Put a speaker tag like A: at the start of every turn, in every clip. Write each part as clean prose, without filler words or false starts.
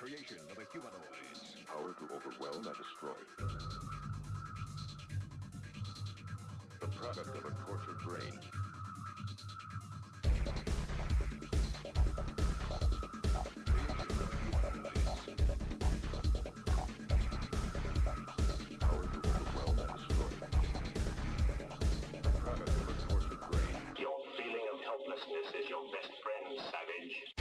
A: creation of a humanoid.
B: Power to overwhelm and destroy. The product of a tortured brain. Power to overwhelm and destroy. The product of a tortured brain.
C: Your feeling of helplessness is your best friend, savage.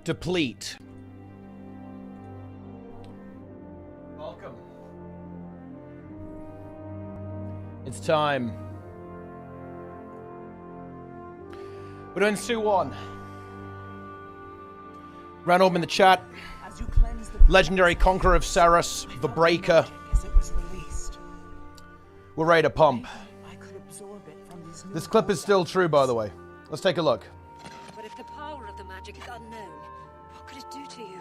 D: Deplete. Welcome. It's time. We're doing Sue 1. Random in the chat. Legendary Conqueror of Ceres, the Breaker. We're ready to pump. This clip is still true, by the way. Let's take a look.
E: But if the power of the magic is unknown, what could it do to you?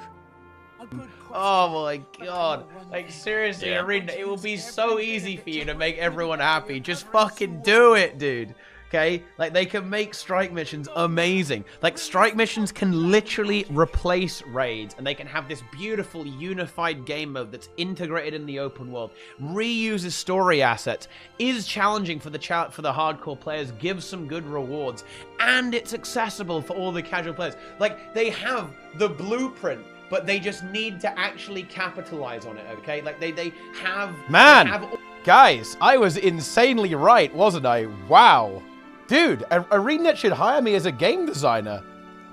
D: Oh my god. Like, seriously, Arena, it will be so easy for you to make everyone happy. Just fucking do it, dude. Okay? Like, they can make strike missions amazing. Like, strike missions can literally replace raids, and they can have this beautiful, unified game mode that's integrated in the open world, reuses story assets, is challenging for the hardcore players, gives some good rewards, and it's accessible for all the casual players. Like, they have the blueprint, but they just need to actually capitalize on it, okay? Like, they have... Man! Guys, I was insanely right, wasn't I? Wow. Dude, ArenaNet should hire me as a game designer.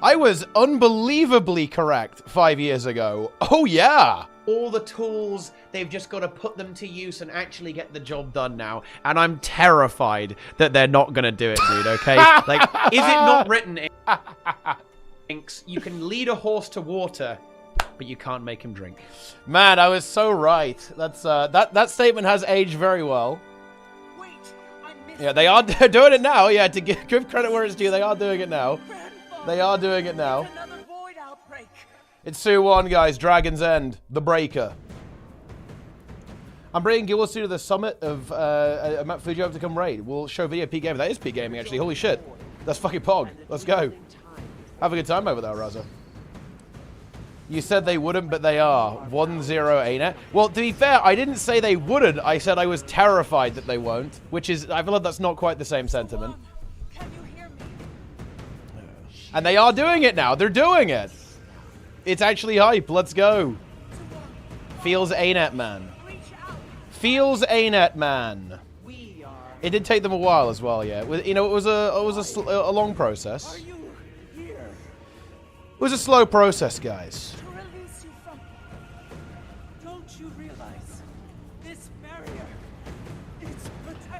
D: I was unbelievably correct 5 years ago. Oh, yeah. All the tools, they've just got to put them to use and actually get the job done now. And I'm terrified that they're not going to do it, dude, okay? Like, is it not written in... You can lead a horse to water, but you can't make him drink. Man, I was so right. That's that statement has aged very well. Yeah, they are doing it now. Yeah, to give credit where it's due, they are doing it now. They are doing it now. It's Sue 1, guys. Dragon's End. The Breaker. I'm bringing gw2 to the summit of Mount Fuji to come raid. We'll show video Peak Gaming. That is Peak Gaming, actually. Holy shit. That's fucking Pog. Let's go. Have a good time over there, Raza. You said they wouldn't, but they are. 1-0 ArenaNet. Well, to be fair, I didn't say they wouldn't. I said I was terrified that they won't, which is, I feel like that's not quite the same sentiment. And they are doing it now. They're doing it. It's actually hype. Let's go. Feels ArenaNet, man. Feels ArenaNet, man. It did take them a while as well, yeah. You know, it was a long process. It was a slow process, guys.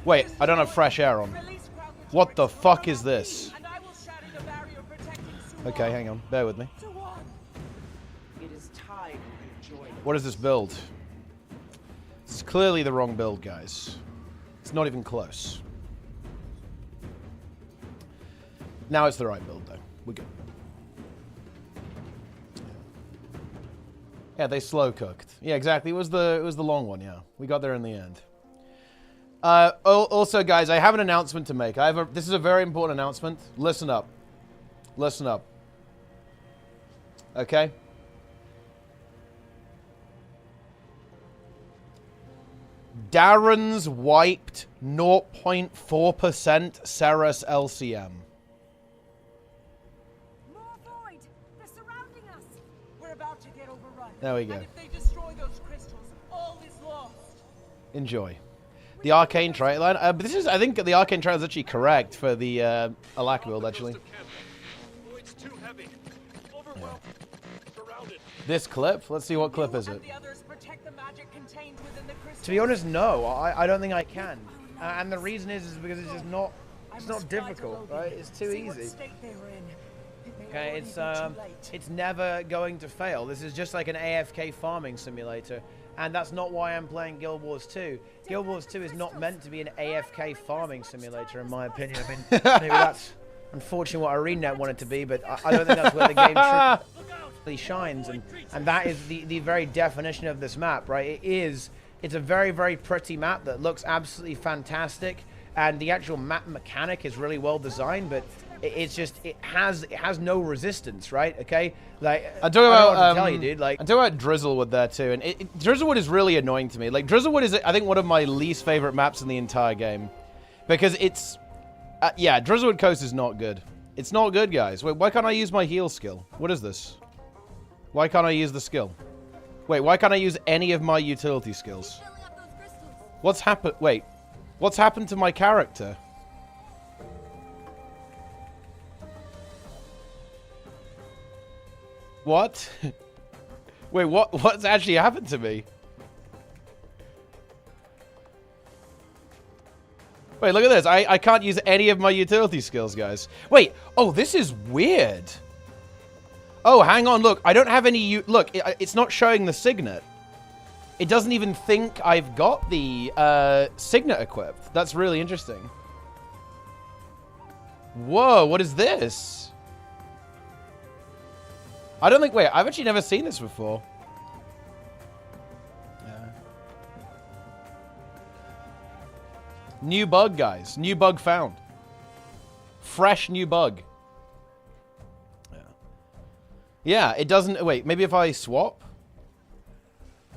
D: Wait, I don't have fresh air on. What the fuck is this? Okay, hang on. Bear with me. What is this build? This is clearly the wrong build, guys. It's not even close. Now it's the right build, though. We're good. Yeah, they slow cooked. Yeah, exactly. It was the long one. Yeah, we got there in the end. Also, guys, I have an announcement to make. This is a very important announcement. Listen up. Listen up. Okay. Darren's wiped 0.4% Ceres LCM. There we go.
F: And if they destroy those crystals, all is lost.
D: Enjoy. The Arcane Triathlon. I think the Arcane Triathlon is actually correct for the Alak build, actually. Yeah. This clip? Let's see, what clip is it? To be honest, no. I don't think I can. And the reason is because it's just not... It's not difficult, right? It's too easy. Okay, it's never going to fail. This is just like an AFK farming simulator, and that's not why I'm playing Guild Wars 2. Guild Wars 2 is not meant to be an AFK farming simulator, in my opinion. I mean, maybe that's unfortunately what ArenaNet wanted to be, but I don't think that's where the game truly shines, and that is the very definition of this map, right? It's a very, very pretty map that looks absolutely fantastic, and the actual map mechanic is really well designed, but it's just it has no resistance, right? Okay, like I'm talking about. I tell you, dude. Like I'm talking about Drizzlewood there too, and Drizzlewood is really annoying to me. Like Drizzlewood is, I think, one of my least favorite maps in the entire game, because it's, yeah, Drizzlewood Coast is not good. It's not good, guys. Wait, why can't I use my heal skill? What is this? Why can't I use the skill? Wait, why can't I use any of my utility skills? What's happened? Wait, what's happened to my character? What? Wait, what's actually happened to me? Wait, look at this. I can't use any of my utility skills, guys. Wait. Oh, this is weird. Oh, hang on. Look, I don't have any... Look, it's not showing the signet. It doesn't even think I've got the signet equipped. That's really interesting. Whoa, what is this? I don't think... Wait, I've actually never seen this before. New bug, guys. New bug found. Fresh new bug. Yeah, it doesn't... Wait, maybe if I swap?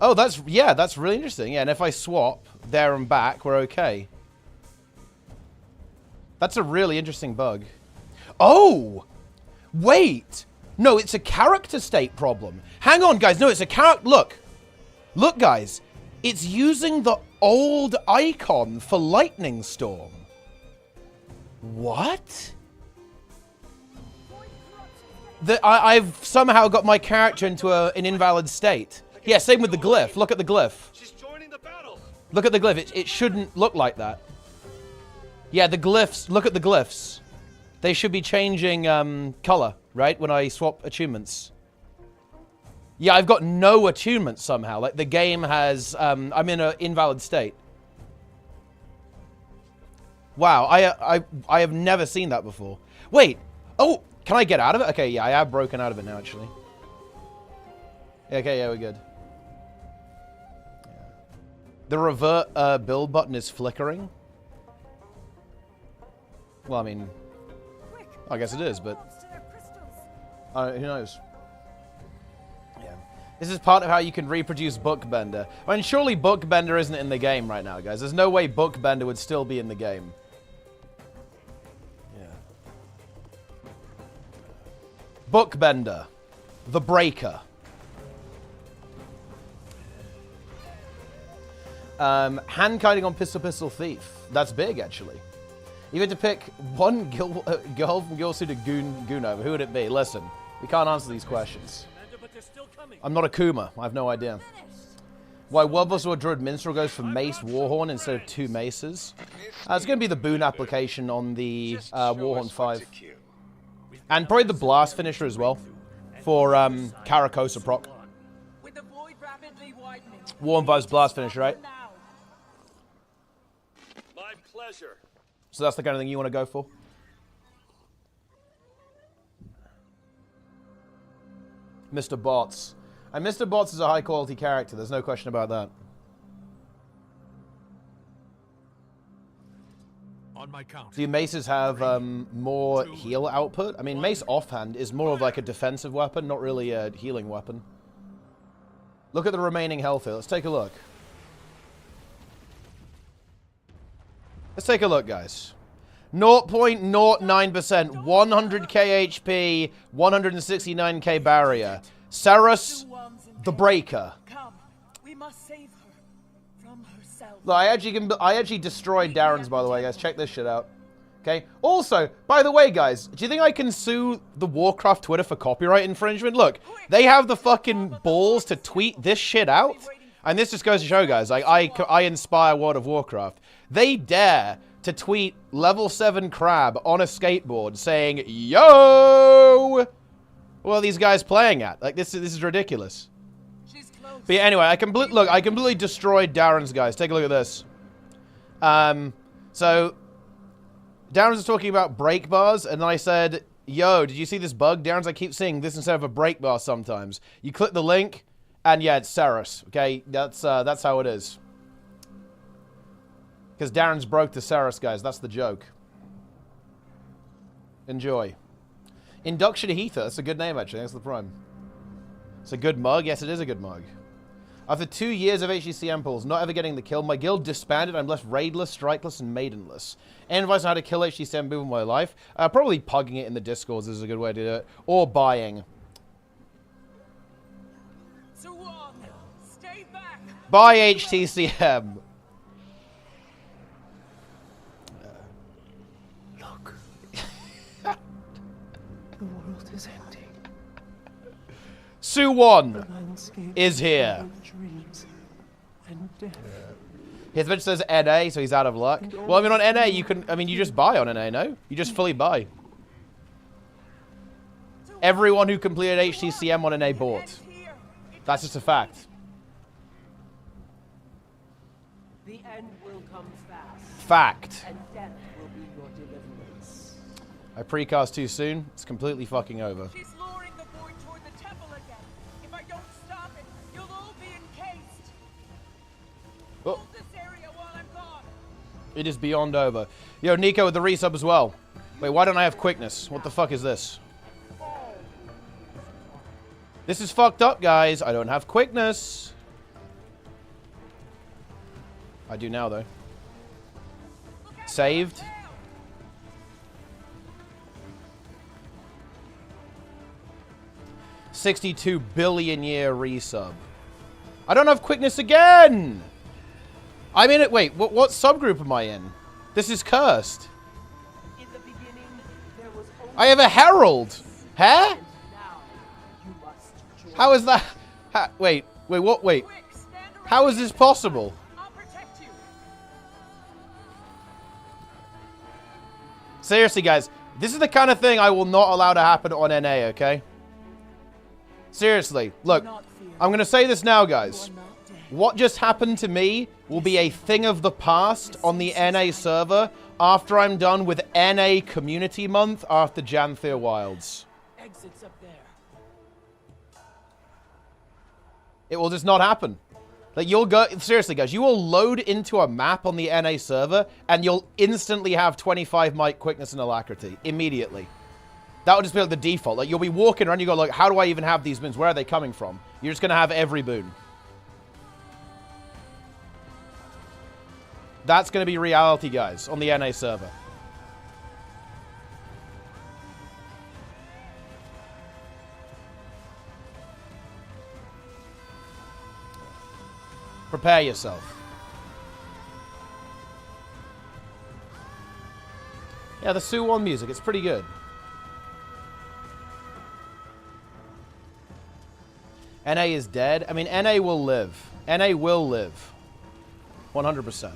D: Oh, that's... Yeah, that's really interesting. Yeah, and if I swap there and back, we're okay. That's a really interesting bug. Oh! Wait! No, it's a character state problem. Hang on, guys. No, it's a character... Look. Look, guys. It's using the old icon for Lightning Storm. What? I've somehow got my character into an invalid state. Yeah, same with the glyph. Look at the glyph.
A: She's joining the battle.
D: Look at the glyph. It shouldn't look like that. Yeah, the glyphs. Look at the glyphs. They should be changing color, right? When I swap attunements. Yeah, I've got no attunements somehow. Like, the game has... I'm in an invalid state. Wow, I have never seen that before. Wait. Oh, can I get out of it? Okay, yeah, I have broken out of it now, actually. Okay, yeah, we're good. The revert build button is flickering. Well, I mean... I guess it is, but... who knows? This is part of how you can reproduce Bookbender. I mean, surely Bookbender isn't in the game right now, guys. There's no way Bookbender would still be in the game. Yeah. Bookbender. The Breaker. Hand-kiting on Pistol Thief. That's big, actually. You get to pick one girl from Girlsuit to Goonover. Who would it be? Listen, we can't answer these questions. I'm not a Kuma. I have no idea. Why Werewolf or Druid Minstrel goes for Mace Warhorn instead of 2 maces? It's going to be the boon application on the Warhorn 5. And probably the Blast Finisher as well. For Caracosa proc. Warhorn 5's Blast Finisher, right?
A: My pleasure.
D: So that's the kind of thing you want to go for? Mr. Bots. And Mr. Bots is a high-quality character. There's no question about that.
G: On my count.
D: Do maces have more heal output? I mean, mace offhand is more of like a defensive weapon, not really a healing weapon. Look at the remaining health here. Let's take a look. Let's take a look, guys. 0.09%, 100k HP, 169k barrier. Saras, the Breaker.
F: Come, we must save her from herself.
D: Look, I actually destroyed Darren's, by the way, guys. Check this shit out. Okay. Also, by the way, guys, do you think I can sue the Warcraft Twitter for copyright infringement? Look, they have the fucking balls to tweet this shit out. And this just goes to show, guys, like, I inspire World of Warcraft. They dare to tweet level 7 crab on a skateboard saying, "Yo!" What are these guys playing at? Like, this is ridiculous. But yeah, anyway, I completely destroyed Darren's, guys. Take a look at this. So Darren's was talking about break bars, and then I said, "Yo, did you see this bug?" Darren's, I keep seeing this instead of a break bar sometimes. You click the link, and yeah, it's Saras. Okay, that's how it is. Because Darren's broke the Saras, guys. That's the joke. Enjoy. Induction Heather. That's a good name, actually. That's the prime. It's a good mug. Yes, it is a good mug. After 2 years of HCCM pulls, not ever getting the kill, my guild disbanded. I'm left raidless, strikeless, and maidenless. Any advice on how to kill HCCM move in my life? Probably pugging it in the Discords is a good way to do it. Or buying.
F: Stay back.
D: Buy HTCM.
H: The world is empty.
D: Suwon is here. His bench says NA, so he's out of luck. Well, I mean, on NA, you can... I mean, you just buy on NA, no? You just fully buy. Everyone who completed HCCM on NA bought. That's just a fact.
F: The end will come fast.
D: Fact.
F: And death will be your deliverance.
D: I precast too soon. It's completely fucking over.
F: She's luring the boy toward the temple again. If I don't stop it, you'll all be encased.
D: Oh.
F: Hold this area while I'm gone.
D: It is beyond over. Yo, Nico with the resub as well. Wait, why don't I have quickness? What the fuck is this? This is fucked up, guys. I don't have quickness. I do now, though. Saved. $62 billion year resub. I don't have quickness again. I'm in it. Wait, what subgroup am I in? This is cursed.
F: In the beginning, there was only
D: I have a herald. Huh?
F: now you must join.
D: How is that? Wait, what? Wait.
F: Quick, stand around.
D: How is this possible?
F: I'll protect you.
D: Seriously, guys, this is the kind of thing I will not allow to happen on NA, okay? Seriously, look, I'm going to say this now, guys. What just happened to me will be a thing of the past on the NA server after I'm done with NA Community Month after Janthir Wilds.
F: Exits up there.
D: It will just not happen. Like, you'll go... Seriously, guys, you will load into a map on the NA server, and you'll instantly have 25 mic quickness and alacrity. Immediately. That will just be like the default. Like, you'll be walking around, you go, like, how do I even have these boons? Where are they coming from? You're just going to have every boon. That's going to be reality, guys, on the NA server. Prepare yourself. Yeah, the Suwon music, it's pretty good. NA is dead. I mean, NA will live. NA will live. 100%.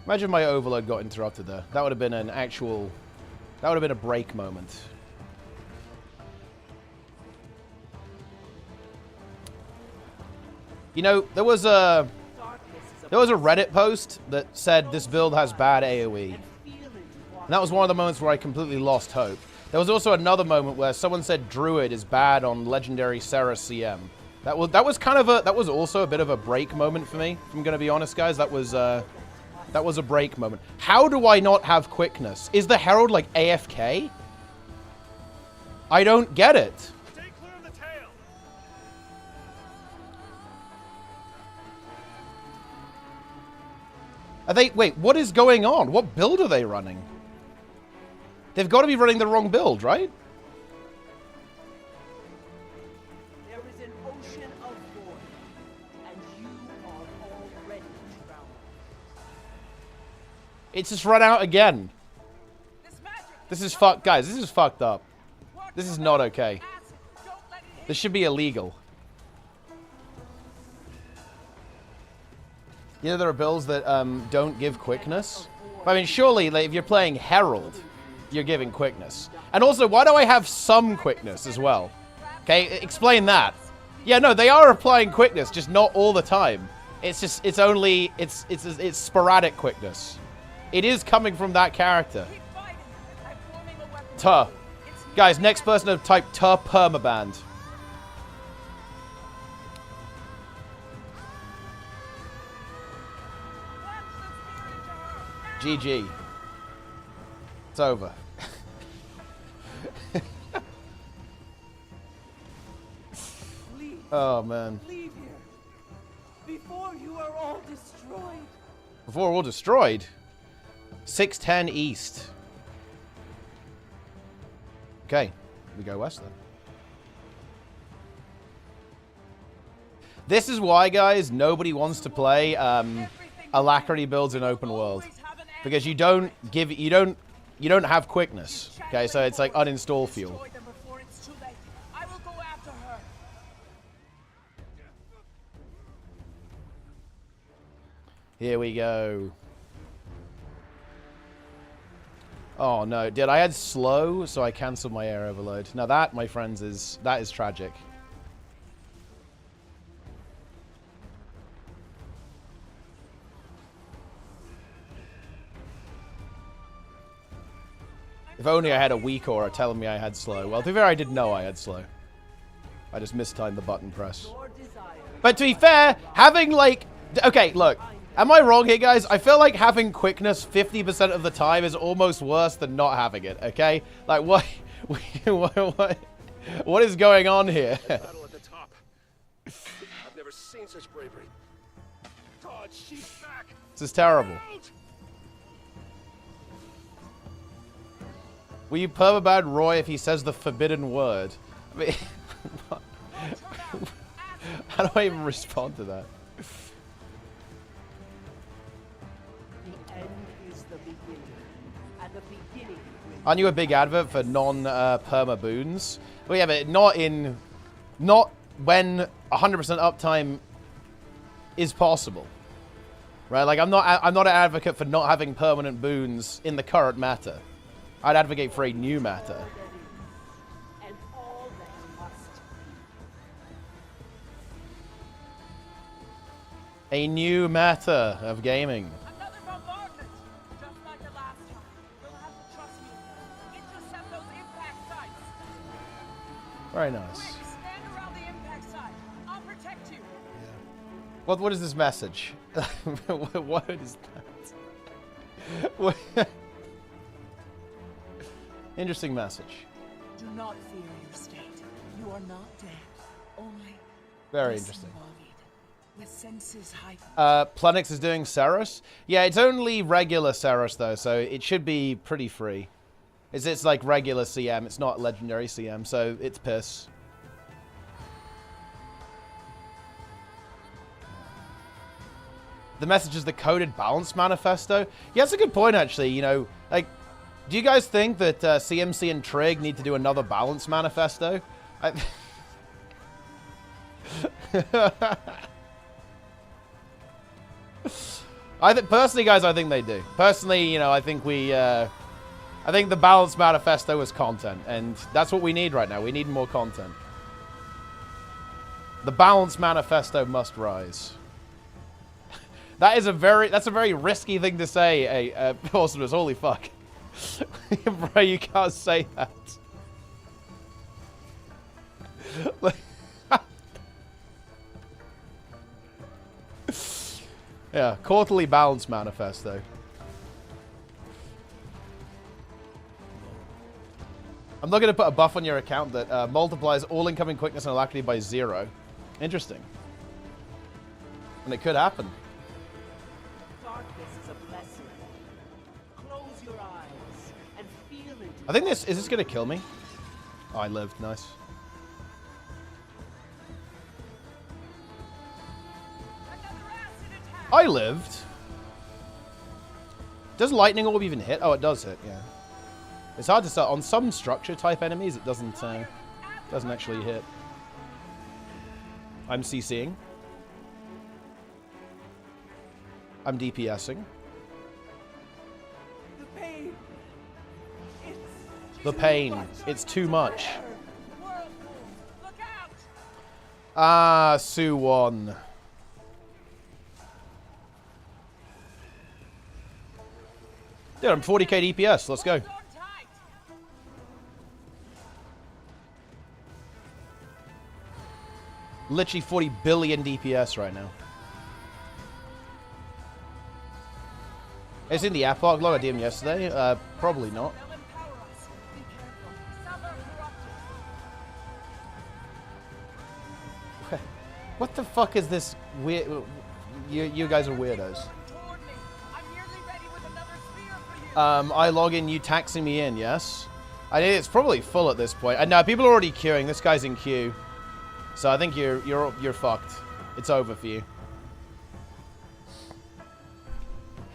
D: Imagine my overload got interrupted there. That would have been an actual... That would have been a break moment. You know, there was a Reddit post that said this build has bad AoE. And that was one of the moments where I completely lost hope. There was also another moment where someone said Druid is bad on Legendary Serra CM. That was also a bit of a break moment for me, if I'm going to be honest, guys. That was a break moment. How do I not have quickness? Is the Herald like AFK? I don't get it.
A: Stay clear of the tail.
D: Are they... Wait, what is going on? What build are they running? They've got to be running the wrong build, right?
F: There is an ocean of void, and you are already drowning.
D: It's just run out again.
F: This magic
D: This is fucked, guys. This is fucked up. This is not okay.
F: don't let it hit.
D: This should be illegal. You know there are builds that don't give quickness? I mean, surely, like, if you're playing Herald, you're giving quickness. And also, why do I have some quickness as well? Okay, explain that. Yeah, no, they are applying quickness, just not all the time. It's just, it's only, it's sporadic quickness. It is coming from that character.
F: Keep fighting. I'm forming a weapon.
D: Tuh. Guys, next person to type Tuh permaband. GG. It's over. Oh, man.
F: Leave here before you are all destroyed.
D: Before we're all destroyed. 610 east. Okay. We go west then. This is why, guys, nobody wants to play alacrity builds in open world. Because you don't you don't have quickness. Okay, so it's like uninstall fuel.
F: Destroy them before it's too late. I will go after her.
D: Here we go. Oh no, did I had slow, so I cancelled my air overload. Now that, my friends, is tragic. If only I had a weak aura telling me I had slow. Well, to be fair, I did know I had slow. I just mistimed the button press. But to be fair, having like... Okay, look. Am I wrong here, guys? I feel like having quickness 50% of the time is almost worse than not having it, okay? Like, what is going on here?
A: Battle at the top. I've never seen such bravery. God, she's back.
D: This is terrible.
A: Out!
D: Will you permabad Roy if he says the forbidden word? I mean, how do I even respond to that?
F: The end is the beginning, and the beginning will...
D: Aren't you a big advert for non-perma boons? Well, yeah, but not when 100% uptime is possible, right? Like I'm not an advocate for not having permanent boons in the current meta. I'd advocate for a new meta.
F: And all that must be.
D: A new meta of gaming.
F: Another bombardment! Just like the last time. You'll have to trust me. Intercept those impact sites.
D: Very nice.
F: Quick, stand around the impact site. I'll protect you.
D: What is this message? What is that? What? Interesting message.
F: Do not fear your state. You are not dead. Only
D: Very interesting.
F: disembodied, with senses heightened.
D: Planix is doing Ceros. Yeah, it's only regular Ceros though, so it should be pretty free. It's like regular CM. It's not legendary CM, so it's piss. The message is the coded balance manifesto. Yeah, that's a good point actually. You know, like. Do you guys think that CMC and Trig need to do another balance manifesto? Personally, guys, I think they do. Personally, you know, I think I think the balance manifesto is content, and that's what we need right now. We need more content. The balance manifesto must rise. That's a very risky thing to say. Awesomeness, holy fuck. Bro, you can't say that. Yeah, quarterly balance manifesto. I'm not going to put a buff on your account that multiplies all incoming quickness and alacrity by 0. Interesting. And it could happen.
F: Darkness is a blessing. Close your eyes and feel into
D: I think is this going to kill me? Oh, I lived. Nice. I lived. Does lightning orb even hit? Oh, it does hit, yeah. It's hard to start. On some structure type enemies, it doesn't actually hit. I'm CCing. I'm DPSing.
F: the pain.
D: The pain. It's too much.
F: Whirlpool, look out!
D: Ah, Suwon. Dude, I'm 40k DPS. Let's go.
F: On tight.
D: Literally 40 billion DPS right now. It's in the app log. I did him yesterday. Probably not.
F: They'll empower us. Be careful. Some are corrupted.
D: What the fuck is this weird? You guys are weirdos.
F: Toward me. I'm nearly ready with another spear for you.
D: I log in, you taxing me in, yes? I think it's probably full at this point. And now people are already queuing. This guy's in queue. So I think you're fucked. It's over for you.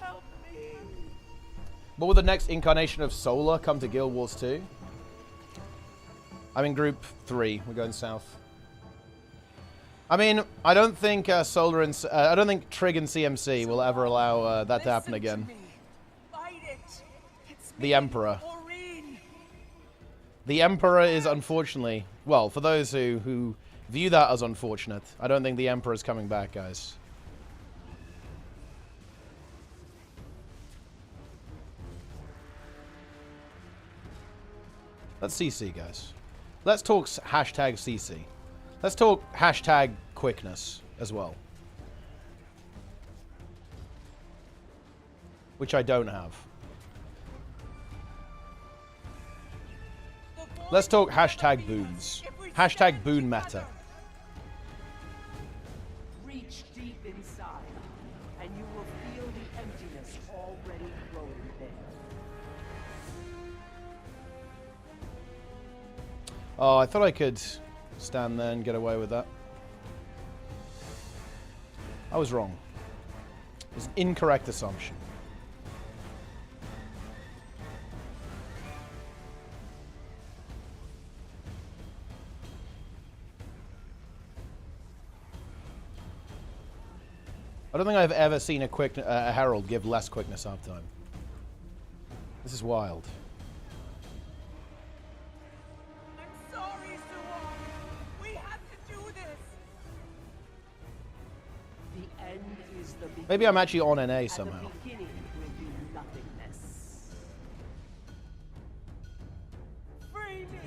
F: Help me.
D: What will the next incarnation of Solar come to Guild Wars 2? I'm in Group 3. We're going south. I mean, I don't think Solar and I don't think Trig and CMC will ever allow that to happen again. The Emperor. The Emperor is unfortunately, well, for those who view that as unfortunate, I don't think the Emperor is coming back, guys. Let's CC, guys. Let's talk hashtag CC. Let's talk hashtag quickness as well. Which I don't have. Let's talk hashtag boons. Hashtag boon meta.
F: Reach deep inside, and you will feel the emptiness already growing there.
D: Oh, I thought I could stand there and get away with that. I was wrong. It was an incorrect assumption. I don't think I've ever seen a Herald give less quickness uptime. This is wild.
F: I'm sorry, Suwon. We have to do this. The end is the beginning.
D: Maybe I'm actually on NA somehow.
F: And the beginning will be nothingness. Free me.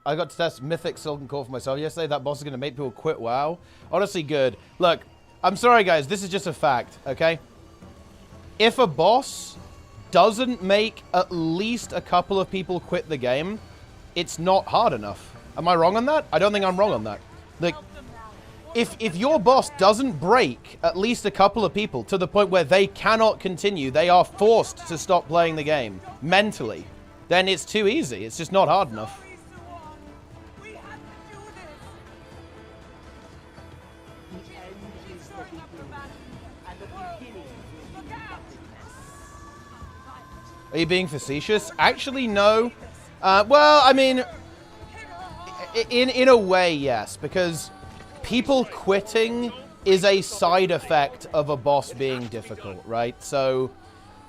D: I got to test Mythic Silken Core for myself yesterday. That boss is going to make people quit WoW. Honestly, good. Look, I'm sorry, guys. This is just a fact, okay? If a boss doesn't make at least a couple of people quit the game, it's not hard enough. Am I wrong on that? I don't think I'm wrong on that. Like, if your boss doesn't break at least a couple of people to the point where they cannot continue, they are forced to stop playing the game mentally, then it's too easy. It's just not hard enough. Are you being facetious? Actually, no. Well, I mean, in a way, yes, because people quitting is a side effect of a boss being difficult, right? So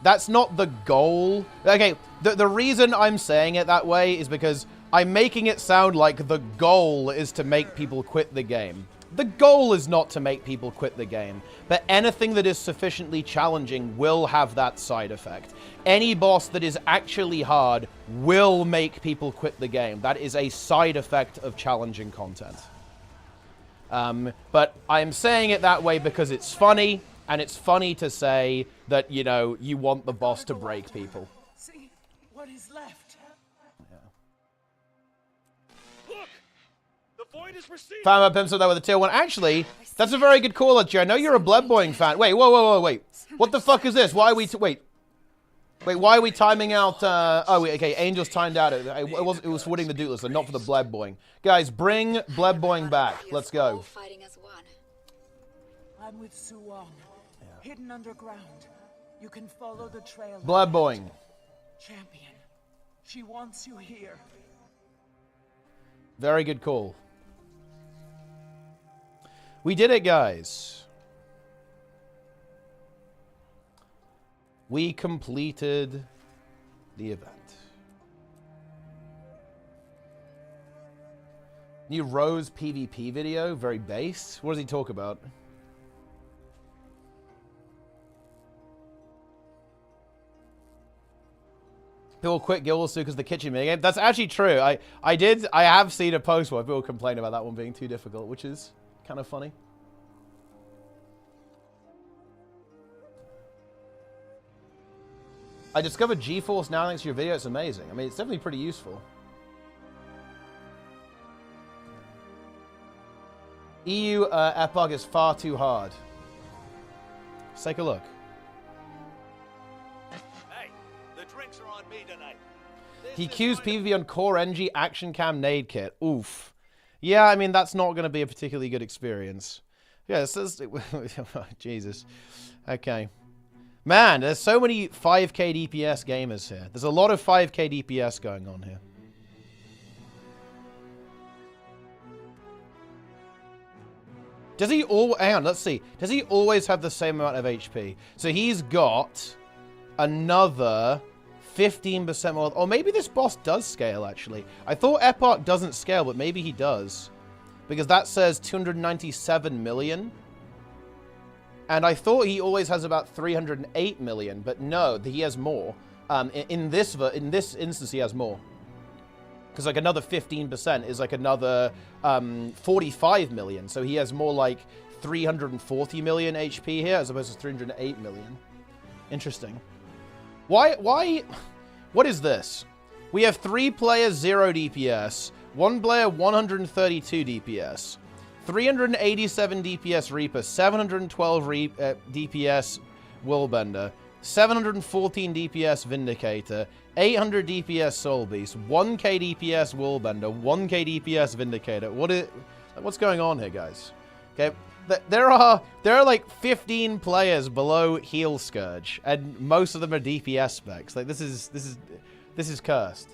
D: that's not the goal. Okay, the reason I'm saying it that way is because I'm making it sound like the goal is to make people quit the game. The goal is not to make people quit the game, but anything that is sufficiently challenging will have that side effect. Any boss that is actually hard will make people quit the game. That is a side effect of challenging content. But I'm saying it that way because it's funny, and it's funny to say that, you know, you want the boss to break people.
F: See what is left.
D: Found my pencil there with a tier 1. Actually, that's a very good call, Joe. I know you're a Bloodboing fan. Wait, whoa, wait. What the fuck is this? Why are we... Wait, why are we timing out... oh, wait, okay, Angel's timed out. It was for winning the Dootless, so not for the Bloodboing. Guys, bring Bloodboing back. Let's go.
E: Fighting as one.
F: I'm with Suwon, hidden underground. You can follow the trail.
D: Bloodboing.
F: Champion, she wants you here.
D: Very good call. We did it, guys. We completed the event. New Rose PvP video, very base. What does he talk about? People quit Guild Wars 2 because the kitchen minigame. That's actually true. I have seen a post where people complain about that one being too difficult, which is kind of funny. I discovered GeForce now thanks to your video. It's amazing. I mean, it's definitely pretty useful. EU Epoch is far too hard. Let's take a look.
A: Hey, the drinks are on me tonight.
D: He queues PvP on Core NG Action Cam Nade Kit. Oof. Yeah, I mean, that's not going to be a particularly good experience. Yeah, it says... Jesus. Okay. Man, there's so many 5k DPS gamers here. There's a lot of 5k DPS going on here. Does he all... Hang on, let's see. Does he always have the same amount of HP? So he's got another 15% more... Or maybe this boss does scale, actually. I thought Epoch doesn't scale, but maybe he does. Because that says 297 million. And I thought he always has about 308 million, but no, he has more. In this instance, he has more. Because like another 15% is like another 45 million. So he has more like 340 million HP here as opposed to 308 million. Interesting. Why? What is this? We have 3 players, 0 DPS. 1 player, 132 DPS. 387 DPS Reaper. 712 DPS Willbender. 714 DPS Vindicator. 800 DPS Soul Beast. 1k DPS Willbender. 1k DPS Vindicator. What's going on here, guys? Okay, there are like 15 players below Heal Scourge, and most of them are DPS specs. Like this is cursed.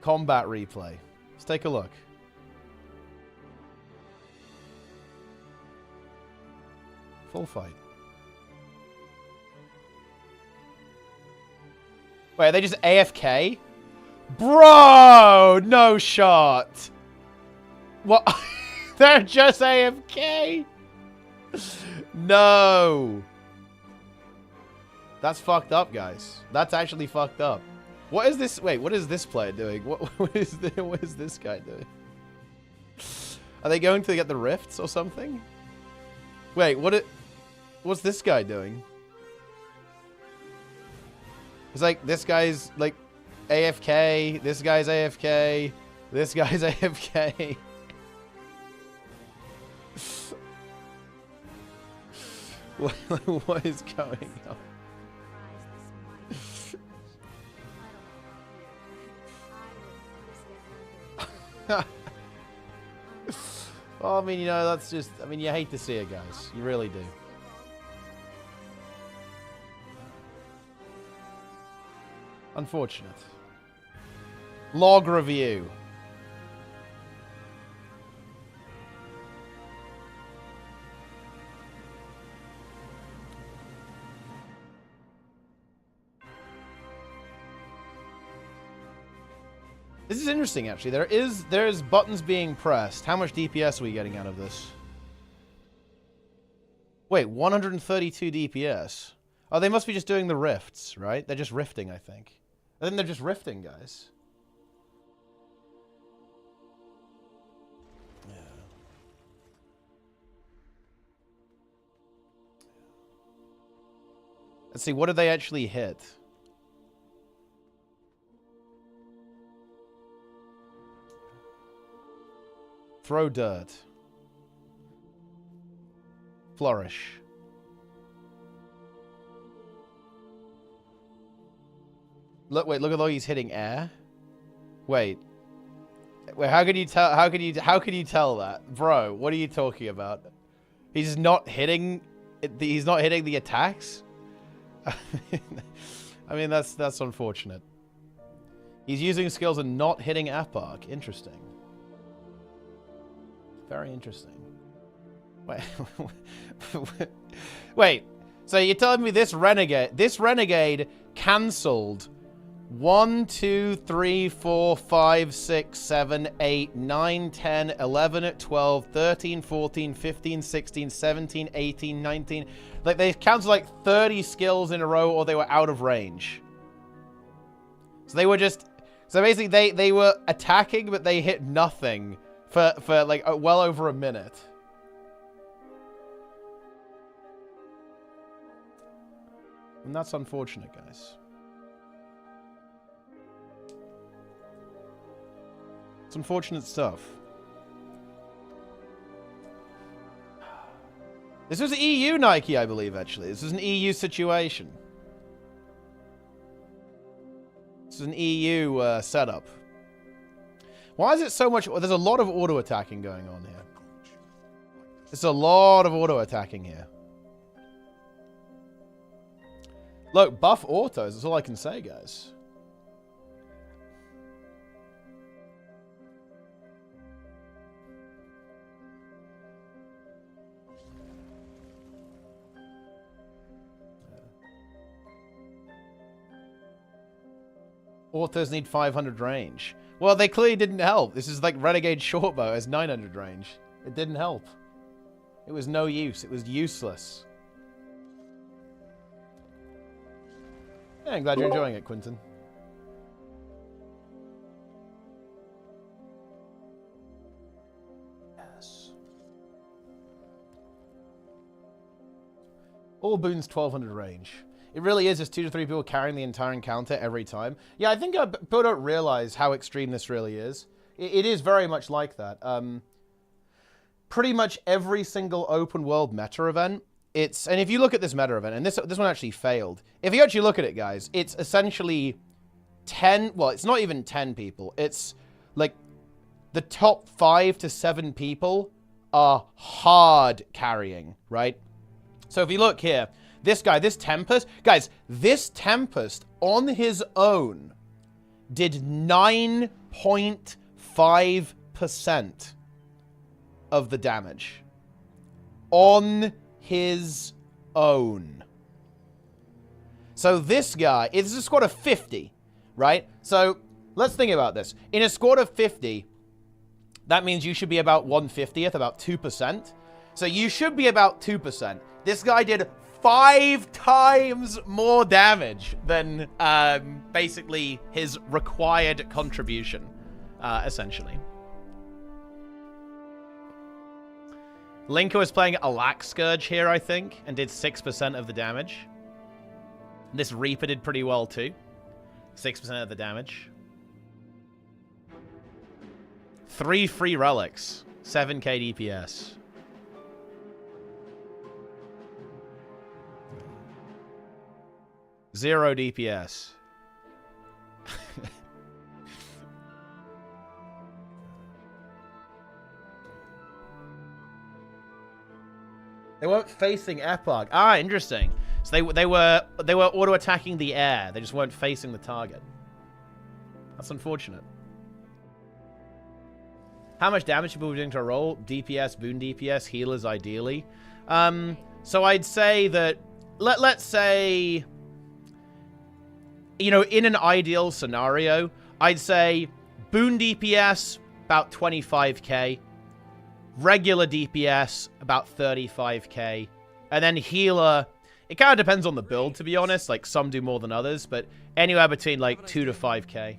D: Combat replay. Let's take a look. Full fight. Wait, are they just AFK? Bro! No shot! What? They're just AFK? No! That's fucked up, guys. That's actually fucked up. What is this? Wait, what is this player doing? What is this guy doing? Are they going to get the rifts or something? Wait, what's this guy doing? It's like, this guy's, like, AFK. This guy's AFK. This guy's AFK. What is going on? Well, I mean, you know, that's just... I mean, you hate to see it, guys. You really do. Unfortunate. Log review. This is interesting, actually. There's buttons being pressed. How much DPS are we getting out of this? Wait, 132 DPS. Oh, they must be just doing the rifts, right? They're just rifting, I think. I think they're just rifting, guys. Yeah. Let's see, what did they actually hit? Throw dirt. Flourish. Look, wait, look at how he's hitting air. Wait, how can you tell? How can you tell that, bro? What are you talking about? He's not hitting. He's not hitting the attacks. I mean, that's unfortunate. He's using skills and not hitting Epoch. Interesting. Very interesting. Wait, wait. So you're telling me this renegade cancelled 1, 2, 3, 4, 5, 6, 7, 8, 9, 10, 11, 12, 13, 14, 15, 16, 17, 18, 19. Like, they cancelled like 30 skills in a row, or they were out of range. So they were just... So basically, they were attacking, but they hit nothing for like well over a minute. And that's unfortunate, guys. It's unfortunate stuff. This was EU Nike, I believe, actually. This was an EU situation. This is an EU setup. Why is it so much... There's a lot of auto-attacking going on here. It's a lot of auto-attacking here. Look, buff autos, that's all I can say, guys. Autos need 500 range. Well, they clearly didn't help. This is like Renegade Shortbow has 900 range. It didn't help. It was no use. It was useless. Yeah, I'm glad you're enjoying it, Quentin. Yes. All boons 1200 range. It really is just 2 to 3 people carrying the entire encounter every time. Yeah, I think people don't realize how extreme this really is. It is very much like that. Pretty much every single open world meta event, and if you look at this meta event, and this one actually failed. If you actually look at it, guys, it's essentially 10, well, it's not even 10 people. It's like the top 5 to 7 people are hard carrying, right? So if you look here, this guy, this Tempest, guys, this Tempest on his own did 9.5% of the damage. On his own. So this guy, it's a squad of 50, right? So let's think about this. In a squad of 50, that means you should be about 1/50th, about 2%. So you should be about 2%. This guy did 5 times more damage than basically his required contribution, essentially. Linker was playing a Lax Scourge here, I think, and did 6% of the damage. This Reaper did pretty well too. 6% of the damage. 3 free relics. 7k DPS. Zero DPS. They weren't facing Epoch. Ah, interesting. So they were auto attacking the air. They just weren't facing the target. That's unfortunate. How much damage people were doing to a roll? DPS, boon DPS, healers ideally. So I'd say that let's say, you know, in an ideal scenario, I'd say boon DPS about 25k, regular DPS about 35k, and then healer, it kind of depends on the build, to be honest. Like, some do more than others, but anywhere between like 2 to 5k.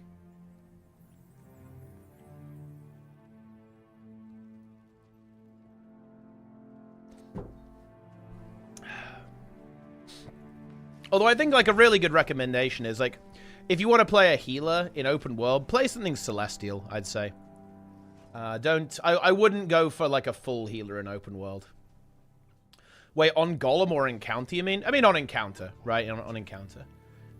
D: Although I think like a really good recommendation is like, if you want to play a healer in open world, play something Celestial, I'd say. I wouldn't go for like a full healer in open world. Wait, on Golem or Encounter, you mean? I mean on Encounter, right? On Encounter.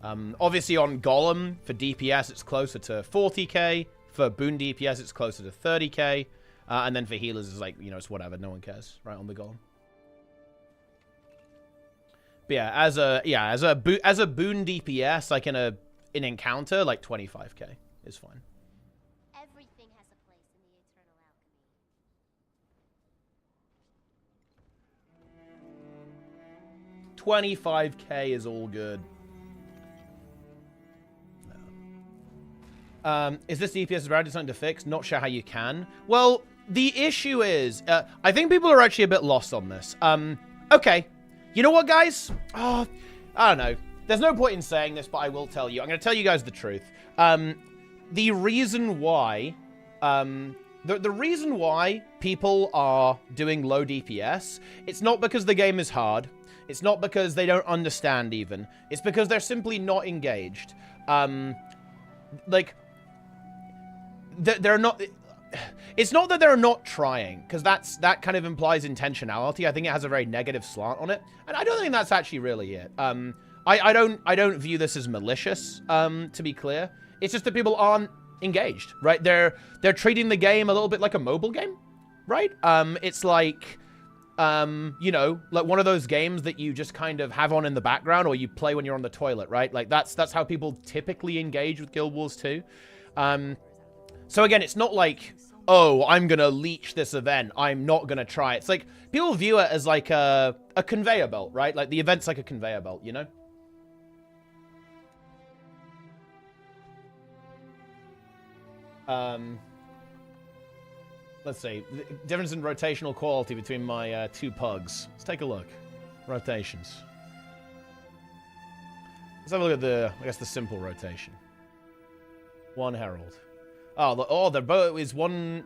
D: Obviously on Golem, for DPS, it's closer to 40k. For Boon DPS, it's closer to 30k. And then for healers, it's like, you know, it's whatever. No one cares, right, on the Golem. But yeah, as a Boon DPS, like in an Encounter, like 25k is fine.
G: Everything has a place in the eternal alchemy.
D: 25k is all good. No. Is this DPS about something to fix? Not sure how you can. Well, the issue is, I think people are actually a bit lost on this. Okay. You know what, guys? Oh, I don't know. There's no point in saying this, but I will tell you. I'm going to tell you guys the truth. The reason why, the reason why people are doing low DPS, it's not because the game is hard. It's not because they don't understand even. It's because they're simply not engaged. Like, they're not... It's not that they're not trying, because that kind of implies intentionality. I think it has a very negative slant on it, and I don't think that's actually really it. I don't view this as malicious, to be clear. It's just that people aren't engaged, right? They're treating the game a little bit like a mobile game, right? It's like, you know, like one of those games that you just kind of have on in the background, or you play when you're on the toilet, right? Like that's how people typically engage with Guild Wars 2. So again, it's not like, oh, I'm gonna leech this event, I'm not gonna try it. It's like people view it as like a conveyor belt, right? Like the event's like a conveyor belt, you know? Let's see. The difference in rotational quality between my two pugs. Let's take a look. Rotations. Let's have a look at the, I guess, the simple rotation. One Herald. Oh, they're both is one.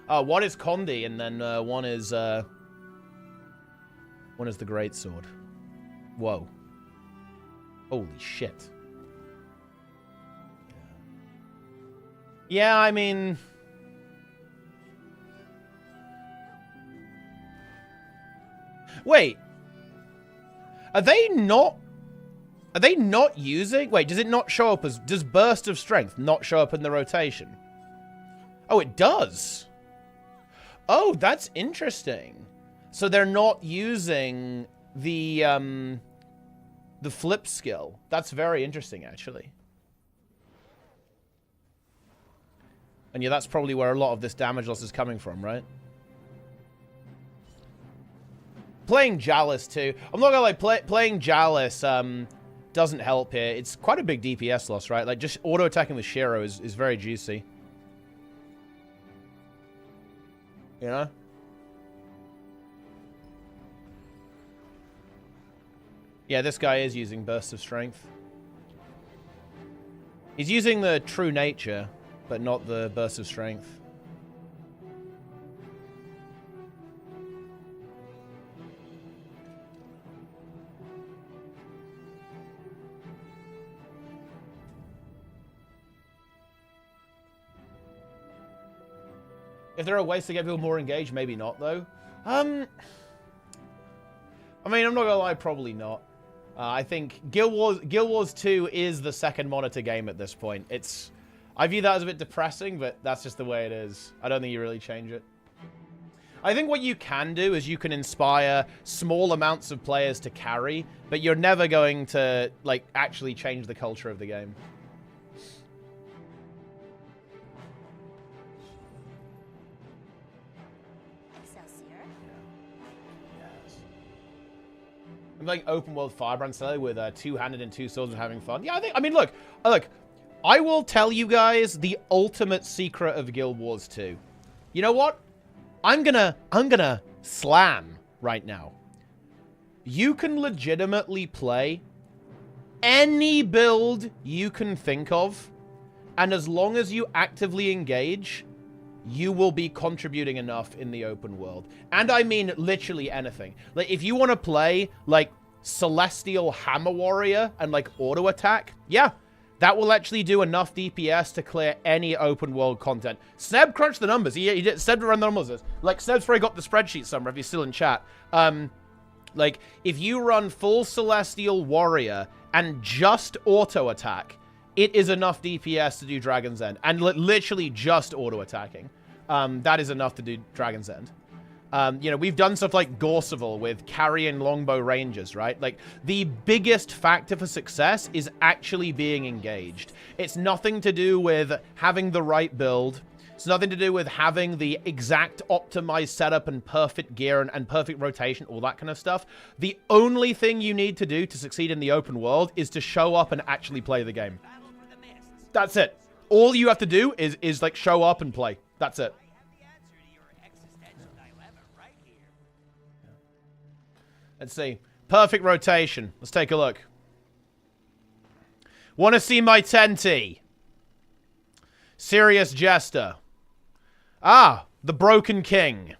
D: One is Condi, and then one is the Great Sword. Whoa. Holy shit. Yeah, I mean, wait. Are they not using... Wait, does it not show up as... Does Burst of Strength not show up in the rotation? Oh, it does. Oh, that's interesting. So they're not using the flip skill. That's very interesting, actually. And yeah, that's probably where a lot of this damage loss is coming from, right? Playing Jalis, too. I'm not gonna lie, playing Jalis, doesn't help here. It's quite a big DPS loss, right? Like, just auto-attacking with Shiro is very juicy. You know? Yeah, this guy is using Burst of Strength. He's using the True Nature, but not the Burst of Strength. If there are ways to get people more engaged, maybe not, though. I mean, I'm not gonna lie, probably not. I think Guild Wars 2 is the second monitor game at this point. I view that as a bit depressing, but that's just the way it is. I don't think you really change it. I think what you can do is you can inspire small amounts of players to carry, but you're never going to, like, actually change the culture of the game. I'm like open world Firebrand Seller with two-handed and two swords and having fun. Yeah, I mean, look, I will tell you guys the ultimate secret of Guild Wars 2. You know what? I'm gonna slam right now. You can legitimately play any build you can think of, and as long as you actively engage, you will be contributing enough in the open world. And I mean literally anything. Like, if you want to play, like, Celestial Hammer Warrior and, like, auto attack, yeah, that will actually do enough DPS to clear any open world content. Sneb crunched the numbers. He did. Sneb ran the numbers. Like, Sneb's probably got the spreadsheet somewhere if he's still in chat. Like, if you run full Celestial Warrior and just auto attack, it is enough DPS to do Dragon's End. And literally just auto-attacking. That is enough to do Dragon's End. You know, we've done stuff like Gorseval with carrying longbow rangers, right? Like, the biggest factor for success is actually being engaged. It's nothing to do with having the right build. It's nothing to do with having the exact optimized setup and perfect gear and perfect rotation, all that kind of stuff. The only thing you need to do to succeed in the open world is to show up and actually play the game. That's it. All you have to do is like, show up and play. That's it. Let's see. Perfect rotation. Let's take a look. Want to see my tenty? Serious Jester. Ah, the Broken King.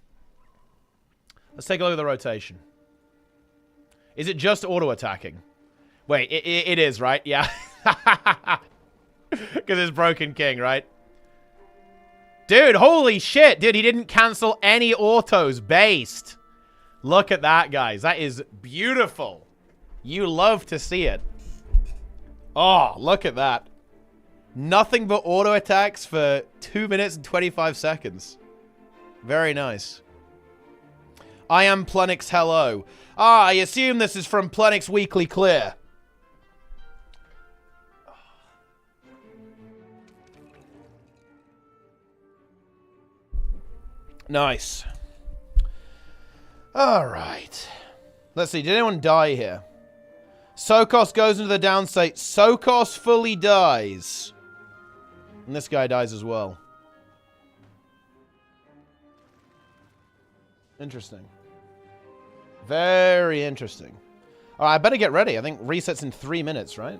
D: Let's take a look at the rotation. Is it just auto-attacking? Wait, it is, right? Yeah. Because it's Broken King, right? Dude, holy shit. Dude, he didn't cancel any autos. Based. Look at that, guys. That is beautiful. You love to see it. Oh, look at that. Nothing but auto attacks for 2 minutes and 25 seconds. Very nice. I am Plenix Hello. Ah, I assume this is from Plenix Weekly Clear. Nice. Alright. Let's see, did anyone die here? Sokos goes into the downstate. Sokos fully dies. And this guy dies as well. Interesting. Very interesting. Alright, I better get ready. I think resets in 3 minutes, right?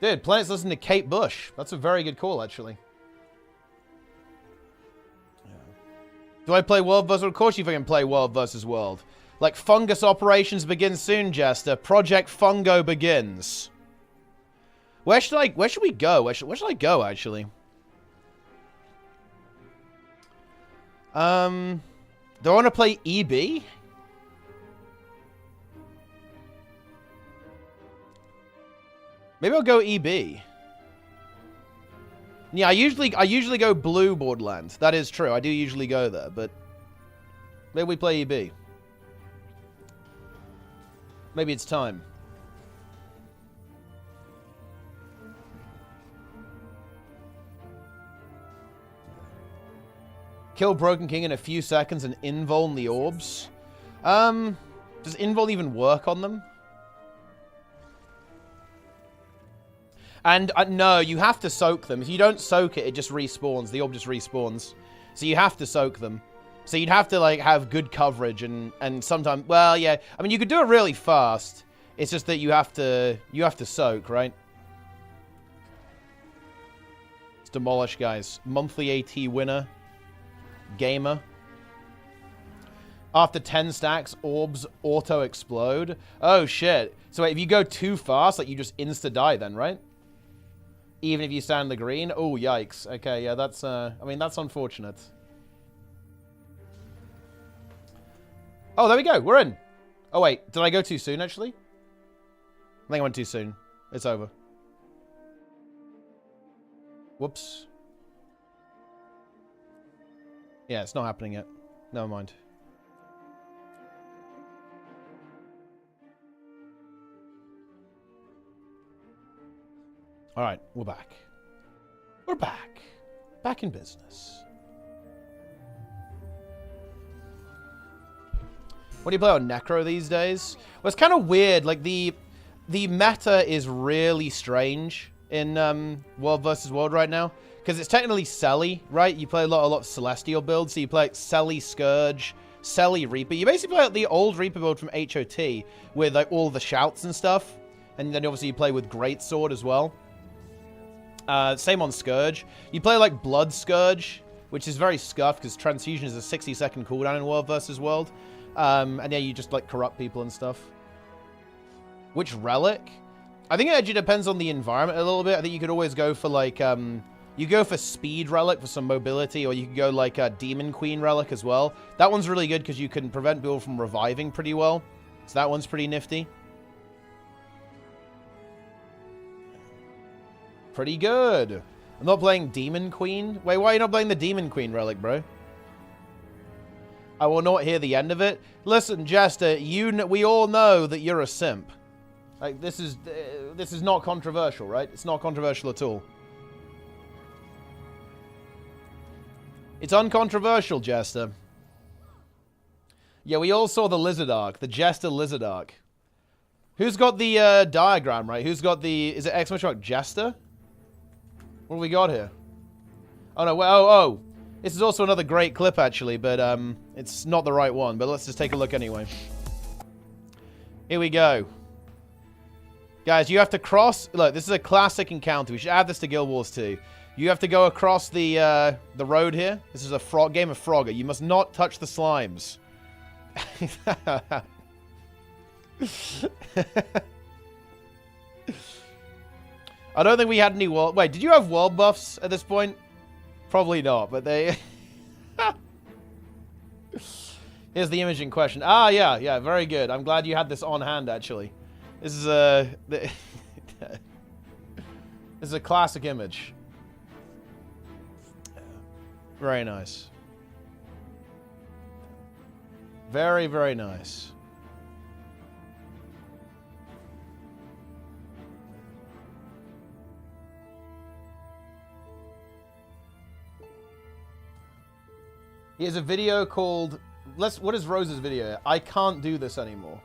D: Dude, Planet's listening to Kate Bush. That's a very good call, actually. Do I play World vs. World? Of course you fucking play World vs. World. Like, fungus operations begin soon, Jester. Project Fungo begins. Where should we go? Where should I go, actually? Do I want to play EB? Maybe I'll go EB. Yeah, I usually go blue Borderlands. That is true. I do usually go there, but maybe we play EB. Maybe it's time. Kill Broken King in a few seconds and invuln the orbs. Does invuln even work on them? And no, you have to soak them. If you don't soak it, it just respawns. The orb just respawns. So you have to soak them. So you'd have to, like, have good coverage and sometimes... Well, yeah. I mean, you could do it really fast. It's just that you have to soak, right? Let's demolish, guys. Monthly AT winner. Gamer. After 10 stacks, orbs auto-explode. Oh, shit. So wait, if you go too fast, like, you just insta-die then, right? Even if you stand the green? Oh, yikes. Okay, yeah, that's, I mean, that's unfortunate. Oh, there we go. We're in. Oh, wait. Did I go too soon, actually? I think I went too soon. It's over. Whoops. Yeah, it's not happening yet. Never mind. Alright, we're back. We're back. Back in business. What do you play on Necro these days? Well, it's kind of weird. Like, the meta is really strange in World vs. World right now. Because it's technically Selly, right? You play a lot of Celestial builds. So you play like Selly Scourge, Selly Reaper. You basically play like the old Reaper build from HOT with like all the shouts and stuff. And then obviously you play with Greatsword as well. Same on Scourge. You play like Blood Scourge, which is very scuffed because Transfusion is a 60-second cooldown in World vs. World. And yeah, you just like corrupt people and stuff. Which relic? I think it actually depends on the environment a little bit. I think you could always go for like, you go for Speed Relic for some mobility, or you could go like a Demon Queen Relic as well. That one's really good because you can prevent people from reviving pretty well. So that one's pretty nifty. Pretty good. I'm not playing Demon Queen. Wait, why are you not playing the Demon Queen Relic, bro? I will not hear the end of it. Listen, Jester, we all know that you're a simp. Like, this is not controversial, right? It's not controversial at all. It's uncontroversial, Jester. Yeah, we all saw the Lizard Arc, the Jester Lizard Arc. Who's got the diagram, right? Who's got the... Is it exclamation mark Jester? What do we got here? Oh, no. Oh. This is also another great clip, actually, but it's not the right one. But let's just take a look anyway. Here we go. Guys, you have to cross... Look, this is a classic encounter. We should add this to Guild Wars 2. You have to go across the road here. This is a game of Frogger. You must not touch the slimes. I don't think we had any world... Wait, did you have world buffs at this point? Probably not, but they... Here's the image in question. Ah, yeah, very good. I'm glad you had this on hand, actually. This is a... This is a classic image. Very nice. Very, very nice. He has a video called... What is Rose's video? I can't do this anymore.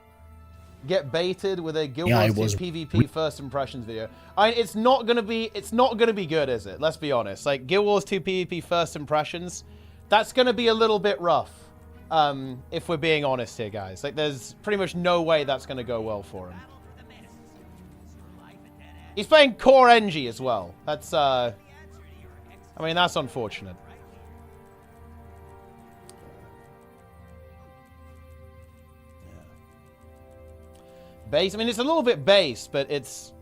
D: Get baited with a Guild Wars 2 PvP first impressions video. It's not gonna be good, is it? Let's be honest. Like Guild Wars 2 PvP first impressions, that's gonna be a little bit rough. If we're being honest here, guys. Like there's pretty much no way that's gonna go well for him. He's playing Core NG as well. That's I mean that's unfortunate. Base. I mean, it's a little bit base, but it's...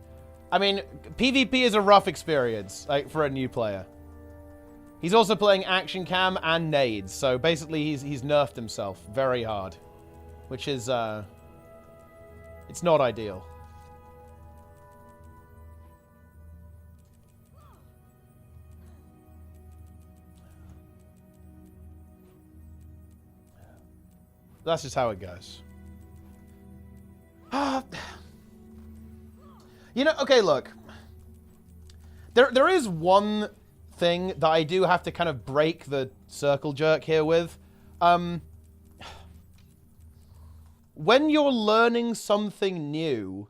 D: I mean, PvP is a rough experience, like, for a new player. He's also playing Action Cam and Nades, so basically he's nerfed himself very hard. Which is, it's not ideal. That's just how it goes. You know, okay, look. There is one thing that I do have to kind of break the circle jerk here with. When you're learning something new,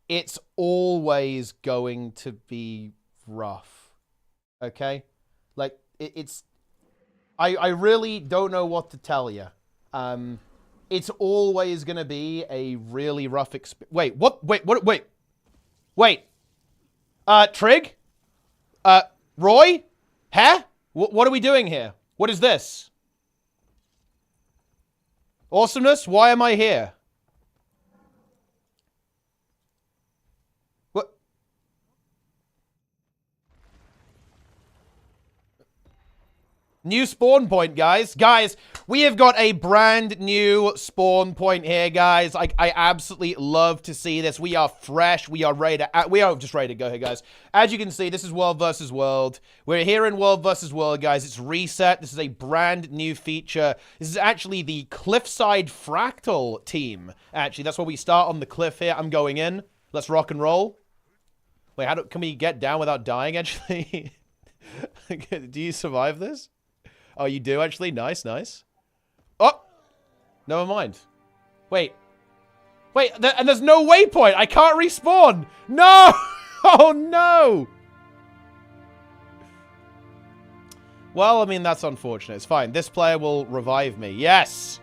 D: it's always going to be rough. Okay? Like, I really don't know what to tell you. It's always going to be a really rough experience. Wait, what? Wait. Trig? Roy? Huh? What are we doing here? What is this? Awesomeness? Why am I here? What? New spawn point, guys. Guys, we have got a brand new spawn point here, guys. I absolutely love to see this. We are fresh. We are ready to... We are just ready to go here, guys. As you can see, this is World vs. World. We're here in World vs. World, guys. It's reset. This is a brand new feature. This is actually the Cliffside Fractal team. Actually, that's where we start on the cliff here. I'm going in. Let's rock and roll. Wait, can we get down without dying, actually? Do you survive this? Oh, you do, actually? Nice, nice. Oh! Never mind. Wait, and there's no waypoint! I can't respawn! No! Oh, no! Well, I mean, that's unfortunate. It's fine. This player will revive me. Yes!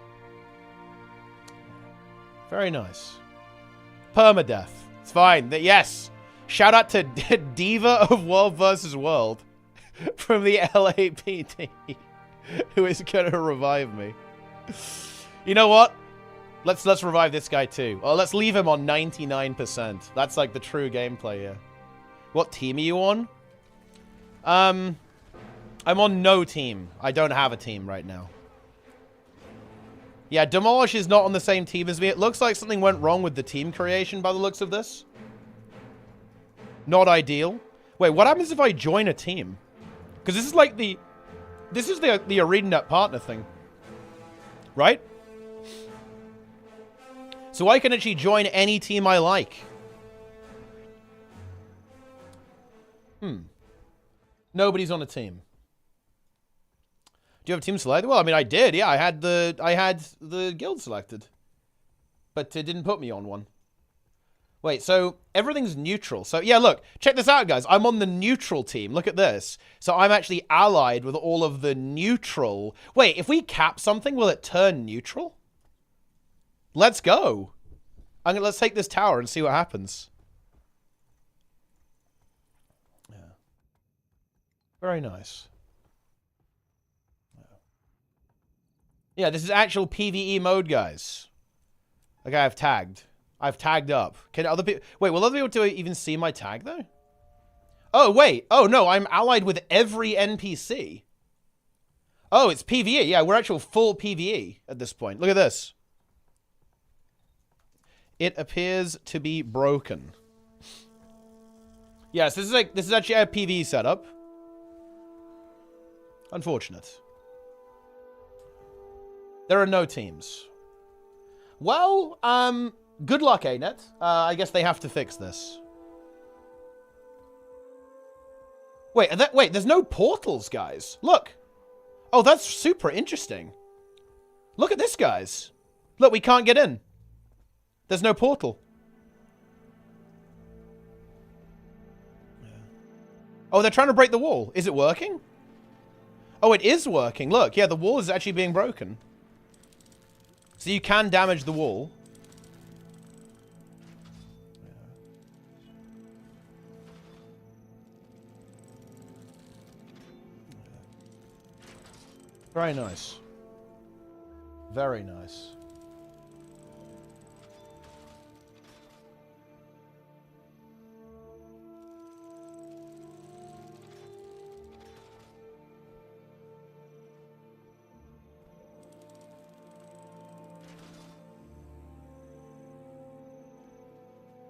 D: Very nice. Permadeath. It's fine. Yes! Shout out to Diva of World vs. World from the LAPD. Who is gonna revive me? You know what? Let's revive this guy too. Oh, let's leave him on 99%. That's like the true gameplay here. What team are you on? I'm on no team. I don't have a team right now. Yeah, Demolish is not on the same team as me. It looks like something went wrong with the team creation by the looks of this. Not ideal. Wait, what happens if I join a team? Because this is like the... This is the ArenaNet partner thing. Right? So I can actually join any team I like. Nobody's on a team. Do you have a team selected? Well, I mean, I did. Yeah, I had the guild selected. But it didn't put me on one. Wait, so everything's neutral. So, yeah, look. Check this out, guys. I'm on the neutral team. Look at this. So I'm actually allied with all of the neutral... Wait, if we cap something, will it turn neutral? Let's go. Let's take this tower and see what happens. Yeah. Very nice. Yeah, this is actual PvE mode, guys. Okay, I've tagged up. Can other people... Wait, will other people even see my tag, though? Oh, wait. Oh, no, I'm allied with every NPC. Oh, it's PvE. Yeah, we're actual full PvE at this point. Look at this. It appears to be broken. Yes, this is actually a PvE setup. Unfortunate. There are no teams. Well, good luck, ArenaNet. I guess they have to fix this. Wait, wait, there's no portals, guys. Look. Oh, that's super interesting. Look at this, guys. Look, we can't get in. There's no portal. Oh, they're trying to break the wall. Is it working? Oh, it is working. Look, yeah, the wall is actually being broken. So you can damage the wall. Very nice. Very nice.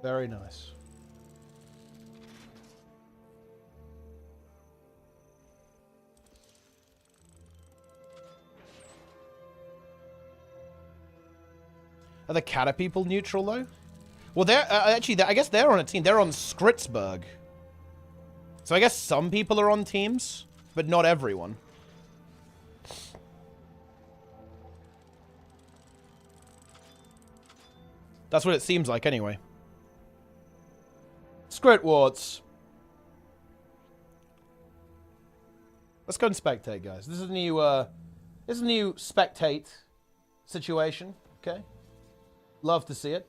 D: Very nice. Are the Cata people neutral, though? Well, they're actually, I guess they're on a team. They're on Skritzberg. So I guess some people are on teams, but not everyone. That's what it seems like, anyway. Skritwarts. Let's go and spectate, guys. This is a new spectate situation. Okay. Love to see it.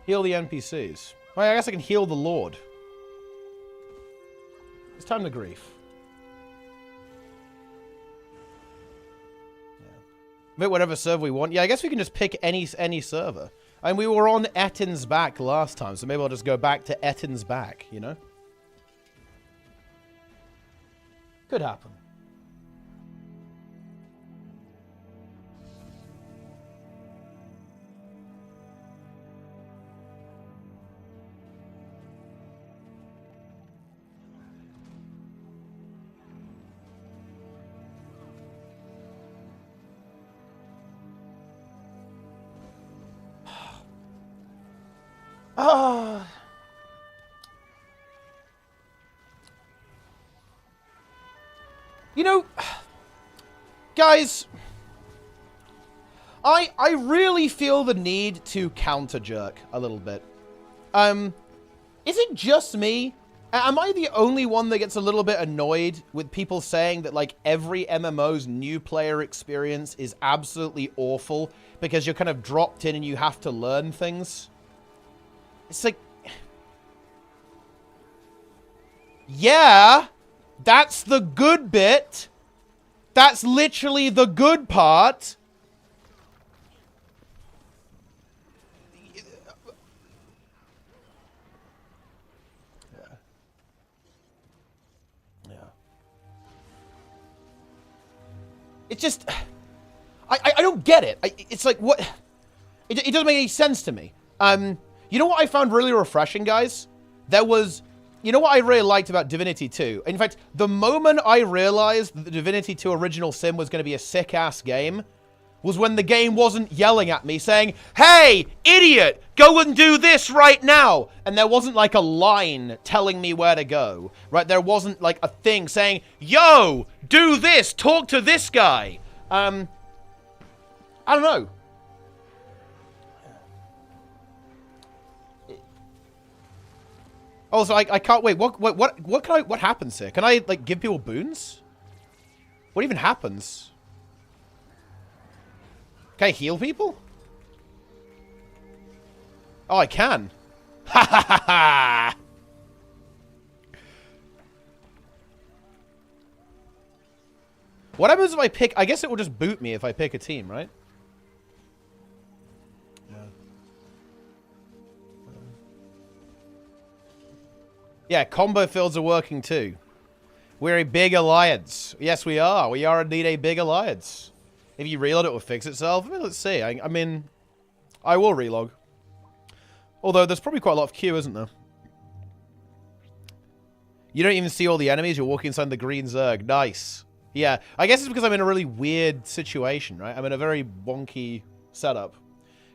D: Heal the NPCs. Well, I guess I can heal the Lord. It's time to grief. Yeah. Pick whatever server we want. Yeah, I guess we can just pick any server. I mean, we were on Ettin's back last time, so maybe I'll just go back to Ettin's back, you know? Could happen. Ah. You know, guys, I really feel the need to counter jerk a little bit. Is it just me? Am I the only one that gets a little bit annoyed with people saying that, like, every MMO's new player experience is absolutely awful because you're kind of dropped in and you have to learn things? It's like, yeah, that's the good bit. That's literally the good part. Yeah. It's just, I don't get it. It's like, what? It doesn't make any sense to me. You know what I found really refreshing, guys? You know what I really liked about Divinity 2? In fact, the moment I realized that the Divinity 2 Original Sin was going to be a sick-ass game was when the game wasn't yelling at me saying, "Hey, idiot, go and do this right now!" And there wasn't like a line telling me where to go, right? There wasn't like a thing saying, "Yo, do this, talk to this guy." I don't know. Also, I can't wait. What happens here? Can I like give people boons? What even happens? Can I heal people? Oh, I can. Ha ha ha ha! What happens if I pick... I guess it will just boot me if I pick a team, right? Yeah, combo fields are working too. We're a big alliance. Yes, we are. We are indeed a big alliance. If you reload, it will fix itself. I mean, let's see. I mean, I will relog. Although, there's probably quite a lot of queue, isn't there? You don't even see all the enemies. You're walking inside the green Zerg. Nice. Yeah, I guess it's because I'm in a really weird situation, right? I'm in a very wonky setup.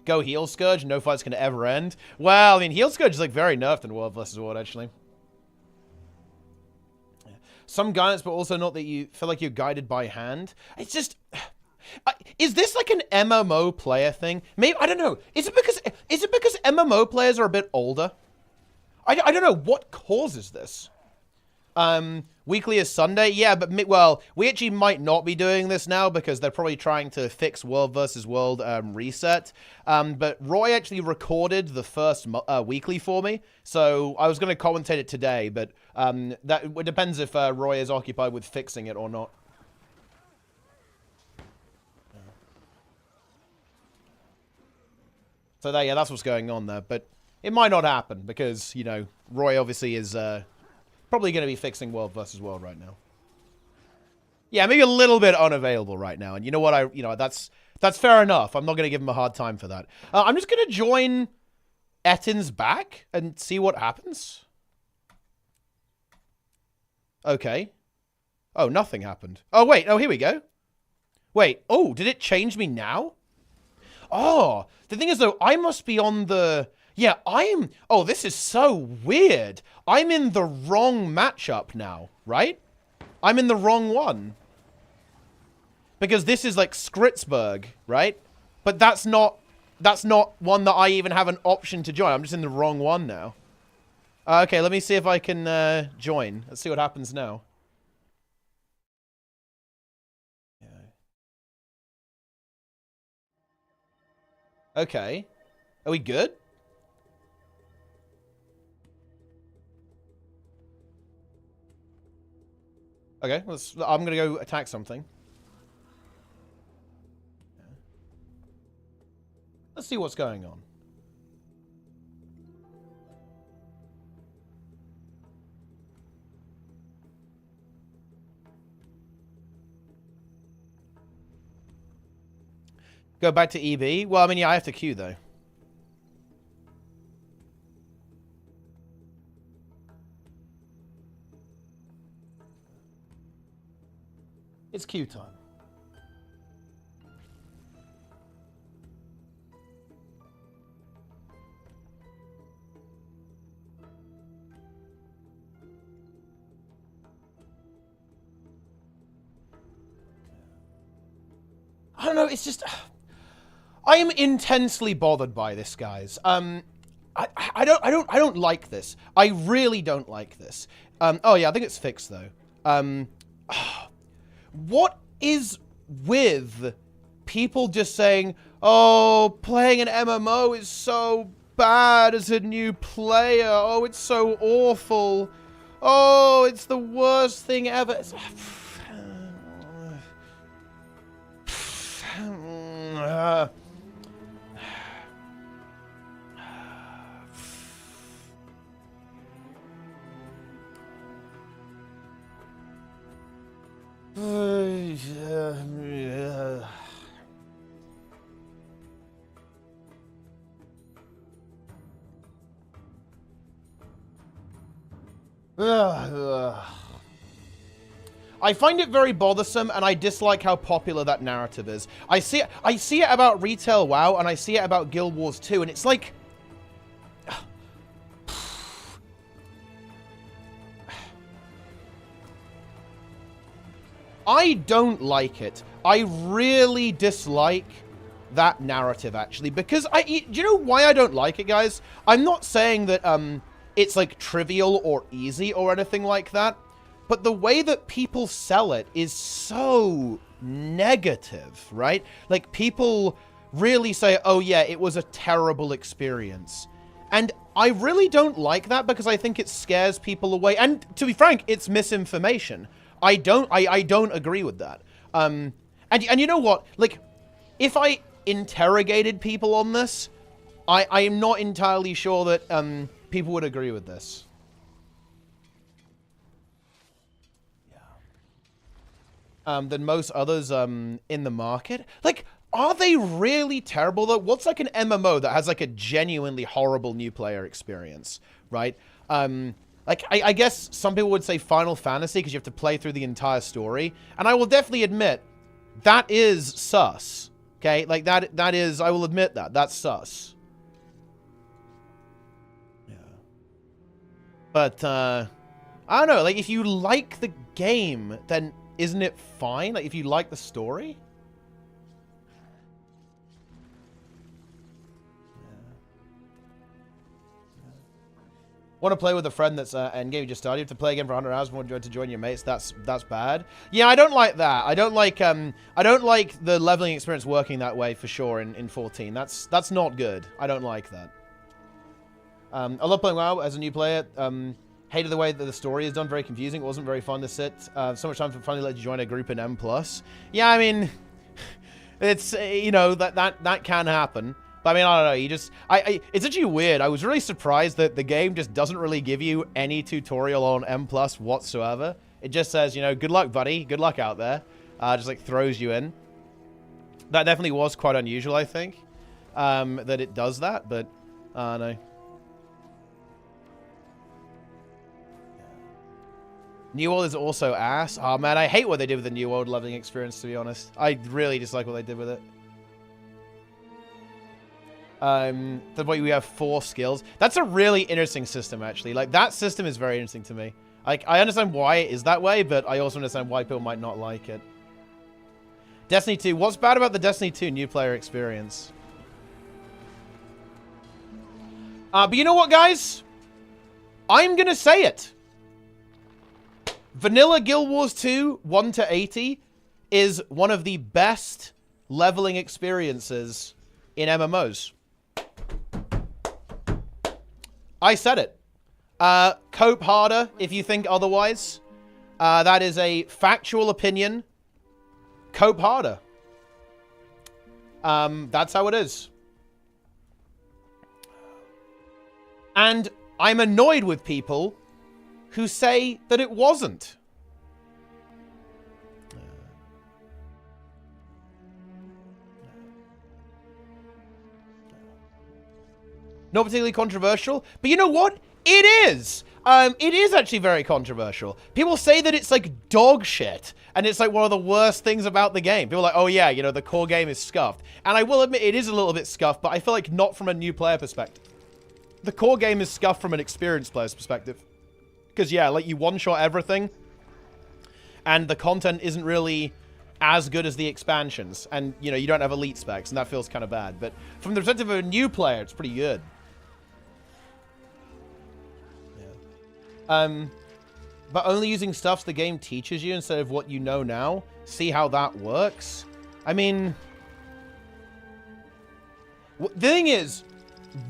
D: Go Heal Scourge. No fight's going to ever end. Well, I mean, Heal Scourge is like very nerfed in World vs. World, actually. Some guidance, but also not that you feel like you're guided by hand. It's just... is this like an MMO player thing? Maybe, I don't know. Is it because MMO players are a bit older? I don't know. What causes this? Weekly is Sunday? Yeah, but, well, we actually might not be doing this now because they're probably trying to fix World vs. World reset. But Roy actually recorded the first weekly for me, so I was going to commentate it today, but that it depends if Roy is occupied with fixing it or not. So yeah, that's what's going on there, but it might not happen because, you know, Roy obviously is... probably going to be fixing World vs. World right now. Yeah, maybe a little bit unavailable right now. And you know what? That's fair enough. I'm not going to give him a hard time for that. I'm just going to join Ettin's back and see what happens. Okay. Oh, nothing happened. Oh, wait. Oh, here we go. Wait. Oh, did it change me now? Oh, the thing is, though, I must be on the... Yeah, oh, this is so weird. I'm in the wrong matchup now, right? I'm in the wrong one. Because this is like Skritzberg, right? But that's not one that I even have an option to join. I'm just in the wrong one now. Okay, let me see if I can join. Let's see what happens now. Okay. Are we good? Okay, I'm gonna go attack something. Let's see what's going on. Go back to EB? Well, I mean, yeah, I have to queue, though. It's queue time. I don't know, it's just... I am intensely bothered by this, guys. I don't like this. I really don't like this. Oh yeah, I think it's fixed though. What is with people just saying, oh, playing an MMO is so bad as a new player. Oh, it's so awful. Oh, it's the worst thing ever. It's... I find it very bothersome, and I dislike how popular that narrative is. I see it about Retail WoW, and I see it about Guild Wars 2, and it's like... I don't like it. I really dislike that narrative, actually, because do you know why I don't like it, guys? I'm not saying that it's like trivial or easy or anything like that, but the way that people sell it is so negative, right? Like, people really say, oh yeah, it was a terrible experience. And I really don't like that because I think it scares people away. And to be frank, it's misinformation. I don't agree with that. And you know what? Like, if I interrogated people on this, I am not entirely sure that people would agree with this. Than most others in the market. Like, are they really terrible though? What's like an MMO that has like a genuinely horrible new player experience, right? Like, I guess some people would say Final Fantasy because you have to play through the entire story. And I will definitely admit, that is sus. Okay? Like, that is, I will admit that. That's sus. Yeah. But, I don't know. Like, if you like the game, then isn't it fine? Like, if you like the story? Want to play with a friend that's endgame just started. You have to play again for 100 hours and want to join your mates. That's bad. Yeah, I don't like that. I don't like the leveling experience working that way for sure in 14. That's not good. I don't like that. I love playing WoW as a new player. Hated the way that the story is done. Very confusing. It wasn't very fun to sit. So much time for finally let you join a group in M+. Yeah, I mean, it's you know that can happen. But I mean, I don't know, you just... it's actually weird. I was really surprised that the game just doesn't really give you any tutorial on M+ whatsoever. It just says, you know, good luck, buddy. Good luck out there. Just, like, throws you in. That definitely was quite unusual, I think, that it does that, but, I don't know. New World is also ass. Oh, man, I hate what they did with the New World leveling experience, to be honest. I really dislike what they did with it. The way we have 4 skills. That's a really interesting system, actually. Like, that system is very interesting to me. Like, I understand why it is that way, but I also understand why people might not like it. Destiny 2. What's bad about the Destiny 2 new player experience? But you know what, guys? I'm gonna say it. Vanilla Guild Wars 2, 1 to 80, is one of the best leveling experiences in MMOs. I said it. Cope harder if you think otherwise. That is a factual opinion. Cope harder. That's how it is. And I'm annoyed with people who say that it wasn't. Not particularly controversial, but you know what? It is! It is actually very controversial. People say that it's like dog shit, and it's like one of the worst things about the game. People are like, oh yeah, you know, the core game is scuffed. And I will admit, it is a little bit scuffed, but I feel like not from a new player perspective. The core game is scuffed from an experienced player's perspective. Because yeah, like you one-shot everything, and the content isn't really as good as the expansions. And, you know, you don't have elite specs, and that feels kind of bad. But from the perspective of a new player, it's pretty good. But only using stuff the game teaches you instead of what you know now. See how that works? I mean... The thing is,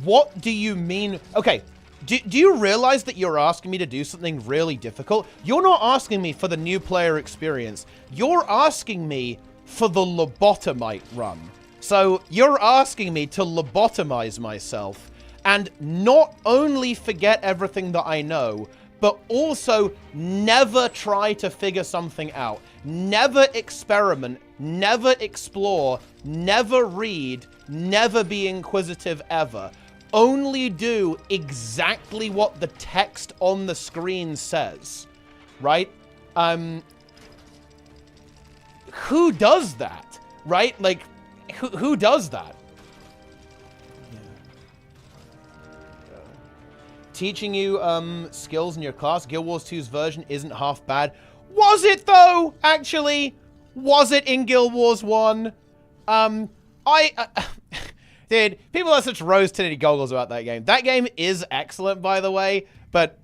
D: what do you mean... Okay, do you realize that you're asking me to do something really difficult? You're not asking me for the new player experience. You're asking me for the lobotomite run. So, you're asking me to lobotomize myself and not only forget everything that I know, but also never try to figure something out. Never experiment, never explore, never read, never be inquisitive ever. Only do exactly what the text on the screen says, right? Who does that, right? Like, who does that? Teaching you skills in your class. Guild Wars 2's version isn't half bad. Was it though? Actually, was it in Guild Wars 1? Dude, people are such rose-tinted goggles about that game. That game is excellent, by the way, but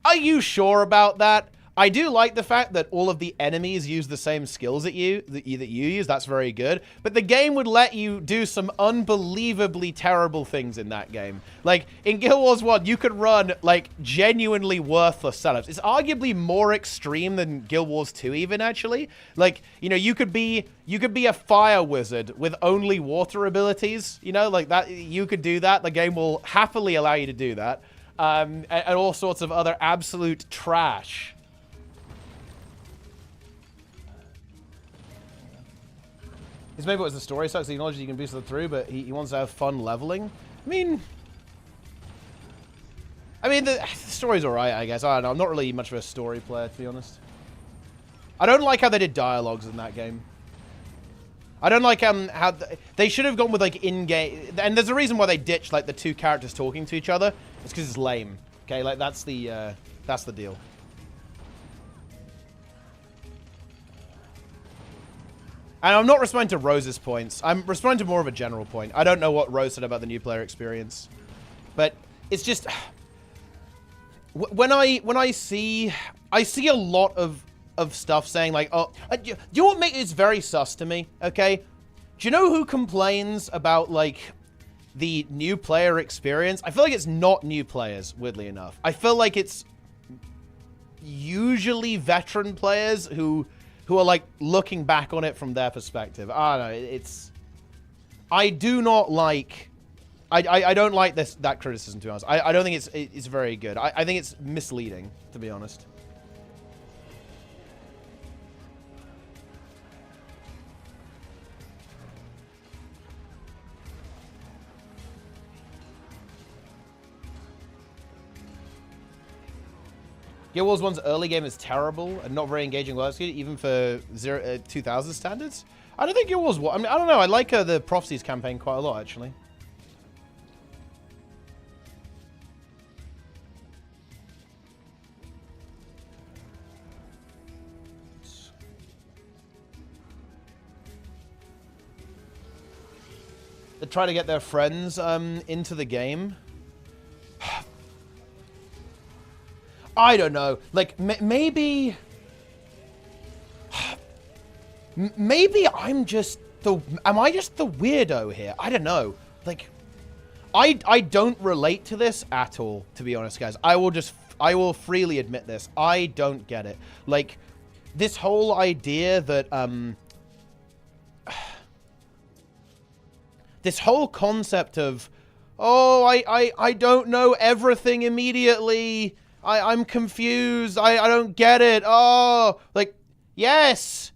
D: are you sure about that? I do like the fact that all of the enemies use the same skills that you use. That's very good. But the game would let you do some unbelievably terrible things in that game. Like, in Guild Wars 1, you could run, like, genuinely worthless setups. It's arguably more extreme than Guild Wars 2 even, actually. Like, you know, you could be a fire wizard with only water abilities. You know, like that. You could do that. The game will happily allow you to do that. And all sorts of other absolute trash. His main point was the story sucks. He acknowledges you can boost it through, but he wants to have fun leveling. I mean, the story's alright, I guess. I don't know. I'm not really much of a story player, to be honest. I don't like how they did dialogues in that game. I don't like how they should have gone with like in-game. And there's a reason why they ditched like the two characters talking to each other. It's because it's lame. Okay, like that's the deal. And I'm not responding to Rose's points. I'm responding to more of a general point. I don't know what Rose said about the new player experience, but it's just when I see a lot of stuff saying like, oh, do you know what makes it's very sus to me? Okay, do you know who complains about like the new player experience? I feel like it's not new players, weirdly enough. I feel like it's usually veteran players who are like looking back on it from their perspective. I don't know. I do not like. I don't like that criticism, to be honest. I don't think it's very good. I think it's misleading, to be honest. Guild Wars 1's early game is terrible and not very engaging well executed, even for 2000 standards. I don't think Guild Wars 1. I mean, I don't know. I like the Prophecies campaign quite a lot, actually. They try to get their friends into the game. I don't know. Like, maybe I'm just am I just the weirdo here? I don't know. Like, I don't relate to this at all, to be honest, guys. I will freely admit this. I don't get it. Like, this whole idea that, this whole concept of, oh, I don't know everything immediately. I'm confused. I don't get it. Oh, like, yes,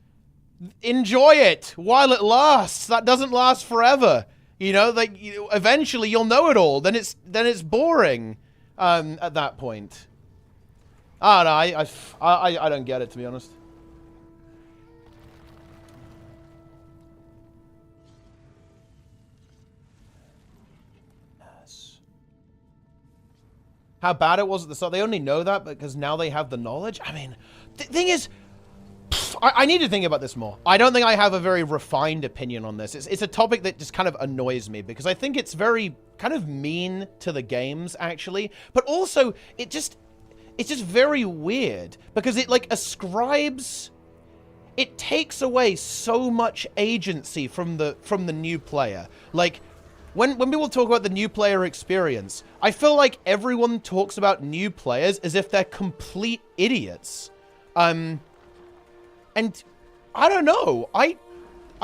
D: enjoy it while it lasts. That doesn't last forever. You know, like, eventually you'll know it all. Then it's boring at that point. I don't know. I don't get it, to be honest. How bad it was at the start. They only know that because now they have the knowledge. I mean, the thing is, I need to think about this more. I don't think I have a very refined opinion on this. It's a topic that just kind of annoys me because I think it's very kind of mean to the games, actually. But also, it's just very weird because it like ascribes, it takes away so much agency from the new player. Like, when people talk about the new player experience, I feel like everyone talks about new players as if they're complete idiots. And I don't know. I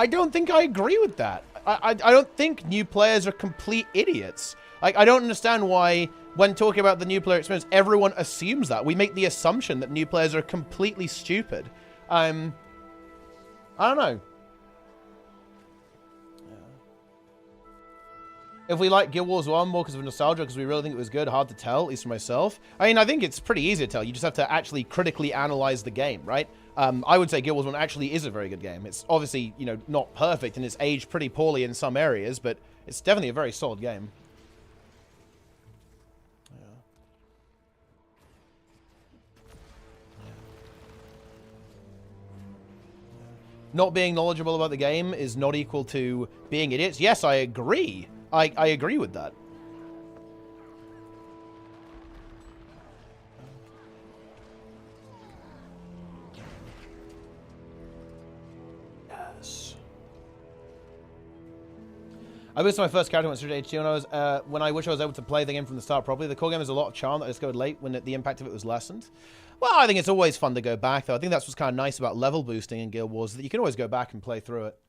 D: don't think I agree with that. I don't think new players are complete idiots. Like, I don't understand why, when talking about the new player experience, everyone assumes that. We make the assumption that new players are completely stupid. I don't know. If we like Guild Wars 1 more because of nostalgia, because we really think it was good, hard to tell, at least for myself. I mean, I think it's pretty easy to tell. You just have to actually critically analyze the game, right? I would say Guild Wars 1 actually is a very good game. It's obviously, you know, not perfect, and it's aged pretty poorly in some areas, but it's definitely a very solid game. Not being knowledgeable about the game is not equal to being idiots. Yes, I agree. I agree with that. I boosted my first character when I was 82 when I wish I was able to play the game from the start properly. The core game has a lot of charm that I discovered late when the impact of it was lessened. Well, I think it's always fun to go back, though. I think that's what's kind of nice about level boosting in Guild Wars, that you can always go back and play through it.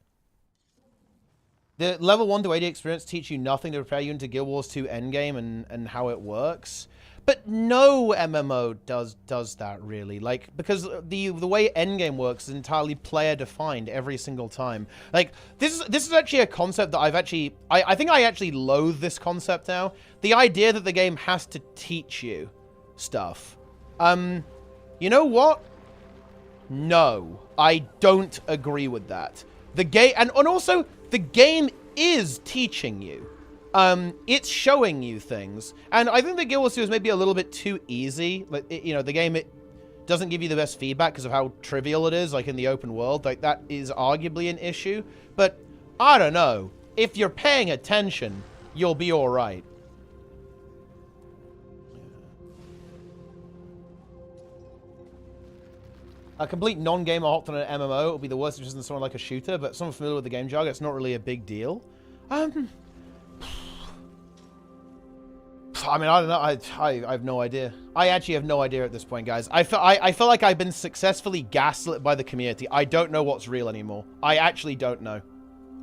D: The level 1 to 80 experience teach you nothing to prepare you into Guild Wars 2 endgame and how it works. But no MMO does that, really. Like, because the way endgame works is entirely player-defined every single time. Like, this is actually a concept that I think I actually loathe this concept now. The idea that the game has to teach you stuff. You know what? No, I don't agree with that. The game, and also, the game is teaching you. It's showing you things. And I think the Guild Wars 2 is maybe a little bit too easy. Like, you know, the game, it doesn't give you the best feedback because of how trivial it is, like in the open world. Like, that is arguably an issue. But, I don't know. If you're paying attention, you'll be alright. A complete non-gamer hopped on an MMO would be the worst if it's in someone like a shooter, but someone familiar with the game jargon, it's not really a big deal. I mean, I don't know. I have no idea. I actually have no idea at this point, guys. I feel like I've been successfully gaslit by the community. I don't know what's real anymore. I actually don't know.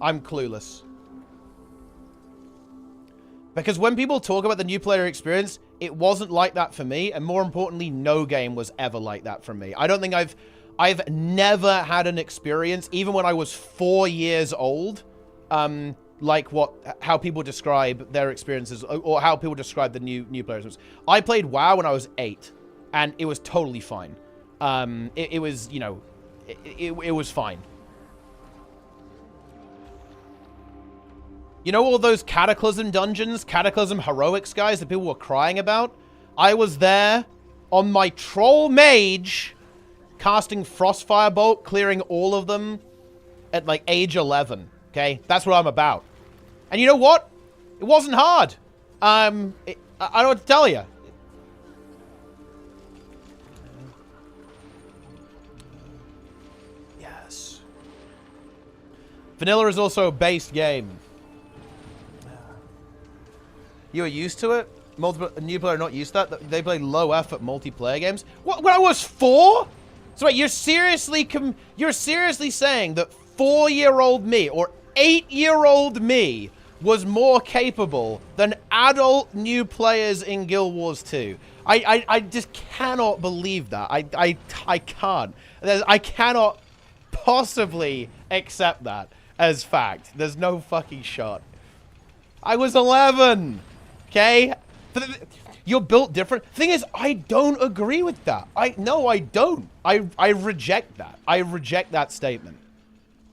D: I'm clueless. Because when people talk about the new player experience, it wasn't like that for me, and more importantly, no game was ever like that for me. I don't think I've never had an experience, even when I was 4 years old, like how people describe their experiences, or how people describe the new player experience. I played WoW when I was 8, and it was totally fine. It was, you know, it was fine. You know all those Cataclysm dungeons, Cataclysm Heroics, guys, that people were crying about? I was there on my Troll Mage, casting Frostfire Bolt, clearing all of them at, like, age 11, okay? That's what I'm about. And you know what? It wasn't hard. I don't know what to tell you. Yes. Vanilla is also a based game. You are used to it? A new player not used to that? They play low-effort multiplayer games? What, when I was 4? So wait, you're seriously saying that 4-year-old me, or 8-year-old me, was more capable than adult new players in Guild Wars 2? I just cannot believe that. I can't. I cannot possibly accept that as fact. There's no fucking shot. I was 11! Okay? You're built different. Thing is, I don't agree with that. No, I don't. I reject that. I reject that statement.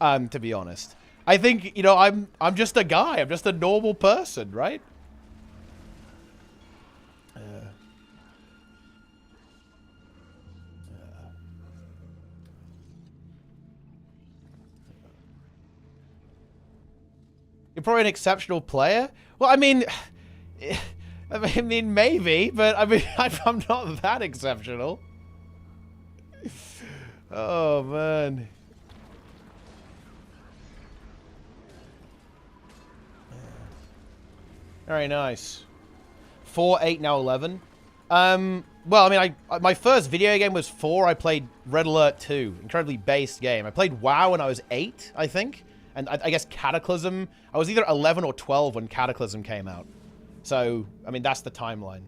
D: To be honest. I think, you know, I'm just a guy. I'm just a normal person, right? You're probably an exceptional player. Well, I mean, maybe, but I mean, I'm not that exceptional. Oh, man. Very nice. 4, 8, now 11. Well, I mean, my first video game was 4. I played Red Alert 2. Incredibly based game. I played WoW when I was 8, I think. And I guess Cataclysm, I was either 11 or 12 when Cataclysm came out. So, I mean, that's the timeline.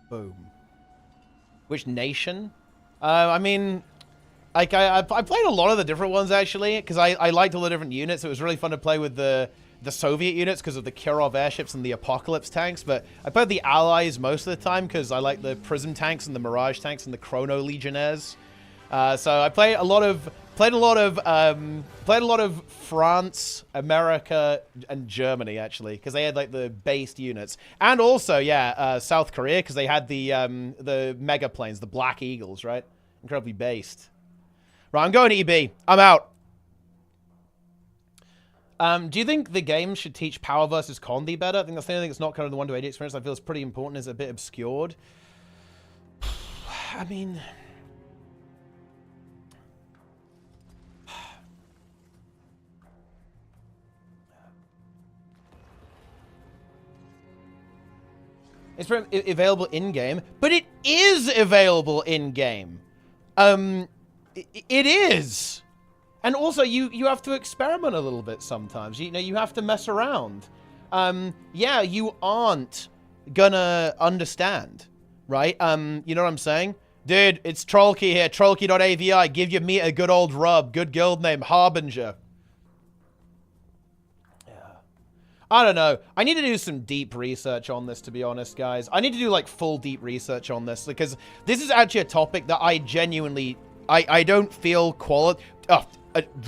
D: Boom. Which nation? I mean, like, I played a lot of the different ones, actually, because I liked all the different units. It was really fun to play with the Soviet units because of the Kirov airships and the Apocalypse tanks, but I played the Allies most of the time because I like the Prism tanks and the Mirage tanks and the Chrono Legionnaires. So I played a lot of France, America, and Germany, actually, because they had like the based units, and also South Korea because they had the mega planes, the Black Eagles, right? Incredibly based. Right, I'm going to EB. I'm out. Do you think the game should teach power versus Condi better? I think that's the only thing that's not kind of the 1 to 80 experience I feel is pretty important, is a bit obscured. I mean, It's available in-game, but it is available in-game. It is. And also, you have to experiment a little bit sometimes. You know, you have to mess around. Yeah, you aren't gonna understand, right? You know what I'm saying? Dude, it's Trollkey here, Trollkey.avi. Give your meat a good old rub. Good guild name, Harbinger. I don't know. I need to do some deep research on this, to be honest, guys. I need to do, like, full deep research on this, because this is actually a topic that I genuinely... I don't feel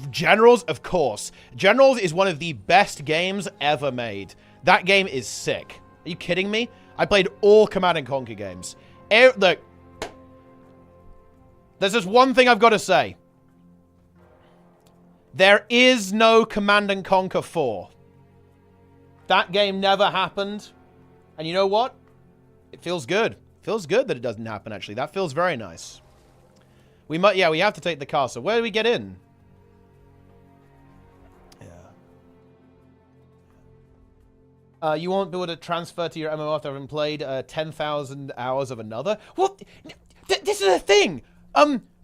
D: Generals, of course. Generals is one of the best games ever made. That game is sick. Are you kidding me? I played all Command & Conquer games. Look. There's just one thing I've got to say. There is no Command & Conquer 4. That game never happened. And you know what? It feels good. It feels good that it doesn't happen, actually. That feels very nice. We have to take the castle. Where do we get in? Yeah. You won't be able to transfer to your MMO after having played 10,000 hours of another? Well, this is a thing.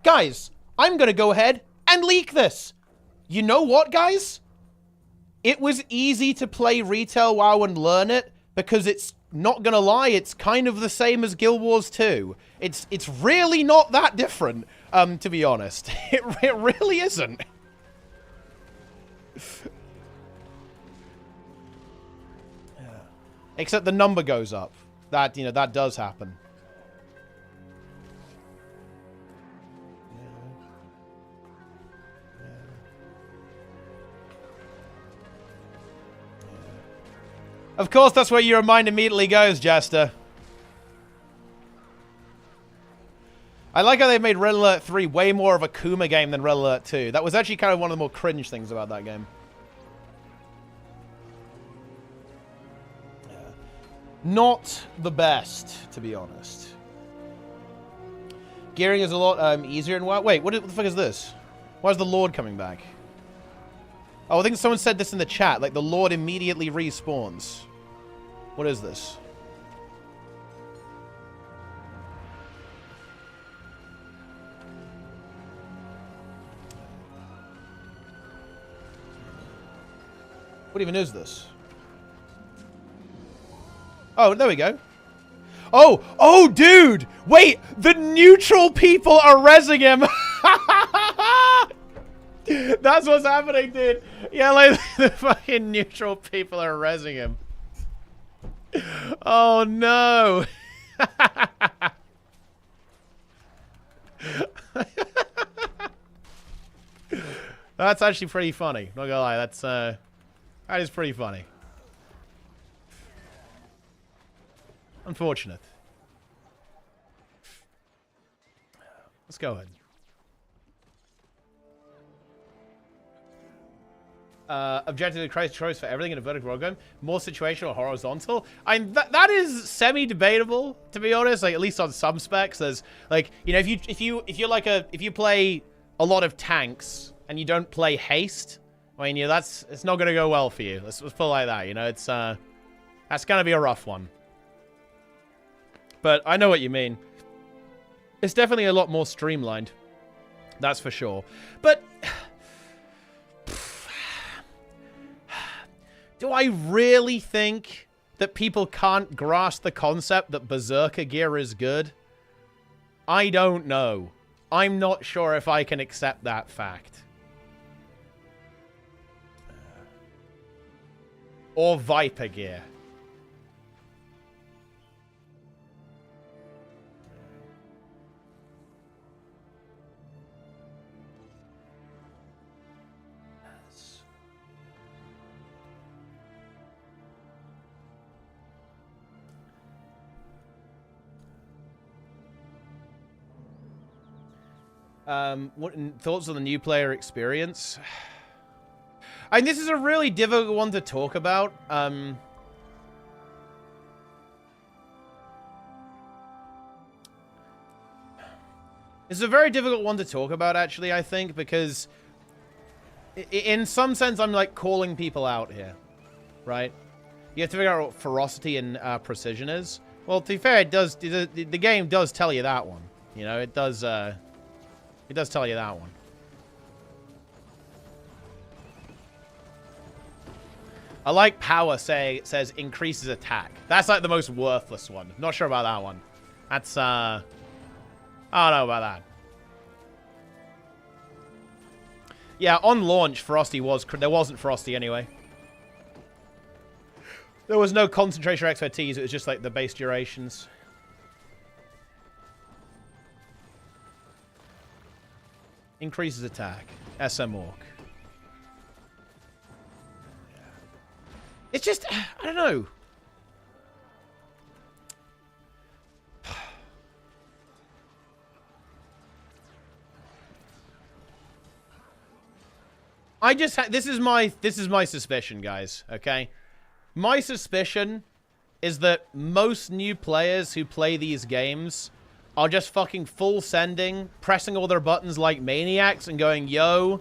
D: Guys, I'm going to go ahead and leak this. You know what, guys? It was easy to play Retail WoW and learn it because it's, not gonna lie, it's kind of the same as Guild Wars 2. It's really not that different, to be honest. It really isn't. Except the number goes up. That, you know, that does happen. Of course, that's where your mind immediately goes, Jester. I like how they made Red Alert 3 way more of a Kuma game than Red Alert 2. That was actually kind of one of the more cringe things about that game. Yeah. Not the best, to be honest. Gearing is a lot easier in WoW. Wait, what the fuck is this? Why is the Lord coming back? Oh, I think someone said this in the chat. Like, the Lord immediately respawns. What is this? What even is this? Oh, there we go. Oh, dude! Wait, the neutral people are rezzing him! That's what's happening, dude. Yeah, like, the fucking neutral people are rezzing him. Oh, no. That's actually pretty funny. Not gonna lie, that is pretty funny. Unfortunate. Let's go ahead. Objective to choice for everything in a vertical road game. More situational or horizontal. That is semi-debatable, to be honest. Like, at least on some specs. There's like, you know, if you play a lot of tanks and you don't play haste, I mean, yeah, it's not gonna go well for you. Let's put it like that. You know, it's that's gonna be a rough one. But I know what you mean. It's definitely a lot more streamlined. That's for sure. But do I really think that people can't grasp the concept that Berserker gear is good? I don't know. I'm not sure if I can accept that fact. Or Viper gear. What thoughts on the new player experience? I mean, this is a really difficult one to talk about. It's a very difficult one to talk about, actually, I think, because in some sense, I'm like calling people out here, right? You have to figure out what ferocity and precision is. Well, to be fair, it does. The game does tell you that one. You know, it does. It does tell you that one. I like power. It says increases attack. That's like the most worthless one. Not sure about that one. That's I don't know about that. Yeah, on launch, Frosty was... There wasn't Frosty anyway. There was no concentration or expertise. It was just like the base durations. Increases attack. SM Orc. It's just... I don't know. I just this is my suspicion, guys, okay? My suspicion is that most new players who play these games are just fucking full sending, pressing all their buttons like maniacs and going, yo,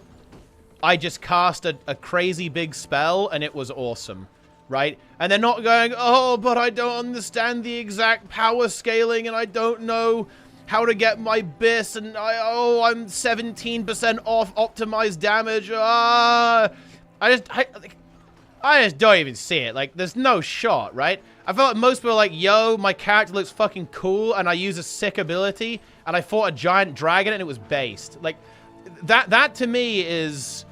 D: I just cast a crazy big spell and it was awesome, right? And they're not going, oh, but I don't understand the exact power scaling and I don't know how to get my bis, and I'm 17% off optimized damage. I just don't even see it. Like, there's no shot, right? I feel like most people are like, yo, my character looks fucking cool, and I use a sick ability, and I fought a giant dragon, and it was based. Like, that to me is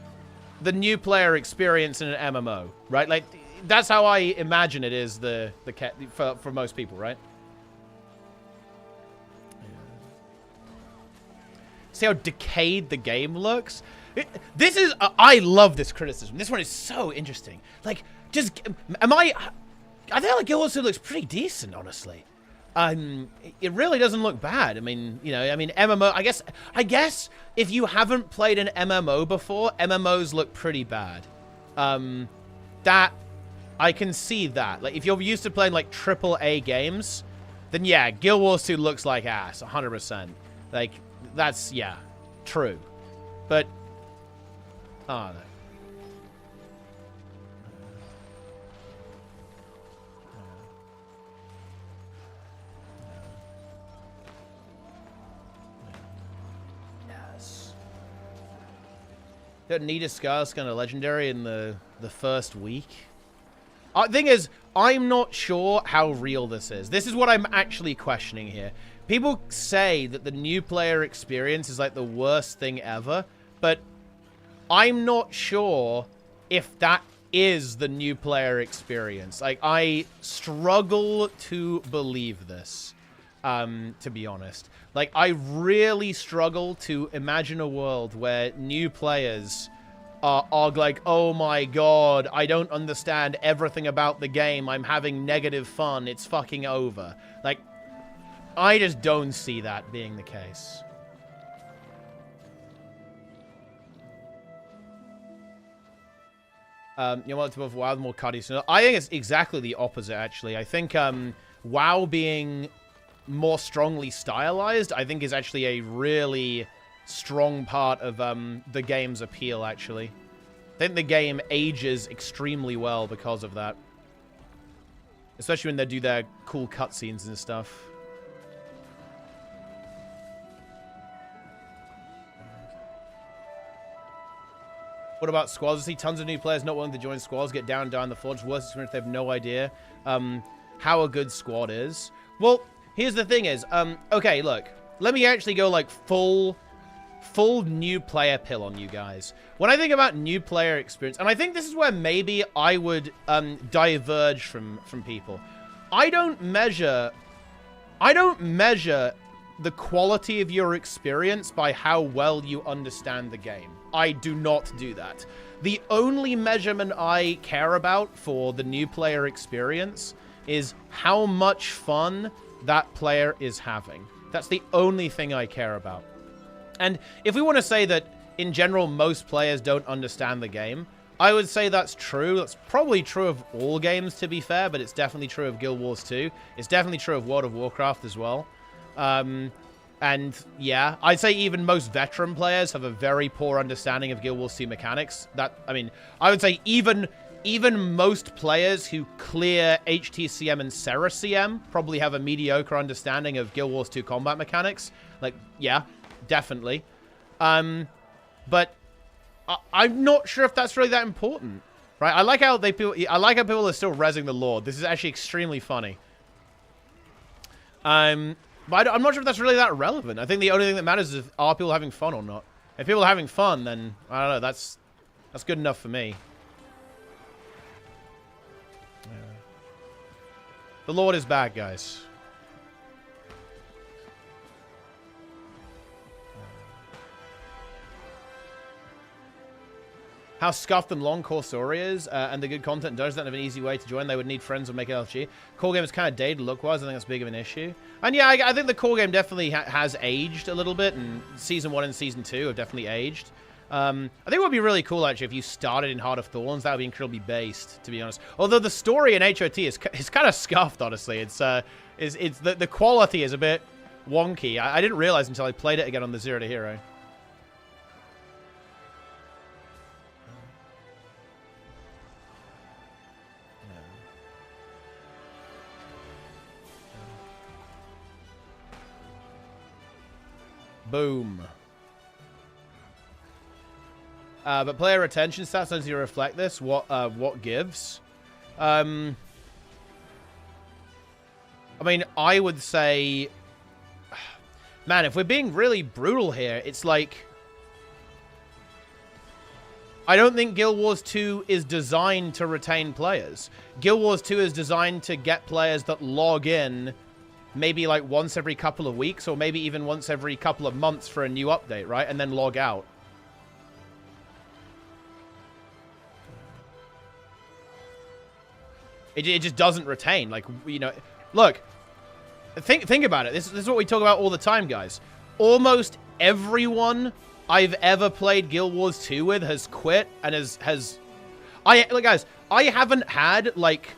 D: the new player experience in an MMO, right? Like, that's how I imagine it is for most people, right? See how decayed the game looks? This is... I love this criticism. This one is so interesting. Like, just... I think like Guild Wars 2 looks pretty decent, honestly. It really doesn't look bad. I mean, you know, MMO... I guess if you haven't played an MMO before, MMOs look pretty bad. That... I can see that. Like, if you're used to playing, like, AAA games, then yeah, Guild Wars 2 looks like ass, 100%. Like... That's, yeah, true. But, I don't know. Yes. Don't need a Scar's kind of legendary in the first week. Thing is, I'm not sure how real this is. This is what I'm actually questioning here. People say that the new player experience is like the worst thing ever, but I'm not sure if that is the new player experience. Like, I struggle to believe this, to be honest. Like, I really struggle to imagine a world where new players are like, oh my god, I don't understand everything about the game. I'm having negative fun. It's fucking over. Like, I just don't see that being the case. You want to have WoW more cardio. So I think it's exactly the opposite, actually. I think WoW being more strongly stylized, I think is actually a really strong part of the game's appeal, actually. I think the game ages extremely well because of that. Especially when they do their cool cutscenes and stuff. What about squads? I see tons of new players not willing to join squads, get down the Forge. Worst experience, they have no idea how a good squad is. Well, here's the thing is, okay, look. Let me actually go, like, full new player pill on you guys. When I think about new player experience, and I think this is where maybe I would diverge from people. I don't measure the quality of your experience by how well you understand the game. I do not do that. The only measurement I care about for the new player experience is how much fun that player is having. That's the only thing I care about. And if we want to say that, in general, most players don't understand the game, I would say that's true. That's probably true of all games, to be fair, but it's definitely true of Guild Wars 2. It's definitely true of World of Warcraft as well. And yeah, I'd say even most veteran players have a very poor understanding of Guild Wars 2 mechanics. I mean, I would say even even most players who clear HTCM and SeraCM probably have a mediocre understanding of Guild Wars 2 combat mechanics. Like, yeah, definitely. But I'm not sure if that's really that important, right? I like how people are still rezzing the Lord. This is actually extremely funny. But I'm not sure if that's really that relevant. I think the only thing that matters is are people having fun or not. If people are having fun, then I don't know. That's good enough for me. The Lord is back, guys. How scuffed and long core story is, and the good content does not have an easy way to join. They would need friends or make LFG. Core game is kind of dated look-wise. I think that's big of an issue. And yeah, I think the core game definitely has aged a little bit, and Season 1 and Season 2 have definitely aged. I think it would be really cool, actually, if you started in Heart of Thorns. That would be incredibly based, to be honest. Although the story in HOT is kind of scuffed, honestly. It's the quality is a bit wonky. I didn't realize until I played it again on the Zero to Hero. Boom. But player retention stats does you reflect this? What gives? I mean, I would say, man, if we're being really brutal here, it's like, I don't think Guild Wars 2 is designed to retain players. Guild Wars 2 is designed to get players that log in maybe like once every couple of weeks, or maybe even once every couple of months for a new update, right? And then log out. It just doesn't retain. Like, you know, look, think about it. This is what we talk about all the time, guys. Almost everyone I've ever played Guild Wars 2 with has quit and look, guys, I haven't had like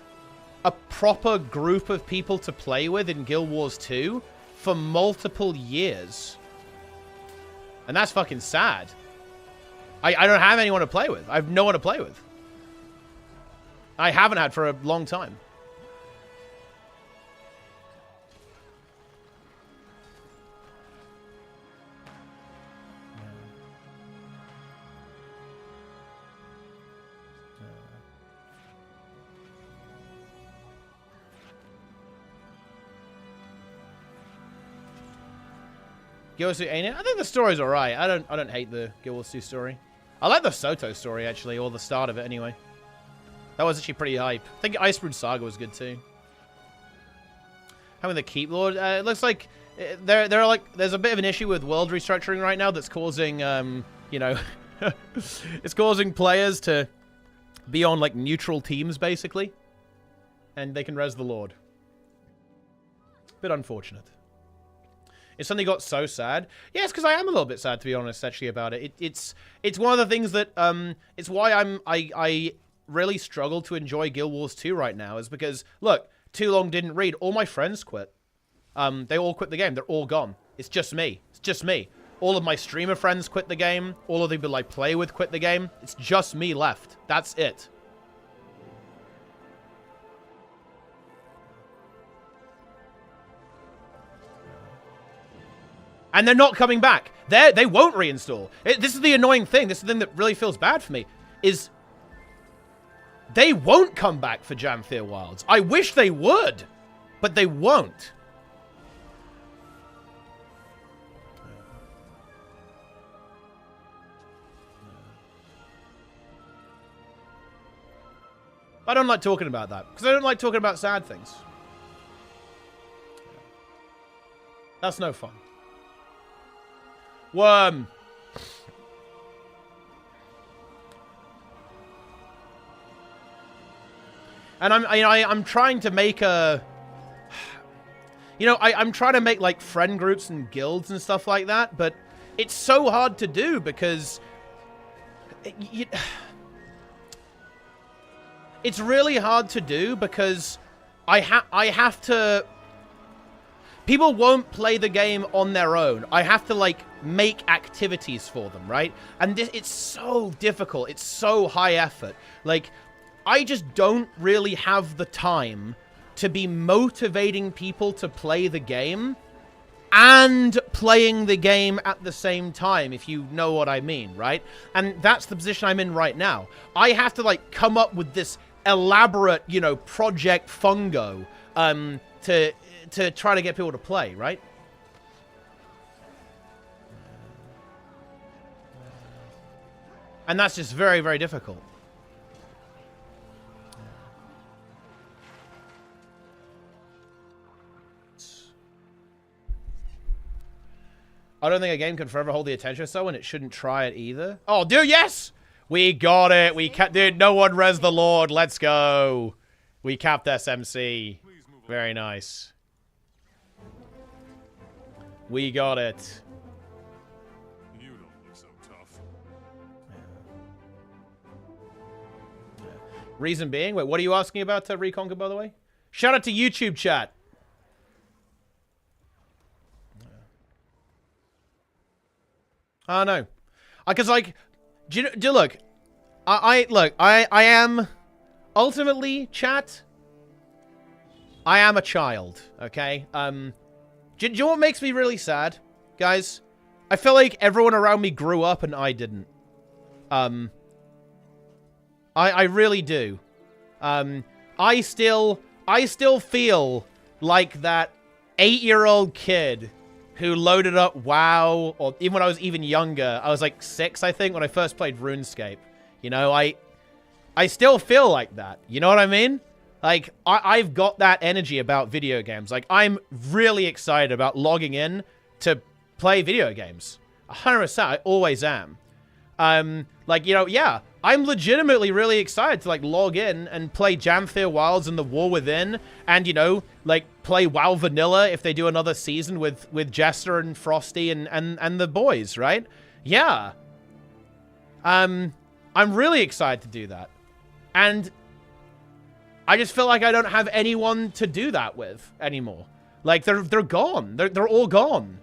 D: a proper group of people to play with in Guild Wars 2 for multiple years. And that's fucking sad. I don't have anyone to play with. I have no one to play with. I haven't had for a long time. Guild Wars 2 ain't it? I think the story's alright. I don't hate the Guild Wars 2 story. I like the Soto story actually, or the start of it anyway. That was actually pretty hype. I think Icebrood Saga was good too. Having the Keep Lord, it looks like there's a bit of an issue with world restructuring right now that's causing you know, it's causing players to be on like neutral teams basically, and they can res the Lord. Bit unfortunate. It suddenly got so sad. Yes, because I am a little bit sad, to be honest, actually, about it. It's one of the things that it's why I really struggle to enjoy Guild Wars 2 right now, is because look, Too Long didn't read. All my friends quit. They all quit the game. They're all gone. It's just me. It's just me. All of my streamer friends quit the game. All of the people I play with quit the game. It's just me left. That's it. And they're not coming back. They won't reinstall. This is the annoying thing. This is the thing that really feels bad for me. Is they won't come back for Janthir Wilds. I wish they would, but they won't. I don't like talking about that, because I don't like talking about sad things. That's no fun. Worm. And I'm trying to make a, I'm trying to make like friend groups and guilds and stuff like that, but it's so hard to do because it's really hard to do because I have to. People won't play the game on their own. I have to, like, make activities for them, right? And it's so difficult. It's so high effort. Like, I just don't really have the time to be motivating people to play the game and playing the game at the same time, if you know what I mean, right? And that's the position I'm in right now. I have to, like, come up with this elaborate, you know, Project Fungo to try to get people to play, right? And that's just very, very difficult. I don't think a game can forever hold the attention of someone. It shouldn't try it either. Oh, dude, yes! We got it. We dude, no one res the Lord. Let's go. We capped SMC. Very nice. We got it.
B: You don't look so tough.
D: Reason being? Wait, what are you asking about to Reconquer, by the way? Shout out to YouTube chat. I know. Because, like, look, I am, ultimately, chat, I am a child, okay? Do you know what makes me really sad, guys? I feel like everyone around me grew up and I didn't. I really do. I still feel like that 8-year-old kid who loaded up WoW, or even when I was even younger. I was like 6, I think, when I first played RuneScape. You know, I still feel like that. You know what I mean? Like, I've got that energy about video games. Like, I'm really excited about logging in to play video games. 100%, I always am. Like, you know, yeah, I'm legitimately really excited to, like, log in and play Janthir Wilds and the War Within, and, you know, like, play WoW Vanilla if they do another season with Jester and Frosty and the boys, right? Yeah. I'm really excited to do that. And I just feel like I don't have anyone to do that with anymore. Like, they're gone. They're all gone.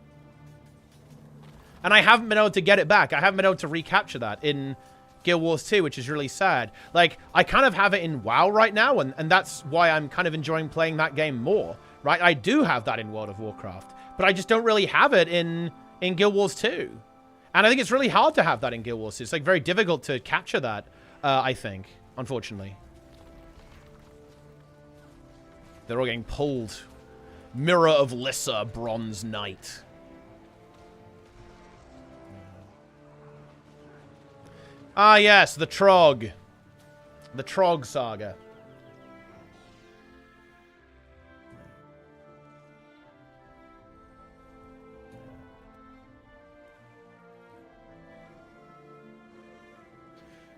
D: And I haven't been able to get it back. I haven't been able to recapture that in Guild Wars 2, which is really sad. Like, I kind of have it in WoW right now, and that's why I'm kind of enjoying playing that game more, right? I do have that in World of Warcraft, but I just don't really have it in Guild Wars 2. And I think it's really hard to have that in Guild Wars 2. It's, like, very difficult to capture that, I think, unfortunately. They're all getting pulled. Mirror of Lissa, Bronze Knight. Ah, yes, the Trog. The Trog saga.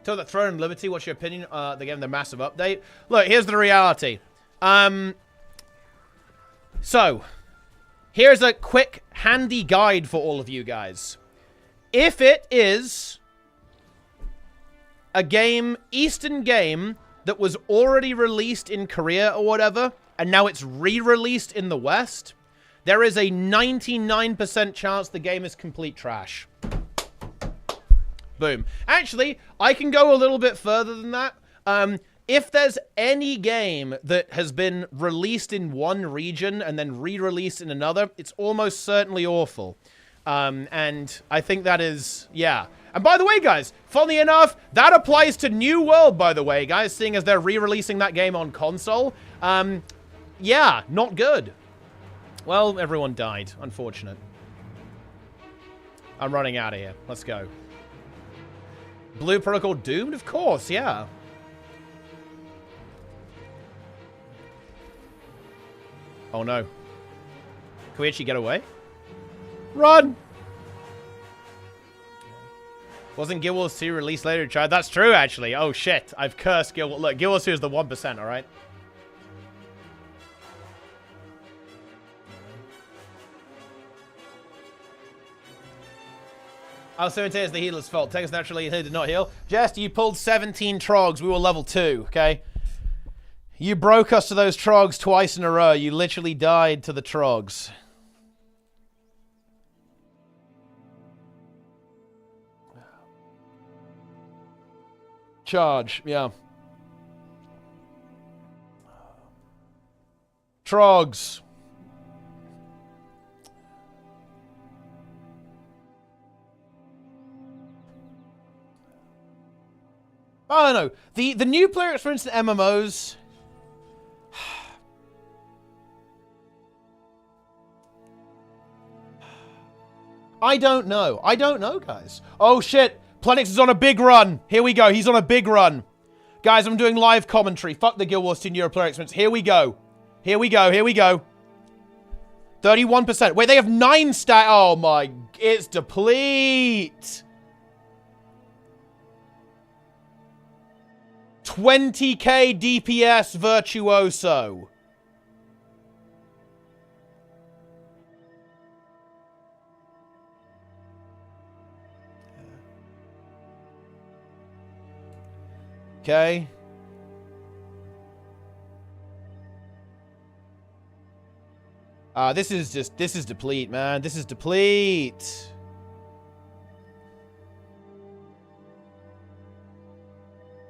D: Till that Throne and Liberty, what's your opinion? They gave them the massive update. Look, here's the reality. So, here's a quick, handy guide for all of you guys. If it is a game, Eastern game, that was already released in Korea or whatever, and now it's re-released in the West, there is a 99% chance the game is complete trash. Boom. Actually, I can go a little bit further than that. If there's any game that has been released in one region and then re-released in another, it's almost certainly awful. And I think that is, yeah. And by the way, guys, funny enough, that applies to New World, by the way, guys, seeing as they're re-releasing that game on console. Yeah, not good. Well, everyone died. Unfortunate. I'm running out of here. Let's go. Blue Protocol doomed? Of course, yeah. Oh, no. Can we actually get away? Run! Wasn't Guild Wars 2 released later in China? That's true, actually. Oh, shit. I've cursed Guild Wars. Look, Guild Wars 2 is the 1%, alright? Oh, so it is the healer's fault. Tex naturally did not heal. Jess, you pulled 17 trogs. We were level 2, okay? You broke us to those trogs twice in a row. You literally died to the trogs. Charge, yeah. Trogs. I don't know. The new player experience in MMOs. I don't know. I don't know, guys. Oh, shit. Plenix is on a big run. Here we go. He's on a big run. Guys, I'm doing live commentary. Fuck the Guild Wars 2 Euro player experience. Here we go. Here we go. Here we go. 31%. Wait, they have 9 stat. Oh, my. It's deplete. 20k DPS Virtuoso. Okay. This is deplete, man. This is deplete.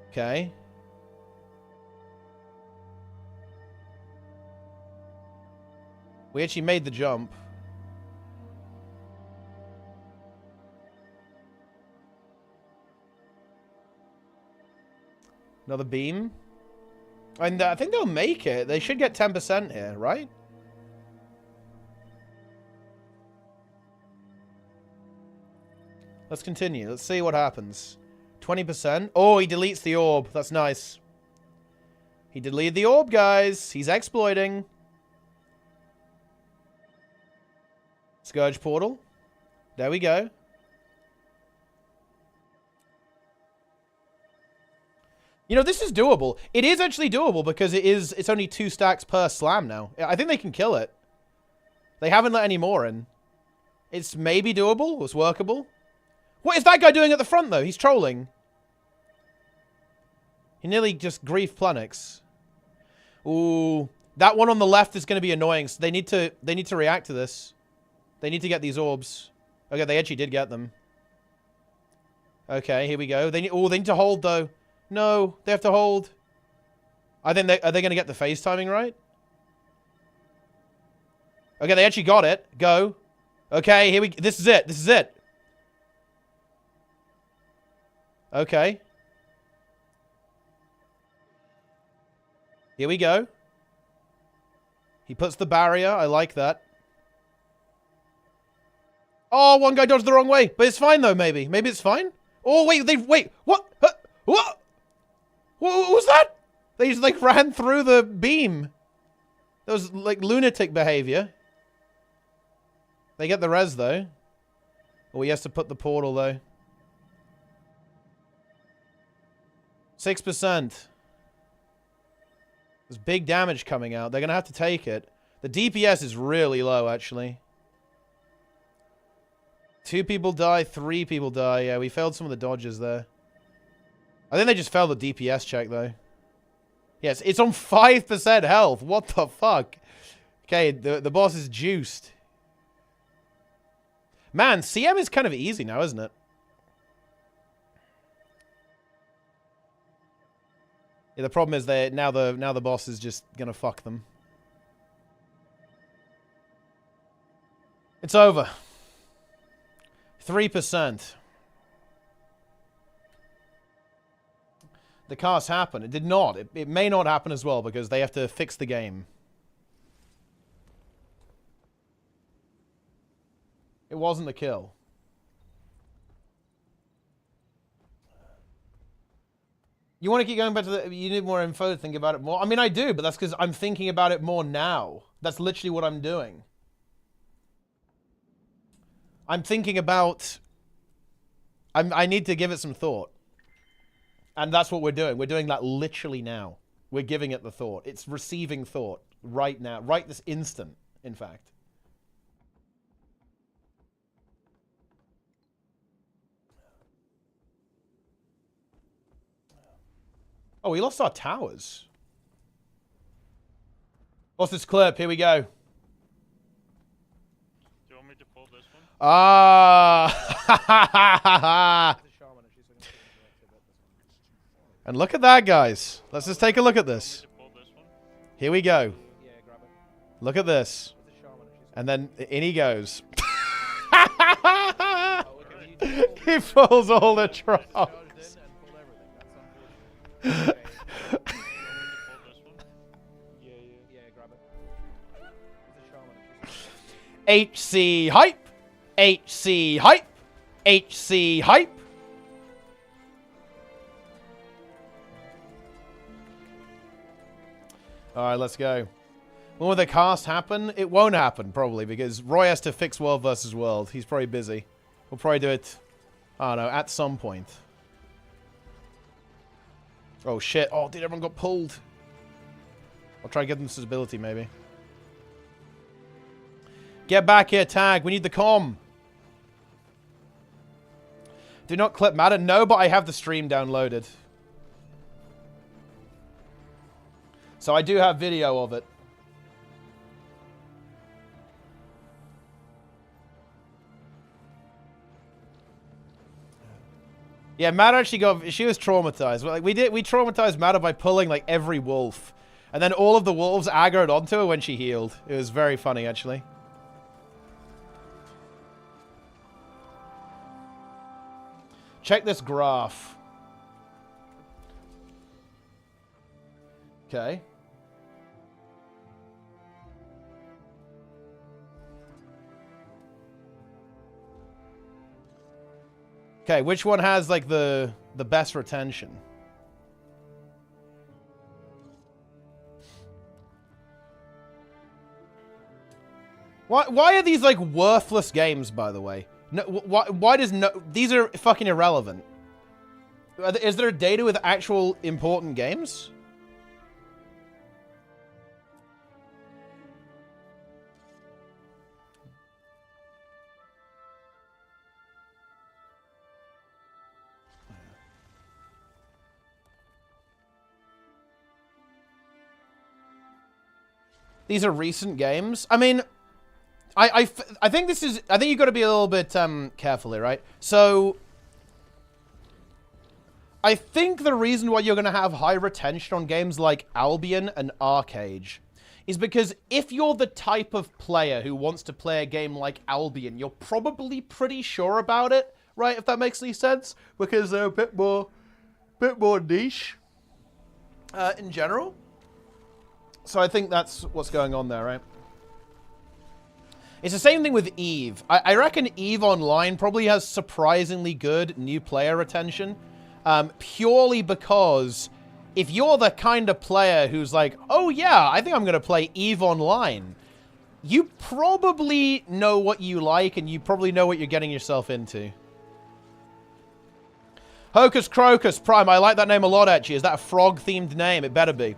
D: Okay. We actually made the jump. Another beam. And I think they'll make it. They should get 10% here, right? Let's continue. Let's see what happens. 20%. Oh, he deletes the orb. That's nice. He deleted the orb, guys. He's exploiting. Scourge portal. There we go. You know, this is doable. It is actually doable because it's only 2 stacks per slam now. I think they can kill it. They haven't let any more in. It's maybe doable. It's workable. What is that guy doing at the front, though? He's trolling. He nearly just griefed Plenix. Ooh. That one on the left is going to be annoying. So they need to react to this. They need to get these orbs. Okay, they actually did get them. Okay, here we go. They need to hold, though. No, they have to hold. Are they going to get the phase timing right? Okay, they actually got it. Go. Okay, this is it. This is it. Okay. Here we go. He puts the barrier. I like that. Oh, one guy dodged the wrong way. But it's fine, though, maybe. Maybe it's fine. Oh, wait. Wait. What? What? What was that? They just, like, ran through the beam. That was, like, lunatic behavior. They get the res, though. Oh, he has to put the portal, though. 6%. There's big damage coming out. They're going to have to take it. The DPS is really low, actually. 2 people die, 3 people die. Yeah, we failed some of the dodges there. I think they just failed the DPS check, though. Yes, it's on 5% health. What the fuck? Okay, the boss is juiced. Man, CM is kind of easy now, isn't it? Yeah, the problem is that now the boss is just gonna fuck them. It's over. 3%. The cast happened. It did not. It may not happen as well because they have to fix the game. It wasn't the kill. You want to keep going back to the... You need more info to think about it more? I mean, I do, but that's because I'm thinking about it more now. That's literally what I'm doing. I'm thinking about... I need to give it some thought. And that's what we're doing. We're doing that literally now. We're giving it the thought. It's receiving thought right now. Right this instant, in fact. Oh, we lost our towers. What's this clip? Here we go.
H: Do you want me to pull this one?
D: Ah! And look at that, guys. Let's just take a look at this. Here we go. Look at this. And then in he goes. He pulls all the drops. HC hype. HC hype. HC hype. Alright, let's go. When will the cast happen? It won't happen, probably, because Roy has to fix World vs. World. He's probably busy. We'll probably do it, I don't know, at some point. Oh, shit. Oh, dude, everyone got pulled. I'll try to get them stability, maybe. Get back here, tag. We need the comm. Do not clip matter. No, but I have the stream downloaded. So I do have video of it. Yeah, Matt actually she was traumatized. Like we traumatized Matt by pulling like every wolf. And then all of the wolves aggroed onto her when she healed. It was very funny, actually. Check this graph. Okay. Okay, which one has like the best retention? Why are these like worthless games, by the way? No, why does no... These are fucking irrelevant. Is there data with actual important games? These are recent games. I mean, I think this is... I think you've got to be a little bit careful here, right? So, I think the reason why you're going to have high retention on games like Albion and Arcade is because if you're the type of player who wants to play a game like Albion, you're probably pretty sure about it, right? If that makes any sense, because they're a bit more niche in general. So I think that's what's going on there, right? It's the same thing with EVE. I reckon EVE Online probably has surprisingly good new player retention. Purely because if you're the kind of player who's like, oh yeah, I think I'm going to play EVE Online, you probably know what you like and you probably know what you're getting yourself into. Hocus Crocus Prime, I like that name a lot, actually. Is that a frog-themed name? It better be.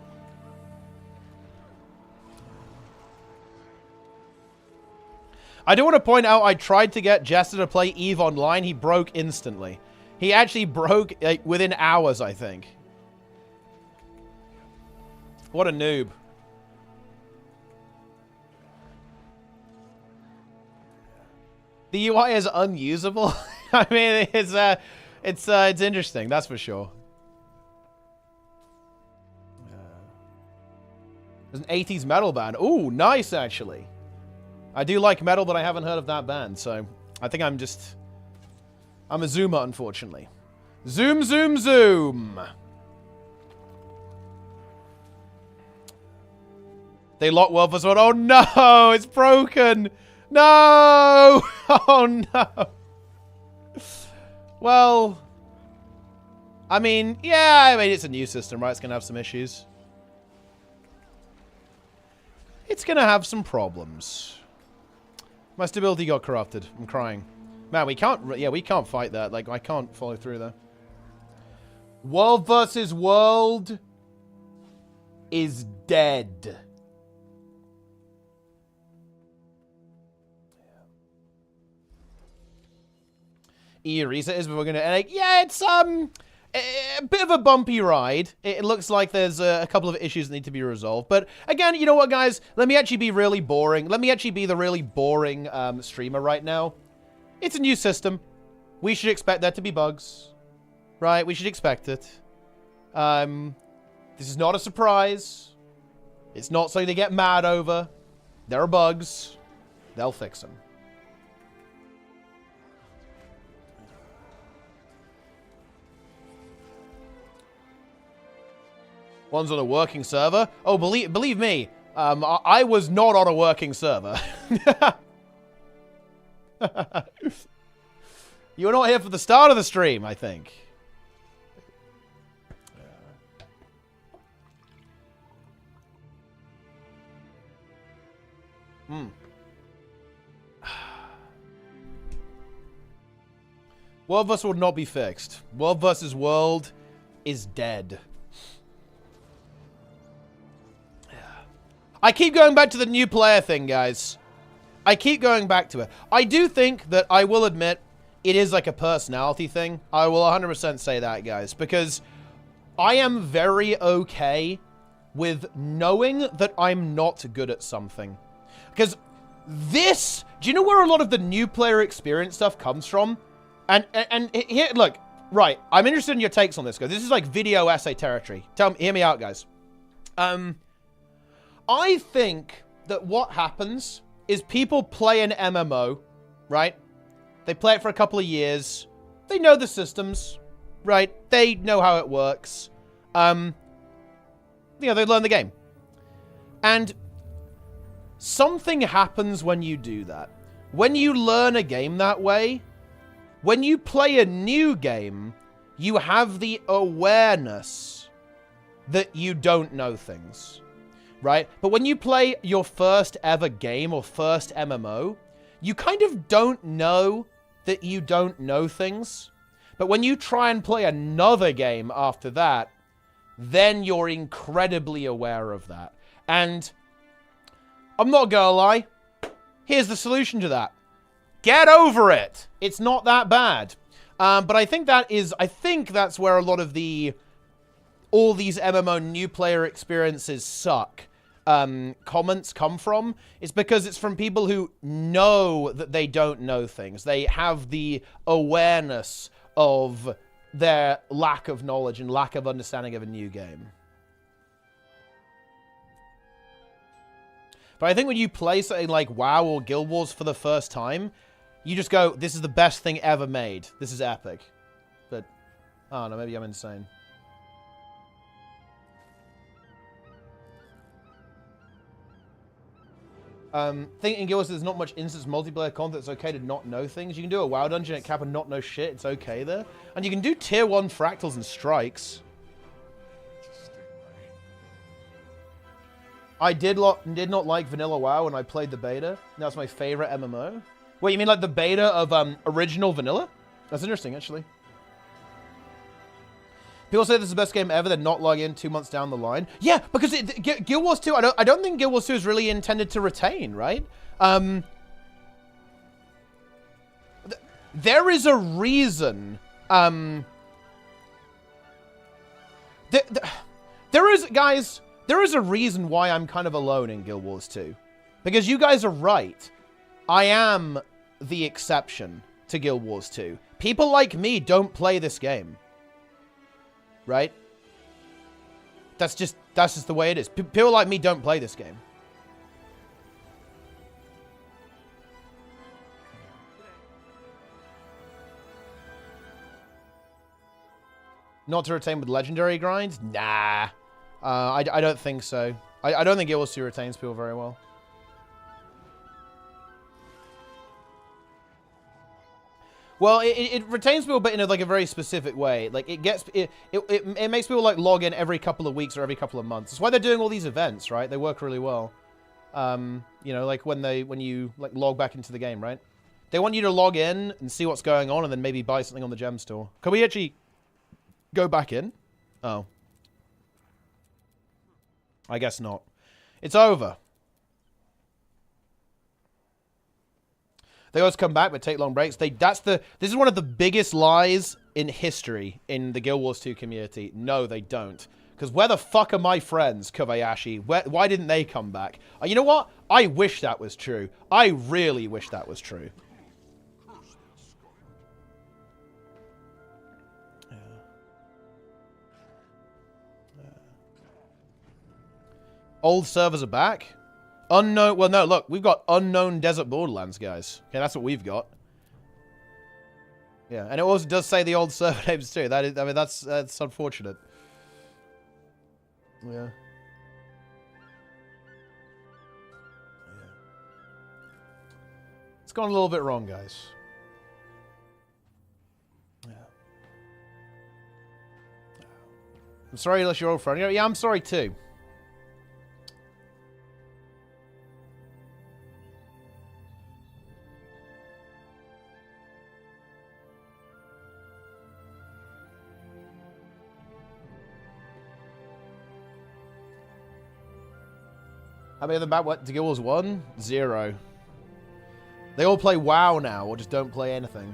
D: I do want to point out I tried to get Jester to play EVE Online. He broke instantly. He actually broke like, within hours, I think. What a noob. The UI is unusable. I mean, it's interesting, that's for sure. There's an 80s metal band. Ooh, nice, actually. I do like metal, but I haven't heard of that band, so I think I'm a zoomer, unfortunately. Zoom, zoom, zoom! They lock World vs. World. Oh no! It's broken! No! Oh no! Well... I mean, yeah, it's a new system, right? It's gonna have some issues. It's gonna have some problems. My stability got corrupted. I'm crying. Man, we can't... Yeah, we can't fight that. Like, I can't follow through there. World vs. World is dead. Reset is, but we're gonna... Like, yeah, it's, a bit of a bumpy ride. It looks like there's a couple of issues that need to be resolved. But again, you know what, guys? Let me actually be really boring. Let me actually be the really boring streamer right now. It's a new system. We should expect there to be bugs. Right? We should expect it. This is not a surprise. It's not something to get mad over. There are bugs. They'll fix them. One's on a working server. Oh, believe me, I was not on a working server. You were not here for the start of the stream, I think. World vs. will not be fixed. World vs. World is dead. I keep going back to the new player thing, guys. I keep going back to it. I do think that, I will admit, it is like a personality thing. I will 100% say that, guys. Because I am very okay with knowing that I'm not good at something. Because this... Do you know where a lot of the new player experience stuff comes from? And here, look. Right, I'm interested in your takes on this, guys. This is like video essay territory. Hear me out, guys. I think that what happens is people play an MMO, right? They play it for a couple of years. They know the systems, right? They know how it works. You know, they learn the game. And something happens when you do that. When you learn a game that way, when you play a new game, you have the awareness that you don't know things. Right? But when you play your first ever game or first MMO, you kind of don't know that you don't know things. But when you try and play another game after that, then you're incredibly aware of that. And I'm not gonna lie, here's the solution to that. Get over it! It's not that bad. But I think that's where a lot of all these MMO new player experiences suck. Comments come from, it's because it's from people who know that they don't know things. They have the awareness of their lack of knowledge and lack of understanding of a new game. But I think when you play something like WoW or Guild Wars for the first time, you just go, this is the best thing ever made. This is epic. But, I don't know, maybe I'm insane. Think in Guild Wars there's not much instance multiplayer content. It's okay to not know things. You can do a WoW dungeon at Cap and not know shit. It's okay there. And you can do tier 1 fractals and strikes. I did not like vanilla WoW when I played the beta. That's my favorite MMO. Wait, you mean like the beta of original vanilla? That's interesting, actually. People say this is the best game ever, then not log in 2 months down the line. Yeah, because Guild Wars 2, I don't think Guild Wars 2 is really intended to retain, right? There is a reason. There is a reason why I'm kind of alone in Guild Wars 2. Because you guys are right. I am the exception to Guild Wars 2. People like me don't play this game. Right? That's just the way it is. People like me don't play this game. Not to retain with legendary grinds? Nah. I don't think so. I don't think Guild Wars 2 retains people very well. Well, it retains people, but in like a very specific way. Like it makes people like log in every couple of weeks or every couple of months. That's why they're doing all these events, right? They work really well. You know, like when you like log back into the game, right? They want you to log in and see what's going on, and then maybe buy something on the gem store. Can we actually go back in? Oh, I guess not. It's over. They always come back, but take long breaks. This is one of the biggest lies in history in the Guild Wars 2 community. No, they don't. Because where the fuck are my friends, Kobayashi? Why didn't they come back? You know what? I wish that was true. I really wish that was true. Old servers are back. Unknown. Well, no, look, we've got unknown desert borderlands, guys. Okay, that's what we've got. Yeah, and it also does say the old server names too. That is, I mean, that's unfortunate. Yeah. It's gone a little bit wrong, guys. Yeah. I'm sorry you lost your old friend. Yeah, I'm sorry too. How many of the map what to Guild 1? 0. They all play WoW now, or just don't play anything.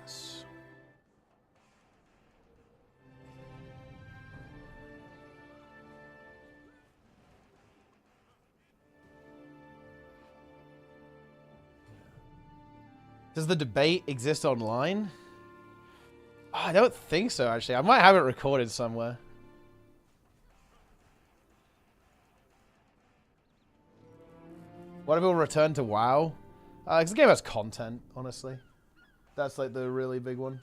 D: Yes. Does the debate exist online? Oh, I don't think so, actually. I might have it recorded somewhere. What if we'll return to WoW? Because the game has content, honestly. That's like the really big one.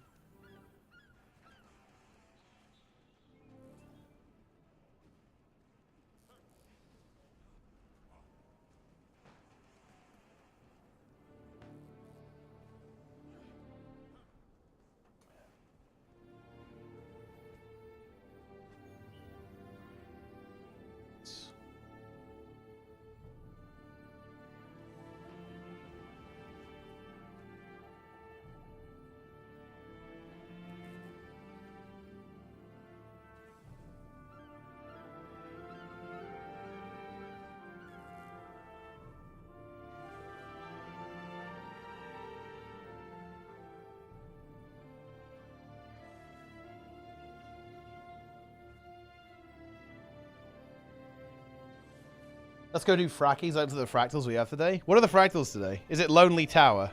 D: Let's go do frackies over to the fractals we have today. What are the fractals today? Is it Lonely Tower?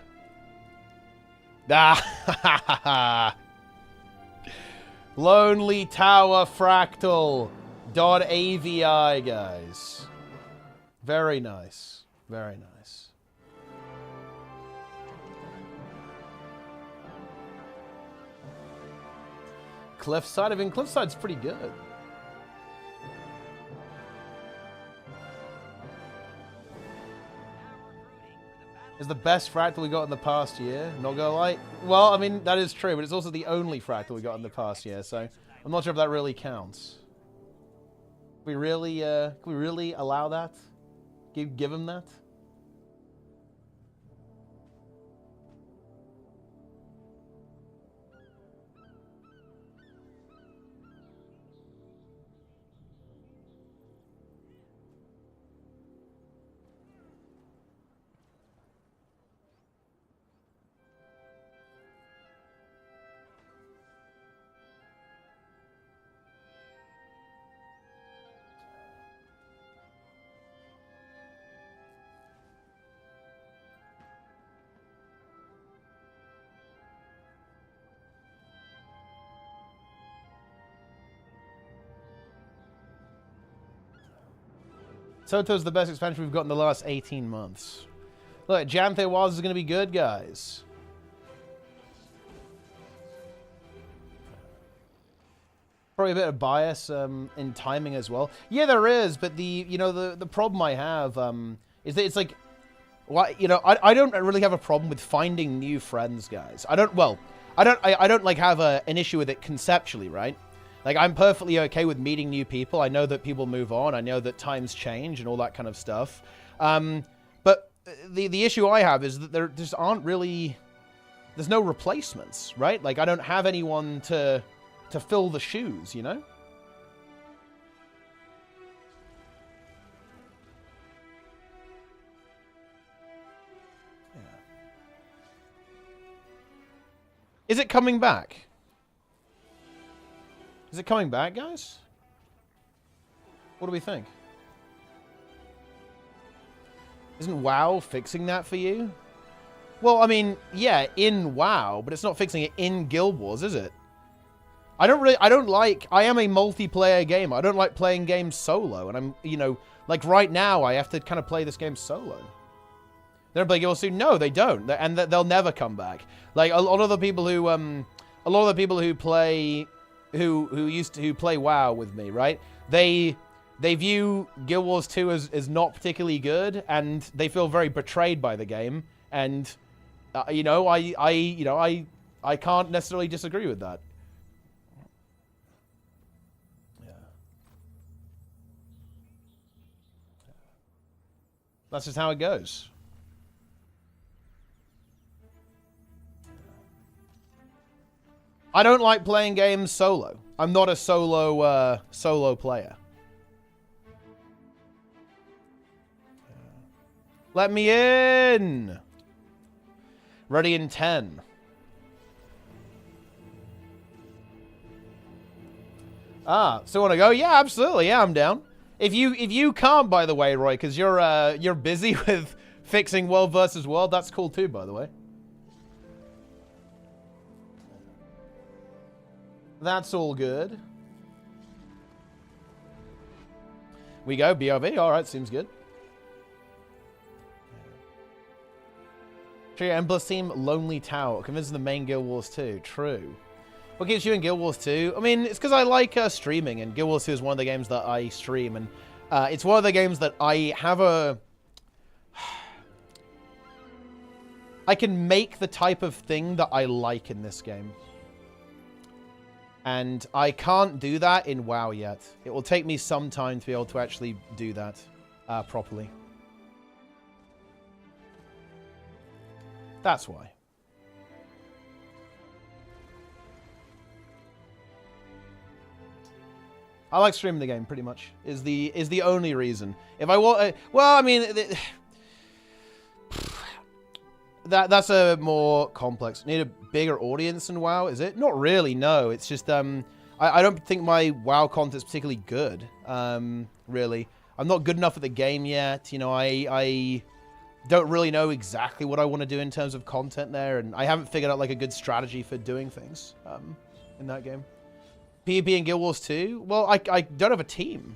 D: Ah, Lonely Tower Fractal .avi, guys. Very nice. Very nice. Cliffside? I mean, Cliffside's pretty good. Is the best fractal we got in the past year. Not gonna lie. Well, I mean, that is true, but it's also the only fractal we got in the past year, so I'm not sure if that really counts. Can we really allow that? Give him that? Soto's the best expansion we've got in the last 18 months. Look, Janthir Wilds is going to be good, guys. Probably a bit of bias in timing as well. Yeah, there is, but the problem I have is that it's like, I don't really have a problem with finding new friends, guys. I don't like have an issue with it conceptually, right? Like, I'm perfectly okay with meeting new people. I know that people move on. I know that times change and all that kind of stuff. But the issue I have is that there just aren't really... There's no replacements, right? Like, I don't have anyone to fill the shoes, you know? Yeah. Is it coming back? Is it coming back, guys? What do we think? Isn't WoW fixing that for you? Well, I mean, yeah, in WoW, but it's not fixing it in Guild Wars, is it? I am a multiplayer gamer. I don't like playing games solo. And I'm, you know, like right now, I have to kind of play this game solo. They don't play Guild Wars 2? No, they don't. And they'll never come back. Like, a lot of the people who play, who play WoW with me, right? They view Guild Wars 2 as not particularly good, and they feel very betrayed by the game. And, you know, I can't necessarily disagree with that. Yeah. That's just how it goes. I don't like playing games solo. I'm not a solo player. Let me in. Ready in 10. Still want to go? Yeah, absolutely. Yeah, I'm down. If you can't, by the way, Roy, because you're busy with fixing World versus World, that's cool too, by the way. That's all good. We go, BRB. All right, seems good. True, Embless team, Lonely Tower. Convincing the main Guild Wars 2. True. What keeps you in Guild Wars 2? I mean, it's because I like streaming, and Guild Wars 2 is one of the games that I stream, and it's one of the games that I have a... I can make the type of thing that I like in this game. And I can't do that in WoW yet. It will take me some time to be able to actually do that properly. That's why. I like streaming the game pretty much. Is the only reason. If I want, well, I mean, that's a more complex. Need a bigger audience than WoW, is it? Not really. No, it's just I don't think my WoW content's particularly good. Really, I'm not good enough at the game yet. You know, I don't really know exactly what I want to do in terms of content there, and I haven't figured out like a good strategy for doing things in that game. PvP in Guild Wars 2? Well, I don't have a team.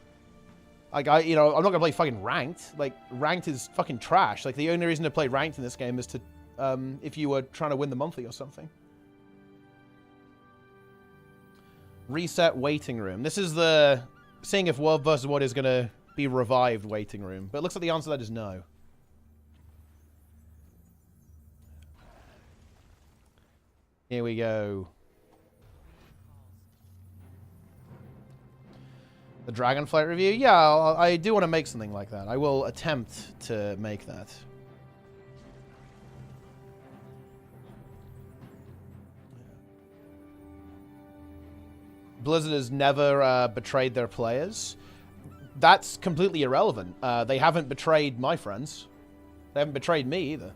D: Like, I'm not gonna play fucking ranked. Like, ranked is fucking trash. Like, the only reason to play ranked in this game is to, if you were trying to win the monthly or something. Reset waiting room. This is the seeing if World vs. World is gonna be revived waiting room, but it looks like the answer to that is no. Here we go. The Dragonflight review? Yeah, I do want to make something like that. I will attempt to make that. Blizzard has never betrayed their players. That's completely irrelevant. They haven't betrayed my friends. They haven't betrayed me either.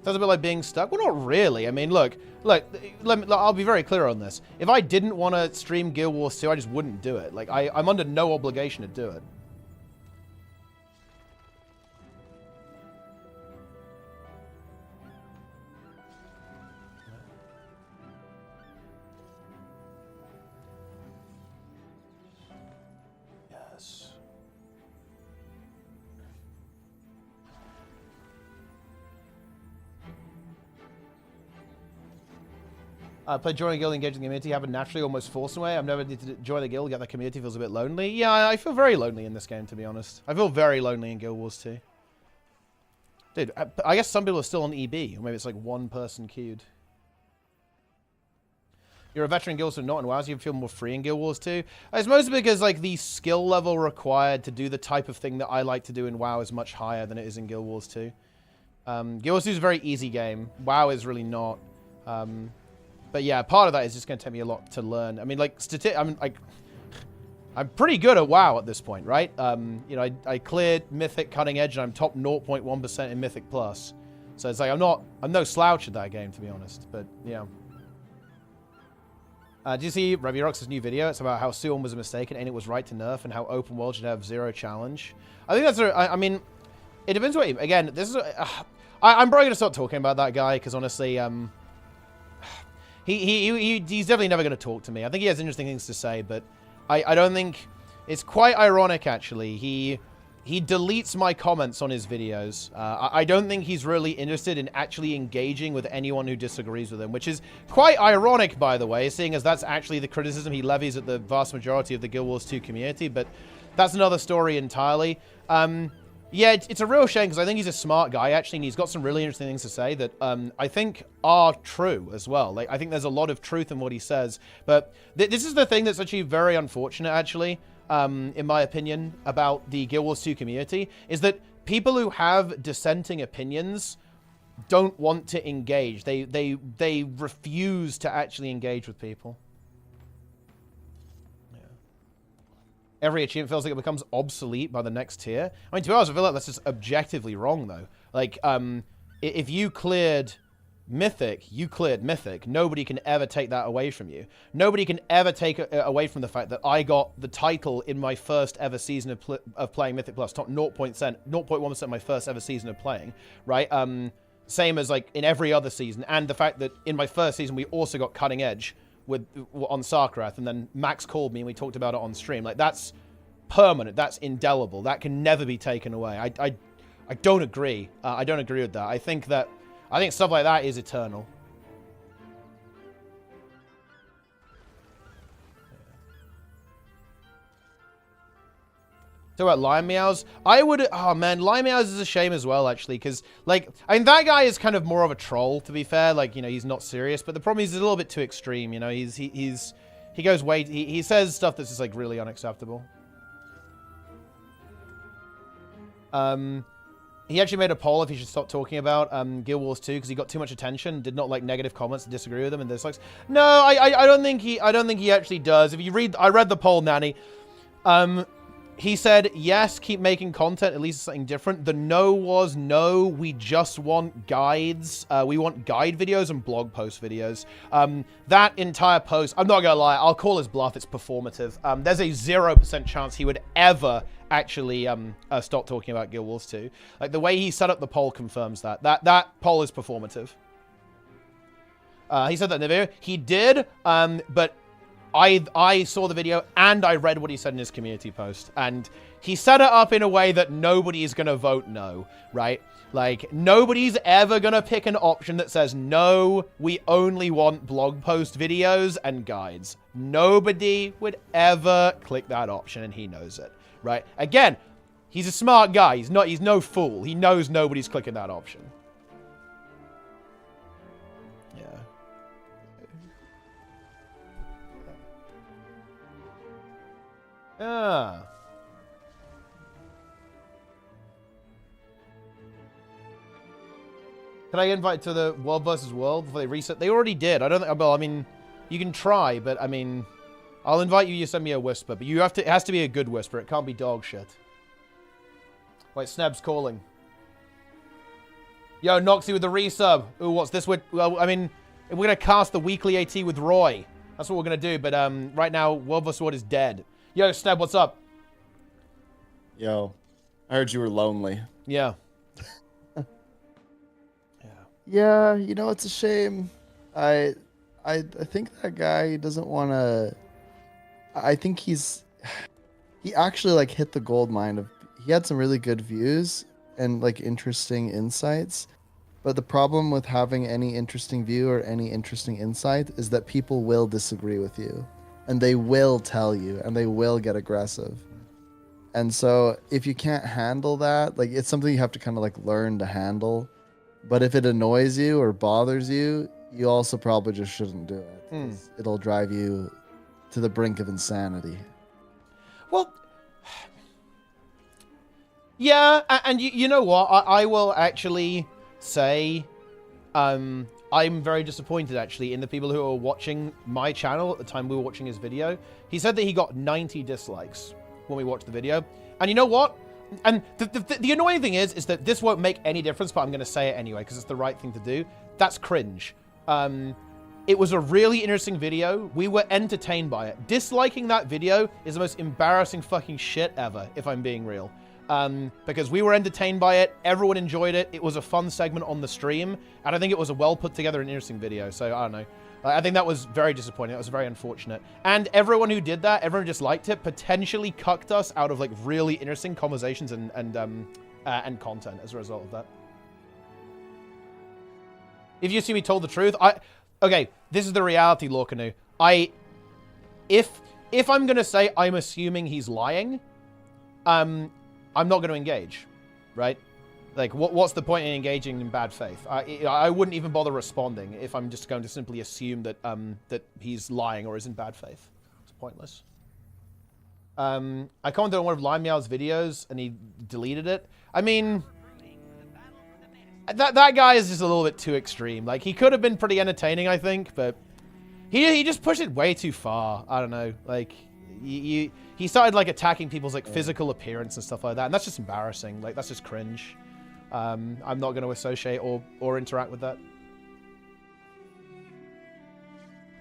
D: Sounds a bit like being stuck. Well, not really. I mean, look, I'll be very clear on this. If I didn't want to stream Guild Wars 2, I just wouldn't do it. Like, I'm under no obligation to do it. Yes. Play join a guild, engage in the community, happen naturally, almost forced away. I've never needed to join the guild, get the community, feels a bit lonely. Yeah, I feel very lonely in this game, to be honest. I feel very lonely in Guild Wars 2. Dude, I guess some people are still on EB, or maybe it's like one person queued. You're a veteran in Guild Wars, so not in WoW, so you feel more free in Guild Wars 2. It's mostly because like the skill level required to do the type of thing that I like to do in WoW is much higher than it is in Guild Wars 2. Guild Wars 2 is a very easy game. WoW is really not. But yeah, part of that is just going to take me a lot to learn. I mean, like, I'm pretty good at WoW at this point, right? You know, I cleared Mythic Cutting Edge, and I'm top 0.1% in Mythic Plus. So it's like, I'm no slouch at that game, to be honest. But, yeah. Did you see Revirox's new video? It's about how Suwon was a mistake and it was right to nerf, and how open world should have zero challenge. I think that's I mean, it depends what again, this is... I'm probably going to start talking about that guy, because honestly, he's definitely never going to talk to me. I think he has interesting things to say, but I don't think... It's quite ironic, actually. He deletes my comments on his videos. I don't think he's really interested in actually engaging with anyone who disagrees with him, which is quite ironic, by the way, seeing as that's actually the criticism he levies at the vast majority of the Guild Wars 2 community, but that's another story entirely. Yeah, it's a real shame, because I think he's a smart guy, actually, and he's got some really interesting things to say that I think are true as well. Like, I think there's a lot of truth in what he says, but this is the thing that's actually very unfortunate, actually, in my opinion, about the Guild Wars 2 community, is that people who have dissenting opinions don't want to engage. They refuse to actually engage with people. Yeah. Every achievement feels like it becomes obsolete by the next tier. I mean, to be honest, I feel like that's just objectively wrong, though. Like, if you cleared Mythic, you cleared Mythic. Nobody can ever take that away from you. Nobody can ever take away from the fact that I got the title in my first ever season of playing Mythic Plus, top 0.1% of my first ever season of playing, right? Same as like in every other season, and the fact that in my first season we also got Cutting Edge on Sarkarath, and then Max called me and we talked about it on stream. Like, that's permanent. That's indelible. That can never be taken away. I don't agree. I don't agree with that. I think stuff like that is eternal. Talk about Lion Meows. Oh man, Lion Meows is a shame as well, actually, because, like, I mean, that guy is kind of more of a troll, to be fair. Like, you know, he's not serious, but the problem is he's a little bit too extreme, you know. He goes way, he says stuff that's just, like, really unacceptable. He actually made a poll if he should stop talking about Guild Wars 2 because he got too much attention, did not like negative comments, and disagree with them and dislikes. No, I don't think he actually does. If you read, I read the poll, Nanny. He said, yes, keep making content, at least something different. The no was, no, we just want guides. We want guide videos and blog post videos. That entire post, I'm not going to lie, I'll call his bluff, it's performative. There's a 0% chance he would ever actually stop talking about Guild Wars 2. Like, the way he set up the poll confirms that. That poll is performative. He said that in the video. He did, but I saw the video and I read what he said in his community post, and he set it up in a way that nobody is going to vote no, right? Like, nobody's ever going to pick an option that says, no, we only want blog post videos and guides. Nobody would ever click that option, and he knows it, right? Again, he's a smart guy. He's no fool. He knows nobody's clicking that option. Ah. Can I invite to the World versus World before they reset? They already did. I don't think. Well, I mean, you can try, but I mean, I'll invite you. You send me a whisper, but you have to. It has to be a good whisper. It can't be dog shit. Wait, Sneb's calling. Yo, Noxy with the resub. Ooh, what's this? Well, I mean, we're gonna cast the weekly AT with Roy. That's what we're gonna do. But right now, World vs. World is dead. Yo, Sneb, what's up?
I: Yo, I heard you were lonely.
D: Yeah.
I: Yeah, you know, it's a shame. I think that guy doesn't want to. I think he actually like hit the gold mine of. He had some really good views and like interesting insights, but the problem with having any interesting view or any interesting insight is that people will disagree with you. And they will tell you, and they will get aggressive. And so if you can't handle that, like, it's something you have to kind of like learn to handle. But if it annoys you or bothers you, you also probably just shouldn't do it. It'll drive you to the brink of insanity.
D: Well, yeah, and you know what? I will actually say, I'm very disappointed, actually, in the people who are watching my channel at the time we were watching his video. He said that he got 90 dislikes when we watched the video. And you know what? And the annoying thing is that this won't make any difference, but I'm going to say it anyway, because it's the right thing to do. That's cringe. It was a really interesting video. We were entertained by it. Disliking that video is the most embarrassing fucking shit ever, if I'm being real. because we were entertained by it. Everyone enjoyed it. It was a fun segment on the stream, and I think it was a well put together and interesting video. So I don't know. I think that was very disappointing. That was very unfortunate. And everyone who did that, everyone just liked it, potentially cucked us out of like really interesting conversations and content as a result of that. If you assume he told the truth, okay, this is the reality, Lorcanu. If I'm gonna say I'm assuming he's lying, I'm not gonna engage, right? Like, what's the point in engaging in bad faith? I wouldn't even bother responding if I'm just going to simply assume that that he's lying or is in bad faith. It's pointless. I commented on one of Lime Meow's videos and he deleted it. I mean, that guy is just a little bit too extreme. Like, he could have been pretty entertaining, I think, but he just pushed it way too far. I don't know. Like, he started like attacking people's like physical appearance and stuff like that, and that's just embarrassing. Like, that's just cringe. I'm not going to associate or interact with that.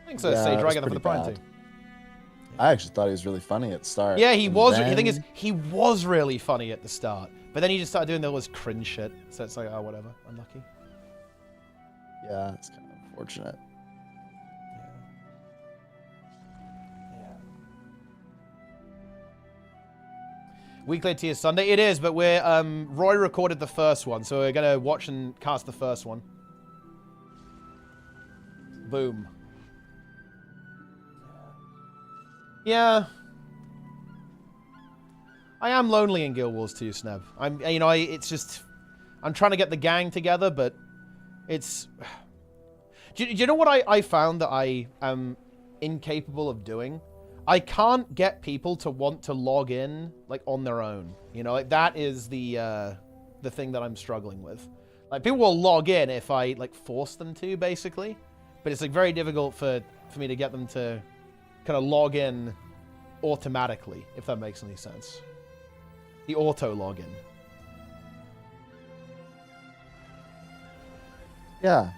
D: Thanks,
I: Yeah,
D: Sage
I: it was
D: Dragon, for
I: pretty
D: the prime
I: bad.
D: too.
I: I actually thought he was really funny at the start.
D: Yeah, he
I: and
D: was.
I: then-
D: The thing is, he was really funny at the start, but then he just started doing all this cringe shit. So it's like, oh, whatever. Unlucky.
I: Yeah, it's kind of unfortunate.
D: Weekly tier Sunday. It is, but we're Roy recorded the first one, so we're gonna watch and cast the first one. Boom. Yeah. I am lonely in Guild Wars 2, Sneb. It's just, I'm trying to get the gang together, but it's... Do you know what I found that I am incapable of doing? I can't get people to want to log in, like, on their own. You know, like, that is the thing that I'm struggling with. Like, people will log in if I, like, force them to, basically. But it's, like, very difficult for me to get them to kind of log in automatically, if that makes any sense. The auto login.
I: Yeah.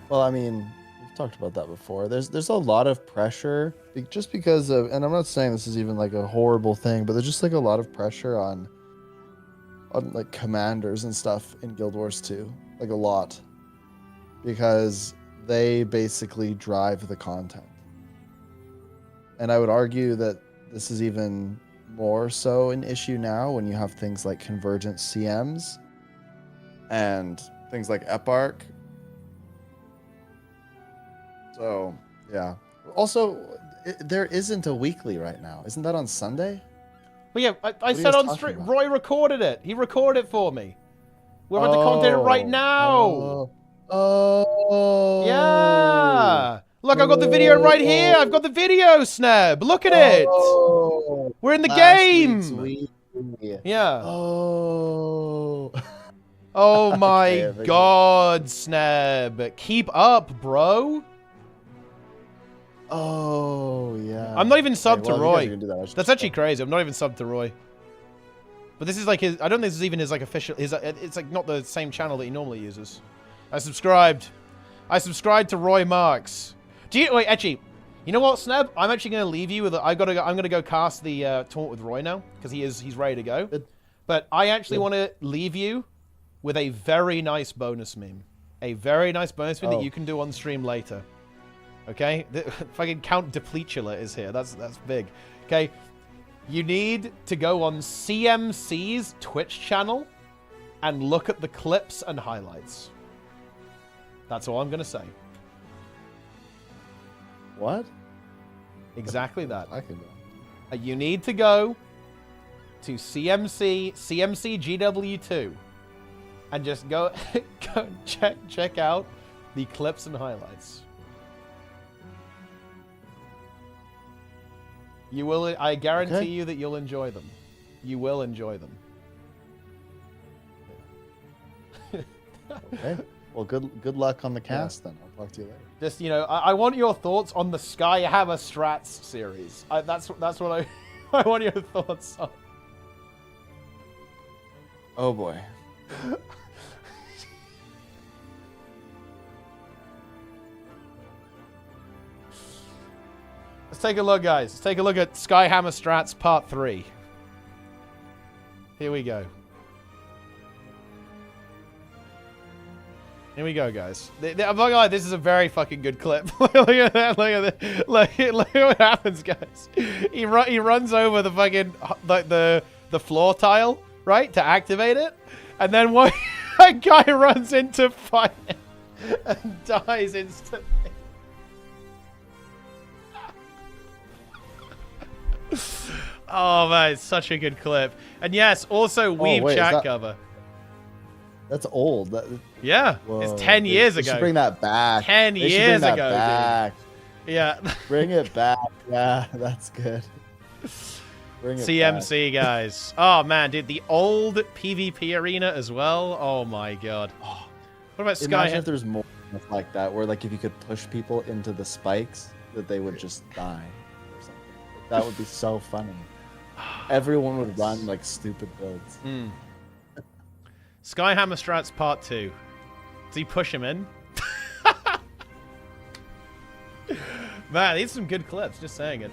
I: Well, I mean, we've talked about that before. There's a lot of pressure just because of, and I'm not saying this is even like a horrible thing, but there's just like a lot of pressure on like commanders and stuff in Guild Wars 2, like a lot, because they basically drive the content. And I would argue that this is even more so an issue now when you have things like convergent CMs and things like Eparch. So, yeah. Also, there isn't a weekly right now. Isn't that on Sunday?
D: Well, yeah, I
I: are you
D: said
I: guys
D: on
I: talking
D: stream,
I: about?
D: Roy recorded it. He recorded it for me. We're about to commentate it right now.
I: Oh.
D: Yeah. Look, I've got the video right here. I've got the video, Sneb. Look at it.
I: Oh.
D: We're in the
I: Last week's
D: game.
I: weekly.
D: Yeah.
I: Oh.
D: Oh my
I: Okay, I figured.
D: God, Sneb. Keep up, bro.
I: Oh, yeah.
D: I'm not even subbed to
I: well, if you guys
D: Roy.
I: are gonna do that, I should
D: That's
I: just
D: actually crazy. I'm not even subbed to Roy. But this is like his... I don't think this is even his like official... It's like not the same channel that he normally uses. I subscribed. I subscribed to Roy Marks. Do you... Wait, actually... You know what, Sneb? I'm actually going to leave you with... I'm going to go cast the taunt with Roy now. Because he's ready to go.
I: Good.
D: But I actually want to leave you with a very nice bonus meme. A very nice bonus meme that you can do on stream later. Okay? Fucking Count Depletula is here. That's big. Okay? You need to go on CMC's Twitch channel and look at the clips and highlights. That's all I'm going to say.
I: What?
D: Exactly that.
I: I can go.
D: You need to go to CMC gw2 and just go check out the clips and highlights. You will. I guarantee you that you'll enjoy them. You will enjoy them.
I: Okay. Well, good luck on the cast then. I'll talk to you later.
D: Just, you know, I want your thoughts on the Skyhammer Strats series. That's what I want your thoughts on.
I: Oh boy.
D: Let's take a look, guys. Let's take a look at Skyhammer Strats Part 3. Here we go. Here we go, guys. I'm not gonna lie, this is a very fucking good clip. Look at that. Look at that. Look at what happens, guys. He runs over the fucking like the floor tile, right, to activate it, and then one a guy runs into fight and dies instantly. Oh man, it's such a good clip. And yes, also weave
I: wait,
D: chat cover.
I: That's old.
D: Yeah,
I: Whoa,
D: it's 10 years
I: they
D: ago.
I: should bring that back.
D: 10
I: They should
D: years
I: bring that
D: ago,
I: back.
D: dude. Yeah.
I: Bring it back. Yeah, that's good. Bring it
D: CMC, guys. Oh, man, dude. The old PvP arena as well. Oh, my God. Oh. What about
I: back. Imagine
D: Sky?
I: if there's more stuff like that, where like if you could push people into the spikes, that they would just die or something. That would be so funny. Everyone would run like stupid builds.
D: Skyhammer Strats Part 2. Does he push him in? Man, these are some good clips, just saying it.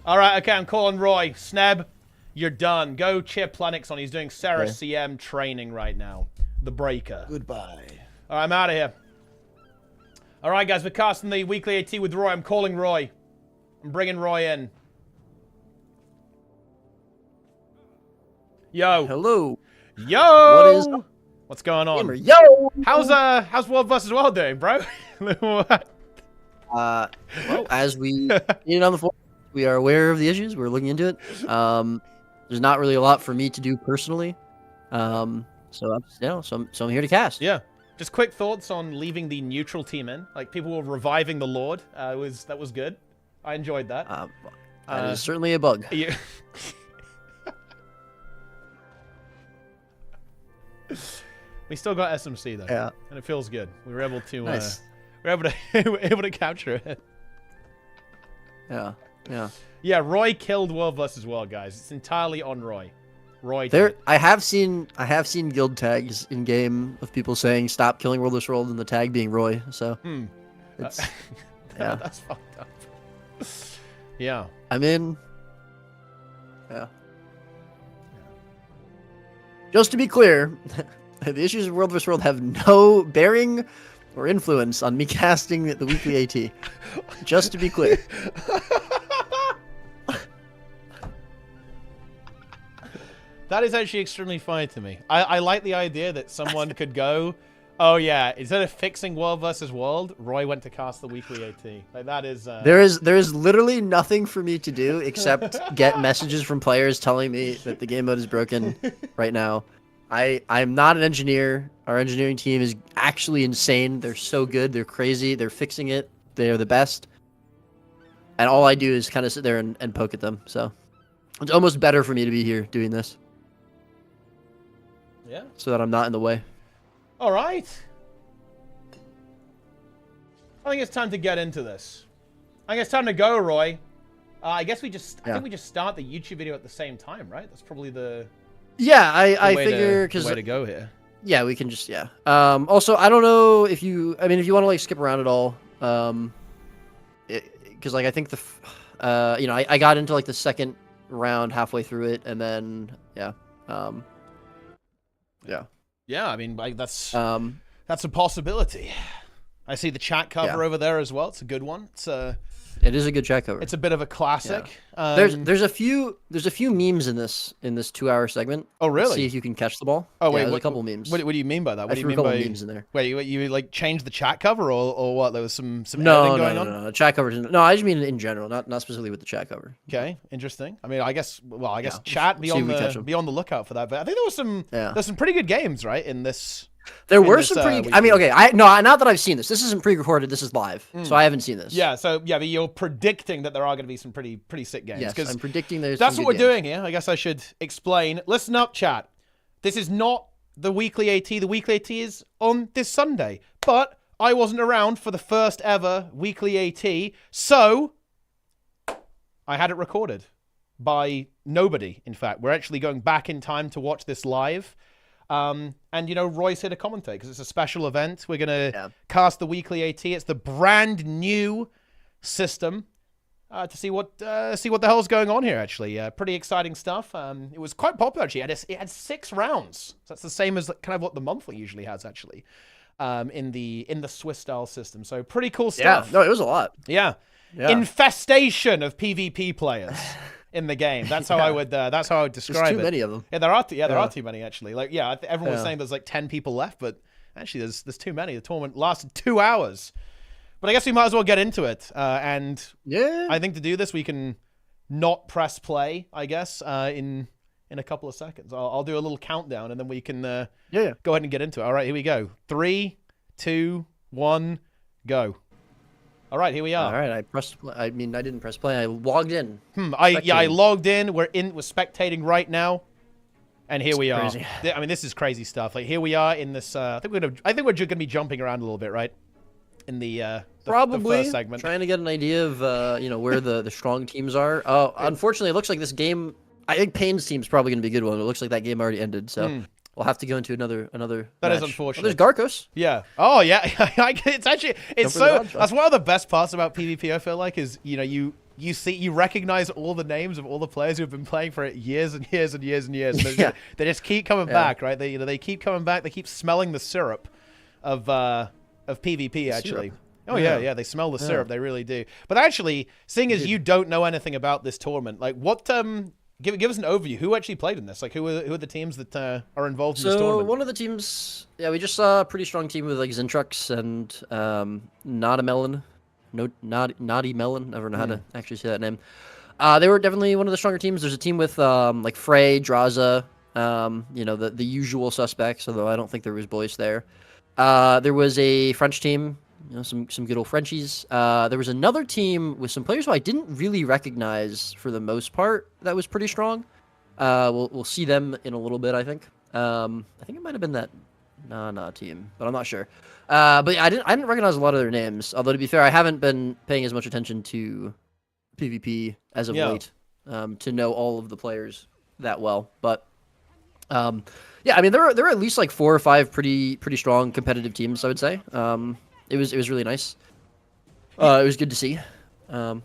D: Alright, okay, I'm calling Roy. Sneb, you're done. Go cheer Planix on. He's doing Sarah
I: Okay.
D: CM training right now. The Breaker.
I: Goodbye.
D: Alright, I'm out of here. Alright, guys, we're casting the weekly AT with Roy. I'm calling Roy. I'm bringing Roy in. Yo.
J: Hello.
D: Yo!
J: What is
D: What's going on?
J: Gamer? Yo!
D: How's World vs. World doing, bro? What?
J: Well, as we stated on the forum, we are aware of the issues. We're looking into it. There's not really a lot for me to do personally. So I'm here to cast.
D: Yeah. Just quick thoughts on leaving the neutral team in. Like, people were reviving the Lord. That was good. I enjoyed that.
J: That is certainly a bug.
D: Yeah. We still got SMC though.
J: Yeah.
D: And it feels good. We were able to
J: Nice.
D: we were able to capture it.
J: Yeah. Yeah.
D: Yeah, Roy killed World vs. World, guys. It's entirely on Roy. Roy did
J: There,
D: it.
J: I have seen guild tags in game of people saying "Stop killing World vs. World" and the tag being Roy. So, it's yeah.
D: That's fucked up. Yeah.
J: I'm in. Yeah. Just to be clear, the issues of World vs. World have no bearing or influence on me casting the weekly AT. Just to be clear.
D: That is actually extremely funny to me. I like the idea that someone could go, oh yeah, instead of fixing World vs. World, Roy went to cast the weekly AT. Like that is
J: There is literally nothing for me to do except get messages from players telling me that the game mode is broken right now. I'm not an engineer. Our engineering team is actually insane. They're so good. They're crazy. They're fixing it. They're the best. And all I do is kind of sit there and poke at them. So it's almost better for me to be here doing this.
D: Yeah.
J: So that I'm not in the way.
D: All right. I think it's time to get into this. I think it's time to go, Roy. I guess I think we just start the YouTube video at the same time, right? That's probably the
J: Yeah, I
D: way
J: figure
D: the way to go here.
J: Yeah, we can just also, I don't know if you want to like skip around at all, because like I think I got into like the second round halfway through it, and then yeah.
D: Yeah, I mean, like that's a possibility. I see the chat cover over there as well. It's a good one.
J: It is a good chat cover.
D: It's a bit of a classic.
J: Yeah. There's a few memes in this 2-hour segment.
D: Oh really?
J: Let's see if you can catch them all.
D: Oh wait,
J: there's a couple memes.
D: What do you mean by that? What do you
J: threw
D: mean
J: a couple
D: by
J: memes in there?
D: Wait, you like changed the chat cover or what? There was some editing going on?
J: No. Chat covers. No, I just mean in general, not specifically with the chat cover.
D: Okay, interesting. I mean, I guess chat be on the lookout for that. But I think there's some pretty good games, right? In this.
J: There were some pretty. I mean, okay. Not that I've seen this. This isn't pre-recorded. This is live, so I haven't seen this.
D: Yeah. So yeah, but you're predicting that there are going to be some pretty sick games.
J: Yes, I'm predicting there's.
D: That's
J: some
D: what
J: good
D: we're
J: games.
D: doing here. I guess I should explain. Listen up, chat. This is not the weekly AT. The weekly AT is on this Sunday, but I wasn't around for the first ever weekly AT, so I had it recorded by nobody. In fact, we're actually going back in time to watch this live. And Roy's here to commentate because it's a special event. We're gonna cast the weekly AT. It's the brand new system to see what the hell's going on here. Actually, pretty exciting stuff. It was quite popular. Actually, it had 6 rounds. So that's the same as kind of what the monthly usually has. Actually, in the Swiss style system. So pretty cool stuff.
J: Yeah, no, it was a lot.
D: Yeah. Infestation of PvP players in the game. That's how I would describe
J: There's too
D: it.
J: many of them.
D: Yeah, there are too many actually. Like, everyone was saying there's like 10 people left, but actually there's too many. The tournament lasted 2 hours. But I guess we might as well get into it. And I think to do this we can not press play, I guess, in a couple of seconds. I'll do a little countdown and then we can go ahead and get into it. All right, here we go. 3, 2, 1, go. All right, here we are.
J: All right, I pressed play. I mean, I didn't press play. I logged in.
D: I logged in. We're spectating right now, and here we are.
J: Crazy.
D: I mean, this is crazy stuff. Like, here we are in this. I think we're just gonna be jumping around a little bit, right? In the
J: probably
D: the first segment.
J: Trying to get an idea of where the strong teams are. Oh, unfortunately, it looks like this game. I think Payne's team's probably gonna be a good one. It looks like that game already ended, so. We'll have to go into another.
D: That
J: match.
D: is unfortunate.
J: Oh, there's Garkos.
D: Yeah. Oh yeah. It's so. That's one of the best parts about PvP. I feel like is you recognize all the names of all the players who have been playing for it years and years and years and years. And they just keep coming back, right? They keep coming back. They keep smelling the syrup of PvP actually.
J: Syrup.
D: Oh yeah. They smell the syrup. They really do. But actually, seeing as you don't know anything about this tournament, like what Give us an overview. Who actually played in this? Like, who are the teams that are involved in this tournament?
J: So one of the teams, we just saw a pretty strong team with like Zintrux and Naughty Melon. Never know how to actually say that name. They were definitely one of the stronger teams. There's a team with like Frey, Draza, the usual suspects. Although I don't think there was Boyce there. There was a French team. Some good old Frenchies. There was another team with some players who I didn't really recognize for the most part. That was pretty strong. We'll see them in a little bit. I think. I think it might have been that Nah team, but I'm not sure. But yeah, I didn't recognize a lot of their names. Although to be fair, I haven't been paying as much attention to PvP as of late to know all of the players that well. But I mean there were at least like 4 or 5 pretty strong competitive teams. I would say. It was really nice. It was good to see. I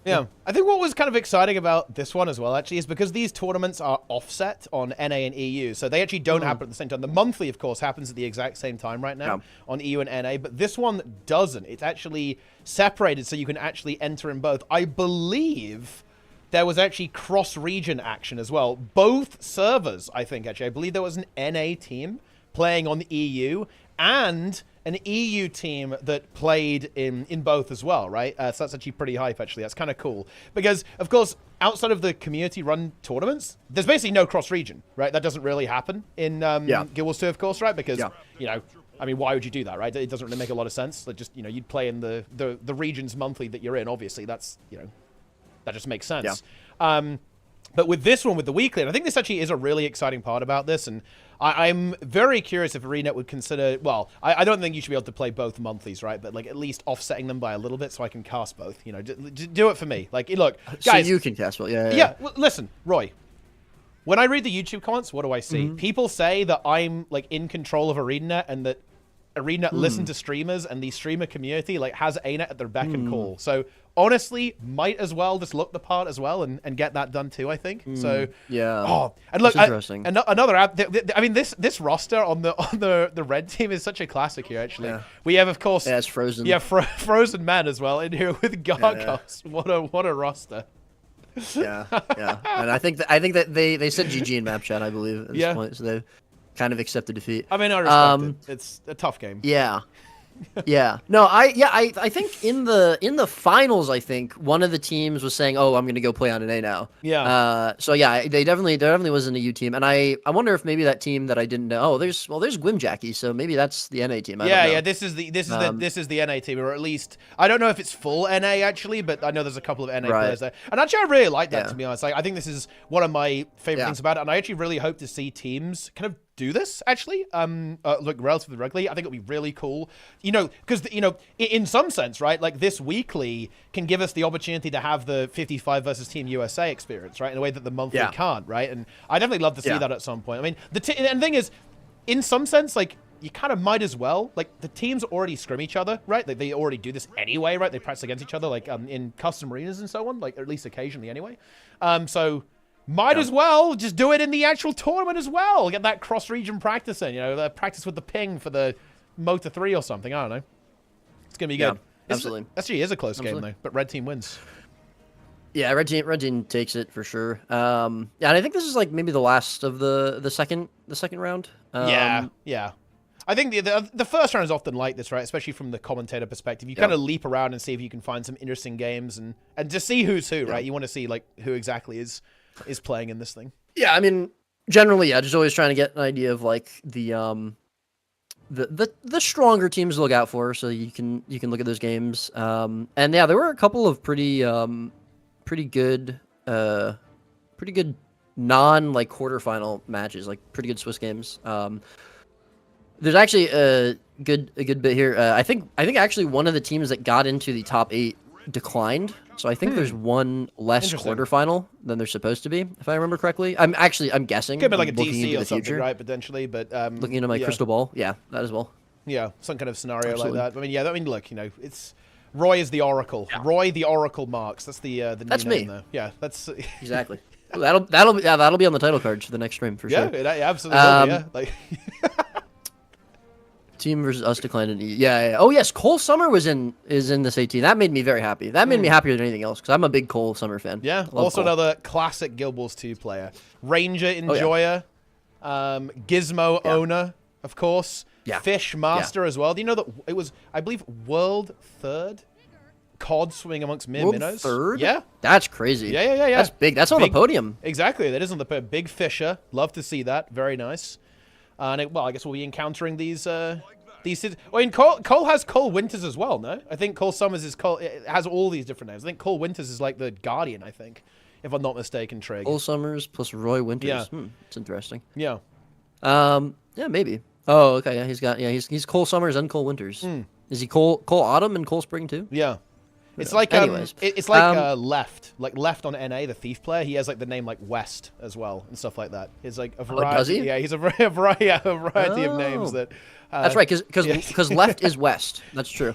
D: think what was kind of exciting about this one as well, actually, is because these tournaments are offset on NA and EU, so they actually don't happen at the same time. The monthly, of course, happens at the exact same time right now on EU and NA, but this one doesn't. It's actually separated, so you can actually enter in both. I believe there was actually cross-region action as well. Both servers, I think, actually. I believe there was an NA team playing on the EU and an EU team that played in both as well, right? So that's actually pretty hype, actually. That's kind of cool. Because, of course, outside of the community-run tournaments, there's basically no cross-region, right? That doesn't really happen in Guild Wars 2, of course, right? Because, I mean, why would you do that, right? It doesn't really make a lot of sense. Like, just, you'd play in the regions monthly that you're in, obviously. That's, that just makes sense. But with this one, with the weekly, and I think this actually is a really exciting part about this, and I'm very curious if ArenaNet would consider, well, I don't think you should be able to play both monthlies, right? But, like, at least offsetting them by a little bit so I can cast both. Do it for me. Like, look, guys.
J: So you can cast both,
D: Yeah, well, listen, Roy. When I read the YouTube comments, what do I see? People say that I'm, like, in control of ArenaNet and that ArenaNet listen to streamers and the streamer community, like, has ArenaNet at their beck and call. So, honestly, might as well just look the part as well and get that done too, I think. So and look, another app. I mean, this roster on the red team is such a classic here. Actually, we have, of course,
J: it's Frozen.
D: Yeah, Frozen Man as well in here with Garkos. What a roster.
J: And I think that they said GG in map chat, I believe, at this point, so they've kind of accepted defeat.
D: I mean, I respect it. It's a tough game.
J: No, I think in the finals, I think one of the teams was saying, "Oh, I'm going to go play on an A now." So yeah, they definitely was an EU team, and I wonder if maybe that team that I didn't know. Oh, there's Gwimjacky, so maybe that's the NA team. I don't know.
D: This is the NA team, or at least I don't know if it's full NA actually, but I know there's a couple of NA players there, and actually I really like that to be honest. Like, I think this is one of my favorite things about it, and I actually really hope to see teams kind of do this actually look relatively regularly. I think it'll be really cool, because in some sense, right, like this weekly can give us the opportunity to have the 55 versus Team USA experience, right, in a way that the monthly can't, right? And I definitely love to see that at some point. I mean, and the thing is, in some sense, like, you kind of might as well. Like, the teams already scrim each other, right? They already do this anyway, right? They practice against each other, like, in custom arenas and so on, like, or at least occasionally anyway. So might as well just do it in the actual tournament as well. Get that cross-region practice in, you know, the practice with the ping for the Motor 3 or something. I don't know. It's going to be good.
J: Absolutely.
D: Actually, it is a close game, though, but red team wins.
J: Yeah, red team takes it for sure. Yeah, and I think this is like maybe the last of the second round.
D: Yeah. I think the first round is often like this, right? Especially from the commentator perspective. You kind of leap around and see if you can find some interesting games and just see who's who, right? You want to see like who exactly is playing in this thing. Yeah,
J: I mean, generally, just always trying to get an idea of like the stronger teams to look out for, so you can look at those games. And yeah, there were a couple of pretty good non like quarterfinal matches, like pretty good Swiss games. There's actually a good bit here. I think actually one of the teams that got into the top 8 declined. So I think there's one less quarterfinal than there's supposed to be, if I remember correctly. I'm guessing.
D: Could be like a DC or something, right? Potentially, but
J: looking into my crystal ball, yeah, that as well.
D: Yeah, some kind of scenario like that. I mean, look, you know, it's Roy is the Oracle. Yeah. Roy the Oracle Marks. That's the
J: that's
D: new
J: me.
D: name there. Yeah, that's
J: exactly. That'll be on the title card for the next stream for sure.
D: Yeah, absolutely. Yeah, like.
J: Team versus us declined. Yeah. Oh yes, Cole Summer is in this 18. That made me very happy. That made me happier than anything else because I'm a big Cole Summer fan.
D: Yeah. Also Cole. Another classic Guild Wars 2 player, Ranger Enjoyer, Gizmo owner, of course. Yeah. Fish Master as well. Do you know that it was, I believe, world 3rd cod swimming amongst minnows?
J: 3rd?
D: Yeah.
J: That's crazy.
D: Yeah.
J: That's big. That's on the podium.
D: Exactly. That is on the podium. Big Fisher. Love to see that. Very nice. And I guess we'll be encountering these. I mean, Cole has Cole Winters as well. No, I think Cole Summers is Cole. It has all these different names. I think Cole Winters is like the Guardian. I think, if I'm not mistaken, Trig.
J: Cole Summers plus Roy Winters.
D: Yeah,
J: it's interesting.
D: Yeah.
J: Yeah, maybe. Oh, okay. Yeah, he's Cole Summers and Cole Winters. Is he Cole Autumn and Cole Spring too?
D: Yeah. It's like it's like left on NA, the Thief player. He has like the name like West as well and stuff like that. It's like a variety.
J: Does he?
D: Yeah, he's a variety of names that.
J: That's right, because left is west. That's true.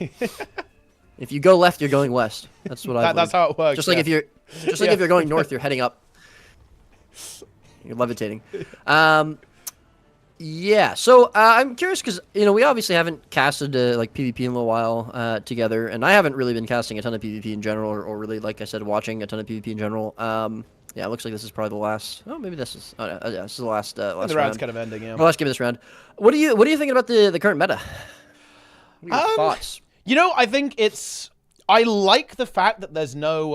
J: If you go left, you're going west. That's what I.
D: That's how it works.
J: Just like if you're going north, you're heading up. You're levitating. Yeah, so I'm curious because we obviously haven't casted like PvP in a little while together, and I haven't really been casting a ton of PvP in general, or really, like I said, watching a ton of PvP in general. Yeah, it looks like this is probably the last. Oh, maybe this is. Yeah, this is the last.
D: The round's
J: round.
D: Kind of ending. Yeah.
J: The last game of this round. What are you thinking about the current meta? What are your thoughts?
D: I think I like the fact that there's no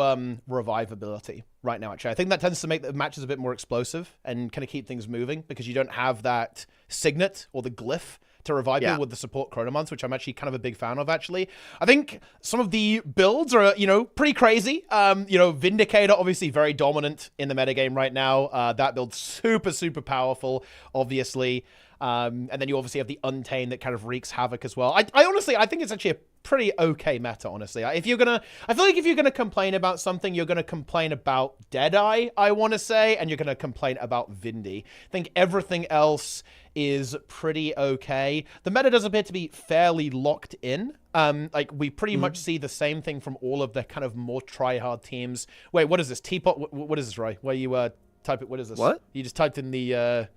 D: revivability right now, actually. I think that tends to make the matches a bit more explosive and kind of keep things moving because you don't have that signet or the glyph to revive people with the support chronomonths, which I'm actually kind of a big fan of, actually. I think some of the builds are, pretty crazy. Vindicator, obviously very dominant in the metagame right now. That build's super, super powerful, obviously. And then you obviously have the Untamed that kind of wreaks havoc as well. I honestly think it's actually a pretty okay meta, honestly. I feel like if you're gonna complain about something, you're gonna complain about Deadeye, I want to say, and you're gonna complain about Vindy. I think everything else is pretty okay. The meta does appear to be fairly locked in. Like we pretty much see the same thing from all of the kind of more try-hard teams. Wait, what is this? Teapot? What is this, Roy? Where you type it? What is this?
J: What?
D: You just typed in the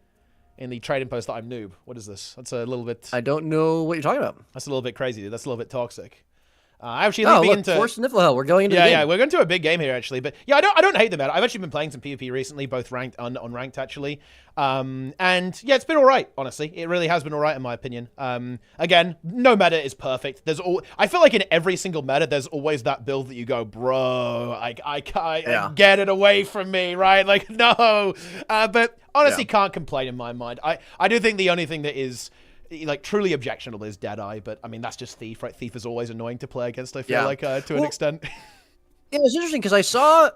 D: trading post that I'm noob. What is this? That's a little bit.
J: I don't know what you're talking about.
D: That's a little bit crazy, dude. That's a little bit toxic. Actually, into
J: Force Niflhel. We're going into the game.
D: Yeah, we're going to a big game here, actually. But yeah, I don't hate the meta. I've actually been playing some PvP recently, both ranked and unranked, actually. And yeah, it's been all right, honestly. It really has been all right, in my opinion. Again, no meta is perfect. I feel like in every single meta, there's always that build that you go, bro, I can't get it away from me, right? Like, no. But honestly, can't complain in my mind. I do think the only thing that is like truly objectionable is Deadeye, but I mean that's just Thief, right? Thief is always annoying to play against, I feel like, to an extent.
J: Yeah, it's interesting because I saw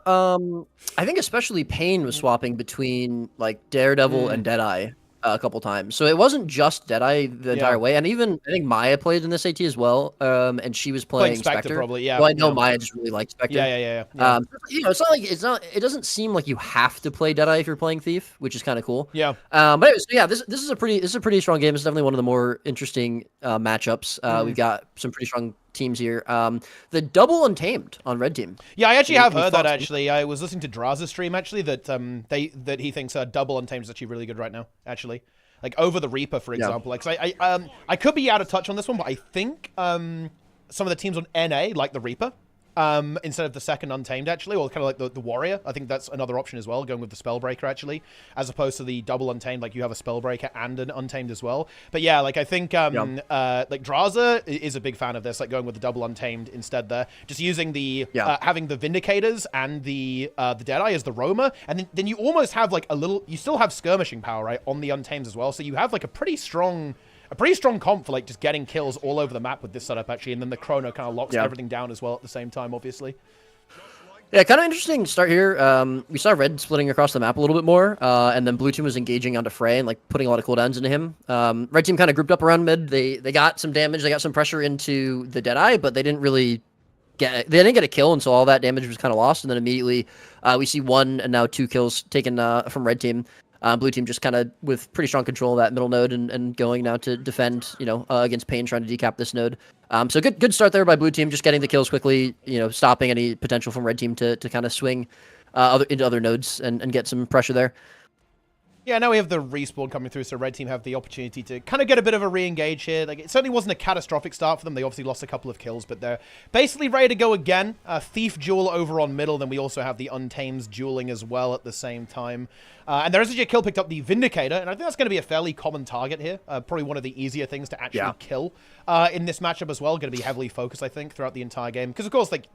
J: I think especially Pain was swapping between like Daredevil and Deadeye a couple times. So it wasn't just Deadeye the entire way, and even I think Maya played in this AT as well, and she was playing Spectre.
D: Probably, yeah.
J: Well, I know Maya just really likes Spectre.
D: Yeah.
J: You know, it doesn't seem like you have to play Deadeye if you're playing Thief, which is kind of cool.
D: Yeah.
J: But anyways, yeah, this is a pretty strong game. It's definitely one of the more interesting matchups. We've got some pretty strong teams here. The double Untamed on red team.
D: Yeah, I actually have heard that. Actually, I was listening to Draz's stream actually that he thinks double Untamed is actually really good right now. Actually, like over the Reaper, for example. Like, so I could be out of touch on this one, but I think some of the teams on NA like the Reaper. Instead of the second Untamed, actually, or kind of like the Warrior. I think that's another option as well, going with the Spellbreaker, actually, as opposed to the double Untamed, like you have a Spellbreaker and an Untamed as well. But yeah, like I think, like Draza is a big fan of this, like going with the double Untamed instead there. Just using the, having the Vindicators and the Deadeye as the roamer, and then you almost have like you still have skirmishing power, right, on the Untamed as well, so you have like a pretty strong comp for like just getting kills all over the map with this setup actually, and then the Chrono kind of locks everything down as well at the same time, obviously.
J: Yeah, kind of interesting start here. We saw Red splitting across the map a little bit more, and then Blue Team was engaging onto Frey and like putting a lot of cooldowns into him. Red Team kind of grouped up around mid. They got some damage, they got some pressure into the Deadeye, but they didn't get a kill, and so all that damage was kind of lost. And then immediately we see 1 and now 2 kills taken from Red Team. Blue Team just kind of with pretty strong control of that middle node and going now to defend, against Pain, trying to decap this node. So good start there by Blue Team, just getting the kills quickly, stopping any potential from Red Team to kind of swing into other nodes and get some pressure there.
D: Yeah, now we have the respawn coming through, so Red Team have the opportunity to kind of get a bit of a re-engage here. Like, it certainly wasn't a catastrophic start for them. They obviously lost a couple of kills, but they're basically ready to go again. Thief duel over on middle, then we also have the Untames dueling as well at the same time. And there is actually a kill picked up the Vindicator, and I think that's going to be a fairly common target here. Probably one of the easier things to actually kill in this matchup as well. Going to be heavily focused, I think, throughout the entire game. Because, of course, like,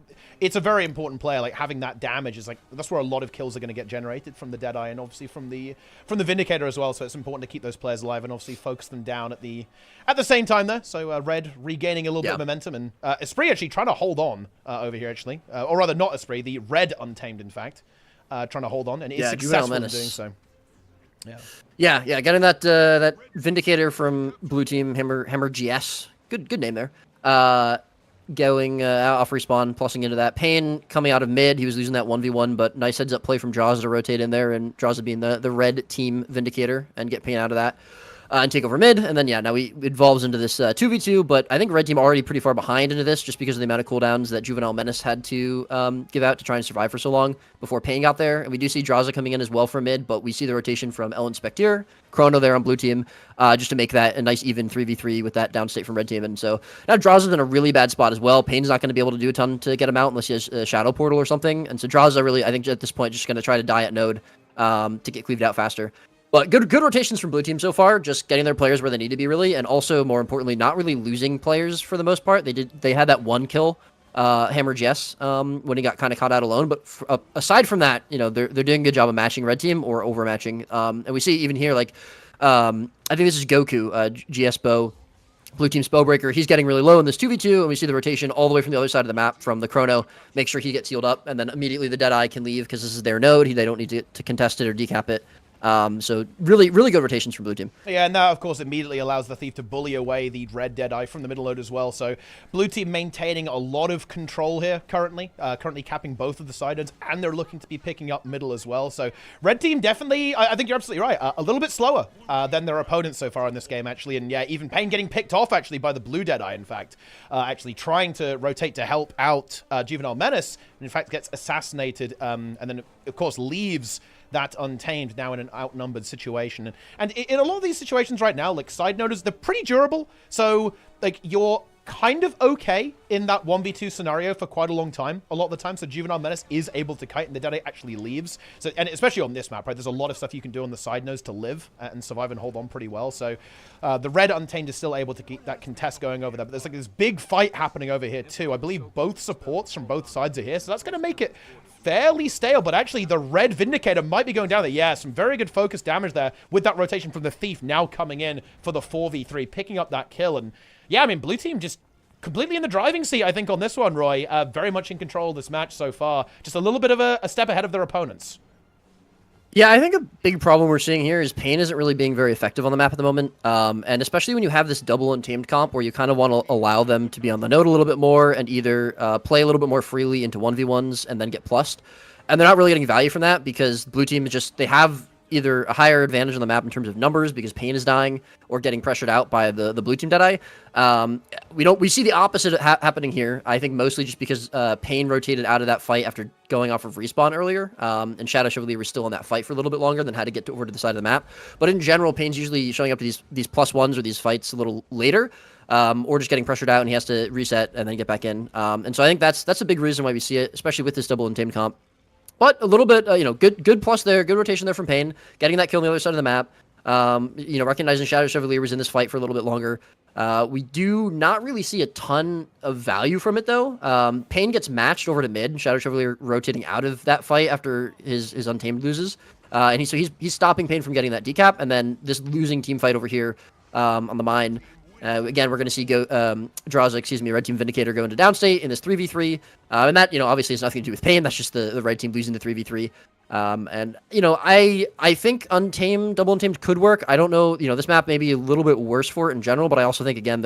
D: it's a very important player. Like, having that damage is, like, that's where a lot of kills are going to get generated from the Deadeye and obviously from the Vindicator as well. So it's important to keep those players alive and obviously focus them down at the same time there. So Red regaining a little bit of momentum, and Esprit actually trying to hold on over here, actually. Or rather, not Esprit, the Red Untamed, in fact. Trying to hold on, and is successful in doing so.
J: Yeah, getting that Vindicator from Blue Team, Hammer GS. Good name there. Going off respawn, plussing into that. Pain coming out of mid. He was losing that 1v1, but nice heads up play from Jaws to rotate in there, and Jaws being the red team Vindicator and get Pain out of that. And take over mid, and then now it evolves into this 2v2, but I think Red Team already pretty far behind into this just because of the amount of cooldowns that Juvenile Menace had to give out to try and survive for so long before Pain got there. And we do see Draza coming in as well from mid, but we see the rotation from Ellen Spectre, Chrono there on Blue Team, just to make that a nice even 3v3 with that downstate from Red Team. And so now Draza's in a really bad spot as well. Pain's not going to be able to do a ton to get him out unless he has a Shadow Portal or something. And so Draza really, I think at this point, just going to try to die at node to get cleaved out faster. But good rotations from Blue Team so far, just getting their players where they need to be really, and also more importantly, not really losing players for the most part. They had that 1 kill, Hammer Jess, when he got kind of caught out alone. But aside from that, they're doing a good job of matching Red Team or overmatching. And we see even here, like, I think this is Goku, GS Bow, Blue Team Spellbreaker. He's getting really low in this 2v2, and we see the rotation all the way from the other side of the map from the Chrono. Make sure he gets healed up, and then immediately the Deadeye can leave because this is their node. They don't need to contest it or decap it. So really good rotations from Blue Team.
D: Yeah, and that, of course, immediately allows the Thief to bully away the red Deadeye from the middle node as well. So Blue Team maintaining a lot of control here currently capping both of the side nodes, and they're looking to be picking up middle as well. So Red Team definitely, I think you're absolutely right, a little bit slower than their opponents so far in this game, actually. And yeah, even Pain getting picked off, actually, by the blue Deadeye, in fact. Actually trying to rotate to help out Juvenile Menace, and in fact gets assassinated, and then, of course, leaves that Untamed now in an outnumbered situation. And in a lot of these situations right now, like, side noders, they're pretty durable. So, like, you're kind of okay in that 1v2 scenario for quite a long time, a lot of the time. So Juvenile Menace is able to kite, and the Deadeye actually leaves. So, and especially on this map, right, there's a lot of stuff you can do on the side nodes to live and survive and hold on pretty well. So the red Untamed is still able to keep that contest going over there. But there's like this big fight happening over here too. I believe both supports from both sides are here, so that's going to make it fairly stale. But actually the red Vindicator might be going down there. Yeah, some very good focus damage there with that rotation from the Thief now coming in for the 4v3, picking up that kill. And yeah, I mean, Blue Team just completely in the driving seat, I think, on this one, Roy. Very much in control of this match so far. Just a little bit of a step ahead of their opponents.
J: Yeah, I think a big problem we're seeing here is Pain isn't really being very effective on the map at the moment, and especially when you have this double untamed comp where you kind of want to allow them to be on the node a little bit more and either play a little bit more freely into 1v1s and then get plussed, and they're not really getting value from that because blue team is just, they have either a higher advantage on the map in terms of numbers because Pain is dying or getting pressured out by the blue team Deadeye. We see the opposite happening here. I think mostly just because Pain rotated out of that fight after going off of respawn earlier, and Shadow Chevalier was still in that fight for a little bit longer than had to get over to the side of the map. But in general, Pain's usually showing up to these +1s or these fights a little later, or just getting pressured out and he has to reset and then get back in. And so I think that's a big reason why we see it, especially with this double untamed comp. But a little bit, good plus there, good rotation there from Pain, getting that kill on the other side of the map. Recognizing Shadow Chevalier was in this fight for a little bit longer. We do not really see a ton of value from it, though. Pain gets matched over to mid, Shadow Chevalier rotating out of that fight after his Untamed loses. And he's stopping Pain from getting that decap, and then this losing team fight over here on the mine. Again, we're going to see Draza, Red Team Vindicator go into downstate in this 3v3. And that, obviously has nothing to do with Pain. That's just the Red Team losing the 3v3. I think Untamed, Double Untamed could work. I don't know, this map may be a little bit worse for it in general, but I also think, again,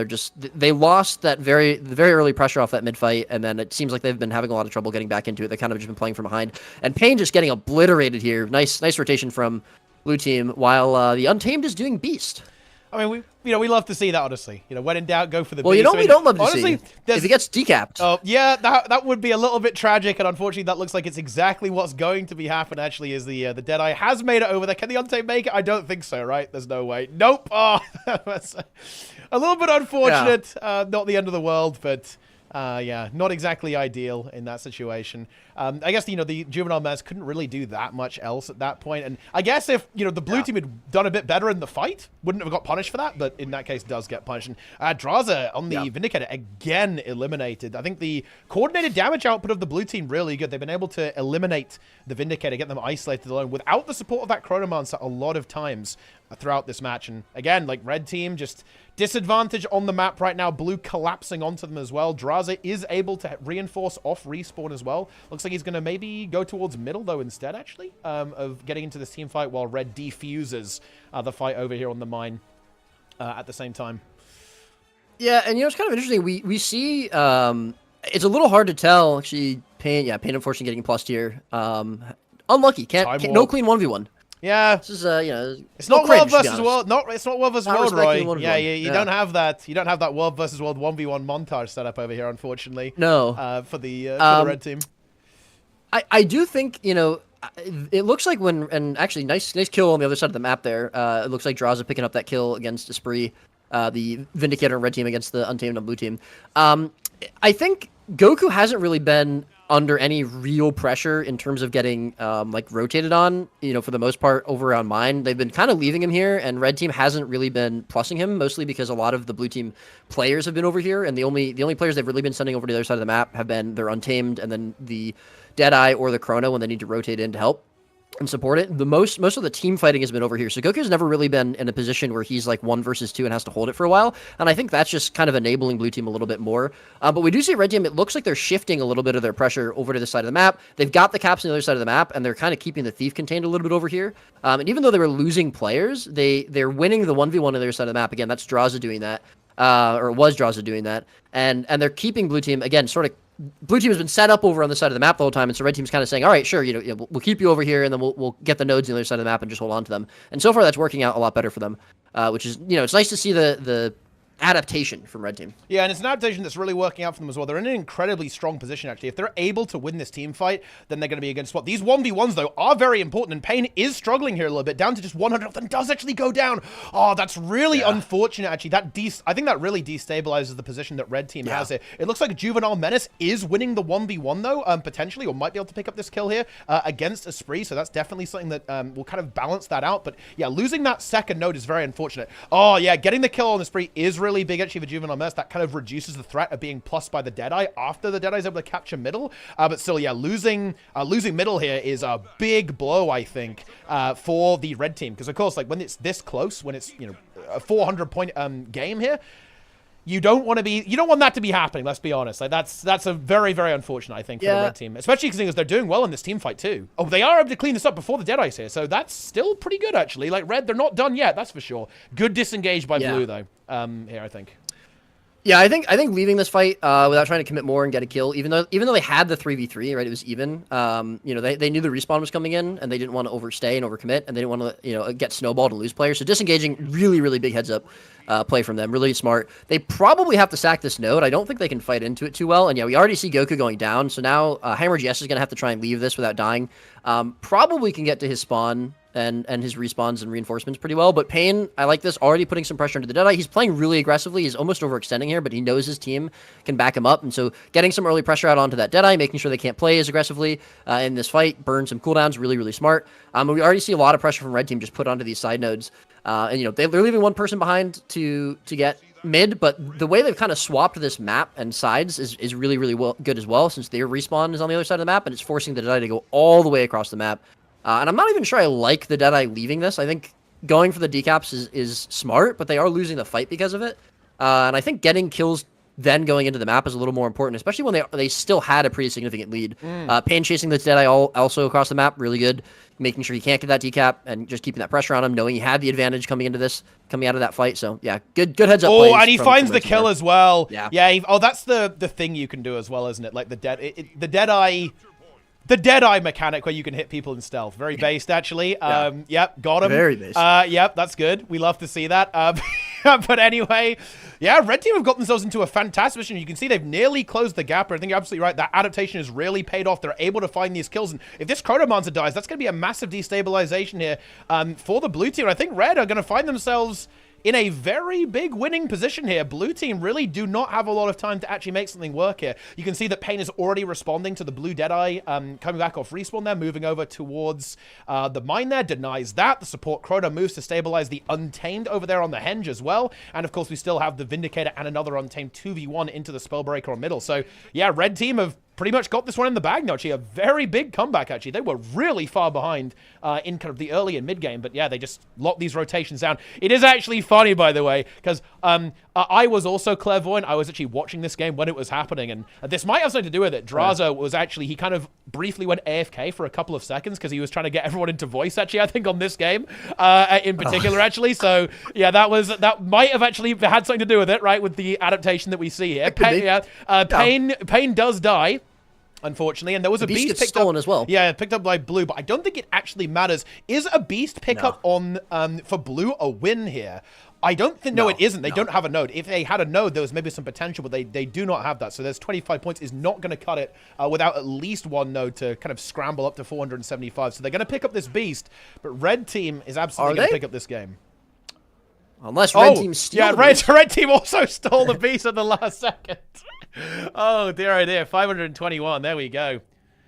J: they lost the very early pressure off that mid fight, and then it seems like they've been having a lot of trouble getting back into it. They kind of just been playing from behind. And Pain just getting obliterated here. Nice rotation from blue team, while the Untamed is doing Beast.
D: I mean, we love to see that, honestly. When in doubt, go for the
J: Well,
D: beast.
J: we don't love to
D: honestly,
J: see if he gets decapped.
D: Oh, yeah, that would be a little bit tragic, and unfortunately, that looks like it's exactly what's going to be happening, actually, is the Deadeye has made it over there. Can the Untamed make it? I don't think so, right? There's no way. Nope. Oh, that's a little bit unfortunate. Yeah. Not the end of the world, but... yeah, not exactly ideal in that situation. I guess, the Juvenile Mess couldn't really do that much else at that point. And I guess if, the blue team had done a bit better in the fight, wouldn't have got punished for that, but in that case does get punished. And Draza on the Vindicator, again, eliminated. I think the coordinated damage output of the blue team really good. They've been able to eliminate the Vindicator, get them isolated alone without the support of that Chronomancer a lot of times throughout this match. And again, like Red Team, just disadvantage on the map right now. Blue collapsing onto them as well. Draza is able to reinforce off respawn as well. Looks like he's going to maybe go towards middle, though, instead, actually, of getting into this team fight while Red defuses the fight over here on the mine at the same time.
J: Yeah, and it's kind of interesting. We see it's a little hard to tell, actually. Pain unfortunately getting plussed here. Unlucky. No clean 1v1.
D: Yeah,
J: this is
D: it's not world versus world. It's not world versus world, Roy. Yeah, you don't have that. You don't have that world versus world 1v1 montage set up over here, unfortunately.
J: No,
D: for the Red Team.
J: I do think it looks like actually nice kill on the other side of the map there. It looks like Draza picking up that kill against Esprit, the Vindicator and Red Team against the Untamed on blue team. I think Goku hasn't really been under any real pressure in terms of getting rotated on, for the most part over on mine. They've been kind of leaving him here, and Red Team hasn't really been plussing him, mostly because a lot of the blue team players have been over here, and the only players they've really been sending over to the other side of the map have been their Untamed and then the Deadeye or the Chrono when they need to rotate in to help and support it. Most of the team fighting has been over here. So Goku's never really been in a position where he's like 1 versus 2 and has to hold it for a while. And I think that's just kind of enabling blue team a little bit more. But we do see Red Team, it looks like they're shifting a little bit of their pressure over to the side of the map. They've got the caps on the other side of the map, and they're kind of keeping the Thief contained a little bit over here. And even though they were losing players, they're winning the 1v1 on the other side of the map. Again, that's Draza doing that. Or it was Draza doing that. And they're keeping blue team, again, sort of. Blue team has been set up over on the side of the map the whole time, and so Red team's kind of saying, all right, sure, we'll keep you over here, and then we'll get the nodes on the other side of the map and just hold on to them. And so far, that's working out a lot better for them, which is, it's nice to see the adaptation from Red Team.
D: Yeah, and it's an adaptation that's really working out for them as well. They're in an incredibly strong position, actually. If they're able to win this team fight, then they're going to be against what? These 1v1s, though, are very important, and Pain is struggling here a little bit, down to just 100 health, and does actually go down. Oh, that's really unfortunate, actually. I think that really destabilizes the position that Red Team has here. It looks like Juvenile Menace is winning the 1v1, though, potentially, or might be able to pick up this kill here against Esprit, so that's definitely something that will kind of balance that out. But, yeah, losing that second node is very unfortunate. Oh, yeah, getting the kill on Esprit is really big, actually, for Juvenile Menace. That kind of reduces the threat of being plussed by the Deadeye after the Deadeye's able to capture middle. But still, yeah, losing middle here is a big blow, I think, for the Red Team. Because, of course, like, when it's this close, when it's, a 400-point game here, you don't want that to be happening. Let's be honest. Like that's a very, very unfortunate, I think, for the red team, especially because they're doing well in this team fight too. Oh, they are able to clean this up before the Deadeyes here, so that's still pretty good actually. Like red, they're not done yet. That's for sure. Good disengage by blue though. Here I think.
J: Yeah, I think leaving this fight without trying to commit more and get a kill, even though they had the 3v3, right? It was even. You know, they knew the respawn was coming in, and they didn't want to overstay and overcommit, and they didn't want to get snowballed and lose players. So disengaging, really, really big heads up play from them, really smart. They probably have to sack this node. I don't think they can fight into it too well. And yeah, we already see Goku going down. So now Hammer GS is going to have to try and leave this without dying. Probably can get to his spawn and his respawns and reinforcements pretty well. But Pain, I like this, already putting some pressure into the Deadeye. He's playing really aggressively. He's almost overextending here, but he knows his team can back him up. And so getting some early pressure out onto that Deadeye, making sure they can't play as aggressively in this fight, burn some cooldowns, really, really smart. We already see a lot of pressure from red team just put onto these side nodes. And, they're leaving one person behind to get mid, but the way they've kind of swapped this map and sides is really, really good as well, since their respawn is on the other side of the map, and it's forcing the Deadeye to go all the way across the map. And I'm not even sure I like the Deadeye leaving this. I think going for the decaps is smart, but they are losing the fight because of it. And I think getting kills then going into the map is a little more important, especially when they still had a pretty significant lead. Pain chasing the Deadeye also across the map, really good. Making sure he can't get that decap and just keeping that pressure on him, knowing he had the advantage coming out of that fight. So yeah, good heads up.
D: Oh, and he finds the kill as well.
J: Yeah.
D: Yeah. That's the thing you can do as well, isn't it? Like the Deadeye mechanic where you can hit people in stealth. Very based, actually. Yep, got him.
J: Very based.
D: Yep, that's good. We love to see that. But anyway, yeah, red team have got themselves into a fantastic position. You can see they've nearly closed the gap. I think you're absolutely right. That adaptation has really paid off. They're able to find these kills. And if this Chronomancer dies, that's going to be a massive destabilization here for the blue team. And I think red are going to find themselves in a very big winning position here. Blue team really do not have a lot of time to actually make something work here. You can see that Pain is already responding to the blue Deadeye coming back off respawn there, moving over towards the mine there, denies that. The support Chrono moves to stabilize the Untamed over there on the Henge as well. And of course, we still have the Vindicator and another Untamed 2v1 into the Spellbreaker on middle. So yeah, red team have pretty much got this one in the bag now. Actually, a very big comeback, actually. They were really far behind in kind of the early and mid-game, but yeah, they just locked these rotations down. It is actually funny, by the way, because I was also clairvoyant. I was actually watching this game when it was happening, and this might have something to do with it. Drazo was actually, he kind of briefly went AFK for a couple of seconds because he was trying to get everyone into voice, actually, I think, on this game in particular, actually. So, yeah, that might have actually had something to do with it, right, with the adaptation that we see here. Pain does die, unfortunately, and there was a beast picked
J: stolen
D: up
J: as well.
D: Yeah, picked up by blue, but I don't think it actually matters. Is a beast pickup on for blue a win here? I don't think. No, it isn't. They don't have a node. If they had a node, there was maybe some potential, but they do not have that. So there's 25 points is not going to cut it without at least one node to kind of scramble up to 475. So they're going to pick up this beast, but red team is absolutely going to pick up this game.
J: Unless red team steals.
D: Yeah, red team also stole the beast at the last second. Oh dear, 521. There we go.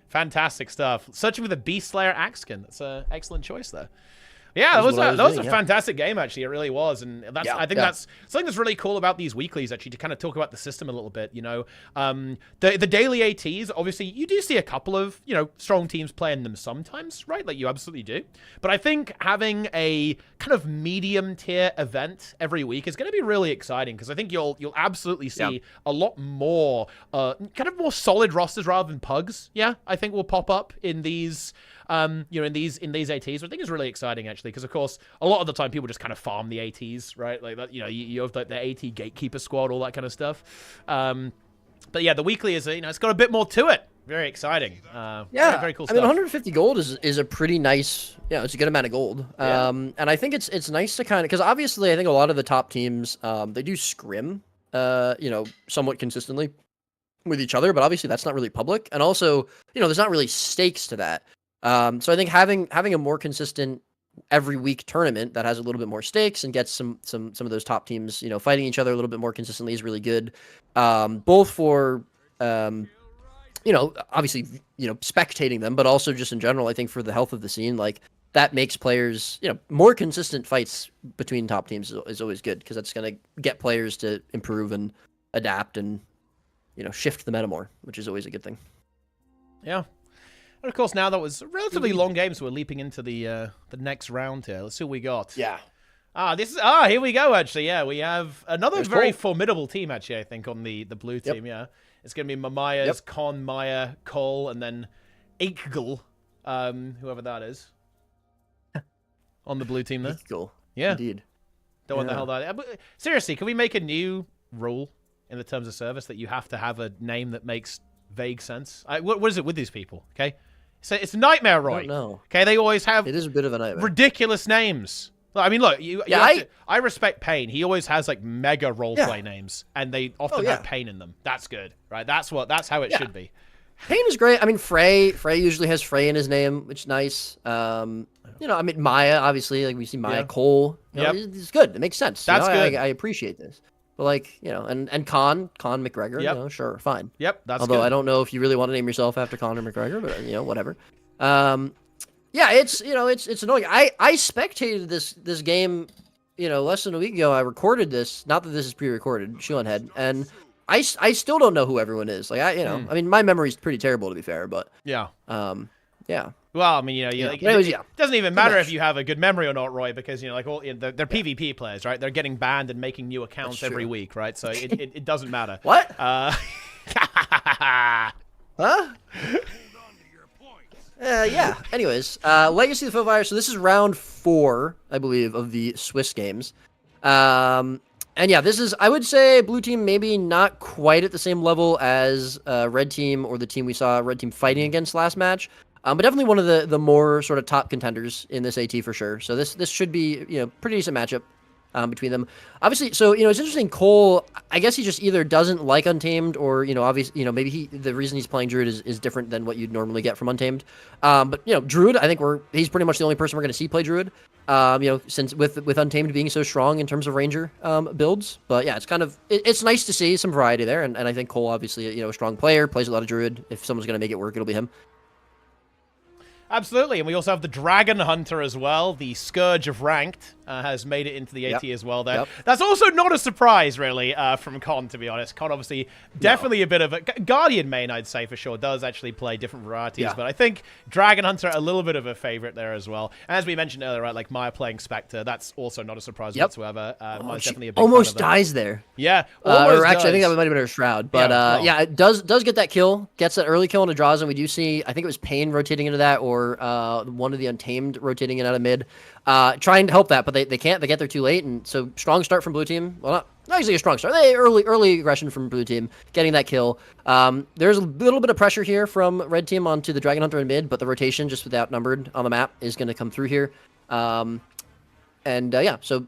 D: Fantastic stuff. Searching for the Beast Slayer Axkin. That's an excellent choice there. Yeah, that was a fantastic game, actually. It really was. And I think that's something that's really cool about these weeklies, actually, to kind of talk about the system a little bit, The daily ATs, obviously, you do see a couple of, strong teams playing them sometimes, right? Like, you absolutely do. But I think having a kind of medium-tier event every week is going to be really exciting, because I think you'll absolutely see a lot more, kind of more solid rosters rather than pugs, I think will pop up in these... in these ATs, which I think is really exciting, actually, because of course a lot of the time people just kind of farm the ATs, right? Like that, you have like the AT gatekeeper squad, all that kind of stuff. But yeah, the weekly is it's got a bit more to it. Very exciting. Very cool stuff.
J: I mean, 150 gold is a pretty nice, it's a good amount of gold. And I think it's nice to kind of, because obviously I think a lot of the top teams they do scrim, somewhat consistently with each other, but obviously that's not really public, and also there's not really stakes to that. So I think having a more consistent every week tournament that has a little bit more stakes and gets some of those top teams, fighting each other a little bit more consistently is really good. Both for, obviously, spectating them, but also just in general, I think for the health of the scene, like that makes players, more consistent fights between top teams is always good, because that's going to get players to improve and adapt and, shift the meta more, which is always a good thing.
D: Yeah. And of course, now that was a relatively long game, so we're leaping into the next round here. Let's see what we got.
J: Yeah.
D: Here we go, actually. Yeah, we have another
J: There's
D: very
J: Cole.
D: formidable team, actually, I think, on the blue team, yeah. It's going to be Mamaya's,
J: Yep.
D: Con, Maya, Cole, and then Aikgul, whoever that is. On the blue team there.
J: Cool.
D: Yeah.
J: Indeed.
D: Don't want the
J: Yeah.
D: hell that. But seriously, can we make a new rule in the terms of service that you have to have a name that makes vague sense? What is it with these people? Okay, so it's Nightmare Roy.
J: No.
D: Okay, they always have
J: It is a bit of a nightmare.
D: ridiculous names. Well, I mean, look, I respect Pain. He always has like mega roleplay names, and they often have Pain in them. That's good, right? That's how it should be.
J: Pain is great. I mean, Frey usually has Frey in his name, which is nice. You know, I mean, Maya, obviously, like we see Maya Cole. You know, it's good. It makes sense.
D: That's good.
J: I appreciate this. But like, you know, and Con McGregor, you know, sure, fine.
D: Yep, that's
J: Although
D: good.
J: I don't know if you really want to name yourself after Conor McGregor, but you know, whatever. Yeah, it's it's annoying. I spectated this game, you know, less than a week ago. I recorded this. Not that this is pre-recorded, shoe on head, and I still don't know who everyone is. Like I mean, my memory's pretty terrible to be fair, but
D: yeah.
J: Well,
D: I mean, you know,
J: But anyways,
D: it doesn't even matter if you have a good memory or not, Roy, because you know, like they're PvP players, right? They're getting banned and making new accounts every week, right? So it doesn't matter.
J: What?
D: Huh?
J: Yeah. Anyways, Legacy of the Foe. So this is round 4, I believe, of the Swiss games. And yeah, this is, I would say, blue team maybe not quite at the same level as red team or the team we saw red team fighting against last match. But definitely one of the more sort of top contenders in this AT for sure. So this should be, you know, pretty decent matchup between them. Obviously, so, you know, it's interesting. Cole, I guess he just either doesn't like Untamed or, you know, obviously, you know, maybe the reason he's playing Druid is different than what you'd normally get from Untamed. But, you know, Druid, I think he's pretty much the only person we're going to see play Druid, you know, since with Untamed being so strong in terms of Ranger builds. But yeah, it's kind of, it's nice to see some variety there. And I think Cole, obviously, you know, a strong player, plays a lot of Druid. If someone's going to make it work, it'll be him.
D: Absolutely, and we also have the Dragon Hunter as well. The Scourge of Ranked has made it into the AT as well there. That's also not a surprise, really, from Con, to be honest. Con, obviously, definitely a bit of a... Guardian main, I'd say, for sure, does actually play different varieties, but I think Dragon Hunter, a little bit of a favorite there as well. And as we mentioned earlier, right, like Maya playing Spectre, that's also not a surprise whatsoever. Maya's definitely a big
J: almost
D: fan of that.
J: dies there.
D: Yeah,
J: or actually, I think that might have been her Shroud. But yeah, it does get that kill, gets that early kill into draws, and we do see, I think it was Pain rotating into that, or one of the Untamed rotating in out of mid, trying to help that, but they can't. They get there too late, and so strong start from blue team. Well, not actually a strong start. Early aggression from blue team, getting that kill. There's a little bit of pressure here from red team onto the Dragon Hunter in mid, but the rotation, just with outnumbered on the map, is going to come through here. Yeah, so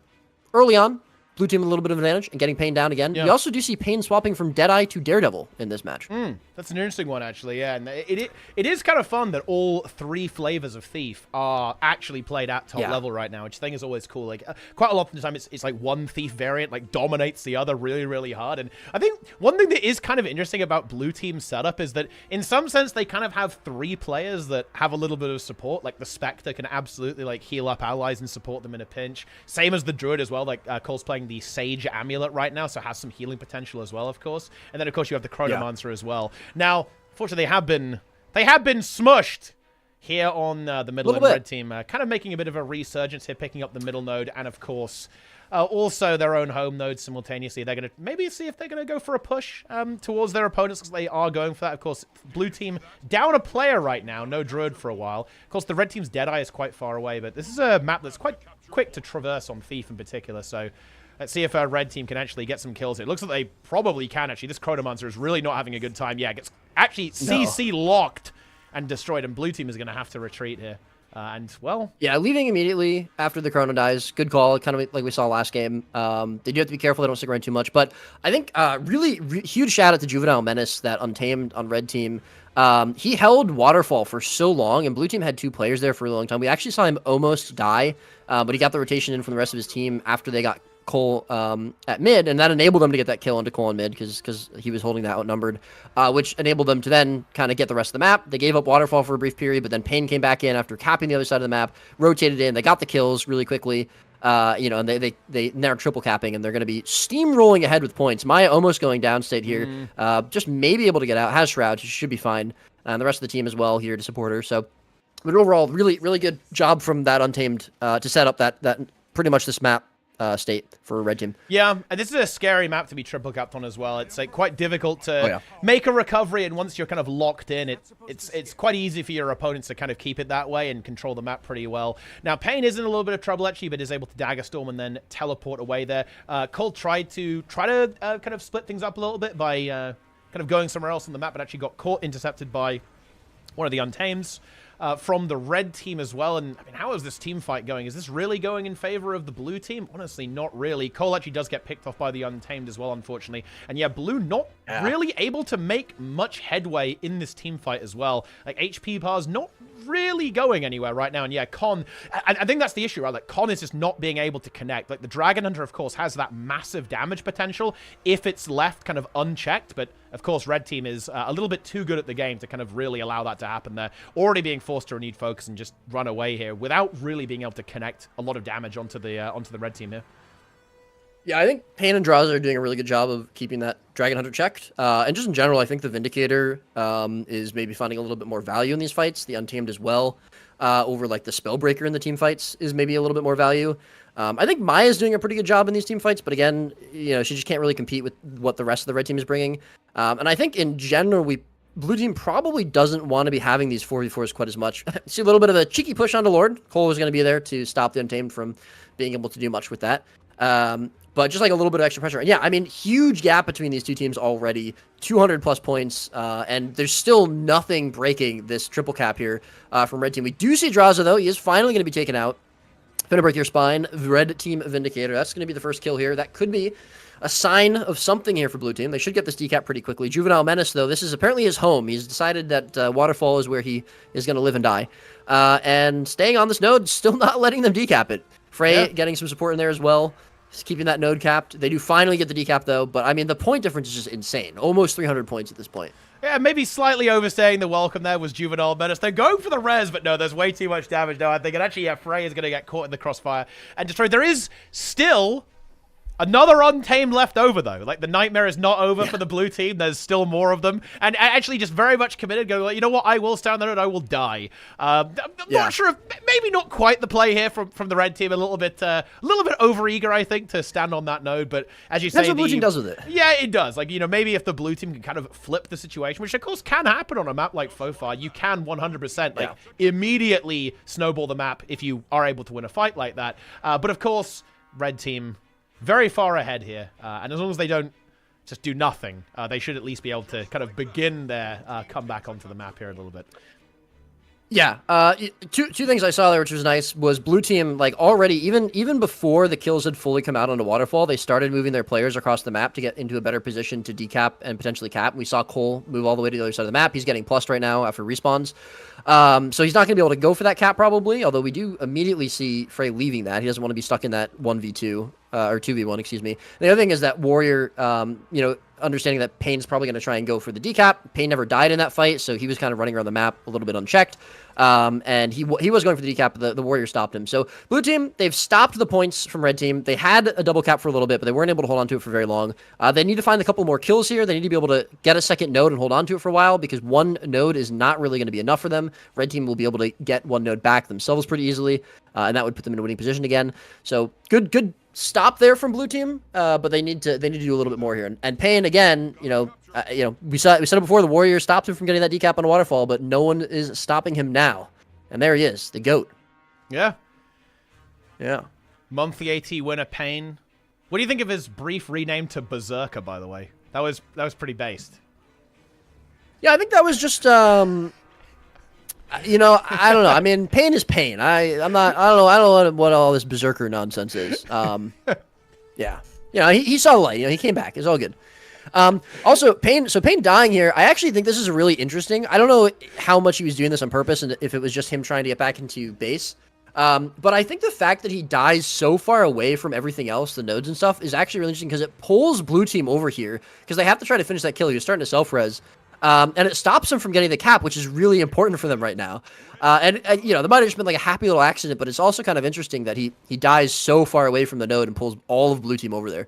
J: early on, blue team a little bit of advantage and getting Pain down again. We also do see Pain swapping from Deadeye to Daredevil in this match.
D: That's an interesting one, actually, yeah. And it is kind of fun that all 3 flavors of Thief are actually played at top level right now, which I think is always cool. Like, quite a lot of the time, it's like one Thief variant, like, dominates the other really, really hard. And I think one thing that is kind of interesting about blue team's setup is that, in some sense, they kind of have 3 players that have a little bit of support. Like, the Spectre can absolutely, like, heal up allies and support them in a pinch. Same as the Druid as well. Like, Cole's playing the Sage Amulet right now, so has some healing potential as well, of course. And then, of course, you have the Chronomancer as well. Now, fortunately, they have been smushed here on the middle and red team, kind of making a bit of a resurgence here, picking up the middle node, and of course, also their own home node simultaneously. They're going to maybe see if they're going to go for a push towards their opponents, because they are going for that. Of course, blue team down a player right now, no Druid for a while. Of course, the red team's Deadeye is quite far away, but this is a map that's quite quick to traverse on Thief in particular, so... Let's see if our red team can actually get some kills here. It looks like they probably can, actually. This Chronomancer is really not having a good time. Yeah, gets actually CC locked and destroyed, and blue team is going to have to retreat here. And, well...
J: Yeah, leaving immediately after the Chrono dies. Good call, kind of like we saw last game. They do have to be careful they don't stick around too much. But I think really huge shout out to Juvenile Menace, that Untamed on red team. He held Waterfall for so long, and blue team had 2 players there for a long time. We actually saw him almost die, but he got the rotation in from the rest of his team after they got Cole at mid, and that enabled them to get that kill into Cole in mid, because he was holding that outnumbered, which enabled them to then kind of get the rest of the map. They gave up Waterfall for a brief period, but then Pain came back in after capping the other side of the map, rotated in, they got the kills really quickly, you know, and they now triple capping, and they're going to be steamrolling ahead with points. Maya almost going downstate here, just maybe able to get out, has Shroud, she should be fine, and the rest of the team as well here to support her. So, but overall, really, really good job from that Untamed to set up that pretty much this map state for red team.
D: Yeah, and this is a scary map to be triple capped on as well. It's like quite difficult to make a recovery, and once you're kind of locked in, it's quite easy for your opponents to kind of keep it that way and control the map pretty well. Now, Pain is in a little bit of trouble actually, but is able to Dagger Storm and then teleport away there. Cole tried to kind of split things up a little bit by kind of going somewhere else on the map, but actually got caught, intercepted by one of the Untames. From the red team as well. And I mean, how is this team fight going? Is this really going in favor of the blue team? Honestly, not really. Cole actually does get picked off by the Untamed as well, unfortunately. And yeah, blue not really able to make much headway in this team fight as well. Like, HP bars not really going anywhere right now. And yeah, Con, I think that's the issue, right? Like, Con is just not being able to connect. Like, the Dragon Hunter, of course, has that massive damage potential if it's left kind of unchecked. But of course, red team is a little bit too good at the game to kind of really allow that to happen there. Already being forced to renewed focus and just run away here without really being able to connect a lot of damage onto the red team here.
J: Yeah, I think Pain and Draza are doing a really good job of keeping that Dragon Hunter checked. And just in general, I think the Vindicator is maybe finding a little bit more value in these fights. The Untamed as well, over like the Spellbreaker in the team fights is maybe a little bit more value. I think Maya's doing a pretty good job in these team fights, but again, you know, she just can't really compete with what the rest of the red team is bringing. And I think in general, blue team probably doesn't want to be having these 4v4s quite as much. See a little bit of a cheeky push onto Lord. Cole was going to be there to stop the Untamed from being able to do much with that. But just like a little bit of extra pressure. And yeah, I mean, huge gap between these two teams already. 200 plus points. And there's still nothing breaking this triple cap here from red team. We do see Draza, though. He is finally going to be taken out. Finna break your spine. Red team Vindicator. That's going to be the first kill here. That could be a sign of something here for blue team. They should get this decap pretty quickly. Juvenile Menace, though, this is apparently his home. He's decided that Waterfall is where he is going to live and die. And staying on this node, still not letting them decap it. Frey getting some support in there as well. Just keeping that node capped. They do finally get the decap, though. But, I mean, the point difference is just insane. Almost 300 points at this point.
D: Yeah, maybe slightly overstaying the welcome there was Juvenile Menace. They're going for the res, but no, there's way too much damage now. I think, and actually, yeah, Frey is going to get caught in the crossfire and destroyed. There is still another Untamed left over, though. Like, the nightmare is not over for the blue team. There's still more of them. And actually just very much committed, going, like, you know what? I will stand there and I will die. I'm not sure if, maybe not quite the play here from the red team. A little bit overeager, I think, to stand on that node. But as you say,
J: that's what blue team does with it.
D: Yeah, it does. Like, you know, maybe if the blue team can kind of flip the situation, which of course can happen on a map like Fofar, you can 100% immediately snowball the map if you are able to win a fight like that. But of course, red team very far ahead here, and as long as they don't just do nothing, they should at least be able to kind of begin their comeback onto the map here a little bit.
J: Yeah, two things I saw there, which was nice, was blue team, like, already, even before the kills had fully come out onto Waterfall, they started moving their players across the map to get into a better position to decap and potentially cap. We saw Cole move all the way to the other side of the map. He's getting plussed right now after respawns. So he's not going to be able to go for that cap, probably, although we do immediately see Frey leaving that. He doesn't want to be stuck in that 1v2, or 2v1, excuse me. And the other thing is that Warrior, you know, understanding that Pain's probably going to try and go for the decap. Pain never died in that fight, so he was kind of running around the map a little bit unchecked. And he was going for the decap, but the Warrior stopped him. So blue team, they've stopped the points from red team. They had a double cap for a little bit, but they weren't able to hold on to it for very long. They need to find a couple more kills here. They need to be able to get a second node and hold on to it for a while, because one node is not really going to be enough for them. Red team will be able to get one node back themselves pretty easily, and that would put them in a winning position again. So good stop there from blue team, but they need to do a little bit more here. And Pain, again, you know, we said it before. The Warrior stopped him from getting that decap on Waterfall, but no one is stopping him now. And there he is, the GOAT.
D: Yeah.
J: Yeah.
D: Monthly AT winner Pain. What do you think of his brief rename to Berserker, by the way? That was pretty based.
J: Yeah, I think that was just you know, I don't know. I mean, Pain is Pain. I don't know what all this Berserker nonsense is. Yeah. You know, he saw the light. You know, he came back. It's all good. Also, Pain dying here, I actually think this is really interesting. I don't know how much he was doing this on purpose and if it was just him trying to get back into base. But I think the fact that he dies so far away from everything else, the nodes and stuff, is actually really interesting because it pulls blue team over here because they have to try to finish that kill. He was starting to self-res. And it stops him from getting the cap, which is really important for them right now. And you know, there might have just been like a happy little accident, but it's also kind of interesting that he dies so far away from the node and pulls all of blue team over there.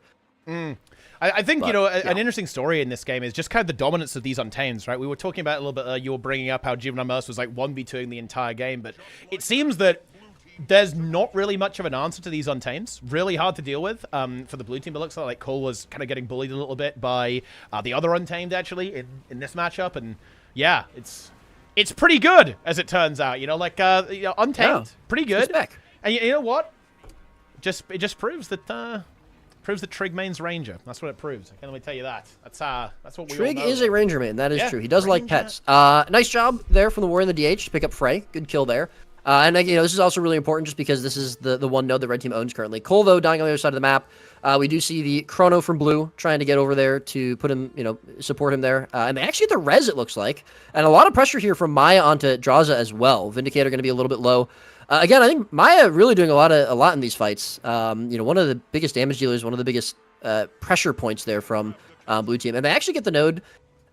D: I think, you know, an interesting story in this game is just kind of the dominance of these Untames, right? We were talking about a little bit, you were bringing up how Juvenile Menace was like 1v2ing the entire game, but it seems that there's not really much of an answer to these Untames. Really hard to deal with for the blue team. It looks like Cole was kind of getting bullied a little bit by the other Untamed, actually, in this matchup. And yeah, it's pretty good, as it turns out. You know, like, Untamed, pretty good. And you know what? It just proves that... proves that Trig main's Ranger. That's what it proves. I can only tell you that. That's what we
J: Trig
D: all know.
J: is a Ranger main. That is true. He does like pets. Nice job there from the Warrior in the DH to pick up Frey. Good kill there. And you know, this is also really important just because this is the one node the red team owns currently. Cole, though, dying on the other side of the map. We do see the Chrono from blue trying to get over there to put him, you know, support him there. And they actually get the res, it looks like. And a lot of pressure here from Maya onto Draza as well. Vindicator going to be a little bit low. Again, I think Maya really doing a lot in these fights. You know, one of the biggest damage dealers, one of the biggest pressure points there from blue team. And they actually get the node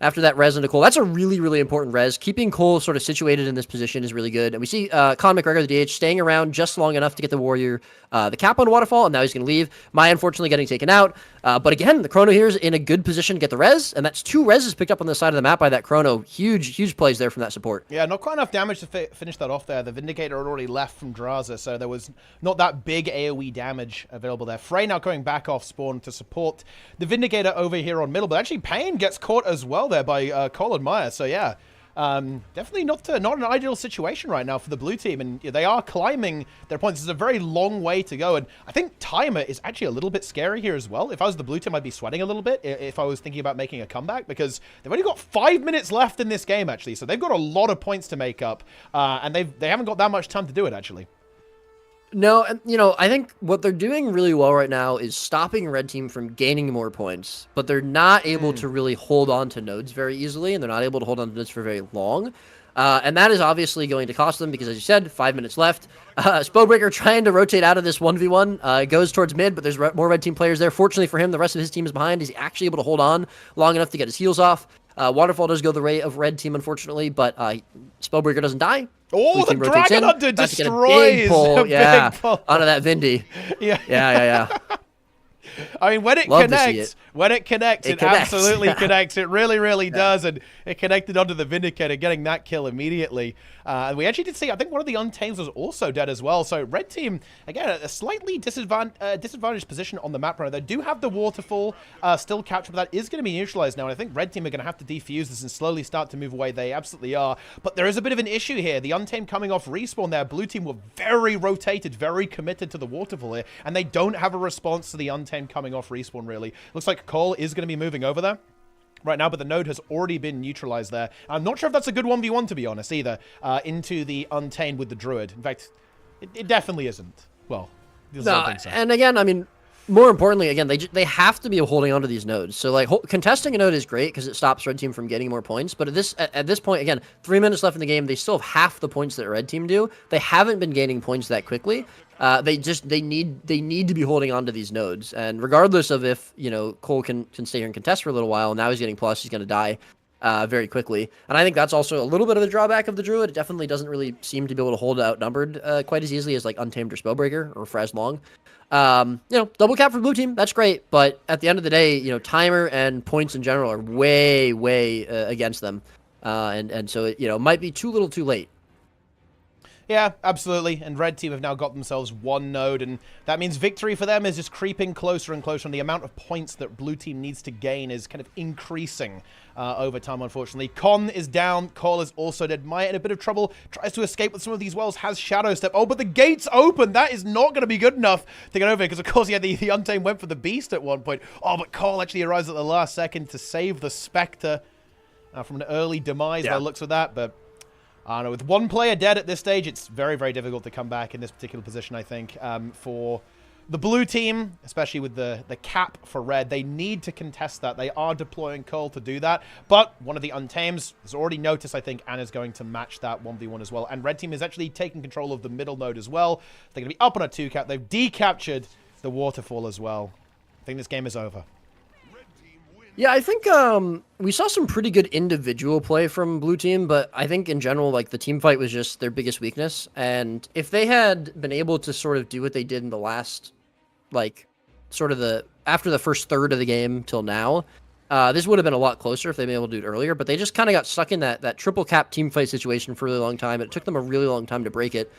J: after that res into Cole. That's a really, really important res. Keeping Cole sort of situated in this position is really good. And we see Con McGregor, the DH, staying around just long enough to get the Warrior the cap on Waterfall, and now he's going to leave. Maya, unfortunately, getting taken out. But again, the Chrono here is in a good position to get the res, and that's 2 reses picked up on the side of the map by that Chrono. Huge, huge plays there from that support.
D: Yeah, not quite enough damage to finish that off there. The Vindicator had already left from Draza, so there was not that big AoE damage available there. Frey now coming back off spawn to support the Vindicator over here on middle, but actually Pain gets caught as well there by Cole and Maya, so yeah. Definitely not an ideal situation right now for the blue team, and they are climbing their points. This is a very long way to go, and I think Timer is actually a little bit scary here as well. If I was the blue team, I'd be sweating a little bit if I was thinking about making a comeback, because they've only got 5 minutes left in this game, actually, so they've got a lot of points to make up, and they haven't got that much time to do it, actually.
J: No, and you know, I think what they're doing really well right now is stopping red team from gaining more points, but they're not able to really hold on to nodes very easily, and they're not able to hold on to nodes for very long. And that is obviously going to cost them because, as you said, 5 minutes left. Spodebreaker trying to rotate out of this 1v1, goes towards mid, but there's more red team players there. Fortunately for him, the rest of his team is behind. He's actually able to hold on long enough to get his heals off. Waterfall does go the way of red team, unfortunately, but Spellbreaker doesn't die.
D: Oh, the Dragon Hunter destroys!
J: Pull,
D: big pull.
J: Onto that Vindy. Yeah.
D: I mean, when it connects, it absolutely connects. It really, really does. And it connected onto the Vindicator, getting that kill immediately. And we actually did see, I think one of the Untames was also dead as well. So red team, again, a slightly disadvantaged position on the map right now. They do have the waterfall still captured, but that is going to be neutralized now. And I think red team are going to have to defuse this and slowly start to move away. They absolutely are. But there is a bit of an issue here. The Untamed coming off respawn there. Blue team were very rotated, very committed to the waterfall here. And they don't have a response to the Untamed coming off respawn, really. Looks like Cole is going to be moving over there right now, but the node has already been neutralized there. I'm not sure if that's a good 1v1, to be honest, either, into the Untamed with the Druid. In fact, it definitely isn't. Well, I don't think so.
J: And again, I mean, more importantly, again, they have to be holding on to these nodes. So, like, contesting a node is great because it stops red team from getting more points. But at this point, again, 3 minutes left in the game, they still have half the points that red team do. They haven't been gaining points that quickly. They need to be holding on to these nodes. And regardless of if, you know, Cole can stay here and contest for a little while, now he's getting plus, he's going to die very quickly. And I think that's also a little bit of the drawback of the Druid. It definitely doesn't really seem to be able to hold outnumbered quite as easily as, like, Untamed or Spellbreaker or Fraz Long. You know, double cap for blue team, that's great. But at the end of the day, you know, timer and points in general are way against them. And so, it, you know, might be too little too late.
D: Yeah, absolutely. And red team have now got themselves one node, and that means victory for them is just creeping closer and closer, and the amount of points that blue team needs to gain is kind of increasing over time, unfortunately. Con is down. Cole is also dead. Maya in a bit of trouble. Tries to escape with some of these wells. Has Shadow Step. Oh, but the gate's open. That is not going to be good enough to get over here, because, of course, yeah, the Untamed went for the Beast at one point. Oh, but Cole actually arrives at the last second to save the Spectre from an early demise by the looks of that, but I don't know, with one player dead at this stage, it's very difficult to come back in this particular position, I think, for the blue team, especially with the cap for red. They need to contest that. They are deploying Cole to do that, but one of the Untames has already noticed, I think, and is going to match that 1v1 as well. And red team is actually taking control of the middle node as well. They're going to be up on a 2-cap. They've decaptured the waterfall as well. I think this game is over.
J: Yeah, I think we saw some pretty good individual play from blue team, but I think in general, like, the team fight was just their biggest weakness. And if they had been able to sort of do what they did in the last, like, sort of after the first third of the game till now, this would have been a lot closer if they'd been able to do it earlier. But they just kind of got stuck in that triple cap team fight situation for a really long time, and it took them a really long time to break it.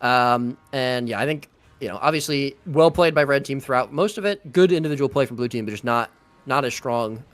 J: And yeah, I think, obviously well played by red team throughout most of it. Good individual play from blue team, but just not as strong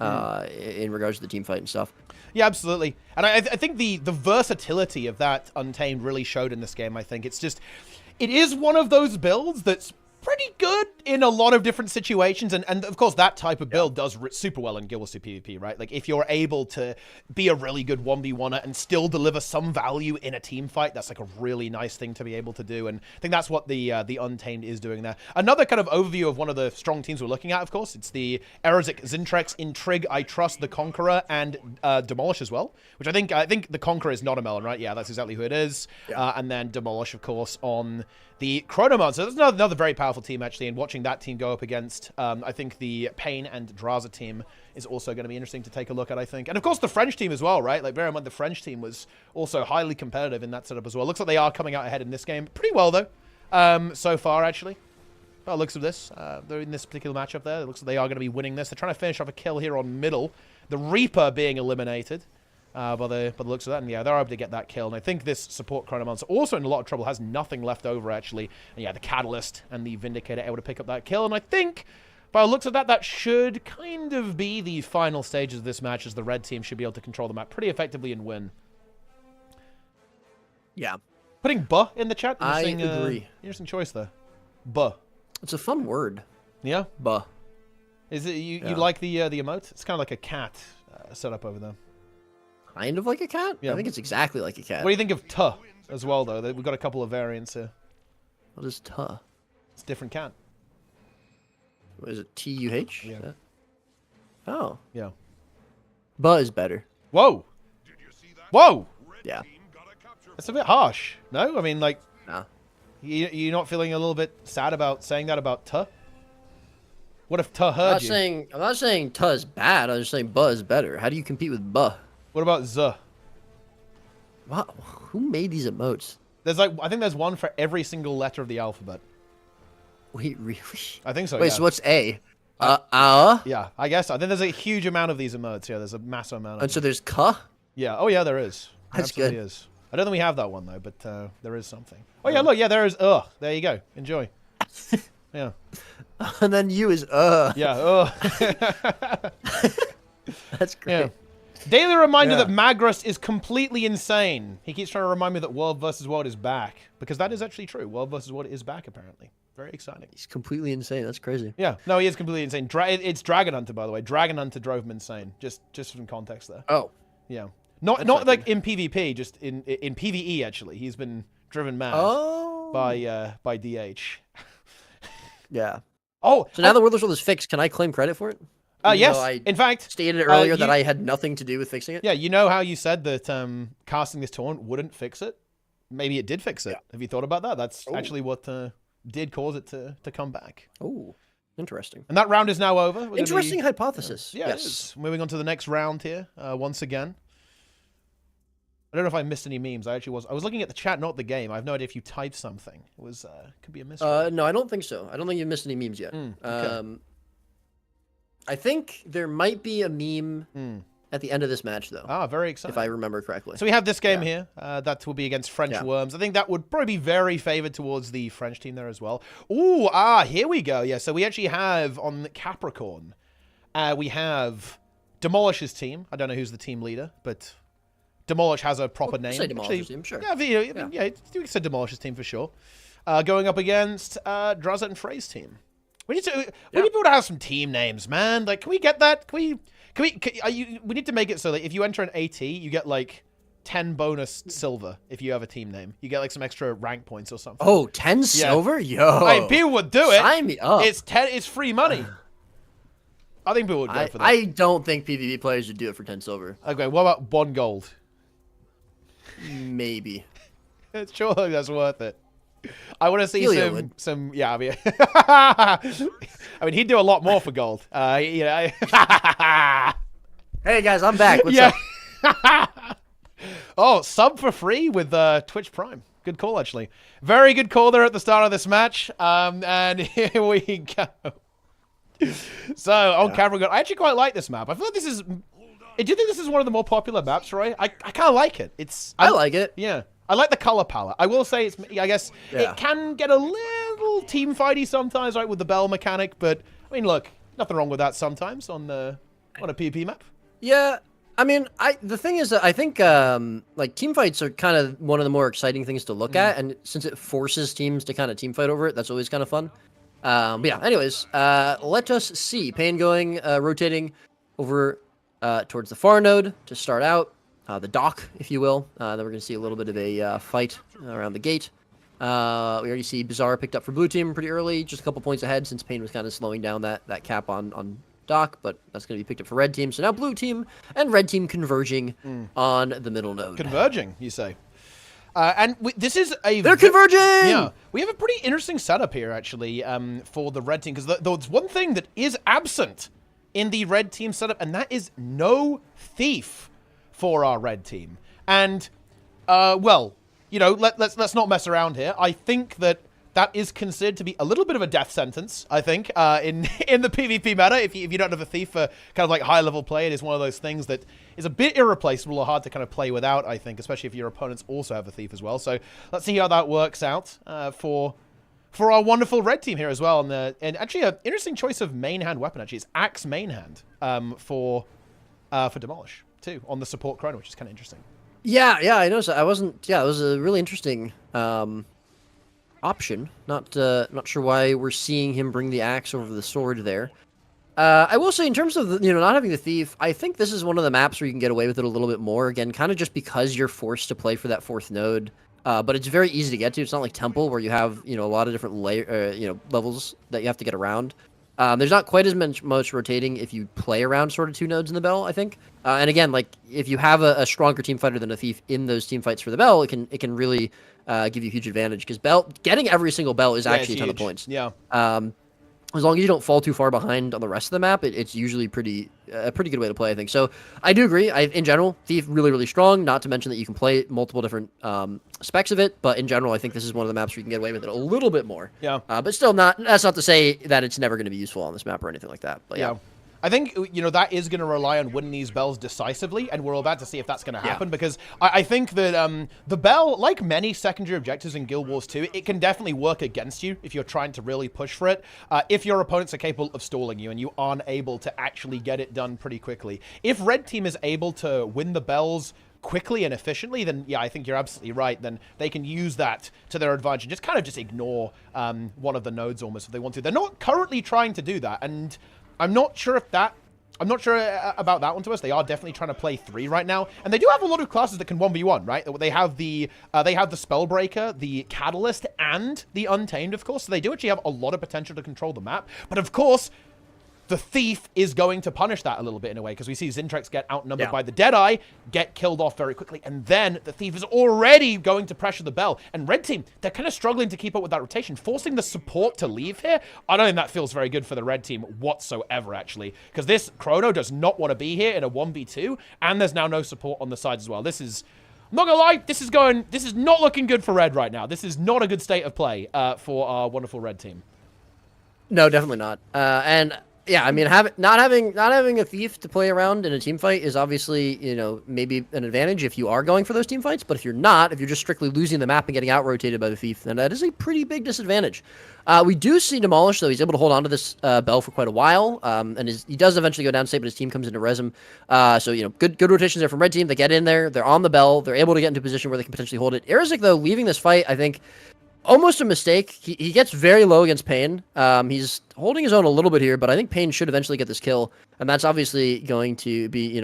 J: in regards to the team fight and stuff.
D: Yeah, absolutely. And I think the versatility of that Untamed really showed in this game, I think. It is one of those builds that's pretty good in a lot of different situations, and of course that type of build does super well in Guild Wars 2 PvP, right? Like if you're able to be a really good 1v1er and still deliver some value in a team fight, that's like a really nice thing to be able to do, and I think that's what the Untamed is doing there. Another kind of overview of one of the strong teams we're looking at, of course, it's the Erosic, Zintrex, Intrig, I Trust, the Conqueror, and Demolish as well, which I think the Conqueror is not a melon, right? Yeah, that's exactly who it is. And then Demolish, of course, on the Chronomancer. So that's another very powerful team, actually, and watching that team go up against, I think, the Pain and Draza team is also going to be interesting to take a look at, I think. And, of course, the French team as well, right? Like, bear in mind, the French team was also highly competitive in that setup as well. Looks like they are coming out ahead in this game. Pretty well, though, so far, actually. By the looks of this, they're in this particular matchup there. It looks like they are going to be winning this. They're trying to finish off a kill here on middle. The Reaper being eliminated. By the looks of that, and yeah, they're able to get that kill, and I think this support Chronomancer also in a lot of trouble, has nothing left over, actually, and yeah, the Catalyst and the Vindicator able to pick up that kill, and I think, by the looks of that, that should kind of be the final stages of this match, as the red team should be able to control the map pretty effectively and win.
J: Yeah.
D: Putting buh in the chat,
J: I agree.
D: Interesting choice there. Buh.
J: It's a fun word.
D: Yeah?
J: Buh.
D: Is it, you like the emote? It's kind of like a cat setup over there.
J: Kind of like a cat?
D: Yeah.
J: I think it's exactly like a cat.
D: What do you think of tuh as well, though? We've got a couple of variants here.
J: What is tuh?
D: It's a different cat.
J: What is it? T-U-H?
D: Yeah.
J: Oh.
D: Yeah.
J: Buh is better.
D: Whoa! Whoa!
J: Yeah.
D: That's a bit harsh. No? I mean, like...
J: Nah.
D: You're not feeling a little bit sad about saying that about tuh? What if tuh heard you?
J: I'm not saying tuh is bad. I'm just saying buh is better. How do you compete with buh?
D: What about zuh?
J: Wow. Who made these emotes?
D: There's like, I think there's one for every single letter of the alphabet.
J: Wait, really?
D: I think so,
J: Wait,
D: yeah.
J: so what's A?
D: Yeah, I guess. I think there's a huge amount of these emotes. Yeah, there's a massive amount of
J: And so
D: them.
J: there's cuh?
D: Yeah. Oh, yeah, there is. There
J: That's
D: absolutely
J: good.
D: is. I don't think we have that one, though, but there is something. Oh, yeah, look. Yeah, there is. Ugh. There you go. Enjoy. Yeah.
J: And then you is
D: Yeah. Ugh.
J: That's great.
D: Yeah. Daily reminder that Magrus is completely insane. He keeps trying to remind me that World vs. World is back. Because that is actually true. World vs. World is back, apparently. Very exciting.
J: He's completely insane. That's crazy.
D: Yeah. No, he is completely insane. It's Dragon Hunter, by the way. Dragon Hunter drove him insane. Just some context there.
J: Oh.
D: Yeah. Not like in PvP, just in PvE, actually. He's been driven mad by DH.
J: Yeah.
D: Oh.
J: So now the World is fixed, can I claim credit for it?
D: Yes. In fact,
J: stated earlier that I had nothing to do with fixing it.
D: Yeah, you know how you said that casting this taunt wouldn't fix it? Maybe it did fix it. Yeah. Have you thought about that? That's actually what did cause it to come back.
J: Oh, interesting.
D: And that round is now over.
J: Interesting hypothesis.
D: Yeah, yes. It is. Moving on to the next round here, once again. I don't know if I missed any memes. I was looking at the chat, not the game. I have no idea if you typed something. It was could be a mystery.
J: No, I don't think so. I don't think you missed any memes yet.
D: Okay.
J: I think there might be a meme at the end of this match, though.
D: Ah, very exciting.
J: If I remember correctly.
D: So we have this game here. That will be against French Worms. I think that would probably be very favored towards the French team there as well. Ooh, here we go. Yeah, so we actually have on Capricorn, we have Demolish's team. I don't know who's the team leader, but Demolish has a proper name.
J: Say Demolish's team, sure.
D: Yeah, you can say Demolish's team for sure. Going up against Drazet and Frey's team. We need people to have some team names, man. Like, can we get that? We need to make it so that if you enter an AT, you get like 10 bonus silver if you have a team name. You get like some extra rank points or something.
J: Oh, 10 silver? Yo.
D: Hey, people would do it.
J: Sign me up.
D: It's free money. I think people would go for that.
J: I don't think PvP players would do it for 10 silver.
D: Okay, what about 1 gold?
J: Maybe.
D: Sure, that's worth it. I want to see some. Yeah, I mean, he'd do a lot more for gold. Hey
J: guys, I'm back. What's up?
D: Oh, sub for free with Twitch Prime. Good call, actually. Very good call there at the start of this match. And here we go. So on Capricorn, I actually quite like this map. I feel like this is. Do you think this is one of the more popular maps, Roy? I kind of like it. I
J: like it.
D: Yeah.
K: I like the color palette. I will say, I guess
J: Yeah.
K: it can get a little team fighty sometimes, right, with the bell mechanic. But I mean, look, nothing wrong with that sometimes on a PvP map.
J: Yeah, I mean, the thing is that I think like team fights are kind of one of the more exciting things to look at, and since it forces teams to kind of team fight over it, that's always kind of fun. But yeah, anyways, let us see. Pain going, rotating over towards the far node to start out, the dock, if you will. Then we're going to see a little bit of a fight around the gate. We already see Bizarre picked up for blue team pretty early, just a couple points ahead since Pain was kind of slowing down that cap on dock, but that's going to be picked up for red team. So now blue team and red team converging on the middle node.
K: Converging, you say? And this is
J: They're converging!
K: Yeah. We have a pretty interesting setup here, actually, for the red team, because there's one thing that is absent in the red team setup, and that is no thief for our red team. And, well, you know, let's not mess around here. I think that is considered to be a little bit of a death sentence, I think, in the PvP meta. If you don't have a thief for kind of like high-level play, it is one of those things that is a bit irreplaceable or hard to kind of play without, I think, especially if your opponents also have a thief as well. So let's see how that works out for our wonderful red team here as well. And actually, an interesting choice of main hand weapon, actually. It's Axe main hand for Demolish, too, on the support chrono, which is kind of interesting.
J: Yeah, I noticed that. I wasn't... Yeah, it was a really interesting... option. Not sure why we're seeing him bring the axe over the sword there. I will say, in terms of not having the thief, I think this is one of the maps where you can get away with it a little bit more. Again, kind of just because you're forced to play for that fourth node. But it's very easy to get to. It's not like Temple where you have a lot of different levels that you have to get around. There's not quite as much rotating if you play around sort of two nodes in the bell, I think. And again, like if you have a stronger team fighter than a thief in those team fights for the bell, it can really give you a huge advantage, because getting every single bell is actually a ton of points.
K: Yeah.
J: As long as you don't fall too far behind on the rest of the map, it's usually a pretty good way to play, I think. So I do agree. In general, Thief really, really strong, not to mention that you can play multiple different specs of it. But in general, I think this is one of the maps where you can get away with it a little bit more.
K: Yeah.
J: But still, that's not to say that it's never going to be useful on this map or anything like that. But yeah.
K: I think, that is going to rely on winning these bells decisively, and we're about to see if that's going to happen, because I think that the bell, like many secondary objectives in Guild Wars 2, it can definitely work against you if you're trying to really push for it, if your opponents are capable of stalling you and you aren't able to actually get it done pretty quickly. If Red Team is able to win the bells quickly and efficiently, then yeah, I think you're absolutely right. Then they can use that to their advantage and just ignore one of the nodes almost if they want to. They're not currently trying to do that, and I'm not sure about that one to us. They are definitely trying to play 3 right now, and they do have a lot of classes that can 1v1, right? They have the Spellbreaker, the Catalyst, and the Untamed, of course. So they do actually have a lot of potential to control the map. But of course, the Thief is going to punish that a little bit in a way, because we see Zintrex get outnumbered by the Deadeye, get killed off very quickly, and then the Thief is already going to pressure the Bell. And Red Team, they're kind of struggling to keep up with that rotation, forcing the support to leave here. I don't think that feels very good for the Red Team whatsoever, actually, because this Chrono does not want to be here in a 1v2, and there's now no support on the sides as well. This is... I'm not gonna lie, this is not looking good for Red right now. This is not a good state of play for our wonderful Red Team.
J: No, definitely not. And yeah, I mean, not having a Thief to play around in a team fight is obviously, maybe an advantage if you are going for those team fights. But if you're not, if you're just strictly losing the map and getting out-rotated by the Thief, then that is a pretty big disadvantage. We do see Demolish, though. He's able to hold on to this Bell for quite a while, and he does eventually go down state, but his team comes into res him. So, good rotations there from Red Team. They get in there. They're on the Bell. They're able to get into a position where they can potentially hold it. Arizik, though, leaving this fight, I think, almost a mistake. He gets very low against Pain. He's holding his own a little bit here, but I think Pain should eventually get this kill, and that's obviously going to be,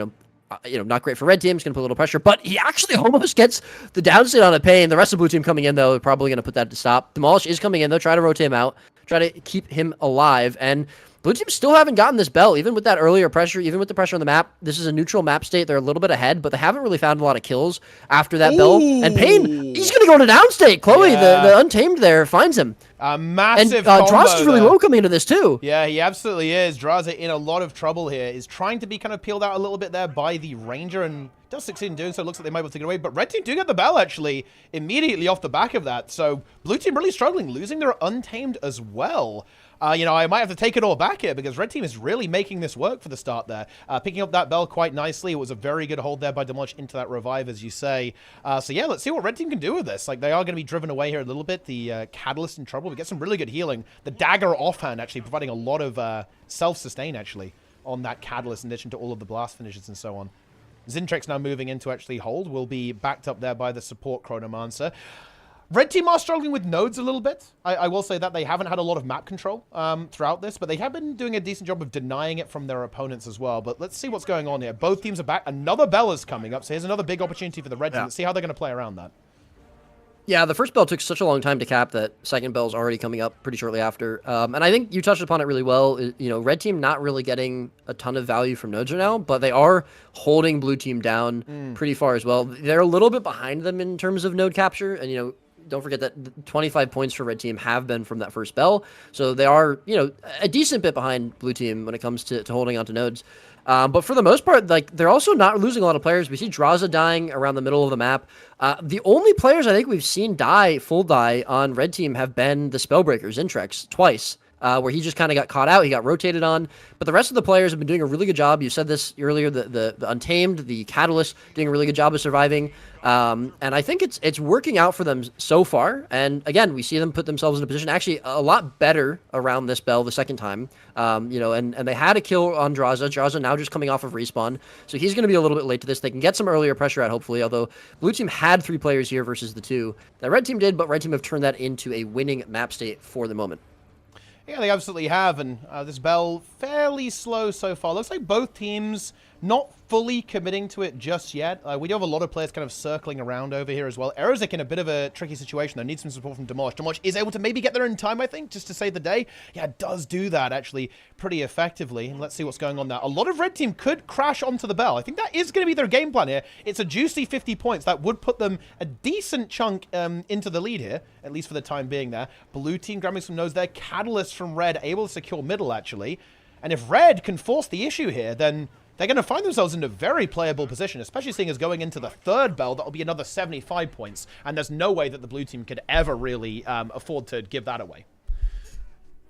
J: not great for Red Team. It's going to put a little pressure, but he actually almost gets the downstate on a Pain. The rest of Blue Team coming in, though, are probably going to put that to stop. Demolish is coming in, though, try to rotate him out, try to keep him alive, and Blue Team still haven't gotten this Bell, even with that earlier pressure, even with the pressure on the map. This is a neutral map state. They're a little bit ahead, but they haven't really found a lot of kills after that Bell. And Pain, he's going to go to downstate. Chloe, the Untamed there, finds him.
K: A massive
J: and
K: combo
J: Dross is really low coming into this, too.
K: Yeah, he absolutely is. Dross in a lot of trouble here. Is trying to be kind of peeled out a little bit there by the Ranger, and Does succeed in doing so. Looks like they might be able to get away. But red team do get the bell, actually, immediately off the back of that. So blue team really struggling, losing their Untamed as well. You know, I might have to take it all back here because red team is really making this work for the start there. Picking up that bell quite nicely. It was a very good hold there by Demolish into that revive, as you say. So yeah, let's see what red team can do with this. Like, they are going to be driven away here a little bit. The Catalyst in trouble. We get some really good healing. The dagger offhand actually providing a lot of self-sustain, actually, on that Catalyst in addition to all of the blast finishes and so on. Zintrex now moving into actually hold. Will be backed up there by the support Chronomancer. Red team are struggling with nodes a little bit. I will say that they haven't had a lot of map control throughout this, but they have been doing a decent job of denying it from their opponents as well. But let's see what's going on here. Both teams are back. Another bell is coming up, so here's another big opportunity for the red team. Let's see how they're going to play around that.
J: Yeah, the first bell took such a long time to cap that second bell's already coming up pretty shortly after. And I think you touched upon it really well. You know, red team not really getting a ton of value from nodes right now, but they are holding blue team down pretty far as well. They're a little bit behind them in terms of node capture, and, you know, don't forget that 25 points for red team have been from that first bell. So they are, you know, a decent bit behind blue team when it comes to holding onto nodes. But for the most part, like, they're also not losing a lot of players. We see Draza dying around the middle of the map. The only players I think we've seen full die on red team have been the Spellbreakers, Intrex, twice. Where he just kind of got caught out. He got rotated on. But the rest of the players have been doing a really good job. You said this earlier, the Untamed, the Catalyst, doing a really good job of surviving. And I think it's working out for them so far. And again, we see them put themselves in a position actually a lot better around this bell the second time. You know, and they had a kill on Draza. Draza now just coming off of respawn. So he's going to be a little bit late to this. They can get some earlier pressure out, hopefully. Although blue team had 3 players here versus the 2 that red team did. But red team have turned that into a winning map state for the moment.
K: Yeah, they absolutely have, and this bell fairly slow so far. Looks like both teams not fully committing to it just yet. We do have a lot of players kind of circling around over here as well. Erozik in a bit of a tricky situation, though. Needs some support from Demolish. Demolish is able to maybe get there in time, I think, just to save the day. Yeah, it does do that, actually, pretty effectively. And let's see what's going on there. A lot of red team could crash onto the bell. I think that is going to be their game plan here. It's a juicy 50 points. That would put them a decent chunk into the lead here, at least for the time being there. Blue team grabbing some nodes there. Catalyst from red, able to secure middle, actually. And if red can force the issue here, then they're going to find themselves in a very playable position, especially seeing as going into the third bell, that'll be another 75 points. And there's no way that the blue team could ever really afford to give that away.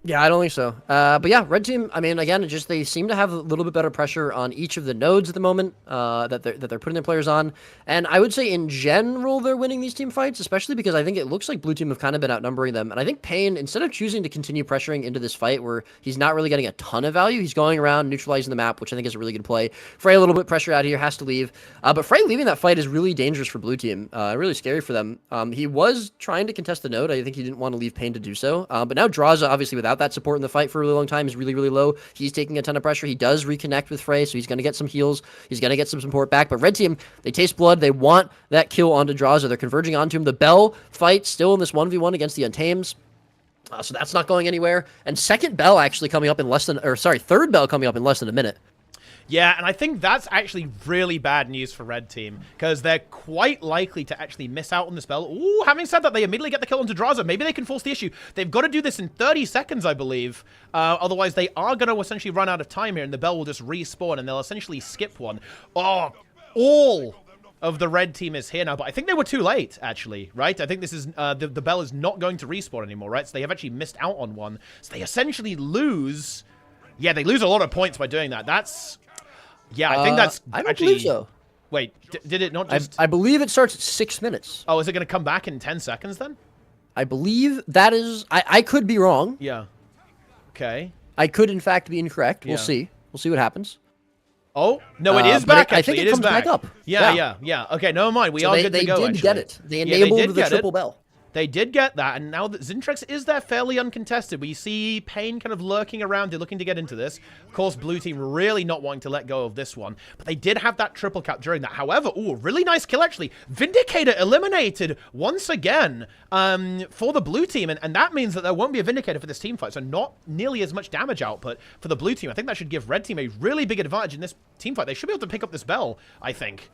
J: Yeah, I don't think so. But yeah, red team, I mean, again, just they seem to have a little bit better pressure on each of the nodes at the moment that they're putting their players on. And I would say in general they're winning these team fights, especially because I think it looks like blue team have kind of been outnumbering them. And I think Payne, instead of choosing to continue pressuring into this fight where he's not really getting a ton of value, he's going around neutralizing the map, which I think is a really good play. Frey a little bit pressure out here, has to leave. But Frey leaving that fight is really dangerous for blue team, really scary for them. He was trying to contest the node. I think he didn't want to leave Payne to do so. But now Draza, obviously without that support in the fight for a really long time, is really, really low. He's taking a ton of pressure. He does reconnect with Frey, so he's going to get some heals. He's going to get some support back. But red team, they taste blood. They want that kill onto Draza. They're converging onto him. The Bell fight still in this 1v1 against the Untames. So that's not going anywhere. And second bell actually coming up in third bell coming up in less than a minute.
K: Yeah, and I think that's actually really bad news for red team, because they're quite likely to actually miss out on this bell. Ooh, having said that, they immediately get the kill onto Draza. Maybe they can force the issue. They've got to do this in 30 seconds, I believe. Otherwise, they are going to essentially run out of time here, and the bell will just respawn, and they'll essentially skip one. Oh, all of the red team is here now, but I think they were too late, actually, right? I think this is, the bell is not going to respawn anymore, right? So they have actually missed out on one. So they essentially lose... Yeah, they lose a lot of points by doing that. That's... Yeah, I think that's
J: I don't
K: actually...
J: believe so.
K: Wait, did it not just...
J: I believe it starts at 6 minutes.
K: Oh, is it going to come back in 10 seconds then?
J: I believe that is... I could be wrong.
K: Yeah. Okay.
J: I could, in fact, be incorrect. We'll see. We'll see what happens.
K: Oh, no, it is back, actually.
J: I think it comes back up.
K: Yeah. Okay, never mind. We are good to go,
J: They did get it. They enabled the triple bell.
K: They did get that, and now that Zintrex is there fairly uncontested. We see Payne kind of lurking around here, looking to get into this. Of course, blue team really not wanting to let go of this one. But they did have that triple cap during that. However, ooh, really nice kill, actually. Vindicator eliminated once again for the blue team, and that means that there won't be a Vindicator for this team fight, so not nearly as much damage output for the blue team. I think that should give red team a really big advantage in this team fight. They should be able to pick up this bell, I think.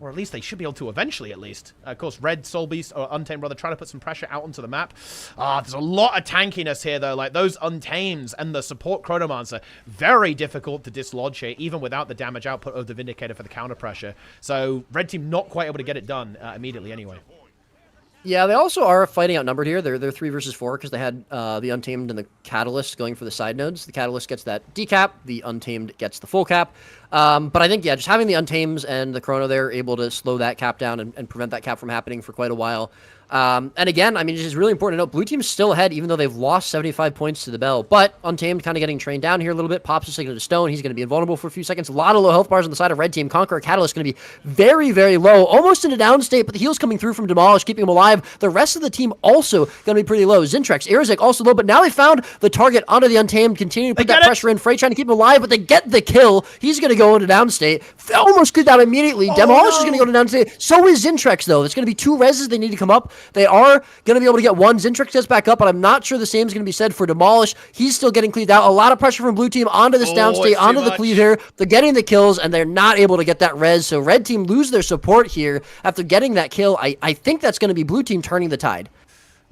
K: Or at least they should be able to eventually, at least. Of course, Red, Soul Beast, or Untamed Brother trying to put some pressure out onto the map. There's a lot of tankiness here, though. Like, those Untames and the support Chronomancer, very difficult to dislodge here, even without the damage output of the Vindicator for the counter pressure. So, Red Team not quite able to get it done immediately anyway.
J: Yeah, they also are fighting outnumbered here. They're 3 versus 4 because they had the Untamed and the Catalyst going for the side nodes. The Catalyst gets that decap. The Untamed gets the full cap. But I think, yeah, just having the Untames and the Chrono there able to slow that cap down and prevent that cap from happening for quite a while. And again, I mean, it's just really important to note, blue team's still ahead, even though they've lost 75 points to the Bell. But Untamed kind of getting trained down here a little bit. Pops a signal to Stone. He's going to be invulnerable for a few seconds. A lot of low health bars on the side of Red Team. Conqueror Catalyst going to be very, very low, almost in a down state, but the heals coming through from Demolish, keeping him alive. The rest of the team also going to be pretty low. Zintrex, Irizek also low, but now they found the target onto the Untamed, continuing to put that pressure in. Frey trying to keep him alive, but they get the kill. He's going to go into down state. Almost cleared out immediately. Demolish is going to go to down state. So is Zintrex, though. There's going to be 2 reses they need to come up. They are going to be able to get 1. Zintrex gets back up, but I'm not sure the same is going to be said for Demolish. He's still getting cleaved out. A lot of pressure from blue team onto this down state, onto the cleave here. They're getting the kills, and they're not able to get that res. So red team lose their support here after getting that kill. I think that's going to be blue team turning the tide.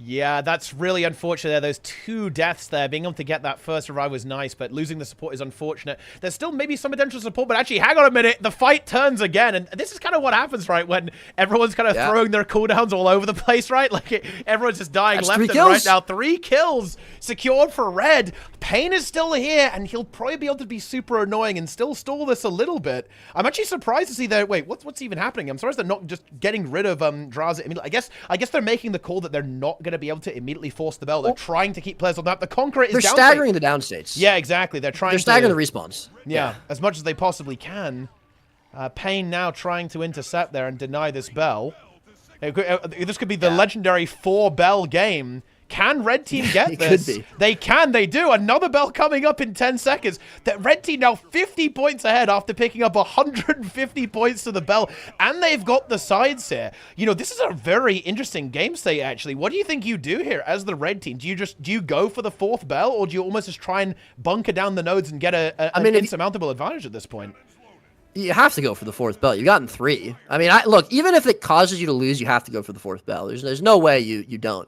K: Yeah, that's really unfortunate there. Those 2 deaths there. Being able to get that first revive was nice, but losing the support is unfortunate. There's still maybe some potential support, but actually, hang on a minute. The fight turns again, and this is kind of what happens, right? When everyone's kind of throwing their cooldowns all over the place, right? Like, everyone's just dying left and right now. 3 kills secured for Red. Pain is still here, and he'll probably be able to be super annoying and still stall this a little bit. I'm actually surprised to see that. Wait, what's even happening? I'm surprised they're not just getting rid of Draza immediately. I guess they're making the call that they're not going to be able to immediately force the Bell. They're trying to keep players on that. The Conqueror is
J: They're staggering the downstates.
K: Yeah, exactly. They're
J: staggering the respawns.
K: Yeah, as much as they possibly can. Pain now trying to intercept there and deny this Bell. This could be the legendary 4 Bell game. Can Red Team get this?
J: Could be.
K: They can. They do. Another Bell coming up in 10 seconds. That Red Team now 50 points ahead after picking up 150 points to the Bell. And they've got the sides here. You know, this is a very interesting game state, actually. What do you think you do here as the Red Team? Do you go for the 4th Bell, or do you almost just try and bunker down the nodes and get an insurmountable advantage at this point?
J: You have to go for the 4th Bell. You've gotten 3. I mean, look, even if it causes you to lose, you have to go for the 4th Bell. There's no way you don't.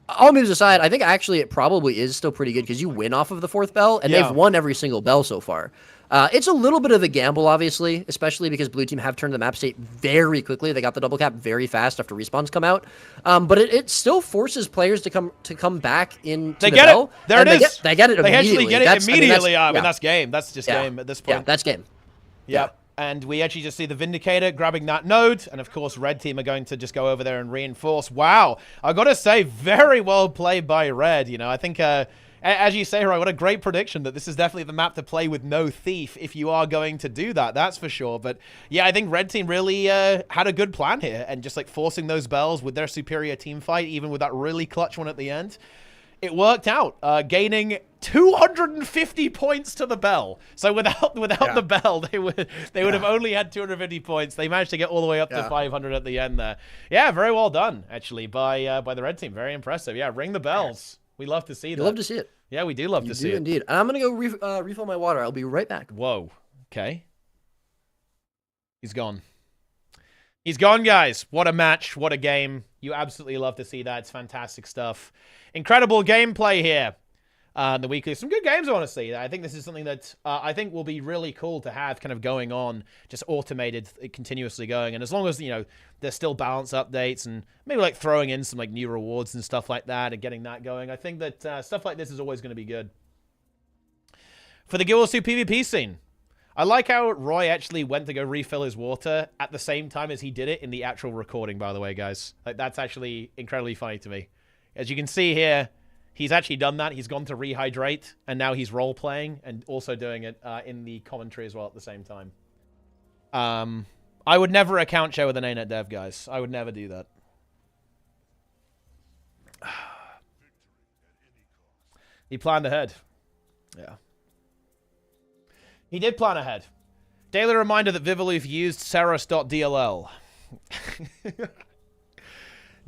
J: All moves aside, I think actually it probably is still pretty good because you win off of the 4th Bell, and they've won every single Bell so far. It's a little bit of a gamble, obviously, especially because blue team have turned the map state very quickly. They got the double cap very fast after respawns come out, but it still forces players to come back into the Bell.
K: There it is.
J: They get it immediately.
K: They actually get it immediately. I mean,
J: that's
K: game. That's just game at this point.
J: Yeah, that's game.
K: Yep. And we actually just see the Vindicator grabbing that node. And, of course, Red Team are going to just go over there and reinforce. Wow. I got to say, very well played by Red. You know, I think, as you say, Roy, what a great prediction that this is definitely the map to play with no Thief if you are going to do that. That's for sure. But, yeah, I think Red Team really had a good plan here. And just, like, forcing those Bells with their superior team fight, even with that really clutch one at the end. It worked out, gaining 250 points to the Bell. So without the Bell, they would have only had 250 points. They managed to get all the way up to 500 at the end there. Yeah, very well done actually by the Red Team. Very impressive. Yeah, ring the bells. We love to see that.
J: We love to see it.
K: Yeah, we do love to see it.
J: Indeed. And I'm gonna go refill my water. I'll be right back.
K: Whoa. Okay. He's gone. He's gone, guys. What a match. What a game. You absolutely love to see that. It's fantastic stuff. Incredible gameplay here. The weekly. Some good games, honestly. I think this is something that I think will be really cool to have kind of going on, just automated, continuously going. And as long as, you know, there's still balance updates and maybe like throwing in some like new rewards and stuff like that and getting that going, I think that stuff like this is always going to be good. For the gw2 PvP scene, I like how Roy actually went to go refill his water at the same time as he did it in the actual recording, by the way, guys. Like, that's actually incredibly funny to me. As you can see here, he's actually done that. He's gone to rehydrate, and now he's role-playing and also doing it in the commentary as well at the same time. I would never account share with an ArenaNet dev, guys. I would never do that. He planned ahead. Yeah. He did plan ahead. Daily reminder that Vivaloof used Ceros.dll.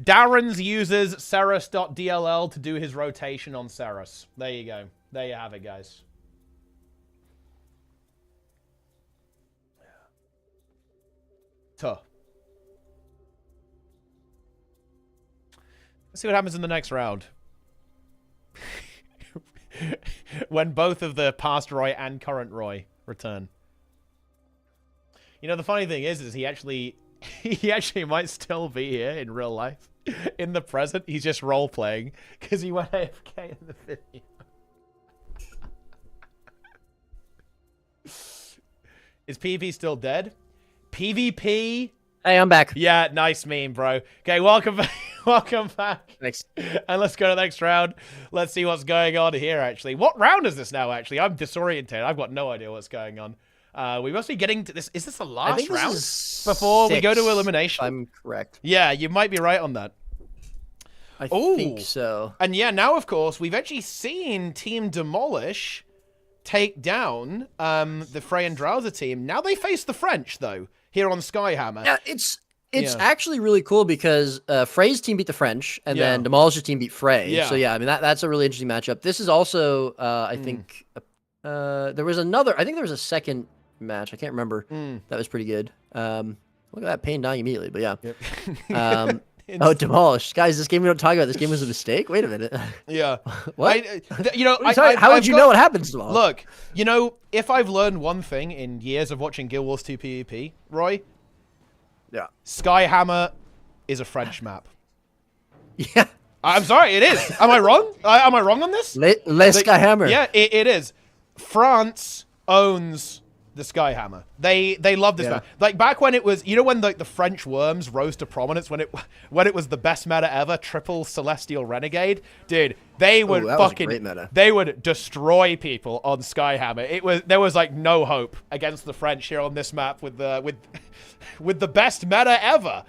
K: Darren's uses Ceros.dll to do his rotation on Ceros. There you go. There you have it, guys. Let's see what happens in the next round. When both of the past Roy and current Roy return. You know, the funny thing is he actually might still be here in real life. In the present, he's just role-playing because he went AFK in the video. Is PvP still dead? PvP?
J: Hey, I'm back.
K: Yeah, nice meme, bro. Okay, welcome back. Welcome back.
J: Thanks.
K: And let's go to the next round. Let's see what's going on here, actually. What round is this now, actually? I'm disoriented. I've got no idea what's going on. We must be getting to this. Is this the last round? Before we go to elimination?
J: I'm correct.
K: Yeah, you might be right on that.
J: I think so.
K: And yeah, now, of course, we've actually seen Team Demolish take down the Frey and Drowser team. Now they face the French, though, here on Skyhammer.
J: Yeah, it's actually really cool because Frey's team beat the French, and then Demolish's team beat Frey.
K: Yeah.
J: So yeah, I mean that's a really interesting matchup. This is also I think there was another. I think there was a second match. I can't remember. That was pretty good. Look at that Pain dying immediately, but yeah.
K: Yep.
J: Oh, Demolished. Guys, this game we don't talk about. This game was a mistake? Wait a minute.
K: Yeah.
J: What?
K: How
J: would you know what happens to Demolished?
K: Look, you know, if I've learned one thing in years of watching Guild Wars 2 PvP, Roy,
J: yeah,
K: Skyhammer is a French map.
J: Yeah.
K: I'm sorry, it is. Am I wrong? Am I wrong on this?
J: Skyhammer.
K: Yeah, it is. France owns the Skyhammer. They love this map. Like back when it was, you know, when the French Worms rose to prominence when it was the best meta ever, triple Celestial Renegade, dude. They would they would destroy people on Skyhammer. There was like no hope against the French here on this map with the best meta ever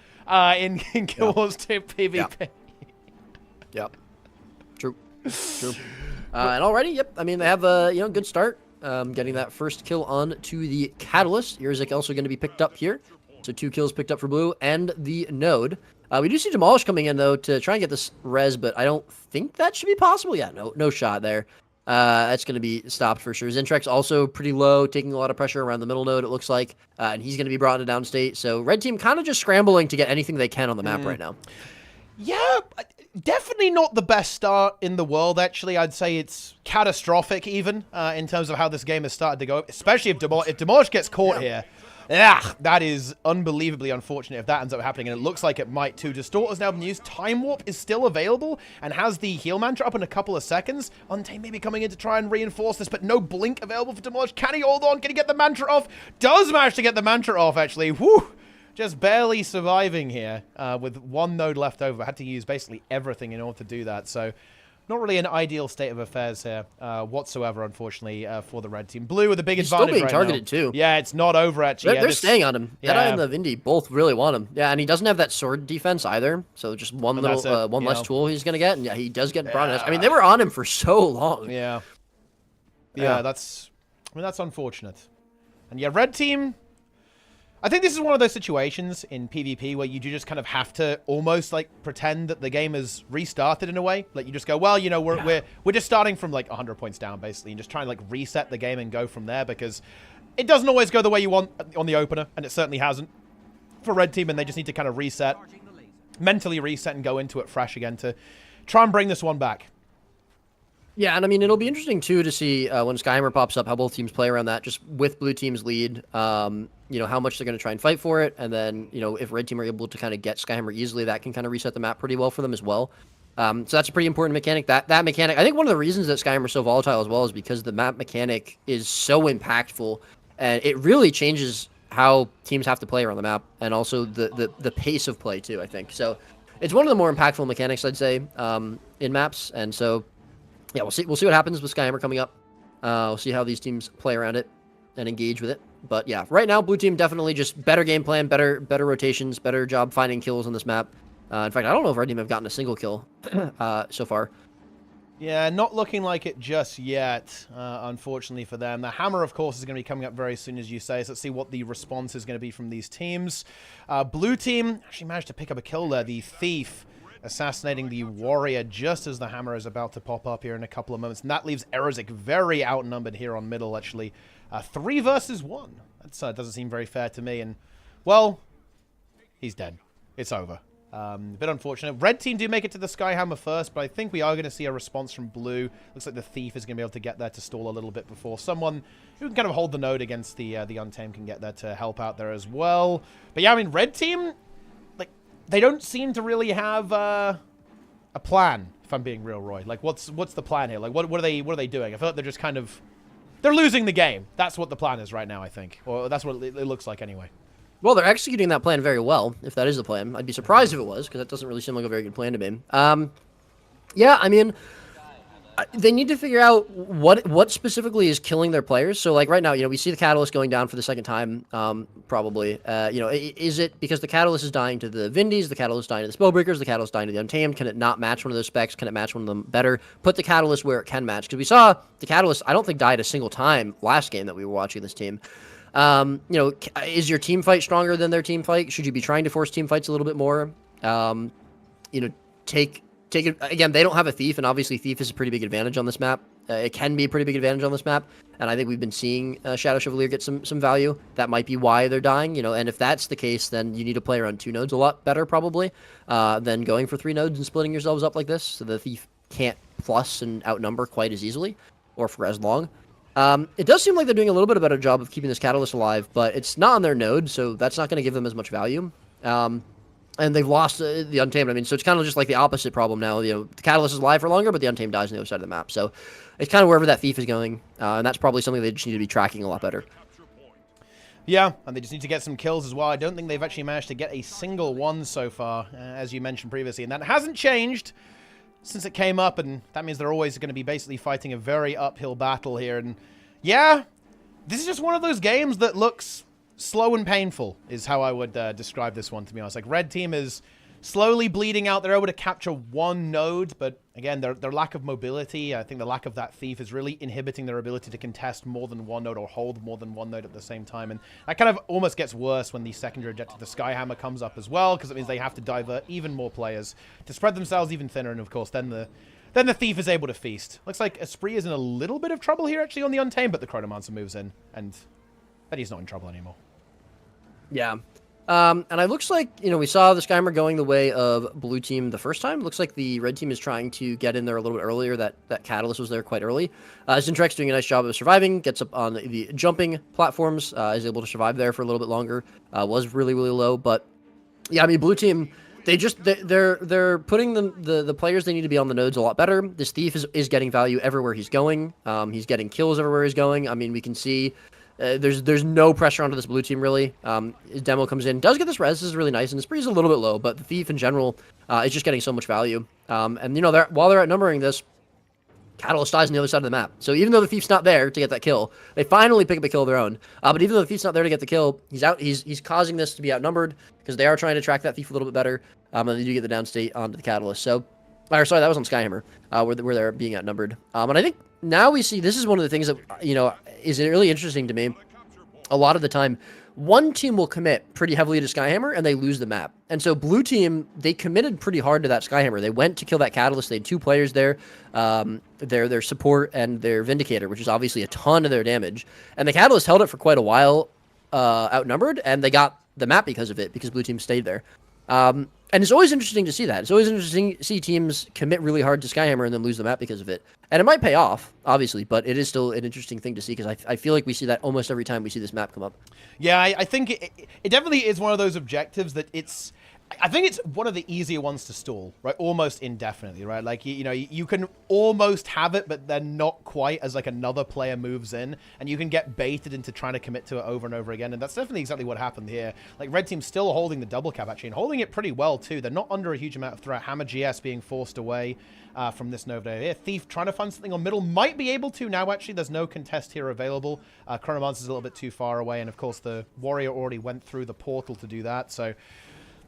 K: in Guild Wars 2 PvP.
J: Yep. True. And already, yep. I mean, they have a good start. Getting that first kill on to the Catalyst. Urzik also going to be picked up here. So 2 kills picked up for Blue and the Node. We do see Demolish coming in, though, to try and get this res, but I don't think that should be possible. Yeah, no shot there. That's going to be stopped for sure. Zentrex also pretty low, taking a lot of pressure around the middle node, it looks like. And he's going to be brought into downstate. So Red Team kind of just scrambling to get anything they can on the map right now.
K: Yeah, definitely not the best start in the world, actually. I'd say it's catastrophic, even, in terms of how this game has started to go, especially if Demolish gets caught here. That is unbelievably unfortunate if that ends up happening, and it looks like it might too. Distort has now been used. Time Warp is still available and has the heal mantra up in a couple of seconds. Untamed maybe coming in to try and reinforce this, but no blink available for Demolish. Can he hold on? Can he get the mantra off? Does manage to get the mantra off, actually. Whew! Just barely surviving here with 1 node left over. Had to use basically everything in order to do that. So not really an ideal state of affairs here whatsoever, unfortunately, for the red team. Blue with a big advantage
J: still being targeted, too.
K: Yeah, it's not over, actually.
J: They're staying on him. Yeah. Deadeye and the Vindy both really want him. Yeah, and he doesn't have that sword defense either. So just one less tool he's going to get. And yeah, he does get brought in. I mean, they were on him for so long.
K: Yeah. Yeah, that's unfortunate. And yeah, red team, I think this is one of those situations in PvP where you do just kind of have to almost like pretend that the game has restarted in a way. Like you just go, well, you know, we're just starting from like 100 points down basically, and just trying to like reset the game and go from there, because it doesn't always go the way you want on the opener, and it certainly hasn't for red team, and they just need to kind of reset, mentally reset, and go into it fresh again to try and bring this one back.
J: Yeah, and I mean, it'll be interesting, too, to see when Skyhammer pops up, how both teams play around that, just with blue team's lead, you know, how much they're going to try and fight for it, and then, you know, if red team are able to kind of get Skyhammer easily, that can kind of reset the map pretty well for them as well. So that's a pretty important mechanic. That mechanic, I think one of the reasons that Skyhammer is so volatile as well is because the map mechanic is so impactful, and it really changes how teams have to play around the map, and also the pace of play, too, I think. So it's one of the more impactful mechanics, I'd say, in maps, and so yeah, we'll see what happens with Skyhammer coming up. We'll see how these teams play around it and engage with it. But yeah, right now, blue team definitely just better game plan, better rotations, better job finding kills on this map. In fact, I don't know if red team have gotten a single kill so far.
K: Yeah, not looking like it just yet, unfortunately for them. The hammer, of course, is going to be coming up very soon, as you say. So let's see what the response is going to be from these teams. Blue team actually managed to pick up a kill there. The Thief assassinating the warrior just as the hammer is about to pop up here in a couple of moments. And that leaves Erozik very outnumbered here on middle, actually. 3 versus 1. That doesn't seem very fair to me. And, well, He's dead. It's over. A bit unfortunate. Red team do make it to the Skyhammer first, but I think we are going to see a response from blue. Looks like the Thief is going to be able to get there to stall a little bit before someone who can kind of hold the node against the Untamed can get there to help out there as well. But yeah, I mean, Red team, like, they don't seem to really have a plan, if I'm being real, Roy. Like, what's the plan here? Like, what are they doing? I feel like they're just kind of... They're losing the game. That's what the plan is right now, I think. Or that's what it looks like anyway.
J: Well, they're executing that plan very well, if that is the plan. I'd be surprised if it was, because that doesn't really seem like a very good plan to me. Yeah, I mean, they need to figure out what specifically is killing their players. So, like, right now, we see the Catalyst going down for the second time, probably. Is it because the Catalyst is dying to the Vindies, the Catalyst is dying to the Spellbreakers, the Catalyst is dying to the Untamed? Can it not match one of those specs? Can it match one of them better? Put the Catalyst where it can match. Because we saw the Catalyst, I don't think, died a single time last game that we were watching this team. Is your team fight stronger than their team fight? Should you be trying to force team fights a little bit more? Take it again. They don't have a Thief, and obviously Thief is a pretty big advantage on this map. It can be a pretty big advantage on this map, and I think we've been seeing Shadow Chevalier get some value. That might be why they're dying, and if that's the case, then you need to play around 2 nodes a lot better probably than going for 3 nodes and splitting yourselves up like this, so the Thief can't plus and outnumber quite as easily or for as long. It does seem like they're doing a little bit of a better job of keeping this Catalyst alive, but it's not on their node, so that's not going to give them as much value. And they've lost the Untamed. I mean, so it's kind of just like the opposite problem now. The Catalyst is alive for longer, but the Untamed dies on the other side of the map. So it's kind of wherever that Thief is going, and that's probably something they just need to be tracking a lot better.
K: Yeah, and they just need to get some kills as well. I don't think they've actually managed to get a single one so far, as you mentioned previously, and that hasn't changed since it came up, and that means they're always going to be basically fighting a very uphill battle here. And yeah, this is just one of those games that looks slow and painful, is how I would describe this one, to be honest. Like, Red team is slowly bleeding out. They're able to capture 1 node, but again, their lack of mobility, I think the lack of that Thief is really inhibiting their ability to contest more than 1 node or hold more than 1 node at the same time. And that kind of almost gets worse when the secondary objective, the Skyhammer, comes up as well, because it means they have to divert even more players to spread themselves even thinner, and of course, then the Thief is able to feast. Looks like Esprit is in a little bit of trouble here, actually, on the Untamed, but the Chronomancer moves in, and then he's not in trouble anymore.
J: Yeah. And it looks like, we saw the Skyhammer going the way of blue team the first time. Looks like the red team is trying to get in there a little bit earlier. That Catalyst was there quite early. Zintrex doing a nice job of surviving, gets up on the jumping platforms, is able to survive there for a little bit longer. Was really, really low. But, yeah, I mean, blue team, they're putting the players they need to be on the nodes a lot better. This Thief is getting value everywhere he's going. He's getting kills everywhere he's going. I mean, we can see... there's no pressure onto this blue team, really. His demo comes in, does get this res, this is really nice, and the spree is a little bit low, but the Thief in general is just getting so much value. And, while they're outnumbering this, Catalyst dies on the other side of the map. So even though the Thief's not there to get that kill, they finally pick up a kill of their own. But even though the Thief's not there to get the kill, he's causing this to be outnumbered, because they are trying to track that Thief a little bit better, and they do get the downstate onto the Catalyst. So, sorry, that was on Skyhammer, where they're being outnumbered. And I think now we see, this is one of the things that, is really interesting to me. A lot of the time, one team will commit pretty heavily to Skyhammer, and they lose the map. And so blue team, they committed pretty hard to that Skyhammer. They went to kill that Catalyst. They had 2 players there, their support and their Vindicator, which is obviously a ton of their damage. And the Catalyst held it for quite a while, outnumbered, and they got the map because of it, because blue team stayed there. And it's always interesting to see that. It's always interesting to see teams commit really hard to Skyhammer and then lose the map because of it. And it might pay off, obviously, but it is still an interesting thing to see, because I feel like we see that almost every time we see this map come up.
K: Yeah, I think it definitely is one of those objectives that I think it's one of the easier ones to stall, right? Almost indefinitely, right? Like, you can almost have it, but then not quite, as like another player moves in, and you can get baited into trying to commit to it over and over again. And that's definitely exactly what happened here. Like, Red Team's still holding the double cap, actually, and holding it pretty well, too. They're not under a huge amount of threat. Hammer GS being forced away from this Nova here. Thief trying to find something on middle, might be able to now, actually. There's no contest here available. Chronomancer's a little bit too far away, and of course, the Warrior already went through the portal to do that, so...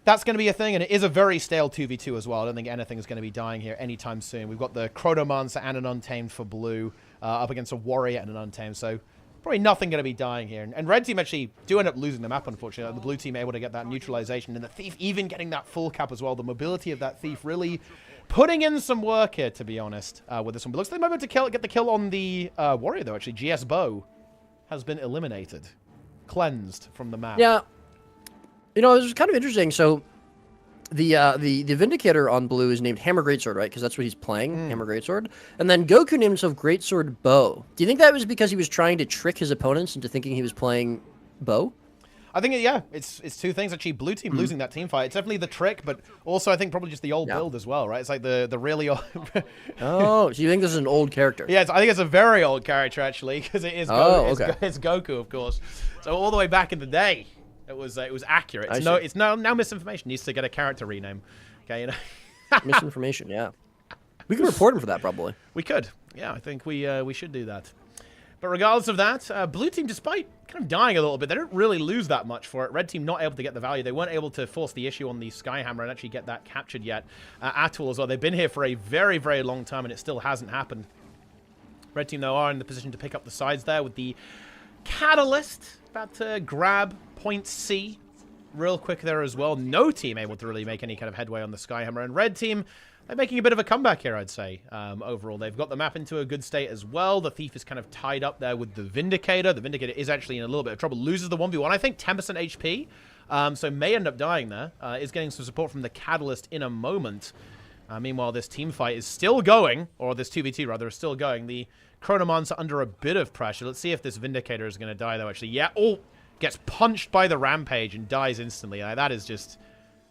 K: That's going to be a thing, and it is a very stale 2v2 as well. I don't think anything is going to be dying here anytime soon. We've got the Chronomancer and an Untamed for blue up against a Warrior and an Untamed, so probably nothing going to be dying here. And Red Team actually do end up losing the map, unfortunately. The blue team able to get that neutralization, and the Thief even getting that full cap as well. The mobility of that Thief really putting in some work here, to be honest, with this one. But looks like they might be able to get the kill on the Warrior, though, actually. GS Bow has been eliminated. Cleansed from the map.
J: Yeah. You know, it was kind of interesting. So the Vindicator on blue is named Hammer Greatsword, right? Because that's what he's playing, Hammer Greatsword. And then Goku named himself Greatsword Bow. Do you think that was because he was trying to trick his opponents into thinking he was playing Bow?
K: I think, yeah, it's two things, actually. Blue team losing that team fight. It's definitely the trick, but also I think probably just the old build as well, right? It's like the really old...
J: Oh, so you think this is an old character?
K: Yeah, I think it's a very old character, actually, because it is it's Goku, of course. So all the way back in the day, it was accurate. It's now misinformation. It needs to get a character rename. Okay, you know?
J: Misinformation, yeah. We could report him for that, probably.
K: We could. Yeah, I think we should do that. But regardless of that, blue team, despite kind of dying a little bit, they don't really lose that much for it. Red team not able to get the value. They weren't able to force the issue on the Skyhammer and actually get that captured yet at all as well. They've been here for a very, very long time, and it still hasn't happened. Red team, though, are in the position to pick up the sides there with the Catalyst about to grab point C real quick there as well. No team able to really make any kind of headway on the Skyhammer. And red team, they're making a bit of a comeback here, I'd say, overall. They've got the map into a good state as well. The Thief is kind of tied up there with the Vindicator. The Vindicator is actually in a little bit of trouble. Loses the 1v1, I think 10% HP. So may end up dying there. Is getting some support from the Catalyst in a moment. Meanwhile, this team fight is still going, or this 2v2 rather, is still going. The Chronomans are under a bit of pressure. Let's see if this Vindicator is going to die, though, actually. Yeah, oh, gets punched by the Rampage and dies instantly. That is just...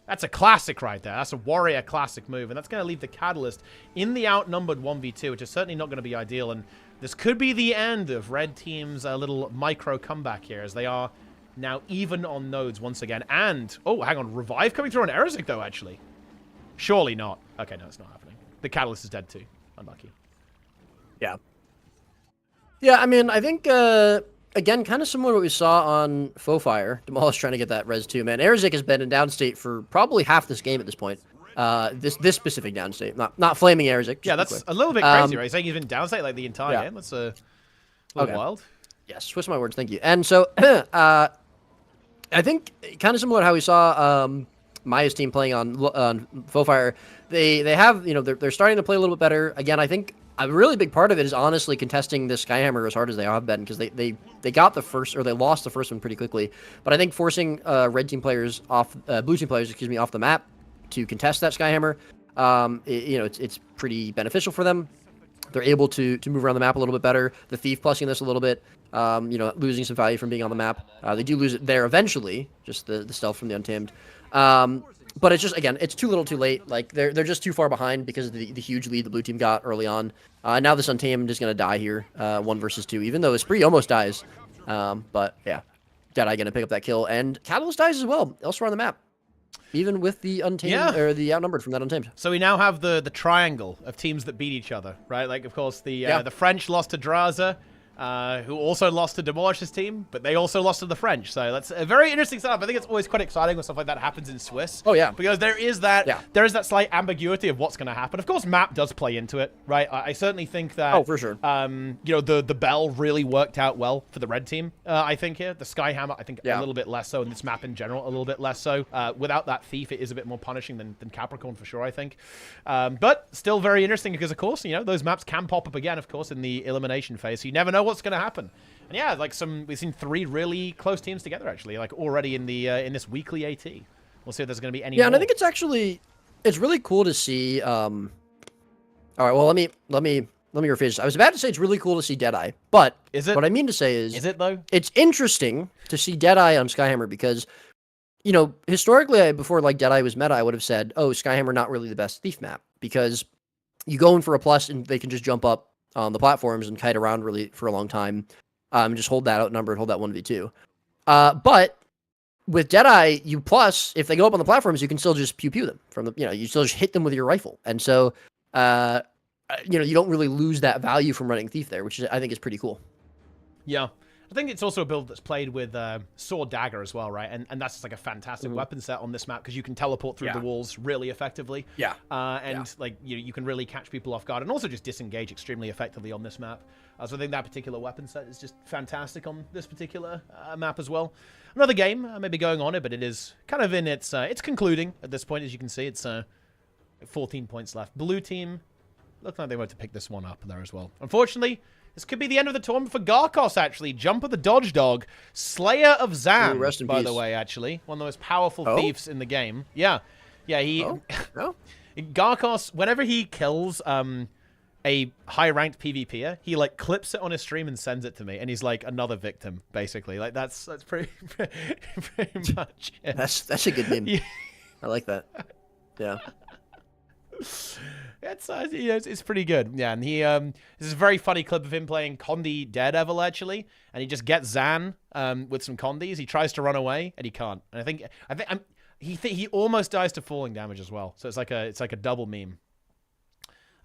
K: That's a classic right there. That's a warrior classic move. And that's going to leave the Catalyst in the outnumbered 1v2, which is certainly not going to be ideal. And this could be the end of red team's little micro comeback here, as they are now even on nodes once again. And, oh, hang on, Revive coming through on Erzik, though, actually. Surely not. Okay, no, it's not happening. The Catalyst is dead, too. Unlucky.
J: Yeah. Yeah, I mean, I think... Again, kind of similar to what we saw on Faux Fire. Demolish trying to get that res too, man. Erzik has been in downstate for probably half this game at this point. This specific downstate, not flaming Erzik.
K: Yeah, that's a little bit crazy, right? He's saying he's been downstate like the entire game. That's a little wild.
J: Yes, twist my words. Thank you. And so, I think kind of similar to how we saw Maya's team playing on Faux Fire. They have, you know, they're starting to play a little bit better. Again, I think a really big part of it is honestly contesting this Skyhammer as hard as they have been, because they got the first, or they lost the first one pretty quickly. But I think forcing red team players off, blue team players, excuse me, off the map to contest that Skyhammer, you know, it's pretty beneficial for them. They're able to move around the map a little bit better. The Thief plussing this a little bit, you know, losing some value from being on the map. They do lose it there eventually, just the stealth from the Untamed. But it's just, again, it's too little too late. Like, they're just too far behind because of the huge lead the blue team got early on. Now this Untamed is going to die here, 1 versus 2, even though Esprit almost dies. But, yeah, Deadeye going to pick up that kill. And Catalyst dies as well, elsewhere on the map. Even with the Untamed, or the outnumbered from that Untamed.
K: So we now have the triangle of teams that beat each other, right? Like, of course, the French lost to Draza, who also lost to Demolish's team, but they also lost to the French. So that's a very interesting setup. I think it's always quite exciting when stuff like that happens in Swiss.
J: Oh, yeah.
K: Because there is that slight ambiguity of what's going to happen. Of course, map does play into it, right? I certainly think that...
J: Oh, for sure.
K: You know, the Bell really worked out well for the red team, I think, here. The Skyhammer, I think, a little bit less so, and this map in general, a little bit less so. Without that Thief, it is a bit more punishing than Capricorn, for sure, I think. But still very interesting because, of course, you know, those maps can pop up again, of course, in the elimination phase. So you never know what's going to happen. And yeah, like we've seen 3 really close teams together, actually, like already in the in this weekly AT. We'll see if there's going to be any more.
J: And I think it's really cool to see. All right, well, let me rephrase. I was about to say it's really cool to see Deadeye, but
K: is it?
J: What I mean to say is
K: it though?
J: It's interesting to see Deadeye on Skyhammer because, you know, historically, before like Deadeye was meta, I would have said, oh, Skyhammer not really the best Thief map because you go in for a plus and they can just jump up on the platforms and kite around really for a long time. Just hold that outnumbered, hold that 1v2. But with Deadeye, you plus, if they go up on the platforms, you can still just pew them from the, you know, you still just hit them with your rifle. And so, you know, you don't really lose that value from running Thief there, which I think is pretty cool.
K: Yeah. I think it's also a build that's played with Sword Dagger as well, right? And that's just like a fantastic weapon set on this map because you can teleport through the walls really effectively.
J: Yeah.
K: Like you can really catch people off guard and also just disengage extremely effectively on this map. So I think that particular weapon set is just fantastic on this particular map as well. Another game may be going on it, but it is kind of in its concluding at this point, as you can see. It's 14 points left. Blue team looked like they were to pick this one up there as well. Unfortunately, This could be the end of the tournament for Garkos, actually. Jumper the Dodge Dog. Slayer of Zan,
J: Ooh, rest in
K: by
J: peace.
K: the way, actually. One of the most powerful
J: Oh?
K: thieves in the game. Yeah. Yeah, he...
J: Oh? No?
K: Garkos, whenever he kills a high-ranked PvPer, he, like, clips it on his stream and sends it to me. And he's, like, another victim, basically. Like, that's pretty much it.
J: That's a good name.
K: Yeah.
J: I like that. Yeah.
K: It's pretty good. Yeah, and he this is a very funny clip of him playing Condi Daredevil actually, and he just gets Zan with some Condis. He tries to run away and he can't. And I think he almost dies to falling damage as well. So it's like a double meme.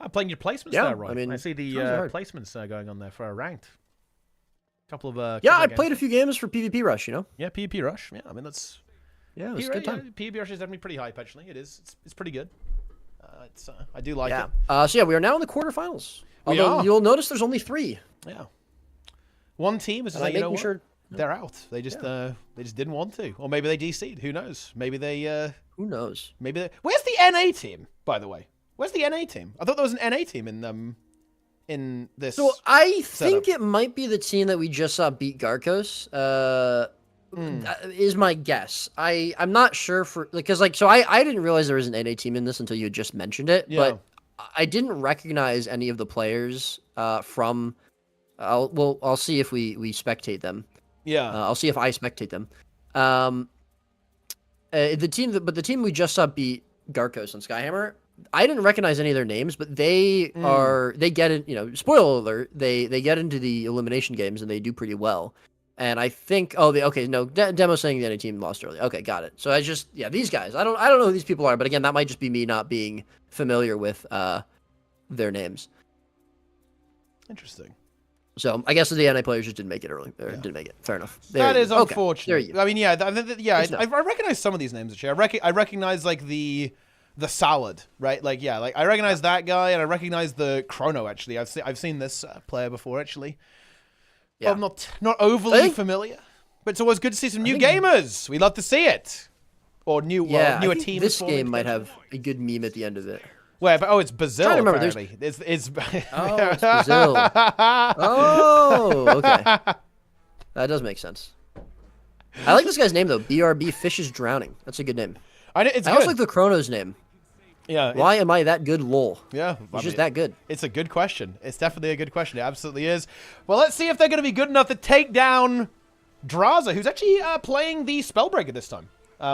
K: I'm playing your placements there, Roy.
J: I mean,
K: I see the placements going on there for a ranked. Couple of
J: yeah, I
K: games.
J: played a few games for PvP Rush. You know.
K: Yeah, PvP Rush. Yeah, I mean that's.
J: Yeah, it was a good time.
K: PvP Rush is definitely pretty hype actually. It is. It's pretty good. I do like it.
J: So yeah, we are now in the quarterfinals. Although you'll notice there's only 3.
K: Yeah. One team is like, you know what? They're out. They just didn't want to, or maybe they DC'd. Who knows? Maybe they.
J: Who knows?
K: Maybe they. Where's the NA team? By the way, where's the NA team? I thought there was an NA team in this.
J: So I think it might be the team that we just saw beat Garkos. Is my guess. I'm not sure because I didn't realize there was an NA team in this until you had just mentioned it. Yeah. But I didn't recognize any of the players from. I'll see if we spectate them.
K: Yeah.
J: I'll see if I spectate them. The team we just saw beat Garkos and Skyhammer. I didn't recognize any of their names, but they get in. Spoiler alert. They get into the elimination games and they do pretty well. And I think, Demo saying the NA team lost early. Okay, got it. So these guys. I don't know who these people are, but again, that might just be me not being familiar with their names.
K: Interesting.
J: So I guess the NA players just didn't make it early. Didn't make it. Fair enough.
K: That is unfortunate.
J: There you go.
K: I mean, I recognize some of these names actually. I recognize like the salad, right? Like I recognize that guy, and I recognize the Chrono actually. I've seen this player before actually. Yeah. I'm not overly familiar, but it's always good to see some new gamers. We love to see it, or newer teams.
J: This game might have a good meme at the end of it.
K: Where? It's Brazil.
J: I'm trying to
K: apparently. It's
J: it's Brazil. Oh, okay. That does make sense. I like this guy's name though. BRB Fishes Drowning. That's a good name. I also like the Chrono's name.
K: Yeah.
J: Why am I that good? Lol.
K: Yeah.
J: He's just that good.
K: It's a good question. It's definitely a good question. It absolutely is. Well, let's see if they're going to be good enough to take down Draza, who's actually playing the Spellbreaker this time.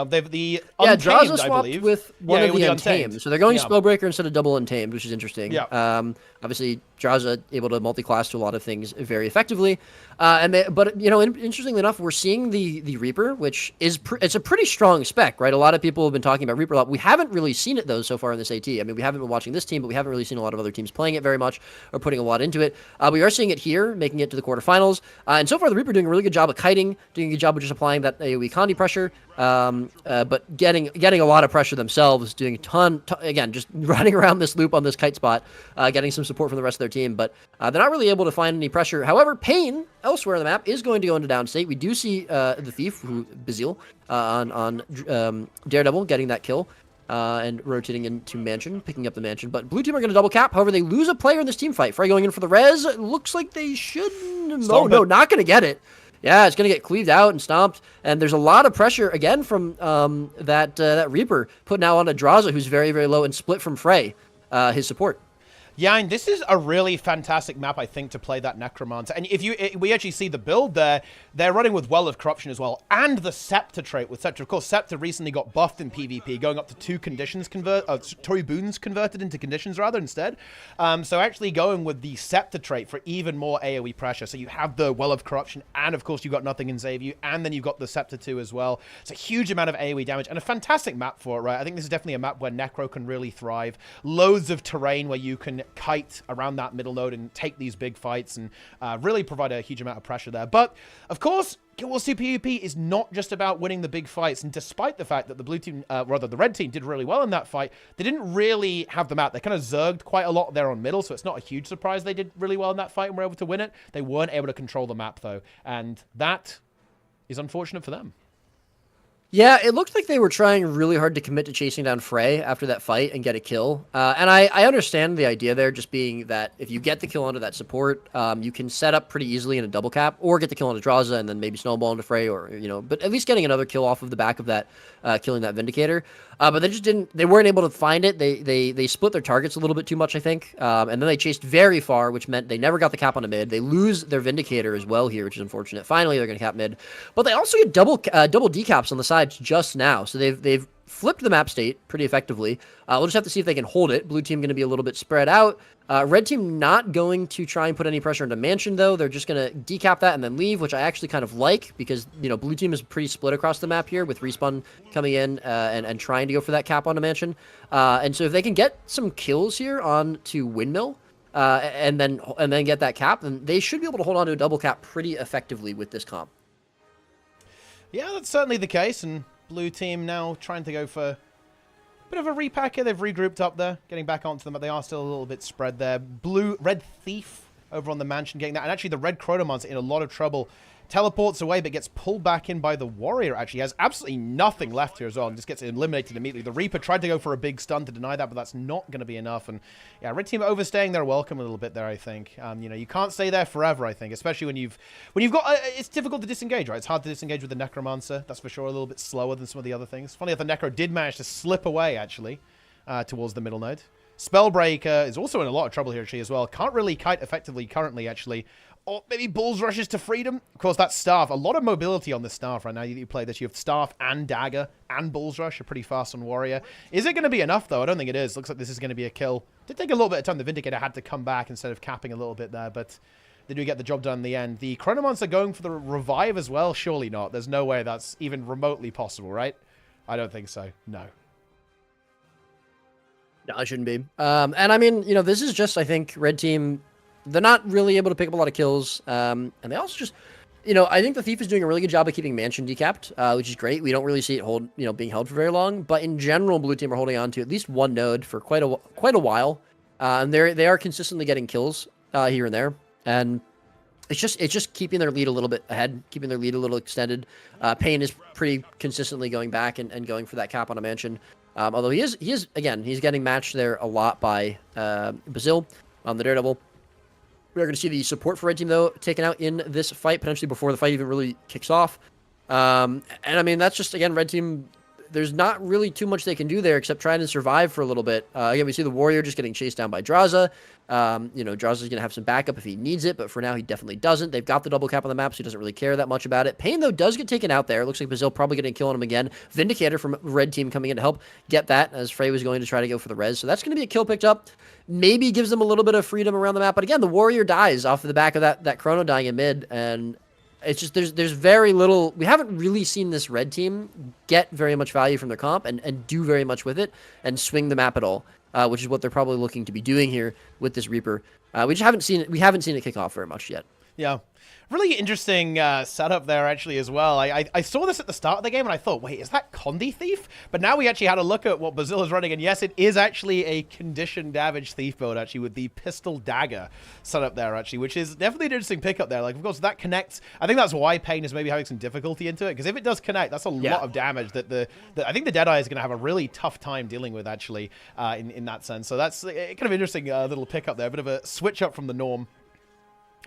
K: They've the Untamed,
J: Draza swapped
K: I believe.
J: with one of the
K: Untamed.
J: Untamed. So they're going Spellbreaker instead of double Untamed, which is interesting.
K: Yeah.
J: Obviously, Draza able to multi-class to a lot of things very effectively. Interestingly enough, we're seeing the Reaper, which is it's a pretty strong spec, right? A lot of people have been talking about Reaper a lot. We haven't really seen it though so far in this AT. I mean, we haven't been watching this team, but we haven't really seen a lot of other teams playing it very much or putting a lot into it. We are seeing it here, making it to the quarterfinals, and so far the Reaper doing a really good job of kiting, doing a good job of just applying that AoE Condi pressure, but getting a lot of pressure themselves, doing a ton again, just running around this loop on this kite spot, getting some support from the rest of their team, but they're not really able to find any pressure. However, Pain elsewhere on the map is going to go into downstate. We do see the Thief, Bazil, on Daredevil getting that kill and rotating into Mansion, picking up the Mansion. But blue team are going to double cap. However, they lose a player in this team fight. Frey going in for the res. Looks like they should. No, not going to get it. Yeah, it's going to get cleaved out and stomped. And there's a lot of pressure, again, from that Reaper put now on a Draza, who's very, very low, and split from Frey, his support.
K: Yeah, and this is a really fantastic map, I think, to play that Necromancer. And we actually see the build there. They're running with Well of Corruption as well, and the Scepter trait with Scepter. Of course, Scepter recently got buffed in PvP, going up to 2 boons converted into conditions rather instead. So actually going with the Scepter trait for even more AoE pressure. So you have the Well of Corruption, and of course you've got Nothing Can Save You, and then you've got the Scepter 2 as well. It's a huge amount of AoE damage, and a fantastic map for it, right? I think this is definitely a map where Necro can really thrive. Loads of terrain where you can kite around that middle node and take these big fights and really provide a huge amount of pressure there. But of course, Guild Wars 2 PvP is not just about winning the big fights, and despite the fact that the blue team, the red team did really well in that fight, they didn't really have the map. They kind of zerged quite a lot there on middle, so it's not a huge surprise they did really well in that fight and were able to win it. They weren't able to control the map though, and that is unfortunate for them.
J: Yeah, it looked like they were trying really hard to commit to chasing down Frey after that fight and get a kill. And I understand the idea there, just being that if you get the kill onto that support, you can set up pretty easily in a double cap, or get the kill onto Draza and then maybe snowball into Frey, or but at least getting another kill off of the back of that, killing that Vindicator. But they just didn't. They weren't able to find it. They split their targets a little bit too much, I think. And then they chased very far, which meant they never got the cap on a mid. They lose their Vindicator as well here, which is unfortunate. Finally, they're going to cap mid, but they also get double decaps on the sides just now. So they've flipped the map state pretty effectively. We'll just have to see if they can hold it. Blue team going to be a little bit spread out. Red team not going to try and put any pressure into Mansion, though. They're just going to decap that and then leave, which I actually kind of like, because, blue team is pretty split across the map here, with Respawn coming in and trying to go for that cap onto Mansion. And so if they can get some kills here on to Windmill, and then get that cap, then they should be able to hold on to a double cap pretty effectively with this comp.
K: Yeah, that's certainly the case, and blue team now trying to go for a bit of a repack here. They've regrouped up there, getting back onto them, but they are still a little bit spread there. Red Thief over on the Mansion getting that, and actually the Red Chronomancer in a lot of trouble. Teleports away, but gets pulled back in by the Warrior, actually. Has absolutely nothing left here as well, and just gets eliminated immediately. The Reaper tried to go for a big stun to deny that, but that's not going to be enough. And yeah, red team overstaying their welcome a little bit there, I think. You can't stay there forever, I think, especially when you've got... it's difficult to disengage, right? It's hard to disengage with the Necromancer. That's for sure, a little bit slower than some of the other things. Funny enough, the Necro did manage to slip away, actually, towards the middle node. Spellbreaker is also in a lot of trouble here, actually, as well. Can't really kite effectively currently, actually. Or maybe Bulls rushes to freedom. Of course, that staff, a lot of mobility on the staff right now. You play this, you have staff and dagger and Bulls rush. You're pretty fast on Warrior. Is it going to be enough, though? I don't think it is. Looks like this is going to be a kill. Did take a little bit of time. The Vindicator had to come back instead of capping a little bit there, but they do get the job done in the end. The Chronomancer going for the revive as well? Surely not. There's no way that's even remotely possible, right? I don't think so. No.
J: No, it shouldn't be. And I mean, this is just, I think, red team... They're not really able to pick up a lot of kills, and they also just, I think the Thief is doing a really good job of keeping Mansion decapped, which is great. We don't really see it being held for very long, but in general, blue team are holding on to at least one node for quite a while, and they are consistently getting kills here and there, and it's just keeping their lead a little bit ahead, keeping their lead a little extended. Payne is pretty consistently going back and going for that cap on a Mansion, although he is again, he's getting matched there a lot by Basil on the Daredevil. We are going to see the support for red team, though, taken out in this fight, potentially before the fight even really kicks off. And I mean, that's just, again, red team, there's not really too much they can do there except trying to survive for a little bit. Again, we see the Warrior just getting chased down by Draza. Draza's going to have some backup if he needs it, but for now he definitely doesn't. They've got the double cap on the map, so he doesn't really care that much about it. Payne, though, does get taken out there. It looks like Bazil probably getting a kill on him again. Vindicator from red team coming in to help get that, as Frey was going to try to go for the res. So that's going to be a kill picked up. Maybe gives them a little bit of freedom around the map, but again, the Warrior dies off of the back of that Chrono dying in mid, and it's just there's very little. We haven't really seen this red team get very much value from their comp and do very much with it and swing the map at all, which is what they're probably looking to be doing here with this Reaper. We just haven't seen it. We haven't seen it kick off very much yet.
K: Yeah. Really interesting setup there, actually, as well. I saw this at the start of the game, and I thought, wait, is that Condi Thief? But now we actually had a look at what Basil is running, and yes, it is actually a conditioned damage Thief build, actually, with the Pistol Dagger setup there, actually, which is definitely an interesting pickup there. Like, of course, that connects. I think that's why Payne is maybe having some difficulty into it, because if it does connect, that's a lot of damage that I think the Deadeye is going to have a really tough time dealing with, actually, in that sense. So that's kind of interesting little pickup there, a bit of a switch up from the norm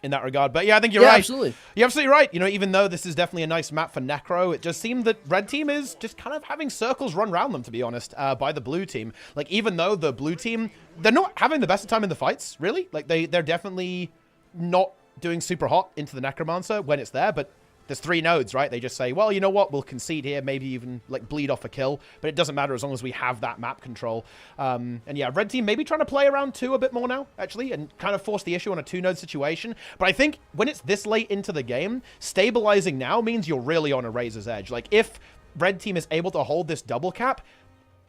K: in that regard. But yeah, I think you're right.
J: Absolutely.
K: You're absolutely right. Even though this is definitely a nice map for Necro, it just seemed that red team is just kind of having circles run around them, to be honest, by the blue team. Like, even though the blue team, they're not having the best of time in the fights, really. Like, they're definitely not doing super hot into the Necromancer when it's there, but there's 3 nodes, right? They just say, well, you know what? We'll concede here, maybe even like bleed off a kill, but it doesn't matter as long as we have that map control. And yeah, red team maybe trying to play around 2 a bit more now, actually, and kind of force the issue on a 2-node situation. But I think when it's this late into the game, stabilizing now means you're really on a razor's edge. Like, if red team is able to hold this double cap,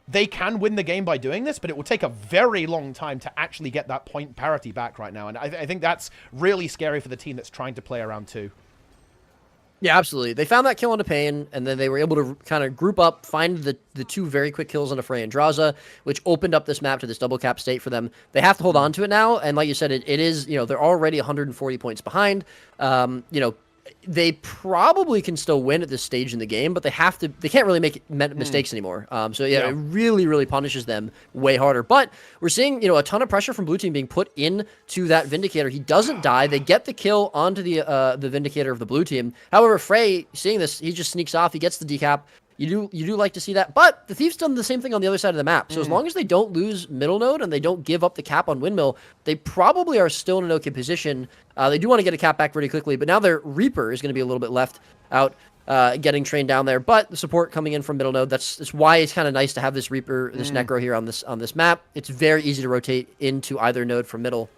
K: they can win the game by doing this, but it will take a very long time to actually get that point parity back right now. And I think that's really scary for the team that's trying to play around 2.
J: Yeah, absolutely. They found that kill onto Payne, and then they were able to kind of group up, find the 2 very quick kills on Frey and Draza, which opened up this map to this double cap state for them. They have to hold on to it now, and like you said, it is, they're already 140 points behind. they probably can still win at this stage in the game, but they can't really make mistakes anymore. So yeah, it really, really punishes them way harder. But we're seeing, a ton of pressure from blue team being put into that Vindicator. He doesn't die. They get the kill onto the Vindicator of the blue team. However, Frey, seeing this, he just sneaks off. He gets the decap. You do like to see that, but the Thief's done the same thing on the other side of the map. So as long as they don't lose middle node and they don't give up the cap on Windmill, they probably are still in an okay position. They do want to get a cap back pretty quickly, but now their Reaper is going to be a little bit left out, getting trained down there. But the support coming in from middle node, that's why it's kind of nice to have this Reaper, this Necro here on this map. It's very easy to rotate into either node from middle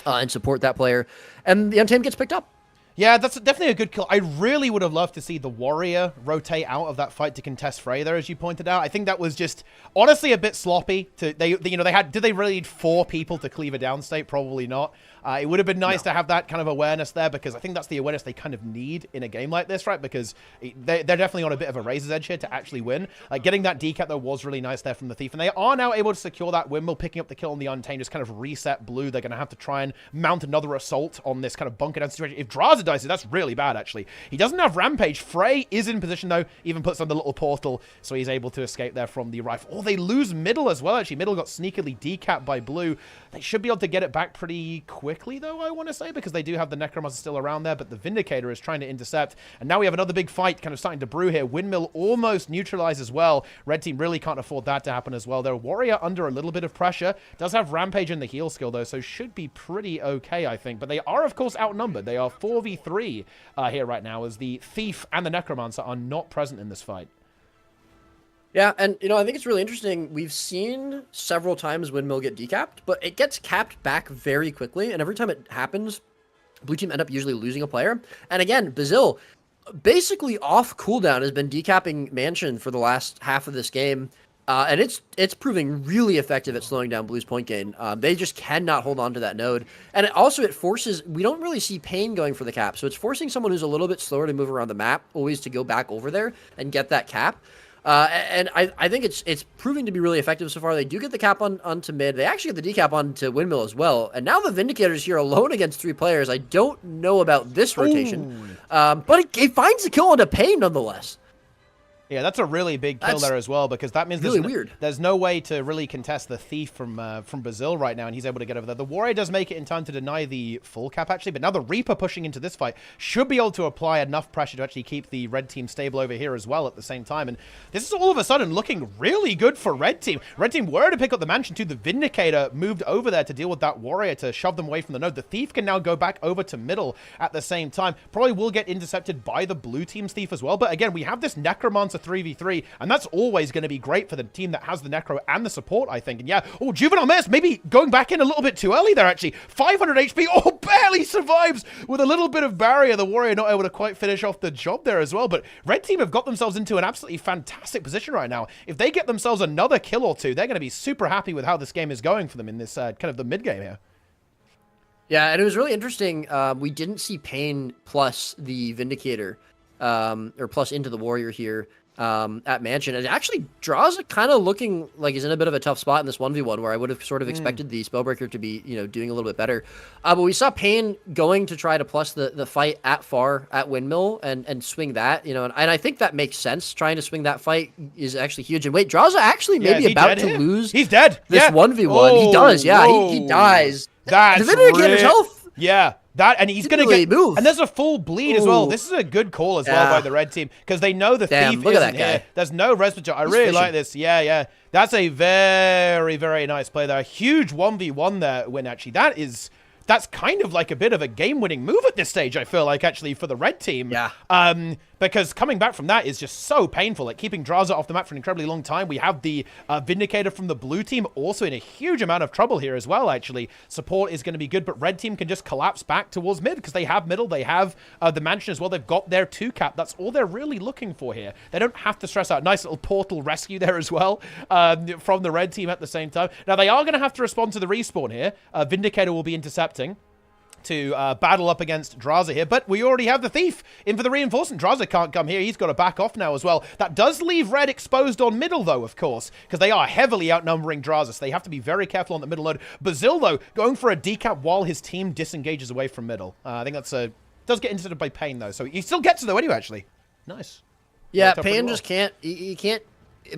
J: and support that player, and the Untamed gets picked up.
K: Yeah, that's definitely a good kill. I really would have loved to see the Warrior rotate out of that fight to contest Frey there, as you pointed out. I think that was just honestly a bit sloppy. Did they really need 4 people to cleave a downstate? Probably not. It would have been nice to have that kind of awareness there, because I think that's the awareness they kind of need in a game like this, right? Because they're definitely on a bit of a razor's edge here to actually win. Like, getting that decap, though, was really nice there from the Thief. And they are now able to secure that Windmill, picking up the kill on the Untamed, just kind of reset blue. They're going to have to try and mount another assault on this kind of bunker down situation. If Draza dies, that's really bad, actually. He doesn't have Rampage. Frey is in position, though, even puts on the little portal, so he's able to escape there from the rifle. Oh, they lose middle as well, actually. Middle got sneakily decapped by blue. They should be able to get it back pretty quickly, though, I want to say, because they do have the Necromancer still around there, but the Vindicator is trying to intercept. And now we have another big fight kind of starting to brew here. Windmill almost neutralized as well. Red team really can't afford that to happen as well. Their Warrior under a little bit of pressure. Does have Rampage and the heal skill, though, so should be pretty okay, I think. But they are, of course, outnumbered. They are 4v3 here right now, as the Thief and the Necromancer are not present in this fight.
J: Yeah, and, I think it's really interesting. We've seen several times Windmill get decapped, but it gets capped back very quickly, and every time it happens, blue team end up usually losing a player. And again, Bazil, basically off cooldown, has been decapping Mansion for the last half of this game, and it's proving really effective at slowing down Blue's point gain. They just cannot hold on to that node. And it forces, we don't really see Pain going for the cap, so it's forcing someone who's a little bit slower to move around the map always to go back over there and get that cap. And I think it's proving to be really effective so far. They do get the cap onto mid. They actually get the decap onto Windmill as well. And now the Vindicator's here alone against 3 players. I don't know about this rotation. But it finds the kill onto Pain nonetheless.
K: Yeah, that's a really big kill there as well, because that means there's no way to really contest the Thief from Brazil right now, and he's able to get over there. The Warrior does make it in time to deny the full cap, actually, but now the Reaper pushing into this fight should be able to apply enough pressure to actually keep the red team stable over here as well at the same time. And this is all of a sudden looking really good for red team. Red team were to pick up the Mansion too. The Vindicator moved over there to deal with that Warrior to shove them away from the node. The Thief can now go back over to middle at the same time. Probably will get intercepted by the blue team's Thief as well. But again, we have this Necromancer 3v3, and that's always going to be great for the team that has the Necro and the support, I think. And yeah, oh, Juvenile Mess maybe going back in a little bit too early there, actually. 500 HP, oh, barely survives with a little bit of barrier. The Warrior not able to quite finish off the job there as well. But red team have got themselves into an absolutely fantastic position right now. If they get themselves another kill or two, they're going to be super happy with how this game is going for them in this kind of the mid game here.
J: Yeah, and it was really interesting. We didn't see Pain plus the Vindicator, or plus into the Warrior here at Mansion. And it actually draws it kind of looking like he's in a bit of a tough spot in this 1v1, where I would have sort of expected the Spellbreaker to be, doing a little bit better. But we saw Pain going to try to plus the fight at far at Windmill and swing that, and I think that makes sense. Trying to swing that fight is actually huge. And wait, Draza actually maybe about to lose.
K: He's dead.
J: This 1v1.
K: Oh,
J: he does. Yeah, he dies.
K: That's
J: the Vindicator's health.
K: Yeah. And he's going to get...
J: move.
K: And there's a full bleed as well. This is a good call as well by the red team, because they know the Thief isn't here. There's no respite. I really like this. Yeah. That's a very, very nice play there. A huge 1v1 there, win, actually. That's kind of like a bit of a game-winning move at this stage, I feel like, actually, for the red team.
J: Yeah.
K: Because coming back from that is just so painful. Like, keeping Draza off the map for an incredibly long time. We have the Vindicator from the blue team also in a huge amount of trouble here as well, actually. Support is going to be good, but red team can just collapse back towards mid, because they have middle, they have the Mansion as well. They've got their 2-cap. That's all they're really looking for here. They don't have to stress out. Nice little portal rescue there as well from the red team at the same time. Now, they are going to have to respond to the respawn here. Vindicator will be intercepting to battle up against Draza here, but we already have the Thief in for the reinforcement. Draza can't come here. He's got to back off now as well. That does leave red exposed on middle, though, of course, because they are heavily outnumbering Draza, so they have to be very careful on the middle node. Bazil, though, going for a decap while his team disengages away from middle. I think that's does get intercepted by Pain, though. So he still gets it, though, anyway, actually. Nice.
J: Yeah,
K: Worked out pretty
J: Pain
K: well.
J: just can't. He can't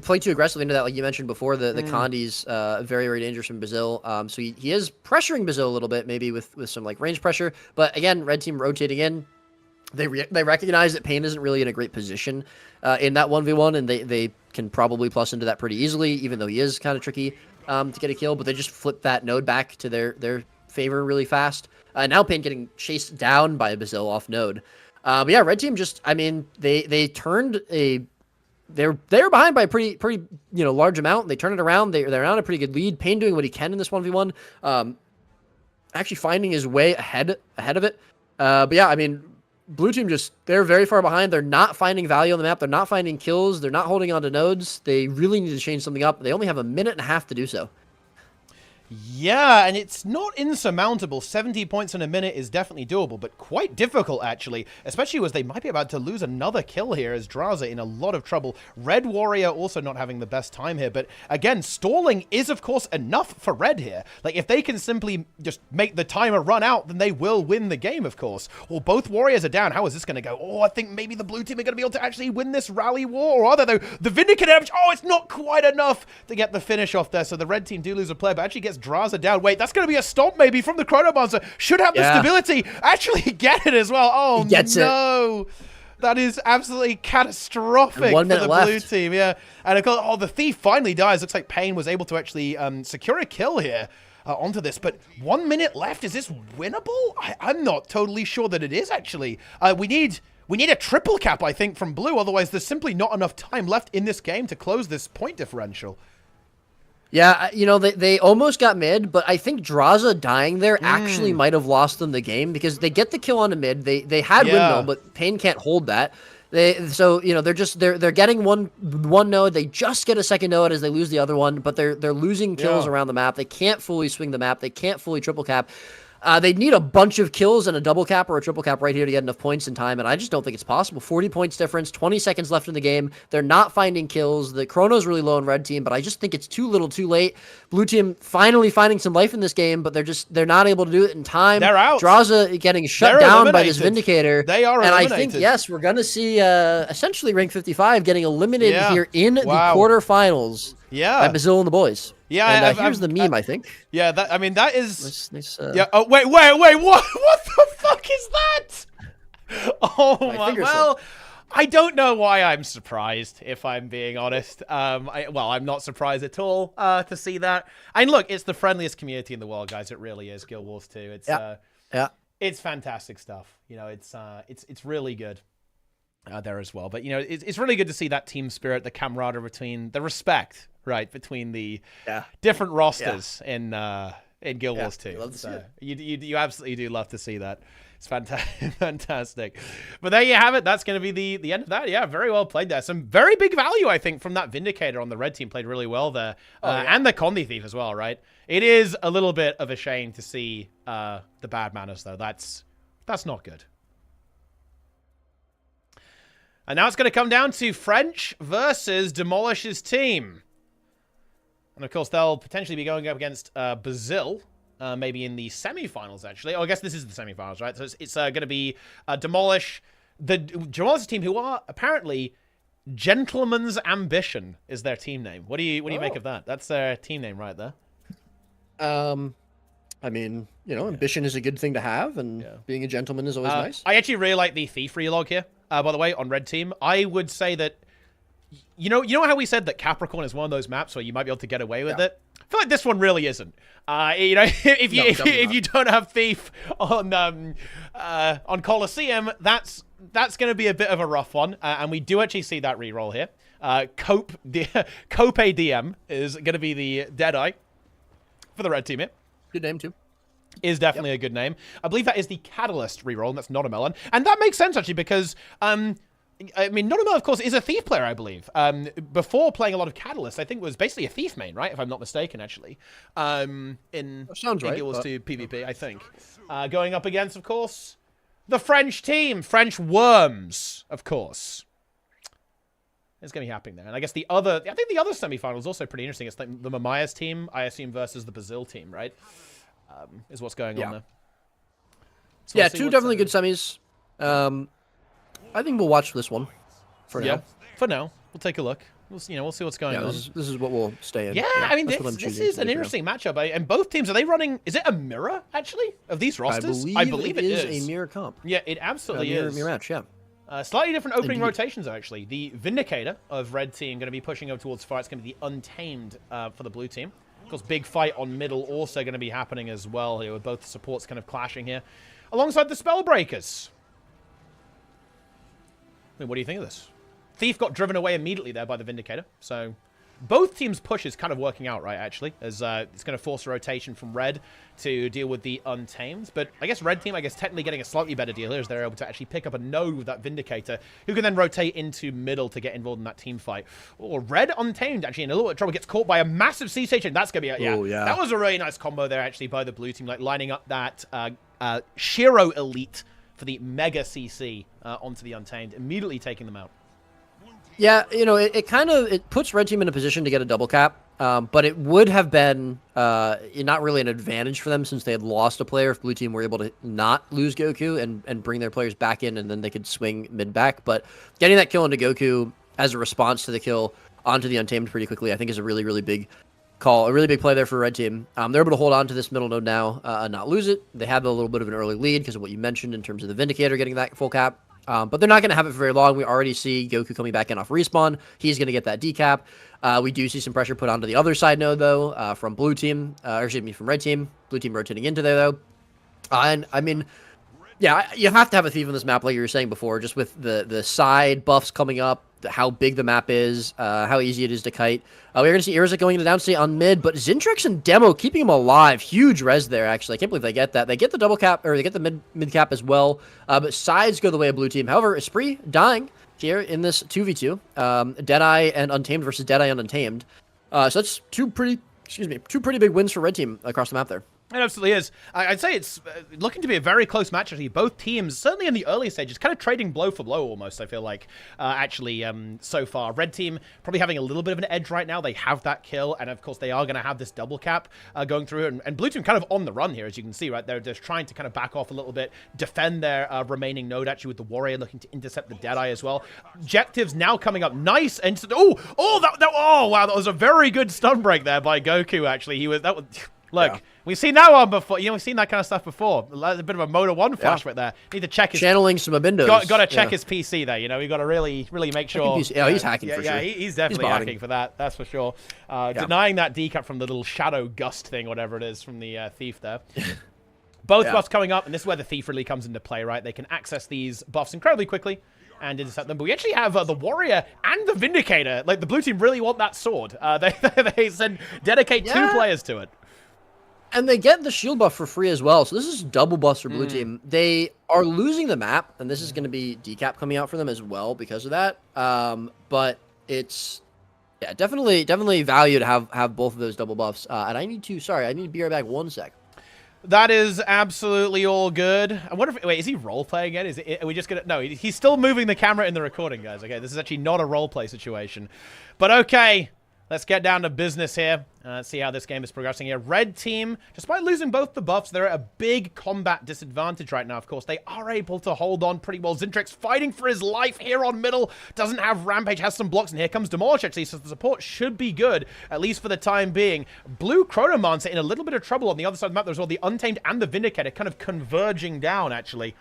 J: play too aggressively into that, like you mentioned before. The Condi's very, very dangerous from Brazil. So he is pressuring Brazil a little bit, maybe with some like range pressure. But again, red team rotating in. They recognize that Pain isn't really in a great position in that 1v1, and they can probably plus into that pretty easily, even though he is kind of tricky to get a kill. But they just flip that node back to their favor really fast. Now Pain getting chased down by Brazil off node. But yeah, red team just, I mean, they turned a. They're behind by a pretty large amount. They turn it around. They're on a pretty good lead. Pain doing what he can in this 1v1, actually finding his way ahead of it. But yeah, I mean, blue team they're very far behind. They're not finding value on the map. They're not finding kills. They're not holding on to nodes. They really need to change something up. They only have a minute and a half to do so.
K: Yeah, and it's not insurmountable. 70 points in a minute is definitely doable, but quite difficult, actually. Especially as they might be about to lose another kill here, as Draza in a lot of trouble. Red Warrior also not having the best time here, but again, stalling is, of course, enough for Red here. Like, if they can simply just make the timer run out, then they will win the game, of course. Well, both Warriors are down. How is this going to go? Oh, I think maybe the blue team are going to be able to actually win this rally war, or are they, though? The Vindicator damage, oh, it's not quite enough to get the finish off there, so the red team do lose a player, but actually gets Draza down. Wait, that's going to be a stomp maybe from the Chrono Monster. Should have the stability. Actually get it as well. Oh, no. That is absolutely catastrophic for the blue team. Yeah. And of course, the Thief finally dies. Looks like Pain was able to actually secure a kill here onto this. But 1 minute left. Is this winnable? I'm not totally sure that it is, actually. We need a triple cap, I think, from blue. Otherwise, there's simply not enough time left in this game to close this point differential.
J: Yeah, they almost got mid, but I think Draza dying there actually might have lost them the game because they get the kill on the mid. They had windmill, but Pain can't hold that. They're getting one node. They just get a second node as they lose the other one, but they're losing kills around the map. They can't fully swing the map. They can't fully triple cap. They need a bunch of kills and a double cap or a triple cap right here to get enough points in time, and I just don't think it's possible. 40 points difference, 20 seconds left in the game. They're not finding kills. The chrono's really low in red team, but I just think it's too little too late. Blue team finally finding some life in this game, but they're not able to do it in time.
K: They're out.
J: Draza getting shut down by this Vindicator.
K: They are
J: eliminated.
K: And
J: I think, yes, we're going to see essentially rank 55 getting eliminated here in the quarterfinals by Brazil and the boys.
K: Yeah,
J: and here's the meme, I think.
K: Yeah, that is...
J: Nice,
K: yeah. Oh, wait, what the fuck is that? Oh my... Well, I don't know why I'm surprised, if I'm being honest. I'm not surprised at all to see that. And look, it's the friendliest community in the world, guys. It really is. Guild Wars 2. It's it's fantastic stuff. It's really good. There as well, but it's really good to see that team spirit, the camaraderie between the respect, right, between the different rosters in Guild Wars 2.
J: Love to see it.
K: You absolutely do love to see that. It's fantastic. But there you have it. That's going to be the end of that. Yeah, very well played there. Some very big value, I think, from that Vindicator on the red team. Played really well there, and the Condi Thief as well, right? It is a little bit of a shame to see the bad manners though. That's not good. And now it's going to come down to French versus Demolish's team. And, of course, they'll potentially be going up against Brazil, maybe in the semifinals, actually. Oh, I guess this is the semifinals, right? So it's going to be Demolish. The Demolish's team, who are apparently Gentleman's Ambition is their team name. What do you make of that? That's their team name right there.
J: I mean, ambition is a good thing to have, and being a gentleman is always nice.
K: I actually really like the thief relog here, by the way, on red team. I would say that, you know how we said that Capricorn is one of those maps where you might be able to get away with it? I feel like this one really isn't. If you don't have thief on Colosseum, that's going to be a bit of a rough one, and we do actually see that reroll here. Cope DM is going to be the Deadeye for the red team here.
J: Good name, too.
K: Is definitely a good name. I believe that is the Catalyst reroll, and that's not a melon. And that makes sense, actually, because, I mean, Notamel, of course, is a Thief player, I believe. Before playing a lot of Catalyst, I think was basically a Thief main, right? If I'm not mistaken, actually. In Guild Wars 2 PvP, I think. Going up against, of course, the French team. French Worms, of course. It's going to be happening there. And I guess the other semifinal is also pretty interesting. It's like the Mamaya's team, I assume, versus the Brazil team, right? Is what's going on there. So
J: two definitely good semis. I think we'll watch this one for
K: Yeah,
J: now.
K: for now. We'll take a look. We'll see what's going
J: Yeah,
K: on.
J: this is what we'll stay in.
K: Yeah, I mean,
J: that's what I'm
K: this
J: choosing
K: is
J: to
K: an
J: do for now.
K: interesting matchup. And both teams, are they running... Is it a mirror, actually, of these rosters?
J: I believe it is a mirror comp.
K: Yeah, it absolutely is.
J: Mirror match, yeah.
K: Slightly different opening
J: Indeed.
K: rotations, actually. The Vindicator of red team going to be pushing over towards fire. It's going to be the Untamed for the blue team. Of course, big fight on middle also going to be happening as well here, with both supports kind of clashing here. Alongside the Spellbreakers. I mean, what do you think of this? Thief got driven away immediately there by the Vindicator, so... Both teams' push is kind of working out, right, actually, as it's going to force a rotation from red to deal with the Untamed. But I guess red team, technically getting a slightly better deal here as they're able to actually pick up a node with that Vindicator, who can then rotate into middle to get involved in that team fight. Or red Untamed, actually, in a little bit of trouble, gets caught by a massive sea station. That's going to be,
J: Oh, yeah.
K: That was a really nice combo there, actually, by the blue team, like lining up that Shiro Elite for the Mega CC onto the Untamed, immediately taking them out.
J: Yeah, you know, it puts red team in a position to get a double cap, but it would have been not really an advantage for them since they had lost a player if blue team were able to not lose Goku and bring their players back in, and then they could swing mid back. But getting that kill into Goku as a response to the kill onto the Untamed pretty quickly, I think is a really, really big call, a really big play there for red team. They're able to hold on to this middle node now and not lose it. They have a little bit of an early lead because of what you mentioned in terms of the Vindicator getting that full cap. But they're not going to have it for very long. We already see Goku coming back in off respawn. He's going to get that decap. We do see some pressure put onto the other side node, though, from blue team, or excuse me, from red team. Blue team rotating into there, though. And, I mean, yeah, you have to have a thief on this map, like you were saying before, just with the side buffs coming up, how big the map is, how easy it is to kite. We're going to see Urza going into downstate on mid, but Zintrix and Demo keeping him alive. Huge res there, actually. I can't believe they get that. They get the double cap, or they get the mid cap as well, but sides go the way of blue team. However, Esprit dying here in this 2v2. Deadeye and Untamed versus Deadeye and Untamed. So that's two pretty big wins for red team across the map there.
K: It absolutely is. I'd say it's looking to be a very close match, actually. Both teams, certainly in the early stages, kind of trading blow for blow almost, I feel like, so far. Red team probably having a little bit of an edge right now. They have that kill, and of course they are going to have this double cap going through. And blue team kind of on the run here, as you can see, right? They're just trying to kind of back off a little bit, defend their remaining node, actually, with the Warrior looking to intercept the Deadeye as well. Objectives now coming up. Nice. Oh, wow, that was a very good stun break there by Goku, actually. Look, we've seen that one before. You know, we've seen that kind of stuff before. A bit of a Motor 1 flash right there. Need to check his...
J: Channeling some Abindos.
K: Got to check his PC there, you know. We got to really make sure...
J: Yeah, he's hacking for sure.
K: Yeah, he's definitely hacking for that. That's for sure. Denying that decap from the little Shadow Gust thing, whatever it is, from the Thief there. Both buffs coming up, and this is where the Thief really comes into play, right? They can access these buffs incredibly quickly and intercept them. But we actually have the Warrior and the Vindicator. Like, the blue team really want that sword. They dedicate 2 players to it.
J: And they get the shield buff for free as well. So this is double buffs for blue team. They are losing the map, and this is going to be decap coming out for them as well because of that. But it's definitely value to have both of those double buffs. And I need to be right back 1 sec.
K: That is absolutely all good. I wonder if... Wait, is he roleplay again? Are we just going to... No, he's still moving the camera in the recording, guys. Okay, this is actually not a roleplay situation. But okay, let's get down to business here. Let's see how this game is progressing here. Red team, despite losing both the buffs, they're at a big combat disadvantage right now. Of course, they are able to hold on pretty well. Zintrix fighting for his life here on middle. Doesn't have Rampage, has some blocks, and here comes Demolish, actually, so the support should be good, at least for the time being. Blue Chronomancer in a little bit of trouble on the other side of the map. There's all the Untamed and the Vindicator kind of converging down, actually.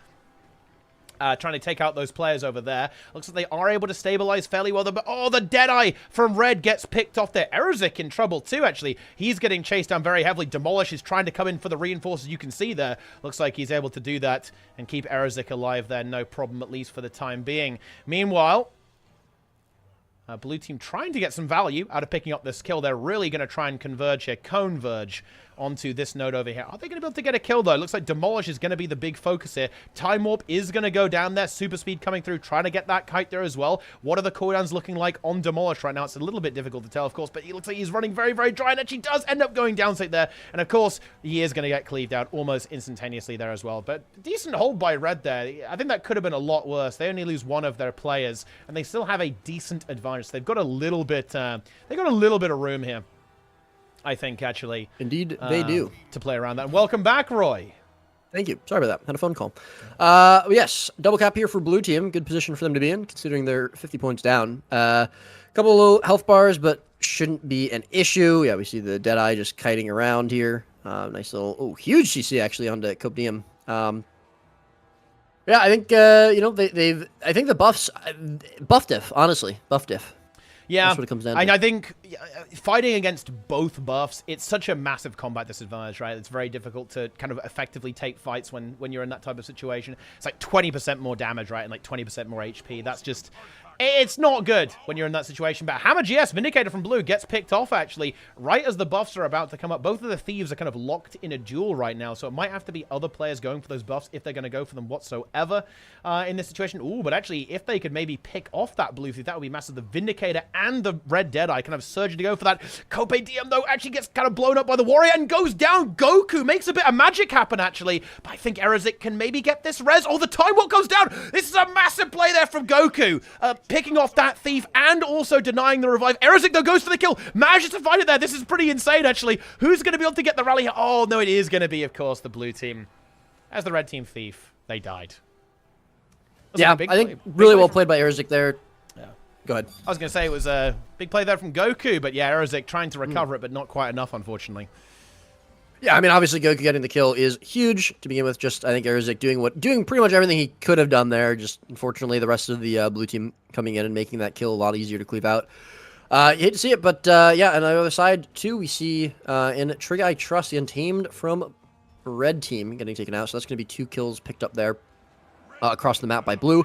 K: Trying to take out those players over there. Looks like they are able to stabilize fairly well. But the Deadeye from red gets picked off there. Erzik in trouble too, actually. He's getting chased down very heavily. Demolish is trying to come in for the reinforcers. You can see there. Looks like he's able to do that and keep Erzik alive there. No problem, at least for the time being. Meanwhile, blue team trying to get some value out of picking up this kill. They're really going to try and converge here. Converge onto this node over here. Are they going to be able to get a kill, though? It looks like Demolish is going to be the big focus here. Time Warp is going to go down there. Super Speed coming through, trying to get that kite there as well. What are the cooldowns looking like on Demolish right now? It's a little bit difficult to tell, of course, but he looks like he's running very, very dry, and actually does end up going downstate there. And, of course, he is going to get cleaved out almost instantaneously there as well. But decent hold by red there. I think that could have been a lot worse. They only lose 1 of their players, and they still have a decent advantage. So they've got a little bit, of room here, I think, actually.
J: Indeed, they do.
K: To play around that. And welcome back, Roy.
J: Thank you. Sorry about that. Had a phone call. Yes, double cap here for blue team. Good position for them to be in, considering they're 50 points down. Couple of low health bars, but shouldn't be an issue. Yeah, we see the Deadeye just kiting around here. Nice little, huge CC actually onto Copdium. Yeah, I think I think the buffs, buff diff, honestly, buff diff.
K: Yeah,
J: that's what it comes down to.
K: And I think fighting against both buffs, it's such a massive combat disadvantage, right? It's very difficult to kind of effectively take fights when you're in that type of situation. It's like 20% more damage, right? And like 20% more HP. That's just... It's not good when you're in that situation. But Hammer GS, Vindicator from blue, gets picked off, actually, right as the buffs are about to come up. Both of the Thieves are kind of locked in a duel right now, so it might have to be other players going for those buffs if they're going to go for them whatsoever in this situation. Ooh, but actually, if they could maybe pick off that blue Thief, that would be massive. The Vindicator and the Red Deadeye kind of surging to go for that. Kope DM, though, actually gets kind of blown up by the Warrior and goes down. Goku makes a bit of magic happen, actually. But I think Erazik can maybe get this res all the time. What goes down? This is a massive play there from Goku. Picking off that Thief and also denying the revive. Erazik, though, goes for the kill. Manages to find it there. This is pretty insane, actually. Who's going to be able to get the rally here? Oh, no, it is going to be, of course, the blue team. As the red team Thief, they died.
J: Yeah, I think really well played by Erazik there.
K: Yeah.
J: Go ahead.
K: I was going to say it was a big play there from Goku, but yeah, Erazik trying to recover it, but not quite enough, unfortunately.
J: Yeah, I mean, obviously Goku getting the kill is huge to begin with. Just, I think Erazik doing pretty much everything he could have done there. Just, unfortunately, the rest of the blue team coming in and making that kill a lot easier to cleave out. You hate to see it, but yeah, on the other side, too, we see in Trig I Trust, the Untamed from red team getting taken out. So that's going to be 2 kills picked up there across the map by blue.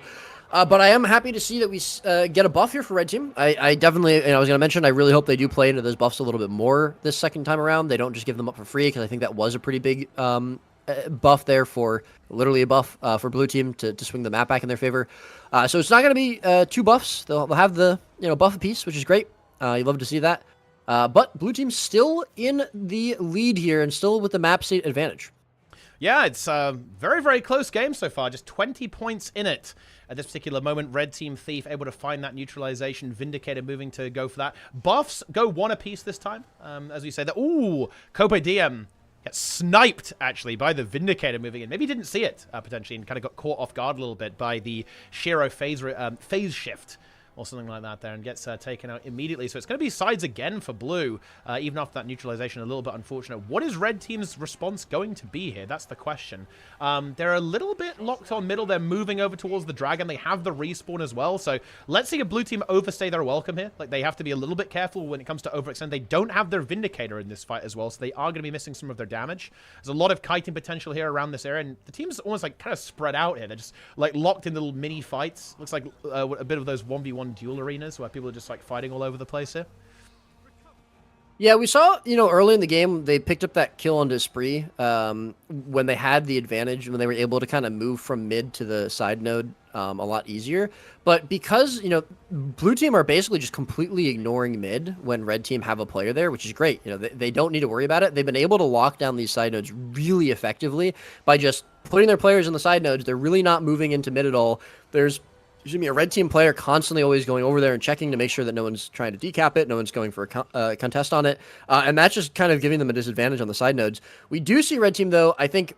J: But I am happy to see that we get a buff here for red team. I definitely, I was going to mention, I really hope they do play into those buffs a little bit more this second time around. They don't just give them up for free, because I think that was a pretty big buff there for, literally a buff for blue team to swing the map back in their favor. So it's not going to be 2 buffs. They'll have the, buff a piece, which is great. You'd love to see that. But blue team's still in the lead here and still with the map state advantage.
K: Yeah, it's a very, very close game so far. Just 20 points in it at this particular moment. Red Team Thief able to find that neutralization. Vindicator moving to go for that. Buffs go 1 apiece this time. As we say that. Ooh, Kope DM gets sniped, actually, by the Vindicator moving in. Maybe he didn't see it, potentially, and kind of got caught off guard a little bit by the Shiro phase shift. Or something like that there, and gets taken out immediately. So it's going to be sides again for blue, even after that neutralization. A little bit unfortunate. What is red team's response going to be here? That's the question. They're a little bit locked on middle. They're moving over towards the dragon. They have the respawn as well. So let's see if blue team overstay their welcome here. Like, they have to be a little bit careful when it comes to overextend. They don't have their Vindicator in this fight as well, so they are going to be missing some of their damage. There's a lot of kiting potential here around this area, and the team's almost like kind of spread out here. They're just like locked in little mini fights. Looks like a bit of those 1v1 duel arenas where people are just like fighting all over the place here.
J: Yeah, we saw, early in the game, they picked up that kill on Spree when they had the advantage, when they were able to kind of move from mid to the side node a lot easier. But because, blue team are basically just completely ignoring mid when red team have a player there, which is great. They don't need to worry about it. They've been able to lock down these side nodes really effectively by just putting their players in the side nodes. They're really not moving into mid at all. There's a red team player constantly always going over there and checking to make sure that no one's trying to decap it, no one's going for a contest on it, and that's just kind of giving them a disadvantage on the side nodes. We do see red team, though, I think,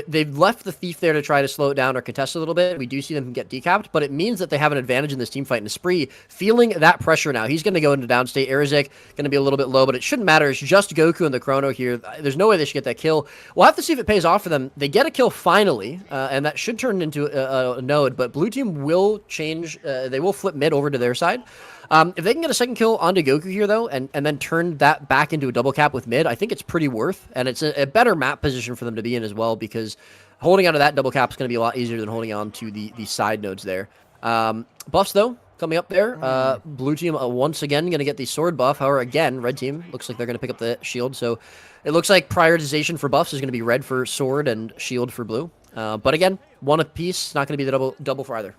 J: they've left the Thief there to try to slow it down or contest a little bit. We do see them get decapped, but it means that they have an advantage in this team fight. And Spree feeling that pressure now. He's going to go into downstate. Erazik going to be a little bit low, but it shouldn't matter. It's just Goku and the Chrono here. There's no way they should get that kill. We'll have to see if it pays off for them. They get a kill finally, and that should turn into a node, but blue team will change. They will flip mid over to their side. If they can get a second kill onto Goku here, though, and then turn that back into a double cap with mid, I think it's pretty worth, and it's a better map position for them to be in as well, because holding onto that double cap is going to be a lot easier than holding on to the side nodes there. Buffs, though, coming up there. Blue team once again going to get the sword buff. However, again, red team looks like they're going to pick up the shield, so it looks like prioritization for buffs is going to be red for sword and shield for blue. But again, 1 apiece, not going to be the double for either.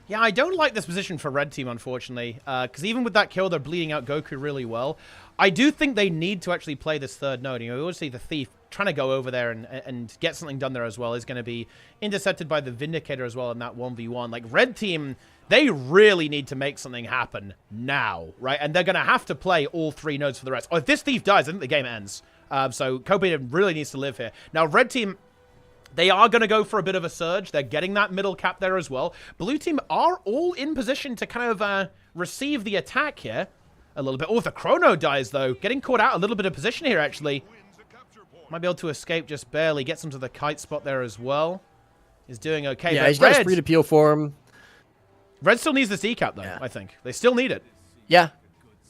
K: Yeah, I don't like this position for red team, unfortunately, because even with that kill, they're bleeding out Goku really well. I do think they need to actually play this third node. We always see the Thief trying to go over there and get something done there as well is going to be intercepted by the Vindicator as well in that 1v1. Like, red team, they really need to make something happen now, right? And they're going to have to play all 3 nodes for the rest. Oh, if this Thief dies, I think the game ends. So Kobe really needs to live here. Now, red team, They are going to go for a bit of a surge. They're getting that middle cap there as well. Blue team are all in position to kind of receive the attack here a little bit. Oh, if the Chrono dies, though, getting caught out a little bit of position here, actually. Might be able to escape just barely. Gets him to the kite spot there as well. Is doing okay.
J: Yeah,
K: but
J: he's got his free appeal for him.
K: Red still needs this decap, though, I think. They still need it.
J: Yeah.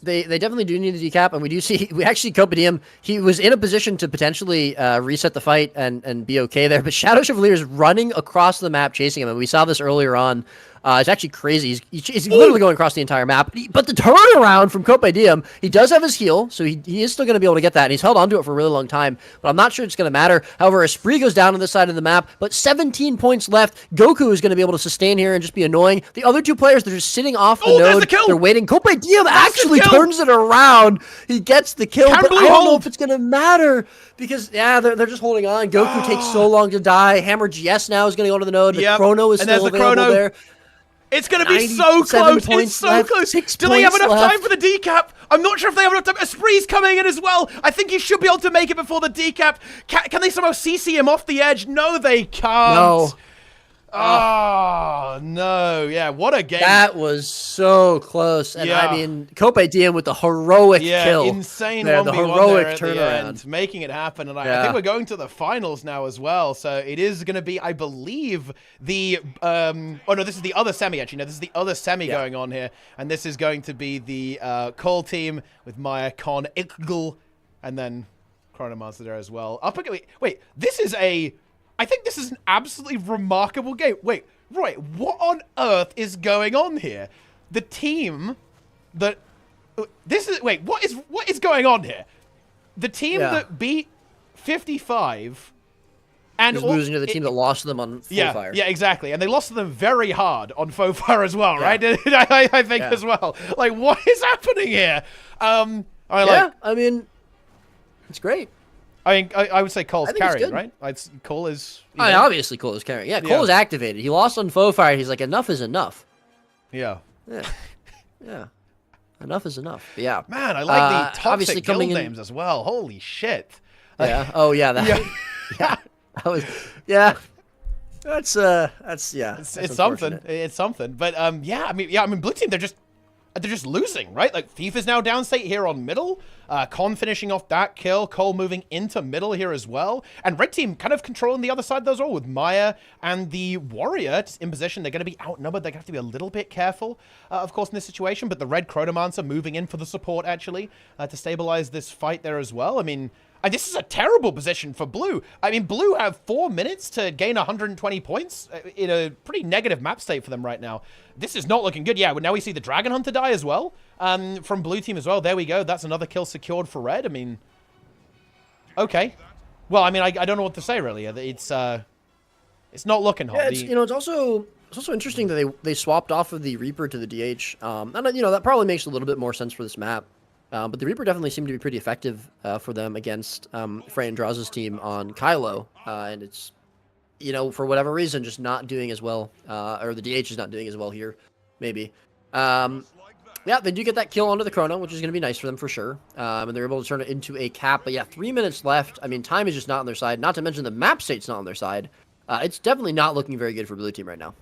J: They definitely do need the decap, and we actually Commentating, he was in a position to potentially reset the fight and be okay there, but Shadow Chevalier is running across the map chasing him, and we saw this earlier on. It's actually crazy. He's literally going across the entire map. But the turnaround from Commentating, he does have his heal, so he is still going to be able to get that, and he's held onto it for a really long time, but I'm not sure it's going to matter. However, Esprit goes down on this side of the map, but 17 points left. Goku is going to be able to sustain here and just be annoying. The other two players, they're just sitting off the node. They're waiting. Commentating actually turns it around. He gets the kill, but I don't know if it's going to matter because, yeah, they're just holding on. Goku takes so long to die. Hammer GS now is going to go to the node. The Chrono is still available there.
K: It's going to be so close. It's so close. Do they have enough time for the decap? I'm not sure if they have enough time. Esprit's coming in as well. I think he should be able to make it before the decap. Can they somehow CC him off the edge? No, they can't.
J: No.
K: Oh, no. Yeah, what a game.
J: That was so close. And I mean, Commentating with the heroic kill.
K: Insane
J: there,
K: 1v1
J: the heroic
K: there at
J: turnaround.
K: the end, making it happen. And I think we're going to the finals now as well. So it is going to be, I believe, the... oh, no, this is the other semi, actually. No, this is the other semi going on here. And this is going to be the Cole team with Maya, Con, Ikgl, and then Chronomancer there as well. Wait, this is a... I think this is an absolutely remarkable game. Wait, Roy, what on earth is going on here? The team that... This is... Wait, what is going on here? The team that beat 55 and...
J: Is losing to the team that lost to them on Fire.
K: Yeah, exactly. And they lost to them very hard on Faux Fire as well, right? I think as well. Like, what is happening here? I
J: mean, it's great.
K: I mean, I would say Cole's carrying, right? Cole is...
J: obviously Cole is carrying. Yeah, Cole is activated. He lost on Faux Fire. He's like, enough is enough.
K: Yeah.
J: Yeah. Enough is enough. But yeah.
K: Man, I like the toxic guild names as well. Holy shit.
J: Yeah. Oh, yeah.
K: Yeah.
J: That was... Yeah. That's
K: It's something. It's something. But, I mean, Blue Team, they're just losing, right? Like, Thief is now downstate here on middle. Con finishing off that kill. Cole moving into middle here as well. And Red Team kind of controlling the other side of those all with Maya and the Warrior in position. They're going to be outnumbered. They're going to have to be a little bit careful, of course, in this situation. But the Red Chronomancer moving in for the support, actually, to stabilize this fight there as well. I mean... And this is a terrible position for Blue. I mean, Blue have 4 minutes to gain 120 points in a pretty negative map state for them right now. This is not looking good. Yeah, now we see the Dragon Hunter die as well from Blue Team as well. There we go. That's another kill secured for Red. I mean, okay. Well, I mean, I don't know what to say, really. It's not looking hot.
J: Yeah, it's also interesting that they swapped off of the Reaper to the DH. And, that probably makes a little bit more sense for this map. But the Reaper definitely seemed to be pretty effective for them against Frey and Draw's team on Kylo. And it's, for whatever reason, just not doing as well. Or the DH is not doing as well here, maybe. Yeah, they do get that kill onto the Chrono, which is going to be nice for them for sure. And they're able to turn it into a cap. But yeah, 3 minutes left. I mean, time is just not on their side. Not to mention the map state's not on their side. It's definitely not looking very good for Blue Team right now.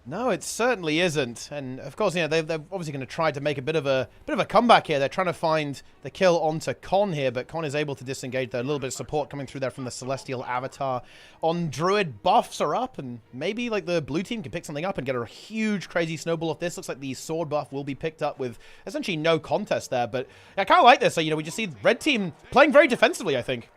K: No, it certainly isn't. And of course, they're obviously going to try to make a bit of a comeback here. They're trying to find the kill onto Con here, but Con is able to disengage. There's a little bit of support coming through there from the Celestial Avatar. On Druid, buffs are up, and maybe like the Blue Team can pick something up and get a huge, crazy snowball off this. Looks like the sword buff will be picked up with essentially no contest there. But I kind of like this. So, we just see Red Team playing very defensively, I think.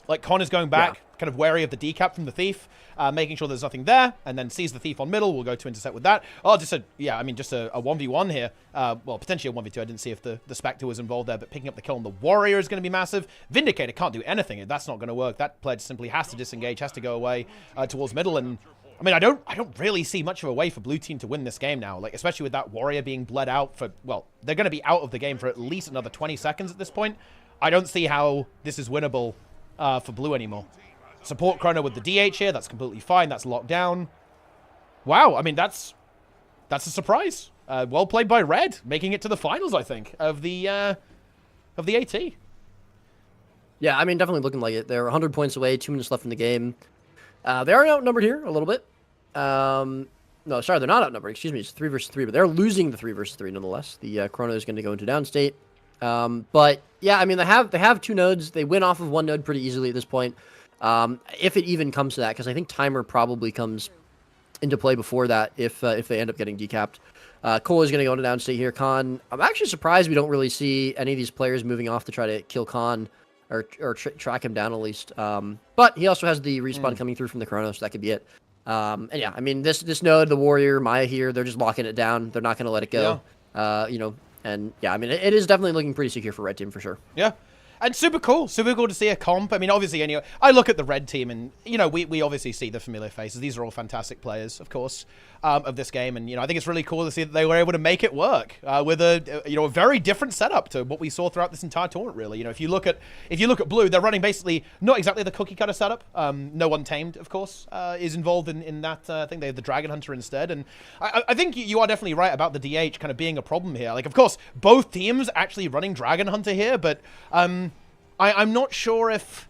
K: Like, Con is going back, kind of wary of the decap from the Thief, making sure there's nothing there, and then sees the Thief on middle. We'll go to intercept with that. Oh, just a 1v1 here. Well, potentially a 1v2. I didn't see if the Spectre was involved there, but picking up the kill on the Warrior is going to be massive. Vindicator can't do anything. That's not going to work. That pledge simply has to disengage, has to go away towards middle, and... I mean, I don't really see much of a way for Blue Team to win this game now, like, especially with that Warrior being bled out for, well, they're going to be out of the game for at least another 20 seconds at this point. I don't see how this is winnable for Blue anymore. Support Chrono with the DH here. That's completely fine. That's locked down. Wow. I mean, that's a surprise. Well played by Red, making it to the finals, I think, of the AT.
J: Yeah, I mean, definitely looking like it. They're 100 points away, 2 minutes left in the game. They are outnumbered here a little bit. No, sorry, they're not outnumbered. Excuse me, it's 3 versus 3, but they're losing the 3 versus 3 nonetheless. The Chrono is going to go into downstate. But yeah, I mean, they have 2 nodes. They win off of 1 node pretty easily at this point. If it even comes to that, because I think timer probably comes into play before that if they end up getting decapped. Cole is going to go into downstate here. Khan, I'm actually surprised we don't really see any of these players moving off to try to kill Khan or track him down at least. But he also has the respawn coming through from the Chrono, so that could be it. And yeah, I mean, this node, the Warrior, Maya here, they're just locking it down. They're not going to let it go.
K: Yeah.
J: You know, and yeah, I mean, it is definitely looking pretty secure for Red Team for sure.
K: Yeah. And super cool to see a comp. I mean, obviously, anyway, I look at the Red Team and, you know, we obviously see the familiar faces. These are all fantastic players, of course, of this game. And, you know, I think it's really cool to see that they were able to make it work with a very different setup to what we saw throughout this entire tournament, really. You know, if you look at Blue, they're running basically not exactly the cookie cutter setup. No Untamed, of course, is involved in that. I think they have the Dragon Hunter instead. And I think you are definitely right about the DH kind of being a problem here. Like, of course, both teams actually running Dragon Hunter here, but I'm not sure if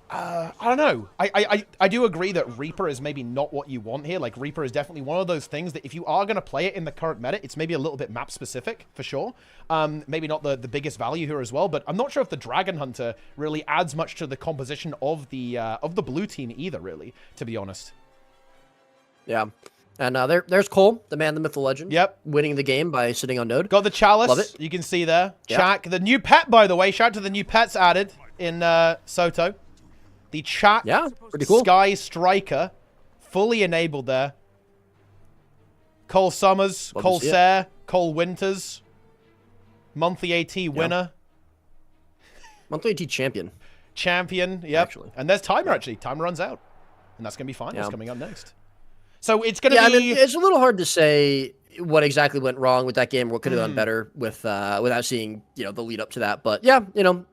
K: I don't know. I do agree that Reaper is maybe not what you want here. Like, Reaper is definitely one of those things that if you are going to play it in the current meta, it's maybe a little bit map specific for sure. Maybe not the biggest value here as well, but I'm not sure if the Dragon Hunter really adds much to the composition of the blue team either, really, to be honest.
J: Yeah. And there's Cole, the man, the myth, the legend.
K: Yep.
J: Winning the game by sitting on node.
K: Got the Chalice.
J: Love it.
K: You can see there.
J: Yep.
K: Chak, the new pet, by the way. Shout out to the new pets added in Soto. The Chak
J: pretty cool.
K: Sky Striker. Fully enabled there. Cole Summers,
J: Love
K: Cole
J: to see
K: Sayre, Cole Winters. Monthly AT winner.
J: Monthly AT champion.
K: Champion, yep.
J: Actually.
K: And there's timer, actually. Timer runs out. And that's going to be fine. What's coming up next? So it's going to be...
J: I mean, it's a little hard to say what exactly went wrong with that game, what could have done better with without seeing, you know, the lead up to that. But yeah, you know,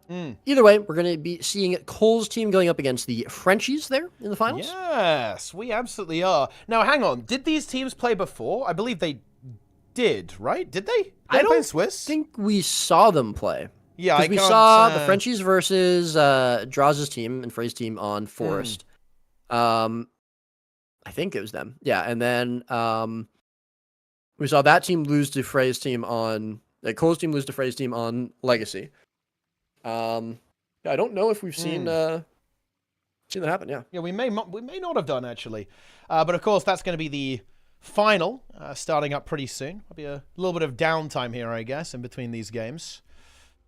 J: either way, we're going to be seeing Cole's team going up against the Frenchies there in the finals.
K: Yes, we absolutely are. Now, hang on. Did these teams play before? I believe they did, right? Did they?
J: I don't
K: Swiss?
J: think we saw them play.
K: Yeah,
J: we saw the Frenchies versus Draws's team and Frey's team on Forest. I think it was them. Yeah, and then we saw that team lose to Frey's team on... Cole's team lose to Frey's team on Legacy. I don't know if we've seen that happen, yeah.
K: Yeah, we may not have done, actually. But, of course, that's going to be the final, starting up pretty soon. There'll be a little bit of downtime here, I guess, in between these games.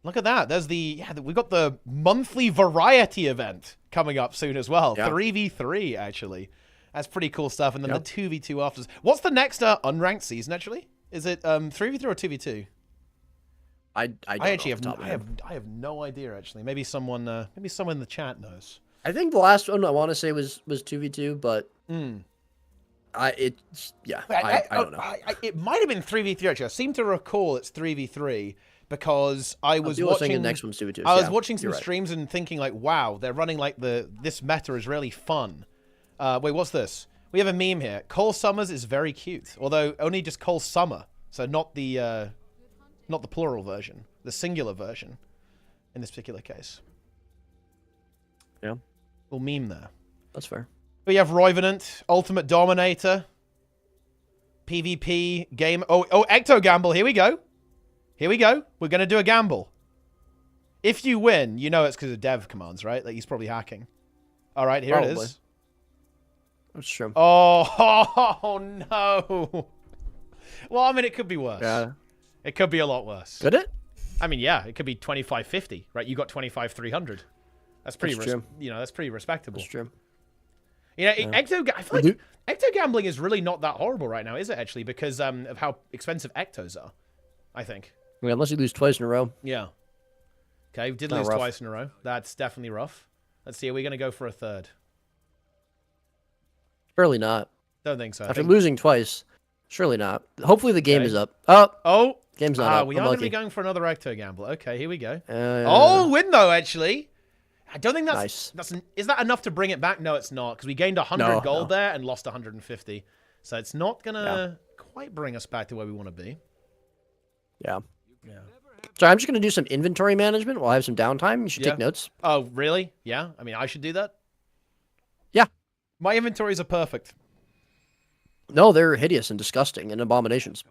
K: Look at that. There's we've got the monthly variety event coming up soon as well. Yeah. 3v3, actually. That's pretty cool stuff. And then the 2v2 afters. What's the next unranked season, actually? Is it 3v3 or 2v2?
J: I actually
K: have no idea, actually. Maybe someone in the chat knows.
J: I think the last one I want to say was 2v2, but I don't know.
K: It might have been 3v3, actually. I seem to recall it's 3v3 because I was watching
J: the next one's 2v2.
K: I was watching some streams and thinking like, wow, they're running like this meta is really fun. Wait, what's this? We have a meme here. Cole Summers is very cute, although only just Cole Summer, so not the plural version, the singular version, in this particular case.
J: Yeah,
K: little meme there.
J: That's fair.
K: We have Roivenant, Ultimate Dominator, PvP game. Oh, Ecto Gamble. Here we go. We're gonna do a gamble. If you win, you know it's because of dev commands, right? Like he's probably hacking. All right, here it is.
J: That's true.
K: Oh, no. Well, I mean, it could be worse.
J: Yeah.
K: It could be a lot worse.
J: Could it?
K: I mean, yeah, it could be 2550, right? You got 25,300. That's pretty. That's pretty respectable.
J: That's true.
K: You know, I feel like Ecto gambling is really not that horrible right now, is it? Actually, because of how expensive Ectos are. I think.
J: I mean, unless you lose twice in a row.
K: Yeah. Okay, we did lose twice in a row. That's definitely rough. Let's see. Are we going to go for a third?
J: Surely not.
K: Don't think so.
J: After losing twice, surely not. Hopefully the game is up. Game's not up.
K: We are going to be going for another Ecto Gamble. Okay, here we go. Win though, actually. I don't think that's is that enough to bring it back? No, it's not, because we gained 100 gold there and lost 150. So it's not going to quite bring us back to where we want to be.
J: Yeah. So I'm just going to do some inventory management while I have some downtime. You should take notes.
K: Oh, really? Yeah? I mean, I should do that?
J: Yeah.
K: My inventories are perfect.
J: No, they're hideous and disgusting and abominations.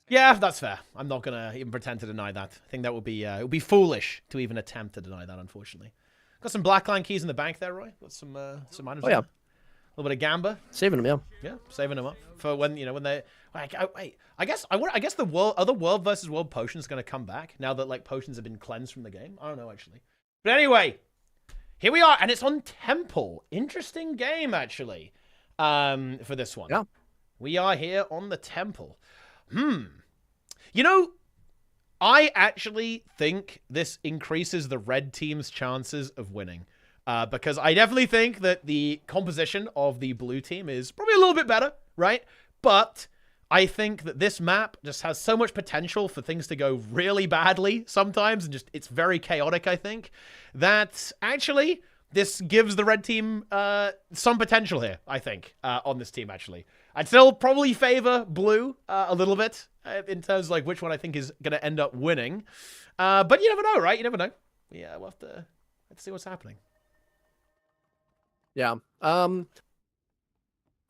K: Yeah, that's fair. I'm not gonna even pretend to deny that. I think that would be foolish to even attempt to deny that. Unfortunately, got some blackline keys in the bank there, Roy. Got some items.
J: Oh yeah,
K: a little bit of gamba.
J: Saving them, yeah.
K: Yeah, saving them up for when when they. I guess the other world versus world potions going to come back now that like potions have been cleansed from the game. I don't know actually, but anyway, here we are, and it's on Temple. Interesting game actually. For this one,
J: yeah,
K: we are here on the Temple. You know, I actually think this increases the red team's chances of winning. Because I definitely think that the composition of the blue team is probably a little bit better, right? But I think that this map just has so much potential for things to go really badly sometimes, and just it's very chaotic, I think, that actually this gives the red team some potential here, I think, on this team, actually. I'd still probably favor blue a little bit in terms of like which one I think is going to end up winning. But you never know, right? You never know. Yeah, we'll have to let's see what's happening.
J: Yeah.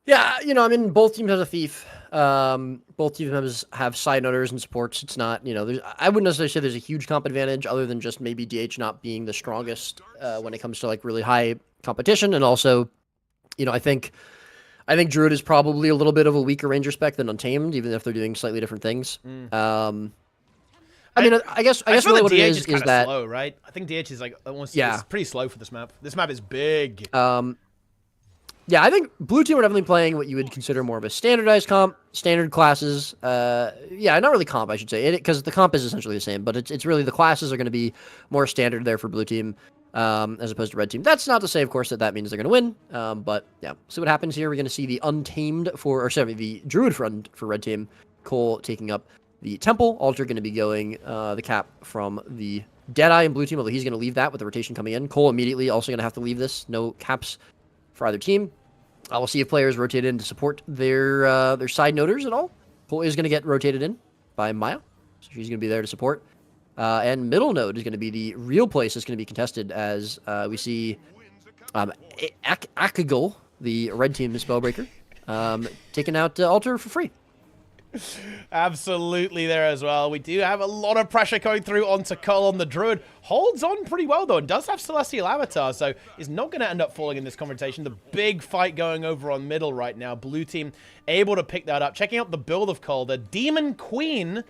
J: Yeah, you know, I mean, both teams have a thief. Both teams have side noters and supports. It's not, you know, I wouldn't necessarily say there's a huge comp advantage other than just maybe DH not being the strongest when it comes to like really high competition. And also, you know, I think Druid is probably a little bit of a weaker Ranger spec than Untamed, even if they're doing slightly different things. I mean, I guess really what it is that
K: slow, right? I think DH is like almost it's pretty slow for this map. This map is big.
J: Yeah, I think blue team are definitely playing what you would consider more of a standardized comp, standard classes. Yeah, not really comp, I should say, because the comp is essentially the same, but it's really the classes are going to be more standard there for blue team as opposed to red team. That's not to say, of course, that means they're going to win. But yeah, see what happens here. We're going to see the the Druid for red team. Cole taking up the Temple. Alter going to be going the cap from the Deadeye in blue team, although he's going to leave that with the rotation coming in. Cole immediately also going to have to leave this. No caps for either team. We'll see if players rotate in to support their side noters at all. Cole is going to get rotated in by Maya, so she's going to be there to support. And middle node is going to be the real place that's going to be contested as we see Akagul, the red team spellbreaker, taking out Alter for free.
K: Absolutely there as well. We do have a lot of pressure going through onto Cole on the Druid. Holds on pretty well, though, and does have Celestial Avatar, so is not going to end up falling in this confrontation. The big fight going over on middle right now. Blue team able to pick that up. Checking out the build of Cole. The Demon Queen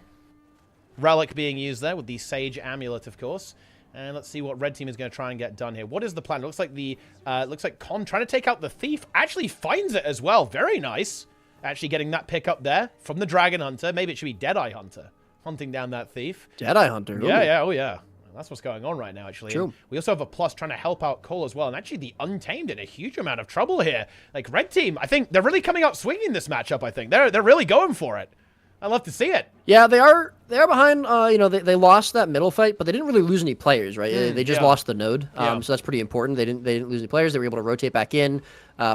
K: relic being used there with the Sage Amulet, of course. And let's see what red team is going to try and get done here. What is the plan? It looks like Con trying to take out the Thief. Actually finds it as well. Very nice. Actually getting that pick up there from the Dragon Hunter. Maybe it should be Deadeye Hunter hunting down that Thief.
J: Deadeye Hunter. Ooh.
K: Yeah, oh yeah. That's what's going on right now, actually.
J: True.
K: We also have a plus trying to help out Cole as well. And actually the Untamed in a huge amount of trouble here. Like, red team, I think they're really coming out swinging this matchup, I think. They're really going for it. I love to see it.
J: Yeah, they are behind. You know, they lost that middle fight, but they didn't really lose any players, right? They just lost the node, so that's pretty important. They didn't lose any players. They were able to rotate back in,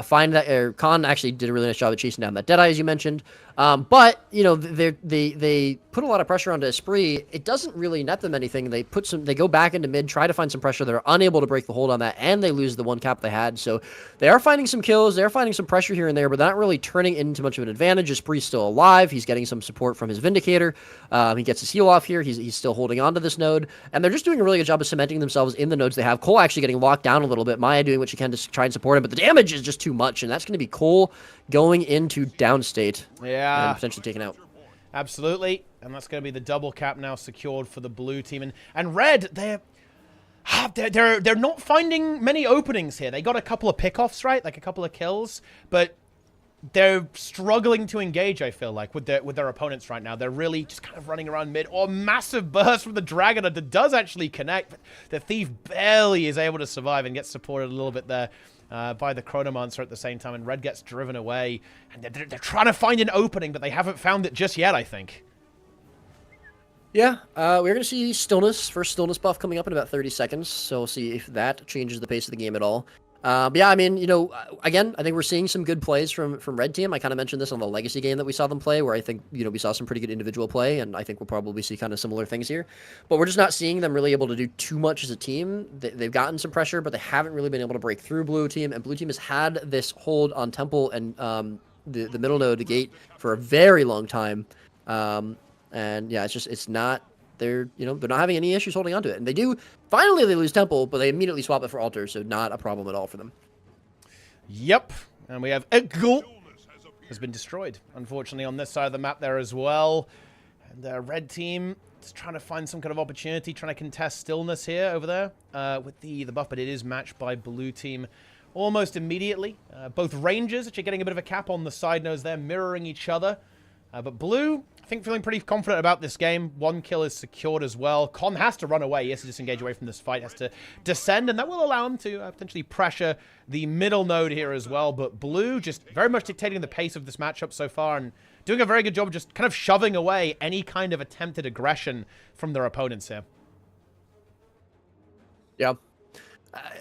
J: find that. Khan actually did a really nice job at chasing down that Deadeye, as you mentioned. But you know, they put a lot of pressure onto Esprit. It doesn't really net them anything. They go back into mid, try to find some pressure. They're unable to break the hold on that, and they lose the one cap they had. So they are finding some kills. They are finding some pressure here and there, but they're not really turning into much of an advantage. Esprit's still alive. He's getting some support from his Vindicator. He gets his heal off here. He's still holding on to this node, and they're just doing a really good job of cementing themselves in the nodes they have. Cole actually getting locked down a little bit. Maya doing what she can to try and support him, but the damage is just too much, and that's going to be Cole going into downstate.
K: Yeah.
J: And potentially taken out.
K: Absolutely. And that's going to be the double cap now secured for the blue team. And red, they're not finding many openings here. They got a couple of pickoffs, right? Like a couple of kills, but they're struggling to engage, I feel like, with their opponents right now. They're really just kind of running around mid. Or massive burst from the Dragon that does actually connect, but the Thief barely is able to survive and gets supported a little bit there by the Chronomancer at the same time, and red gets driven away. And they're trying to find an opening, but they haven't found it just yet, I think.
J: Yeah, we're going to see Stillness, first Stillness buff coming up in about 30 seconds, so we'll see if that changes the pace of the game at all. But yeah, I mean, again, I think we're seeing some good plays from Red Team. I kind of mentioned this on the Legacy game that we saw them play, where I think, we saw some pretty good individual play, and I think we'll probably see kind of similar things here. But we're just not seeing them really able to do too much as a team. They've gotten some pressure, but they haven't really been able to break through Blue Team, and Blue Team has had this hold on Temple and the middle node, the gate, for a very long time. And yeah, it's not... They're not having any issues holding onto it, and they lose Temple, but they immediately swap it for Altar, so not a problem at all for them.
K: Yep, and we have Egul has been destroyed, unfortunately, on this side of the map there as well. And the Red Team is trying to find some kind of opportunity, trying to contest Stillness here over there with the buff, but it is matched by Blue Team almost immediately. Both Rangers actually getting a bit of a cap on the side nodes there, mirroring each other. But Blue, I think, feeling pretty confident about this game. 1 kill is secured as well. Con has to run away. He has to disengage away from this fight. Has to descend, and that will allow him to potentially pressure the middle node here as well. But Blue just very much dictating the pace of this matchup so far and doing a very good job of just kind of shoving away any kind of attempted aggression from their opponents here.
J: Yeah.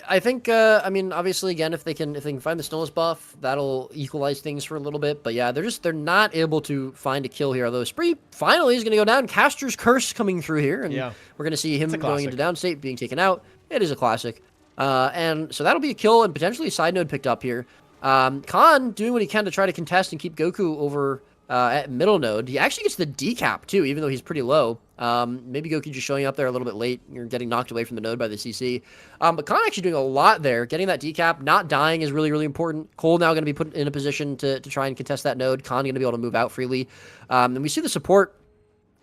J: I think, I mean, obviously, again, if they can find the Stillness buff, that'll equalize things for a little bit. But yeah, they're not able to find a kill here. Although Spree finally is going to go down. Caster's Curse coming through here, and we're going to see him going into downstate, being taken out. It is a classic. And so that'll be a kill and potentially a side node picked up here. Khan doing what he can to try to contest and keep Goku over at middle node. He actually gets the decap too, even though he's pretty low. Maybe Goku just showing up there a little bit late. You're getting knocked away from the node by the CC. But Khan actually doing a lot there. Getting that decap, not dying is really, really important. Cole now going to be put in a position to try and contest that node. Khan going to be able to move out freely. And we see the support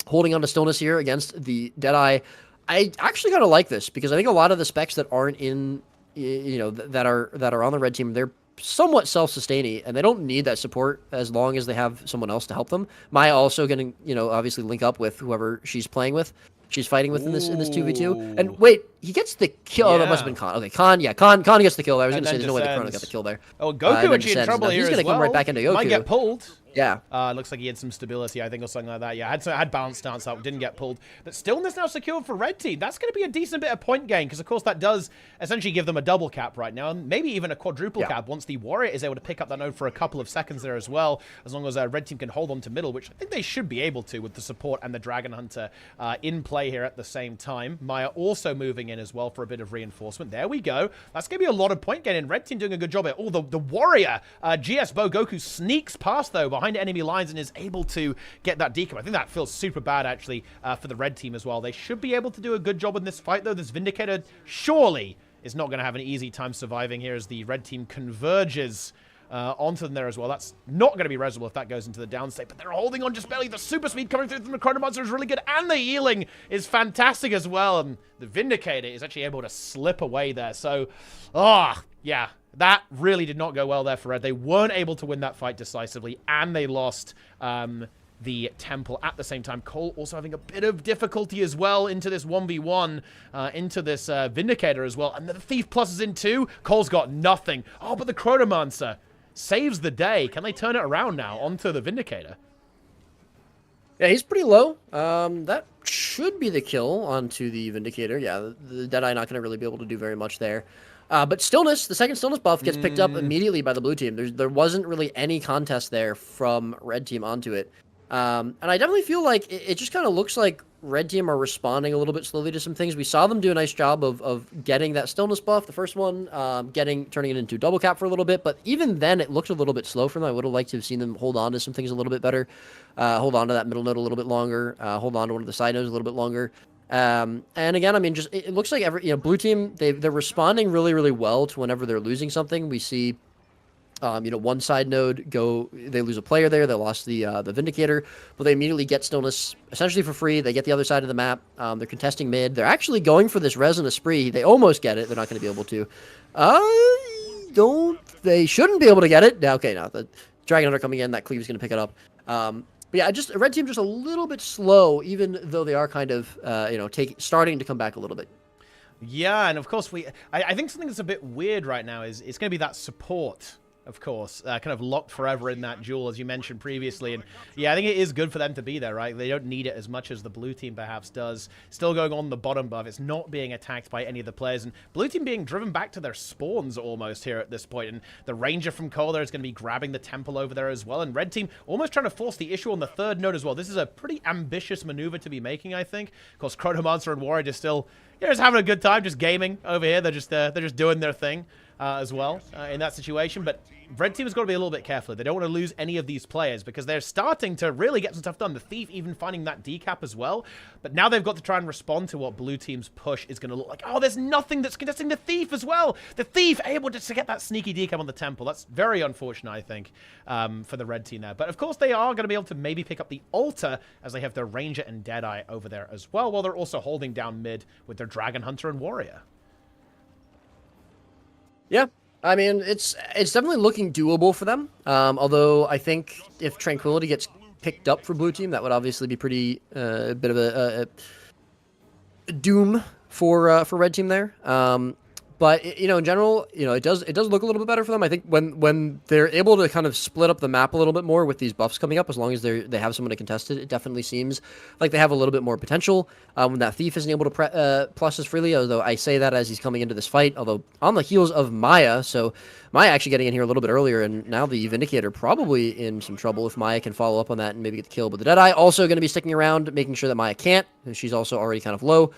J: holding on to Stillness here against the Deadeye. I actually kind of like this because I think a lot of the specs that aren't in, that are on the Red Team, they're somewhat self-sustaining, and they don't need that support as long as they have someone else to help them. Maya also going to, obviously link up with whoever she's fighting with, in this 2v2. And wait, he gets the kill. Oh, that must have been Khan. Okay, Khan gets the kill there. I was going to say there's no way the Chrono got the kill there.
K: Oh, Goku actually in trouble here
J: he's
K: as
J: going to
K: well.
J: come right back into Goku.
K: Might get pulled.
J: Yeah.
K: Looks like he had some stability, I think, or something like that. Yeah, had balanced stance up, didn't get pulled. But Stillness now secured for Red Team. That's going to be a decent bit of point gain, because, of course, that does essentially give them a double cap right now, and maybe even a quadruple cap once the Warrior is able to pick up that node for a couple of seconds there as well, as long as Red Team can hold on to middle, which I think they should be able to with the support and the Dragon Hunter in play here at the same time. Maya also moving in as well for a bit of reinforcement. There we go. That's going to be a lot of point gain, and Red Team doing a good job here. Oh, the Warrior, GS Bo Goku sneaks past, though, behind enemy lines and is able to get that decap. I think that feels super bad, actually, for the Red Team as well. They should be able to do a good job in this fight, though. This Vindicator surely is not going to have an easy time surviving here as the Red Team converges onto them there as well. That's not going to be resolvable if that goes into the downstate, but they're holding on just barely. The super speed coming through from the Chrono Monster is really good, and the healing is fantastic as well, and the Vindicator is actually able to slip away there. So, yeah, that really did not go well there for Red. They weren't able to win that fight decisively, and they lost the Temple at the same time. Cole also having a bit of difficulty as well into this 1v1, into this Vindicator as well. And the Thief Plus is in too. Cole's got nothing. Oh, but the Chronomancer saves the day. Can they turn it around now onto the Vindicator?
J: Yeah, he's pretty low. That should be the kill onto the Vindicator. Yeah, the Deadeye not going to really be able to do very much there. But Stillness, the second Stillness buff gets picked up immediately by the Blue Team. There wasn't really any contest there from Red Team onto it. And I definitely feel like it just kind of looks like Red Team are responding a little bit slowly to some things. We saw them do a nice job of getting that Stillness buff, the first one, turning it into double cap for a little bit. But even then, it looked a little bit slow for them. I would have liked to have seen them hold on to some things a little bit better. Hold on to that middle node a little bit longer. Hold on to one of the side nodes a little bit longer. And again, I mean, just it looks like Blue Team, they're responding really, really well to whenever they're losing something. We see, one side node they lose a player there. They lost the Vindicator, but they immediately get Stillness essentially for free. They get the other side of the map. They're contesting mid. They're actually going for this res and a spree. They almost get it. They're not going to be able to. They shouldn't be able to get it. Okay, now the Dragon Hunter coming in. That Cleave's going to pick it up. But yeah, just Red Team just a little bit slow, even though they are kind of, starting to come back a little bit.
K: Yeah, and of course I think something that's a bit weird right now is it's going to be that support
D: of course, kind of locked forever in that duel, as you mentioned previously. And yeah, I think it is good for them to be there, right? They don't need it as much as the blue team perhaps does. Still going on the bottom buff. It's not being attacked by any of the players. And blue team being driven back to their spawns almost here at this point. And the ranger from Cole there is going to be grabbing the temple over there as well. And red team almost trying to force the issue on the third node as well. This is a pretty ambitious maneuver to be making, I think. Of course, Chronomancer and Warrior just still, just having a good time, just gaming over here. They're just doing their thing as well in that situation. But red team has got to be a little bit careful. They don't want to lose any of these players because they're starting to really get some stuff done. The Thief even finding that decap as well. But now they've got to try and respond to what blue team's push is going to look like. Oh, there's nothing that's contesting the Thief as well. The Thief able to get that sneaky decap on the temple. That's very unfortunate, I think, for the red team there. But of course, they are going to be able to maybe pick up the altar as they have their Ranger and Deadeye over there as well, while they're also holding down mid with their Dragon Hunter and Warrior.
J: Yeah, I mean, it's definitely looking doable for them. Although I think if Tranquility gets picked up for blue team, that would obviously be pretty a bit of a doom for red team there. But in general, it does look a little bit better for them. I think when they're able to kind of split up the map a little bit more with these buffs coming up, as long as they have someone to contest it, it definitely seems like they have a little bit more potential. When that Thief isn't able to plus as freely, although I say that as he's coming into this fight, although on the heels of Maya, so Maya actually getting in here a little bit earlier, and now the Vindicator probably in some trouble if Maya can follow up on that and maybe get the kill. But the Deadeye also going to be sticking around, making sure that Maya can't, and she's also already kind of low.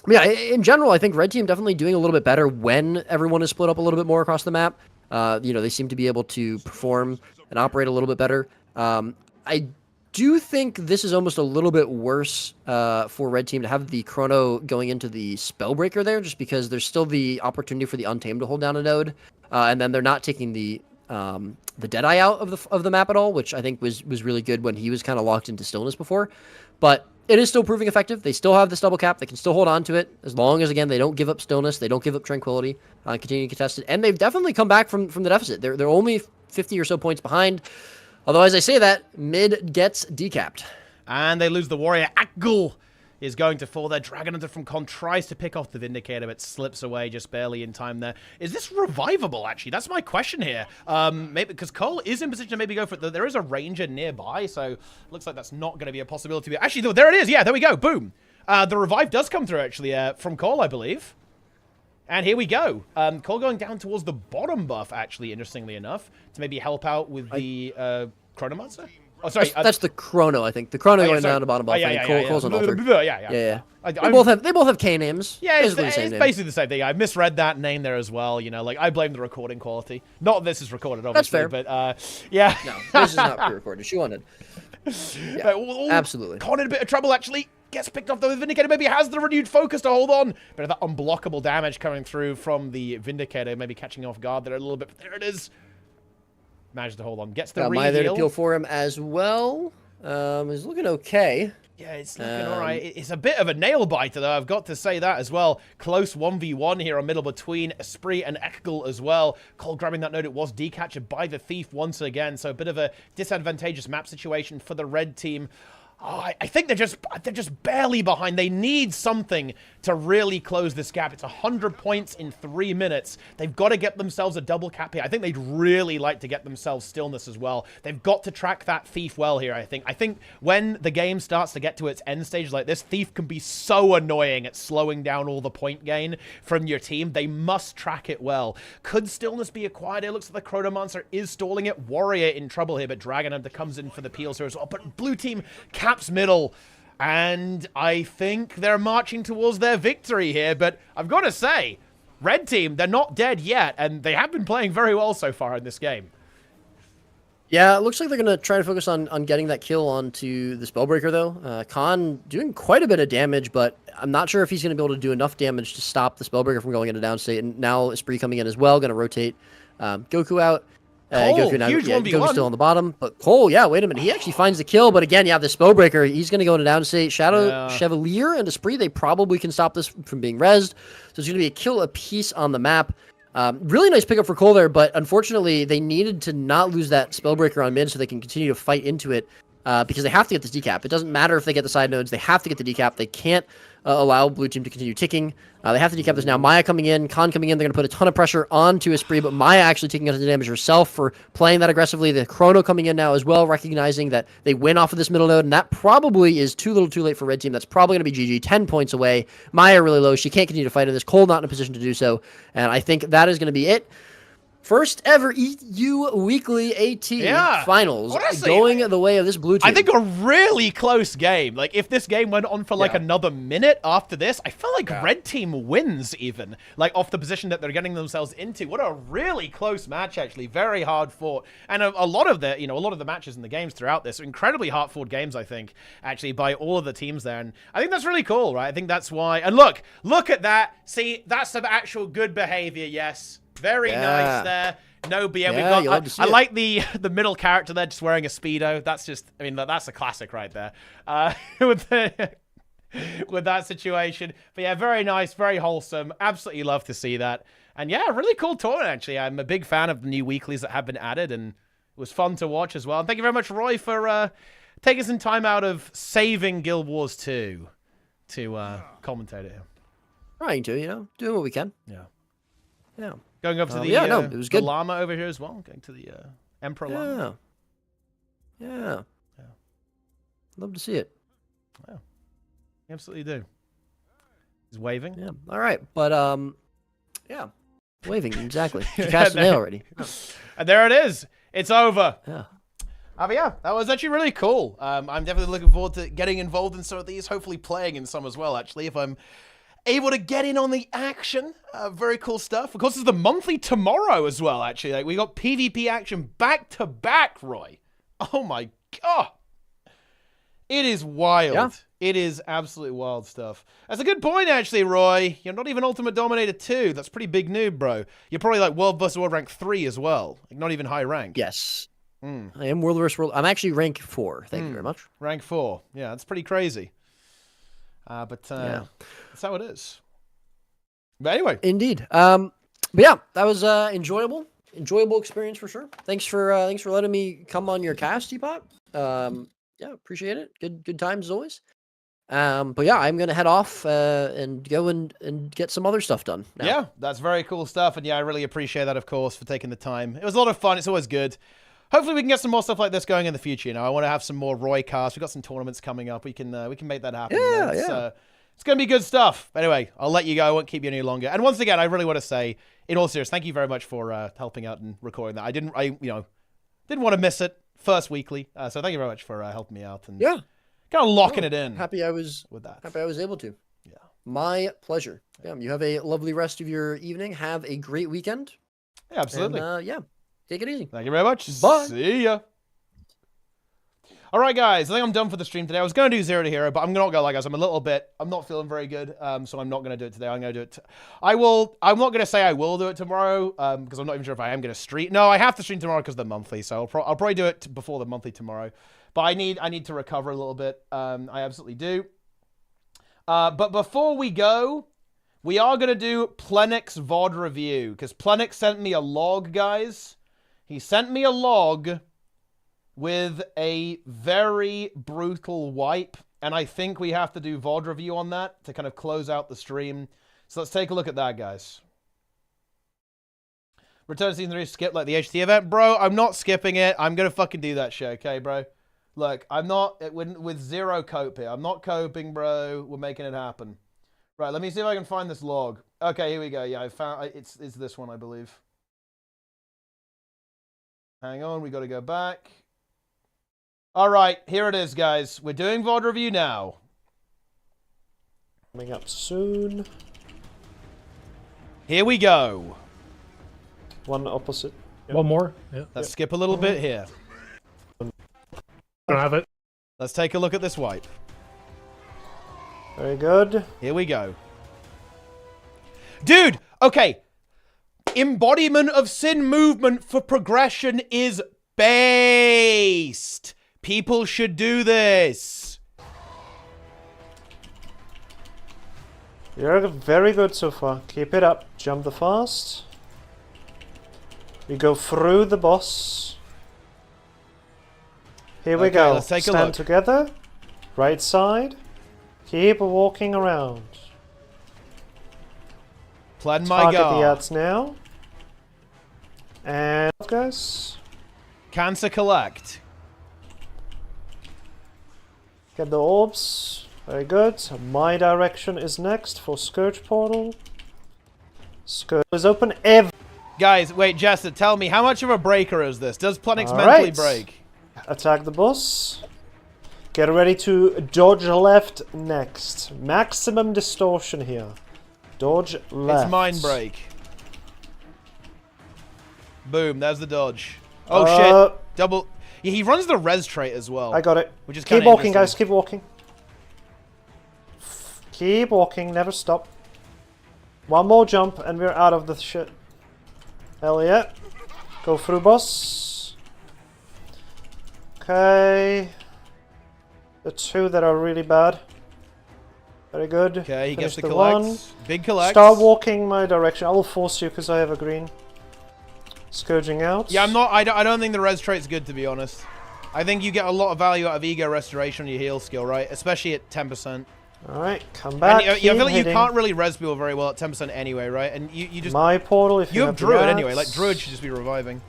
J: Yeah, in general, I think red team definitely doing a little bit better when everyone is split up a little bit more across the map. They seem to be able to perform and operate a little bit better. I do think this is almost a little bit worse for red team to have the Chrono going into the Spellbreaker there, just because there's still the opportunity for the Untamed to hold down a node, and then they're not taking the Deadeye out of the map at all, which I think was really good when he was kind of locked into stillness before. But it is still proving effective. They still have this double cap. They can still hold on to it as long as, again, they don't give up stillness. They don't give up tranquility. Continue to contest it. And they've definitely come back from the deficit. They're only 50 or so points behind. Although, as I say that, mid gets decapped.
D: And they lose the Warrior. Akgul is going to fall there. Dragon Hunter from Con tries to pick off the Vindicator, but slips away just barely in time there. Is this revivable, actually? That's my question here. Maybe because Cole is in position to maybe go for it. There is a Ranger nearby, so looks like that's not going to be a possibility. Actually, there it is. Yeah, there we go. Boom. The revive does come through, actually, from Cole, I believe. And here we go. Cole going down towards the bottom buff, actually, interestingly enough, to maybe help out with the Chronomancer. Oh, sorry.
J: That's the Chrono, I think. The Chrono going down to bottom buff. Cole's an altar.
D: Yeah.
J: They both have K names.
D: Yeah, it's basically the same thing. I misread that name there as well. I blame the recording quality. Not this is recorded, obviously.
J: That's fair.
D: But yeah.
J: No, this is not pre-recorded. She wanted. Yeah, absolutely.
D: Con in a bit of trouble, actually. Gets picked off, though. The Vindicator maybe has the renewed focus to hold on. Bit of that unblockable damage coming through from the Vindicator. Maybe catching off guard there a little bit. But there it is. Manages to hold on. Gets the
J: Maya there to peel for him as well. He's looking okay.
D: Yeah, it's looking all right. It's a bit of a nail-biter, though. I've got to say that as well. Close 1v1 here on middle between Esprit and Ekgul as well. Cole grabbing that node. It was decaptured by the Thief once again. So a bit of a disadvantageous map situation for the red team. Oh, I think they're just barely behind. They need something to really close this gap. It's 100 points in 3 minutes. They've got to get themselves a double cap here. I think they'd really like to get themselves stillness as well. They've got to track that Thief well here, I think. I think when the game starts to get to its end stage like this, Thief can be so annoying at slowing down all the point gain from your team. They must track it well. Could stillness be acquired? It looks like the Chronomancer is stalling it. Warrior in trouble here, but Dragon Hunter comes in for the peels here as well. But blue team caps middle, and I think they're marching towards their victory here. But I've got to say, red team, they're not dead yet, and they have been playing very well so far in this game.
J: Yeah, it looks like they're going to try to focus on getting that kill onto the Spellbreaker, though. Khan doing quite a bit of damage, but I'm not sure if he's going to be able to do enough damage to stop the Spellbreaker from going into downstate. And now Esprit coming in as well, going to rotate Goku out.
D: Cole,
J: Goku now,
D: huge 1v1.
J: Goku's still on the bottom, but Cole, yeah, wait a minute. He actually finds the kill, but again, the Spellbreaker, he's going to go into downstate. Shadow Chevalier and Esprit, they probably can stop this from being rezzed. So it's going to be a kill apiece on the map. Really nice pickup for Cole there, but unfortunately, they needed to not lose that Spellbreaker on mid so they can continue to fight into it. because they have to get this decap. It doesn't matter if they get the side nodes. They have to get the decap. They can't allow blue team to continue ticking. They have to decap this now. Maya coming in, Khan coming in. They're going to put a ton of pressure onto Esprit, but Maya actually taking out the damage herself for playing that aggressively. The Chrono coming in now as well, recognizing that they win off of this middle node, and that probably is too little too late for red team. That's probably going to be GG, 10 points away. Maya really low. She can't continue to fight in this. Cole not in a position to do so, and I think that is going to be it. First ever EU Weekly AT Finals,
K: honestly,
J: going the way of this blue team.
K: I think a really close game. Like, if this game went on for, like, another minute after this, I feel like red team wins, even. Like, off the position that they're getting themselves into. What a really close match, actually. Very hard fought. And a lot of the, a lot of the matches in the games throughout this are incredibly hard fought games, I think, actually, by all of the teams there. And I think that's really cool, right? I think that's why. And look at that. See, that's some actual good behavior, yes. Very nice there. No BM.
J: Yeah,
K: We've got, I like the middle character there just wearing a Speedo. That's just, I mean, that's a classic right there. With that situation. But yeah, very nice, very wholesome. Absolutely love to see that. And yeah, really cool tournament, actually. I'm a big fan of the new weeklies that have been added, and it was fun to watch as well. And thank you very much, Roy, for taking some time out of saving Guild Wars 2 to commentate it here.
J: Trying to, doing what we can.
K: Yeah.
J: Yeah.
K: Going up to
J: it was good.
K: The llama over here as well. Going to the Emperor llama.
J: Yeah. Love to see it.
K: Yeah. You absolutely do. He's waving.
J: Yeah. All right. But, yeah. Waving, exactly. You cast the nail already.
K: And there it is. It's over.
J: Yeah.
K: But yeah, that was actually really cool. I'm definitely looking forward to getting involved in some of these, hopefully playing in some as well, actually, if I'm able to get in on the action. Very cool stuff. Of course, it's the monthly tomorrow as well, actually. Like, we got PvP action back to back, Roy. Oh my god. It is wild.
J: Yeah.
K: It is absolutely wild stuff. That's a good point, actually, Roy. You're not even Ultimate Dominator 2. That's pretty big noob, bro. You're probably like World vs. World rank 3 as well. Like, not even high rank.
J: Yes. I am World vs. World. I'm actually rank 4. Thank you very much.
K: Rank 4. Yeah, that's pretty crazy. But that's how it is. But anyway.
J: Indeed. But yeah, that was enjoyable experience for sure. Thanks for letting me come on your cast, Teapot. Yeah, appreciate it. Good times as always. But yeah, I'm gonna head off and go and get some other stuff done now.
K: Yeah, that's very cool stuff. And yeah, I really appreciate that, of course, for taking the time. It was a lot of fun. It's always good. Hopefully we can get some more stuff like this going in the future. I want to have some more Roy casts. We've got some tournaments coming up. We can make that happen.
J: Yeah,
K: It's going to be good stuff. Anyway, I'll let you go. I won't keep you any longer. And once again, I really want to say, in all seriousness, thank you very much for helping out and recording that. I didn't want to miss it. First weekly. So thank you very much for helping me out and kind of locking it in.
J: Happy I was able to.
K: Yeah.
J: My pleasure. Yeah. You have a lovely rest of your evening. Have a great weekend.
K: Yeah, absolutely.
J: And, take it easy.
K: Thank you very much.
J: Bye.
K: See ya. All right, guys. I think I'm done for the stream today. I was going to do Zero to Hero, but I'm not going to lie, guys. I'm not feeling very good, so I'm not going to do it today. I'm going to do it. I'm not going to say I will do it tomorrow, because I'm not even sure if I am going to stream. No, I have to stream tomorrow because of the monthly, so I'll probably do it before the monthly tomorrow. But I need to recover a little bit. I absolutely do. But before we go, we are going to do Plenix VOD review, because Plenix sent me a log, guys. He sent me a log with a very brutal wipe, and I think we have to do VOD review on that to kind of close out the stream. So let's take a look at that, guys. Return to Season 3, skip like the HT event. Bro, I'm not skipping it. I'm going to fucking do that shit, okay, bro? Look, I'm not, with zero cope here. I'm not coping, bro. We're making it happen. Right, let me see if I can find this log. Okay, here we go. Yeah, I found, it's this one, I believe. Hang on, we got to go back. All right, here it is, guys. We're doing VOD review now.
L: Coming up soon.
K: Here we go.
L: One opposite.
M: Yep. One more. Yeah.
K: Let's skip a little bit here.
M: Don't have it.
K: Let's take a look at this wipe.
L: Very good.
K: Here we go. Dude, okay. Embodiment of Sin movement for progression is based. People should do this.
L: You're very good so far. Keep it up. Jump the fast. We go through the boss. Here we
K: Okay,
L: go.
K: let's take a
L: Stand
K: look.
L: together. Right side. Keep walking around.
K: Plan my
L: Target the
K: guard.
L: ads now. And guys,
K: Cancer collect.
L: get the orbs. Very good. My direction is next for Scourge Portal. Scourge is open every...
K: Guys, wait, Jester, tell me, how much of a breaker is this? Does Planix
L: All
K: mentally
L: right.
K: break?
L: Attack the boss. Get ready to dodge left next. Maximum distortion here. Dodge left.
K: It's mind break. Boom, there's the dodge. Oh shit. Double. Yeah, he runs the res trait as well.
L: I got it.
K: Which is
L: Keep
K: kinda
L: walking, guys.
K: interesting.
L: Keep walking. Keep walking. Never stop. One more jump and we're out of the shit. Hell yeah. Go through, boss. Okay. The two that are really bad. Very good.
K: Okay, he
L: Finish
K: gets the
L: one.
K: collects. Big collects.
L: Start walking my direction. I will force you because I have a green. Scourging out.
K: Yeah, I'm not. I don't think the res trait's good, to be honest. I think you get a lot of value out of ego restoration on your heal skill, right? Especially at 10%.
L: Alright, come back.
K: And you, I feel like you
L: hitting.
K: can't really res people very well at 10% anyway, right? And you just
L: My portal. If you
K: have
L: the
K: druid
L: ads.
K: anyway. Like druid should just be reviving.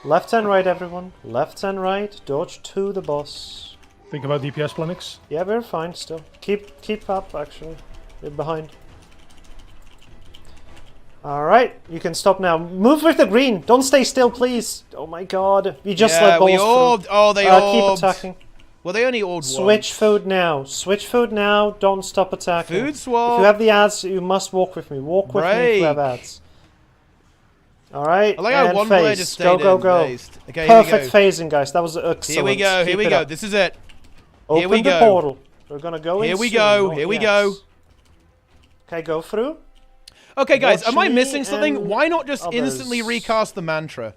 L: Left and right, everyone. Left and right. Dodge to the boss.
M: Think about DPS Planix.
L: Yeah, we're fine still. Keep up, actually. We're behind. Alright, you can stop now. Move with the green. Don't stay still, please. Oh my god. We just let balls
K: we orbed.
L: through.
K: Oh, they
L: Keep
K: orbed.
L: attacking.
K: Well, they only orbed
L: Switch
K: once.
L: food now. Switch food now. Don't stop attacking.
K: Food swap.
L: If you have the ads, you must walk with me. Walk with me if you have
K: Break.
L: ads. Alright,
K: I like how
L: and
K: one player
L: phase.
K: just
L: Go,
K: stayed
L: go,
K: in,
L: go.
K: phased. Okay, here we
L: Perfect
K: go.
L: phasing, guys. That was excellent.
K: Here we go. Here
L: Keep
K: we
L: it
K: go.
L: up.
K: This is it.
L: Open
K: Here we
L: the
K: go.
L: portal. We're gonna go in
K: Here we
L: soon,
K: go.
L: not
K: Here we
L: yet.
K: go.
L: Okay, go through.
K: Okay, guys,
L: Watch
K: am I
L: me
K: missing something?
L: and
K: Why not just
L: others.
K: instantly recast the mantra?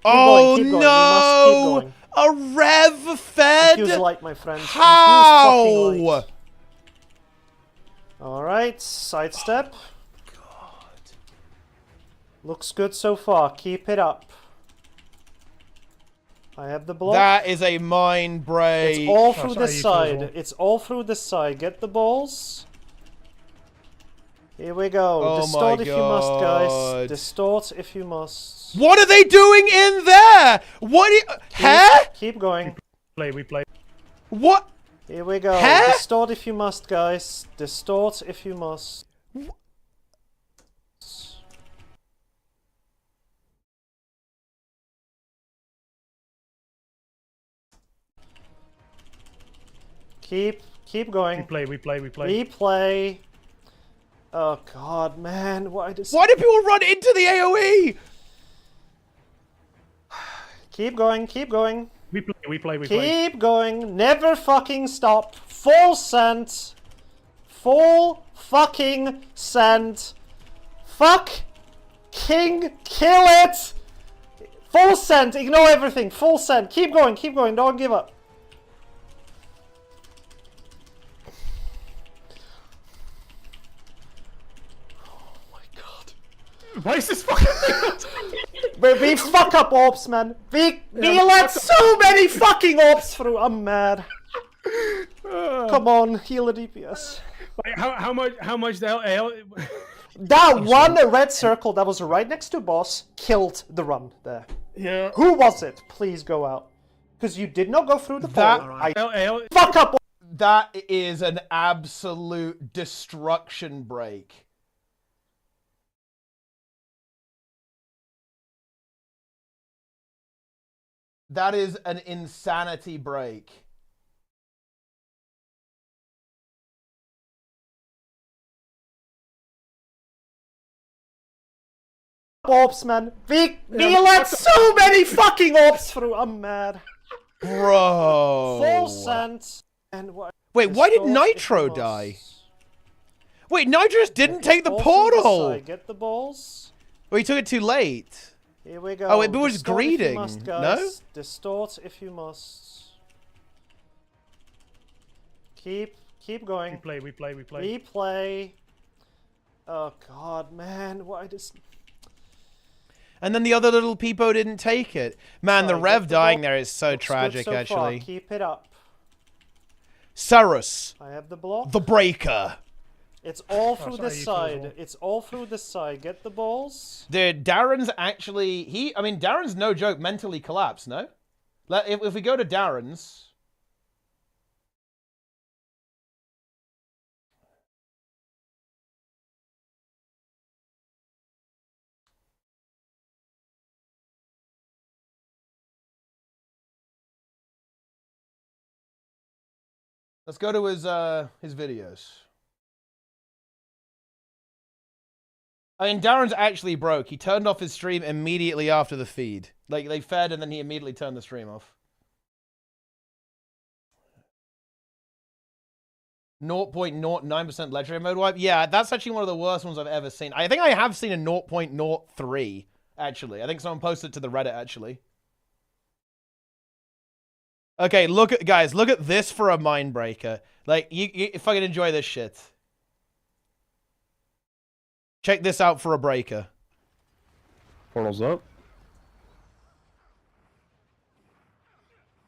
L: going, keep going. We
K: no!
L: must keep
K: A rev fed?
L: Infuse light, my friend. Infuse
K: How?
L: fucking light. Alright, sidestep. Looks good so far. Keep it up. I have the block.
K: That is a mind break.
L: It's all through
M: That's
L: this
M: IE for as
L: side.
M: well.
L: It's all through this side. Get the balls. Here we go.
K: Oh
L: Distort
K: my
L: if you must, guys.
K: God.
L: Distort if you must.
K: What are they doing in there? What?
L: Keep going.
M: We play.
K: What?
L: Here we go.
K: Huh?
L: Distort if you must, guys. Distort if you must. Keep going.
M: We play.
L: Replay. Oh god, man, why does...
K: Why do people run into the AoE?
L: Keep going, keep going.
M: We play.
L: Keep going, never fucking stop. Full send. Full fucking send. Fuck. King, kill it. Full send, ignore everything. Full send, keep going, don't give up.
M: Why is this fucking...
L: We fuck up orbs, man. We let so many fucking orbs through. I'm mad. Come on, heal the DPS.
M: Wait, how much the hell...
L: That one red circle that was right next to boss killed the run there.
M: Yeah.
L: Who was it? Please go out. Because you did not go through the portal. I fuck up.
K: That is an absolute destruction break. That is an insanity break.
L: Orbs, man. We let so many fucking orbs through. I'm mad.
K: Bro.
L: Full sent. And what?
K: Wait, why did Nitro die? Wait, Nitro just didn't take the portal!
L: Get the balls.
K: Well, he took it too late.
L: Here we go.
K: Oh, it was
L: Distort if you
K: greeting,
L: must,
K: no?
L: guys. Distort if you must. Keep going.
M: We play.
L: Replay. Oh god, man, why does...
K: and then the other little peepo didn't take it. Man, the
L: Sorry,
K: Rev
L: get the
K: dying
L: ball.
K: there is so
L: Looks good
K: tragic,
L: so far.
K: actually.
L: Keep it up.
K: Sarus,
L: I have the block.
K: the Breaker.
L: It's all through
M: sorry,
L: this
M: you threw the ball.
L: side. It's all through this side. Get the balls.
K: Dude, Darren's actually... I mean, Darren's no joke mentally collapsed, no? If we go to Darren's... Let's go to his videos. I mean, Darren's actually broke. He turned off his stream immediately after the feed. Like, they fed and then he immediately turned the stream off. 0.09% legendary mode wipe. Yeah, that's actually one of the worst ones I've ever seen. I think I have seen a 0.03, actually. I think someone posted it to the Reddit, actually. Okay, guys, look at this for a mind breaker. Like, you fucking enjoy this shit. Check this out for a breaker.
N: Portal's up.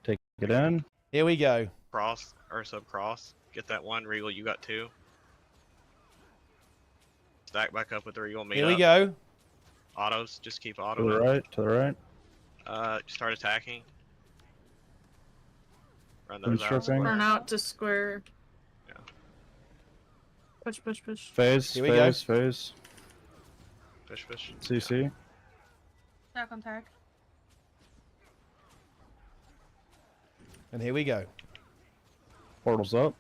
N: Take it in.
K: Here we go.
O: Cross, or sub-cross. Get that one, Regal, you got two. Stack back up with the Regal, meet
K: Here
O: up.
K: we go.
O: Autos, just keep
N: To
O: auto.
N: the right, to the right.
O: Start attacking. Run those out.
N: Instructing.
P: Burn out to square.
O: Yeah.
P: Push, push, push.
N: Phase,
K: Here we
N: phase, phase.
O: Push, push.
N: CC.
P: Stack on tag.
K: And here we go.
N: Portal's up.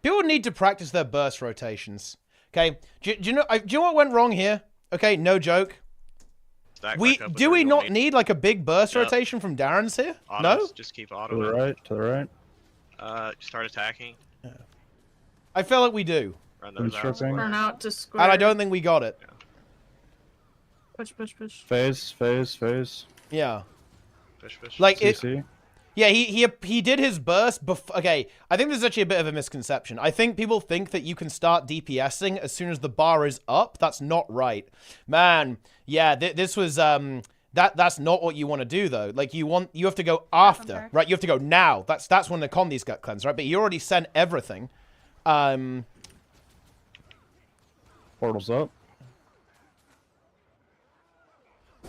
K: People need to practice their burst rotations. Okay, do you know what went wrong here? Okay, no joke.
O: Stack
K: We
O: back up with
K: do
O: the
K: we
O: Regal,
K: not
O: meet.
K: need like a big burst
O: Yep.
K: rotation from Darren's here?
O: Autos,
K: No.
O: just keep
N: To
O: auto.
N: the right, to the right.
O: Start attacking.
K: I feel like we do,
O: Run those out.
N: Instructing.
P: Burn out to square.
K: and I don't think we got it.
P: Push, push, push.
N: Phase, phase, phase.
K: Yeah,
O: Push, push.
K: like it.
N: CC.
K: Yeah, he did his burst before. Okay, I think this is actually a bit of a misconception. I think people think that you can start DPSing as soon as the bar is up. That's not right, man. Yeah, this was that's not what you want to do though. Like you have to go after, right? You have to go now. That's when the Condies get cleansed, right? But you already sent everything.
N: Portal's up.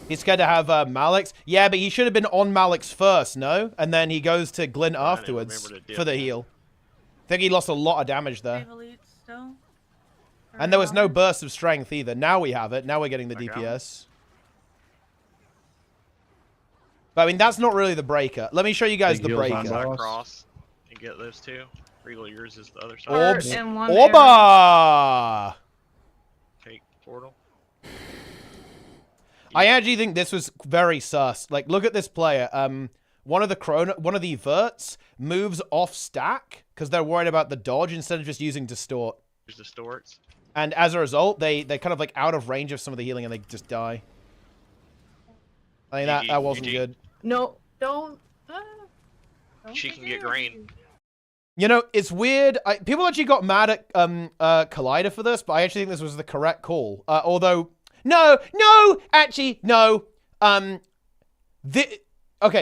K: He's scared to have Malix. Yeah, but he should have been on Malix first, no? And then he goes to Glint afterwards
O: remember to dip.
K: for the heal. I think he lost a lot of damage there.
P: Save elite still.
K: And there was no burst of strength either. Now we have it. Now we're getting the
O: Back out.
K: DPS. But I mean, that's not really the breaker. Let me show you guys
N: Big
K: the
N: heals on
K: breaker.
N: boss.
O: Cross and get those two. Regal, yours is the other side.
K: Orbs.
P: And one
K: Orba!
O: Take portal.
K: I actually think this was very sus. Like, look at this player. One of the verts moves off stack because they're worried about the dodge instead of just using distort.
O: There's distorts.
K: And as a result, they're kind of like out of range of some of the healing and they just die. I mean, that wasn't
O: GG.
K: good.
P: No, don't. Don't
O: She can get green.
K: You know, it's weird. People actually got mad at Collider for this, but I actually think this was the correct call. Although, no, actually, no. Okay,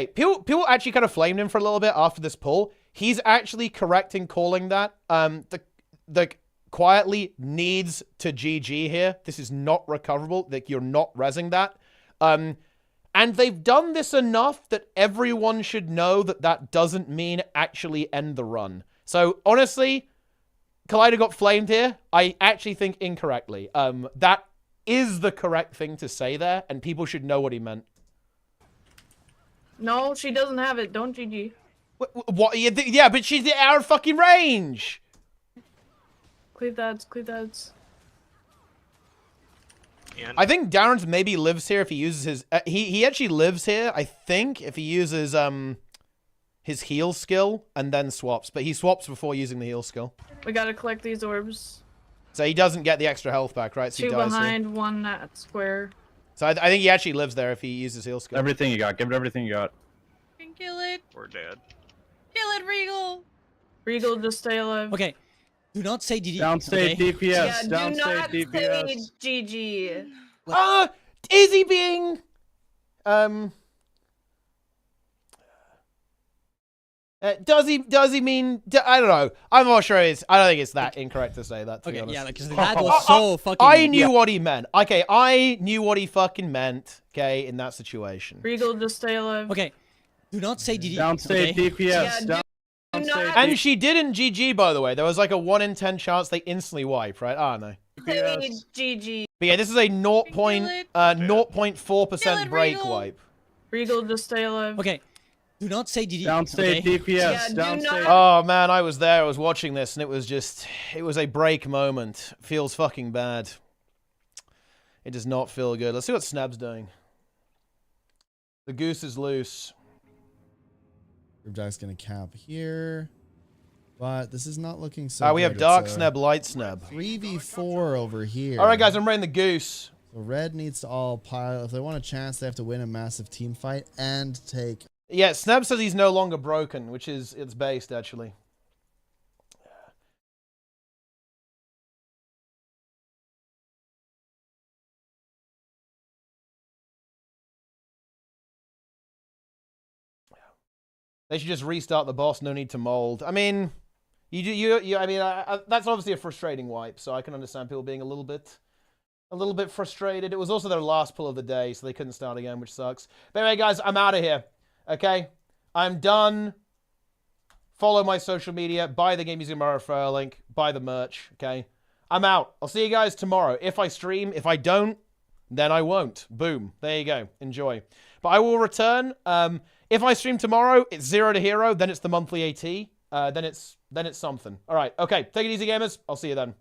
K: people actually kind of flamed him for a little bit after this pull. He's actually correct in calling that. The quietly needs to GG here. This is not recoverable. Like, you're not rezzing that. And they've done this enough that everyone should know that that doesn't mean actually end the run. So, honestly, Collider got flamed here. I actually think incorrectly. That is the correct thing to say there, and people should know what he meant.
P: No, she doesn't have it. Don't GG.
K: What? Yeah, but she's out of fucking range.
P: Cleave that. Cleave that.
K: I think Darren's maybe lives here if he uses his... he actually lives here, I think, if he uses his heal skill and then swaps. But he swaps before using the heal skill.
P: We gotta collect these orbs.
K: So he doesn't get the extra health back, right? So
P: Two
K: he dies
P: behind,
K: here.
P: one at square.
K: So I think he actually lives there if he uses heal skill.
N: Everything you got. Give it everything you got.
P: Can kill it.
O: We're dead.
P: Kill it, Regal. Regal, just stay alive.
Q: Okay. Do not say DD.
N: Downstate DPS.
P: Yeah, do
N: Downstate
P: not
N: DPS.
P: say GG.
K: Is he being does he mean? I don't know. I'm not sure. I don't think it's that incorrect to say that. To be honest.
Q: Yeah, because that was so fucking.
K: I knew what he meant. Okay, I knew what he fucking meant. Okay, in that situation.
P: Regal, just stay alive.
Q: Okay, do not say DD.
N: Downstate DPS.
P: Yeah,
K: And she didn't GG, by the way. There was like a 1 in 10 chance they instantly wipe, right? Oh no.
P: say GG.
K: But yeah, this is a 0.4% break wipe.
P: Regal, just stay alive.
Q: Okay, do not say DD.
N: Downstate DPS.
P: Yeah,
N: Downstate.
K: Oh man, I was there. I was watching this, and it was a break moment. Feels fucking bad. It does not feel good. Let's see what Snab's doing. The goose is loose.
I: Jack's gonna camp here, but this is not looking so.
K: We have
I: good.
K: dark
I: It's a
K: snub, light snub.
I: 3v4 over here.
K: All right, guys, I'm running the goose.
I: So red needs to all pile. If they want a chance, they have to win a massive team fight and take.
K: Yeah, Snab says he's no longer broken, which is it's based actually. They should just restart the boss. No need to mold. I mean, I mean, that's obviously a frustrating wipe. So I can understand people being a little bit frustrated. It was also their last pull of the day, so they couldn't start again, which sucks. But anyway, guys, I'm out of here. Okay, I'm done. Follow my social media. Buy the game using my referral link. Buy the merch. Okay, I'm out. I'll see you guys tomorrow. If I stream, if I don't, then I won't. Boom. There you go. Enjoy. But I will return. If I stream tomorrow, it's 0 to hero. Then it's the monthly AT. Then it's something. All right. Okay. Take it easy, gamers. I'll see you then.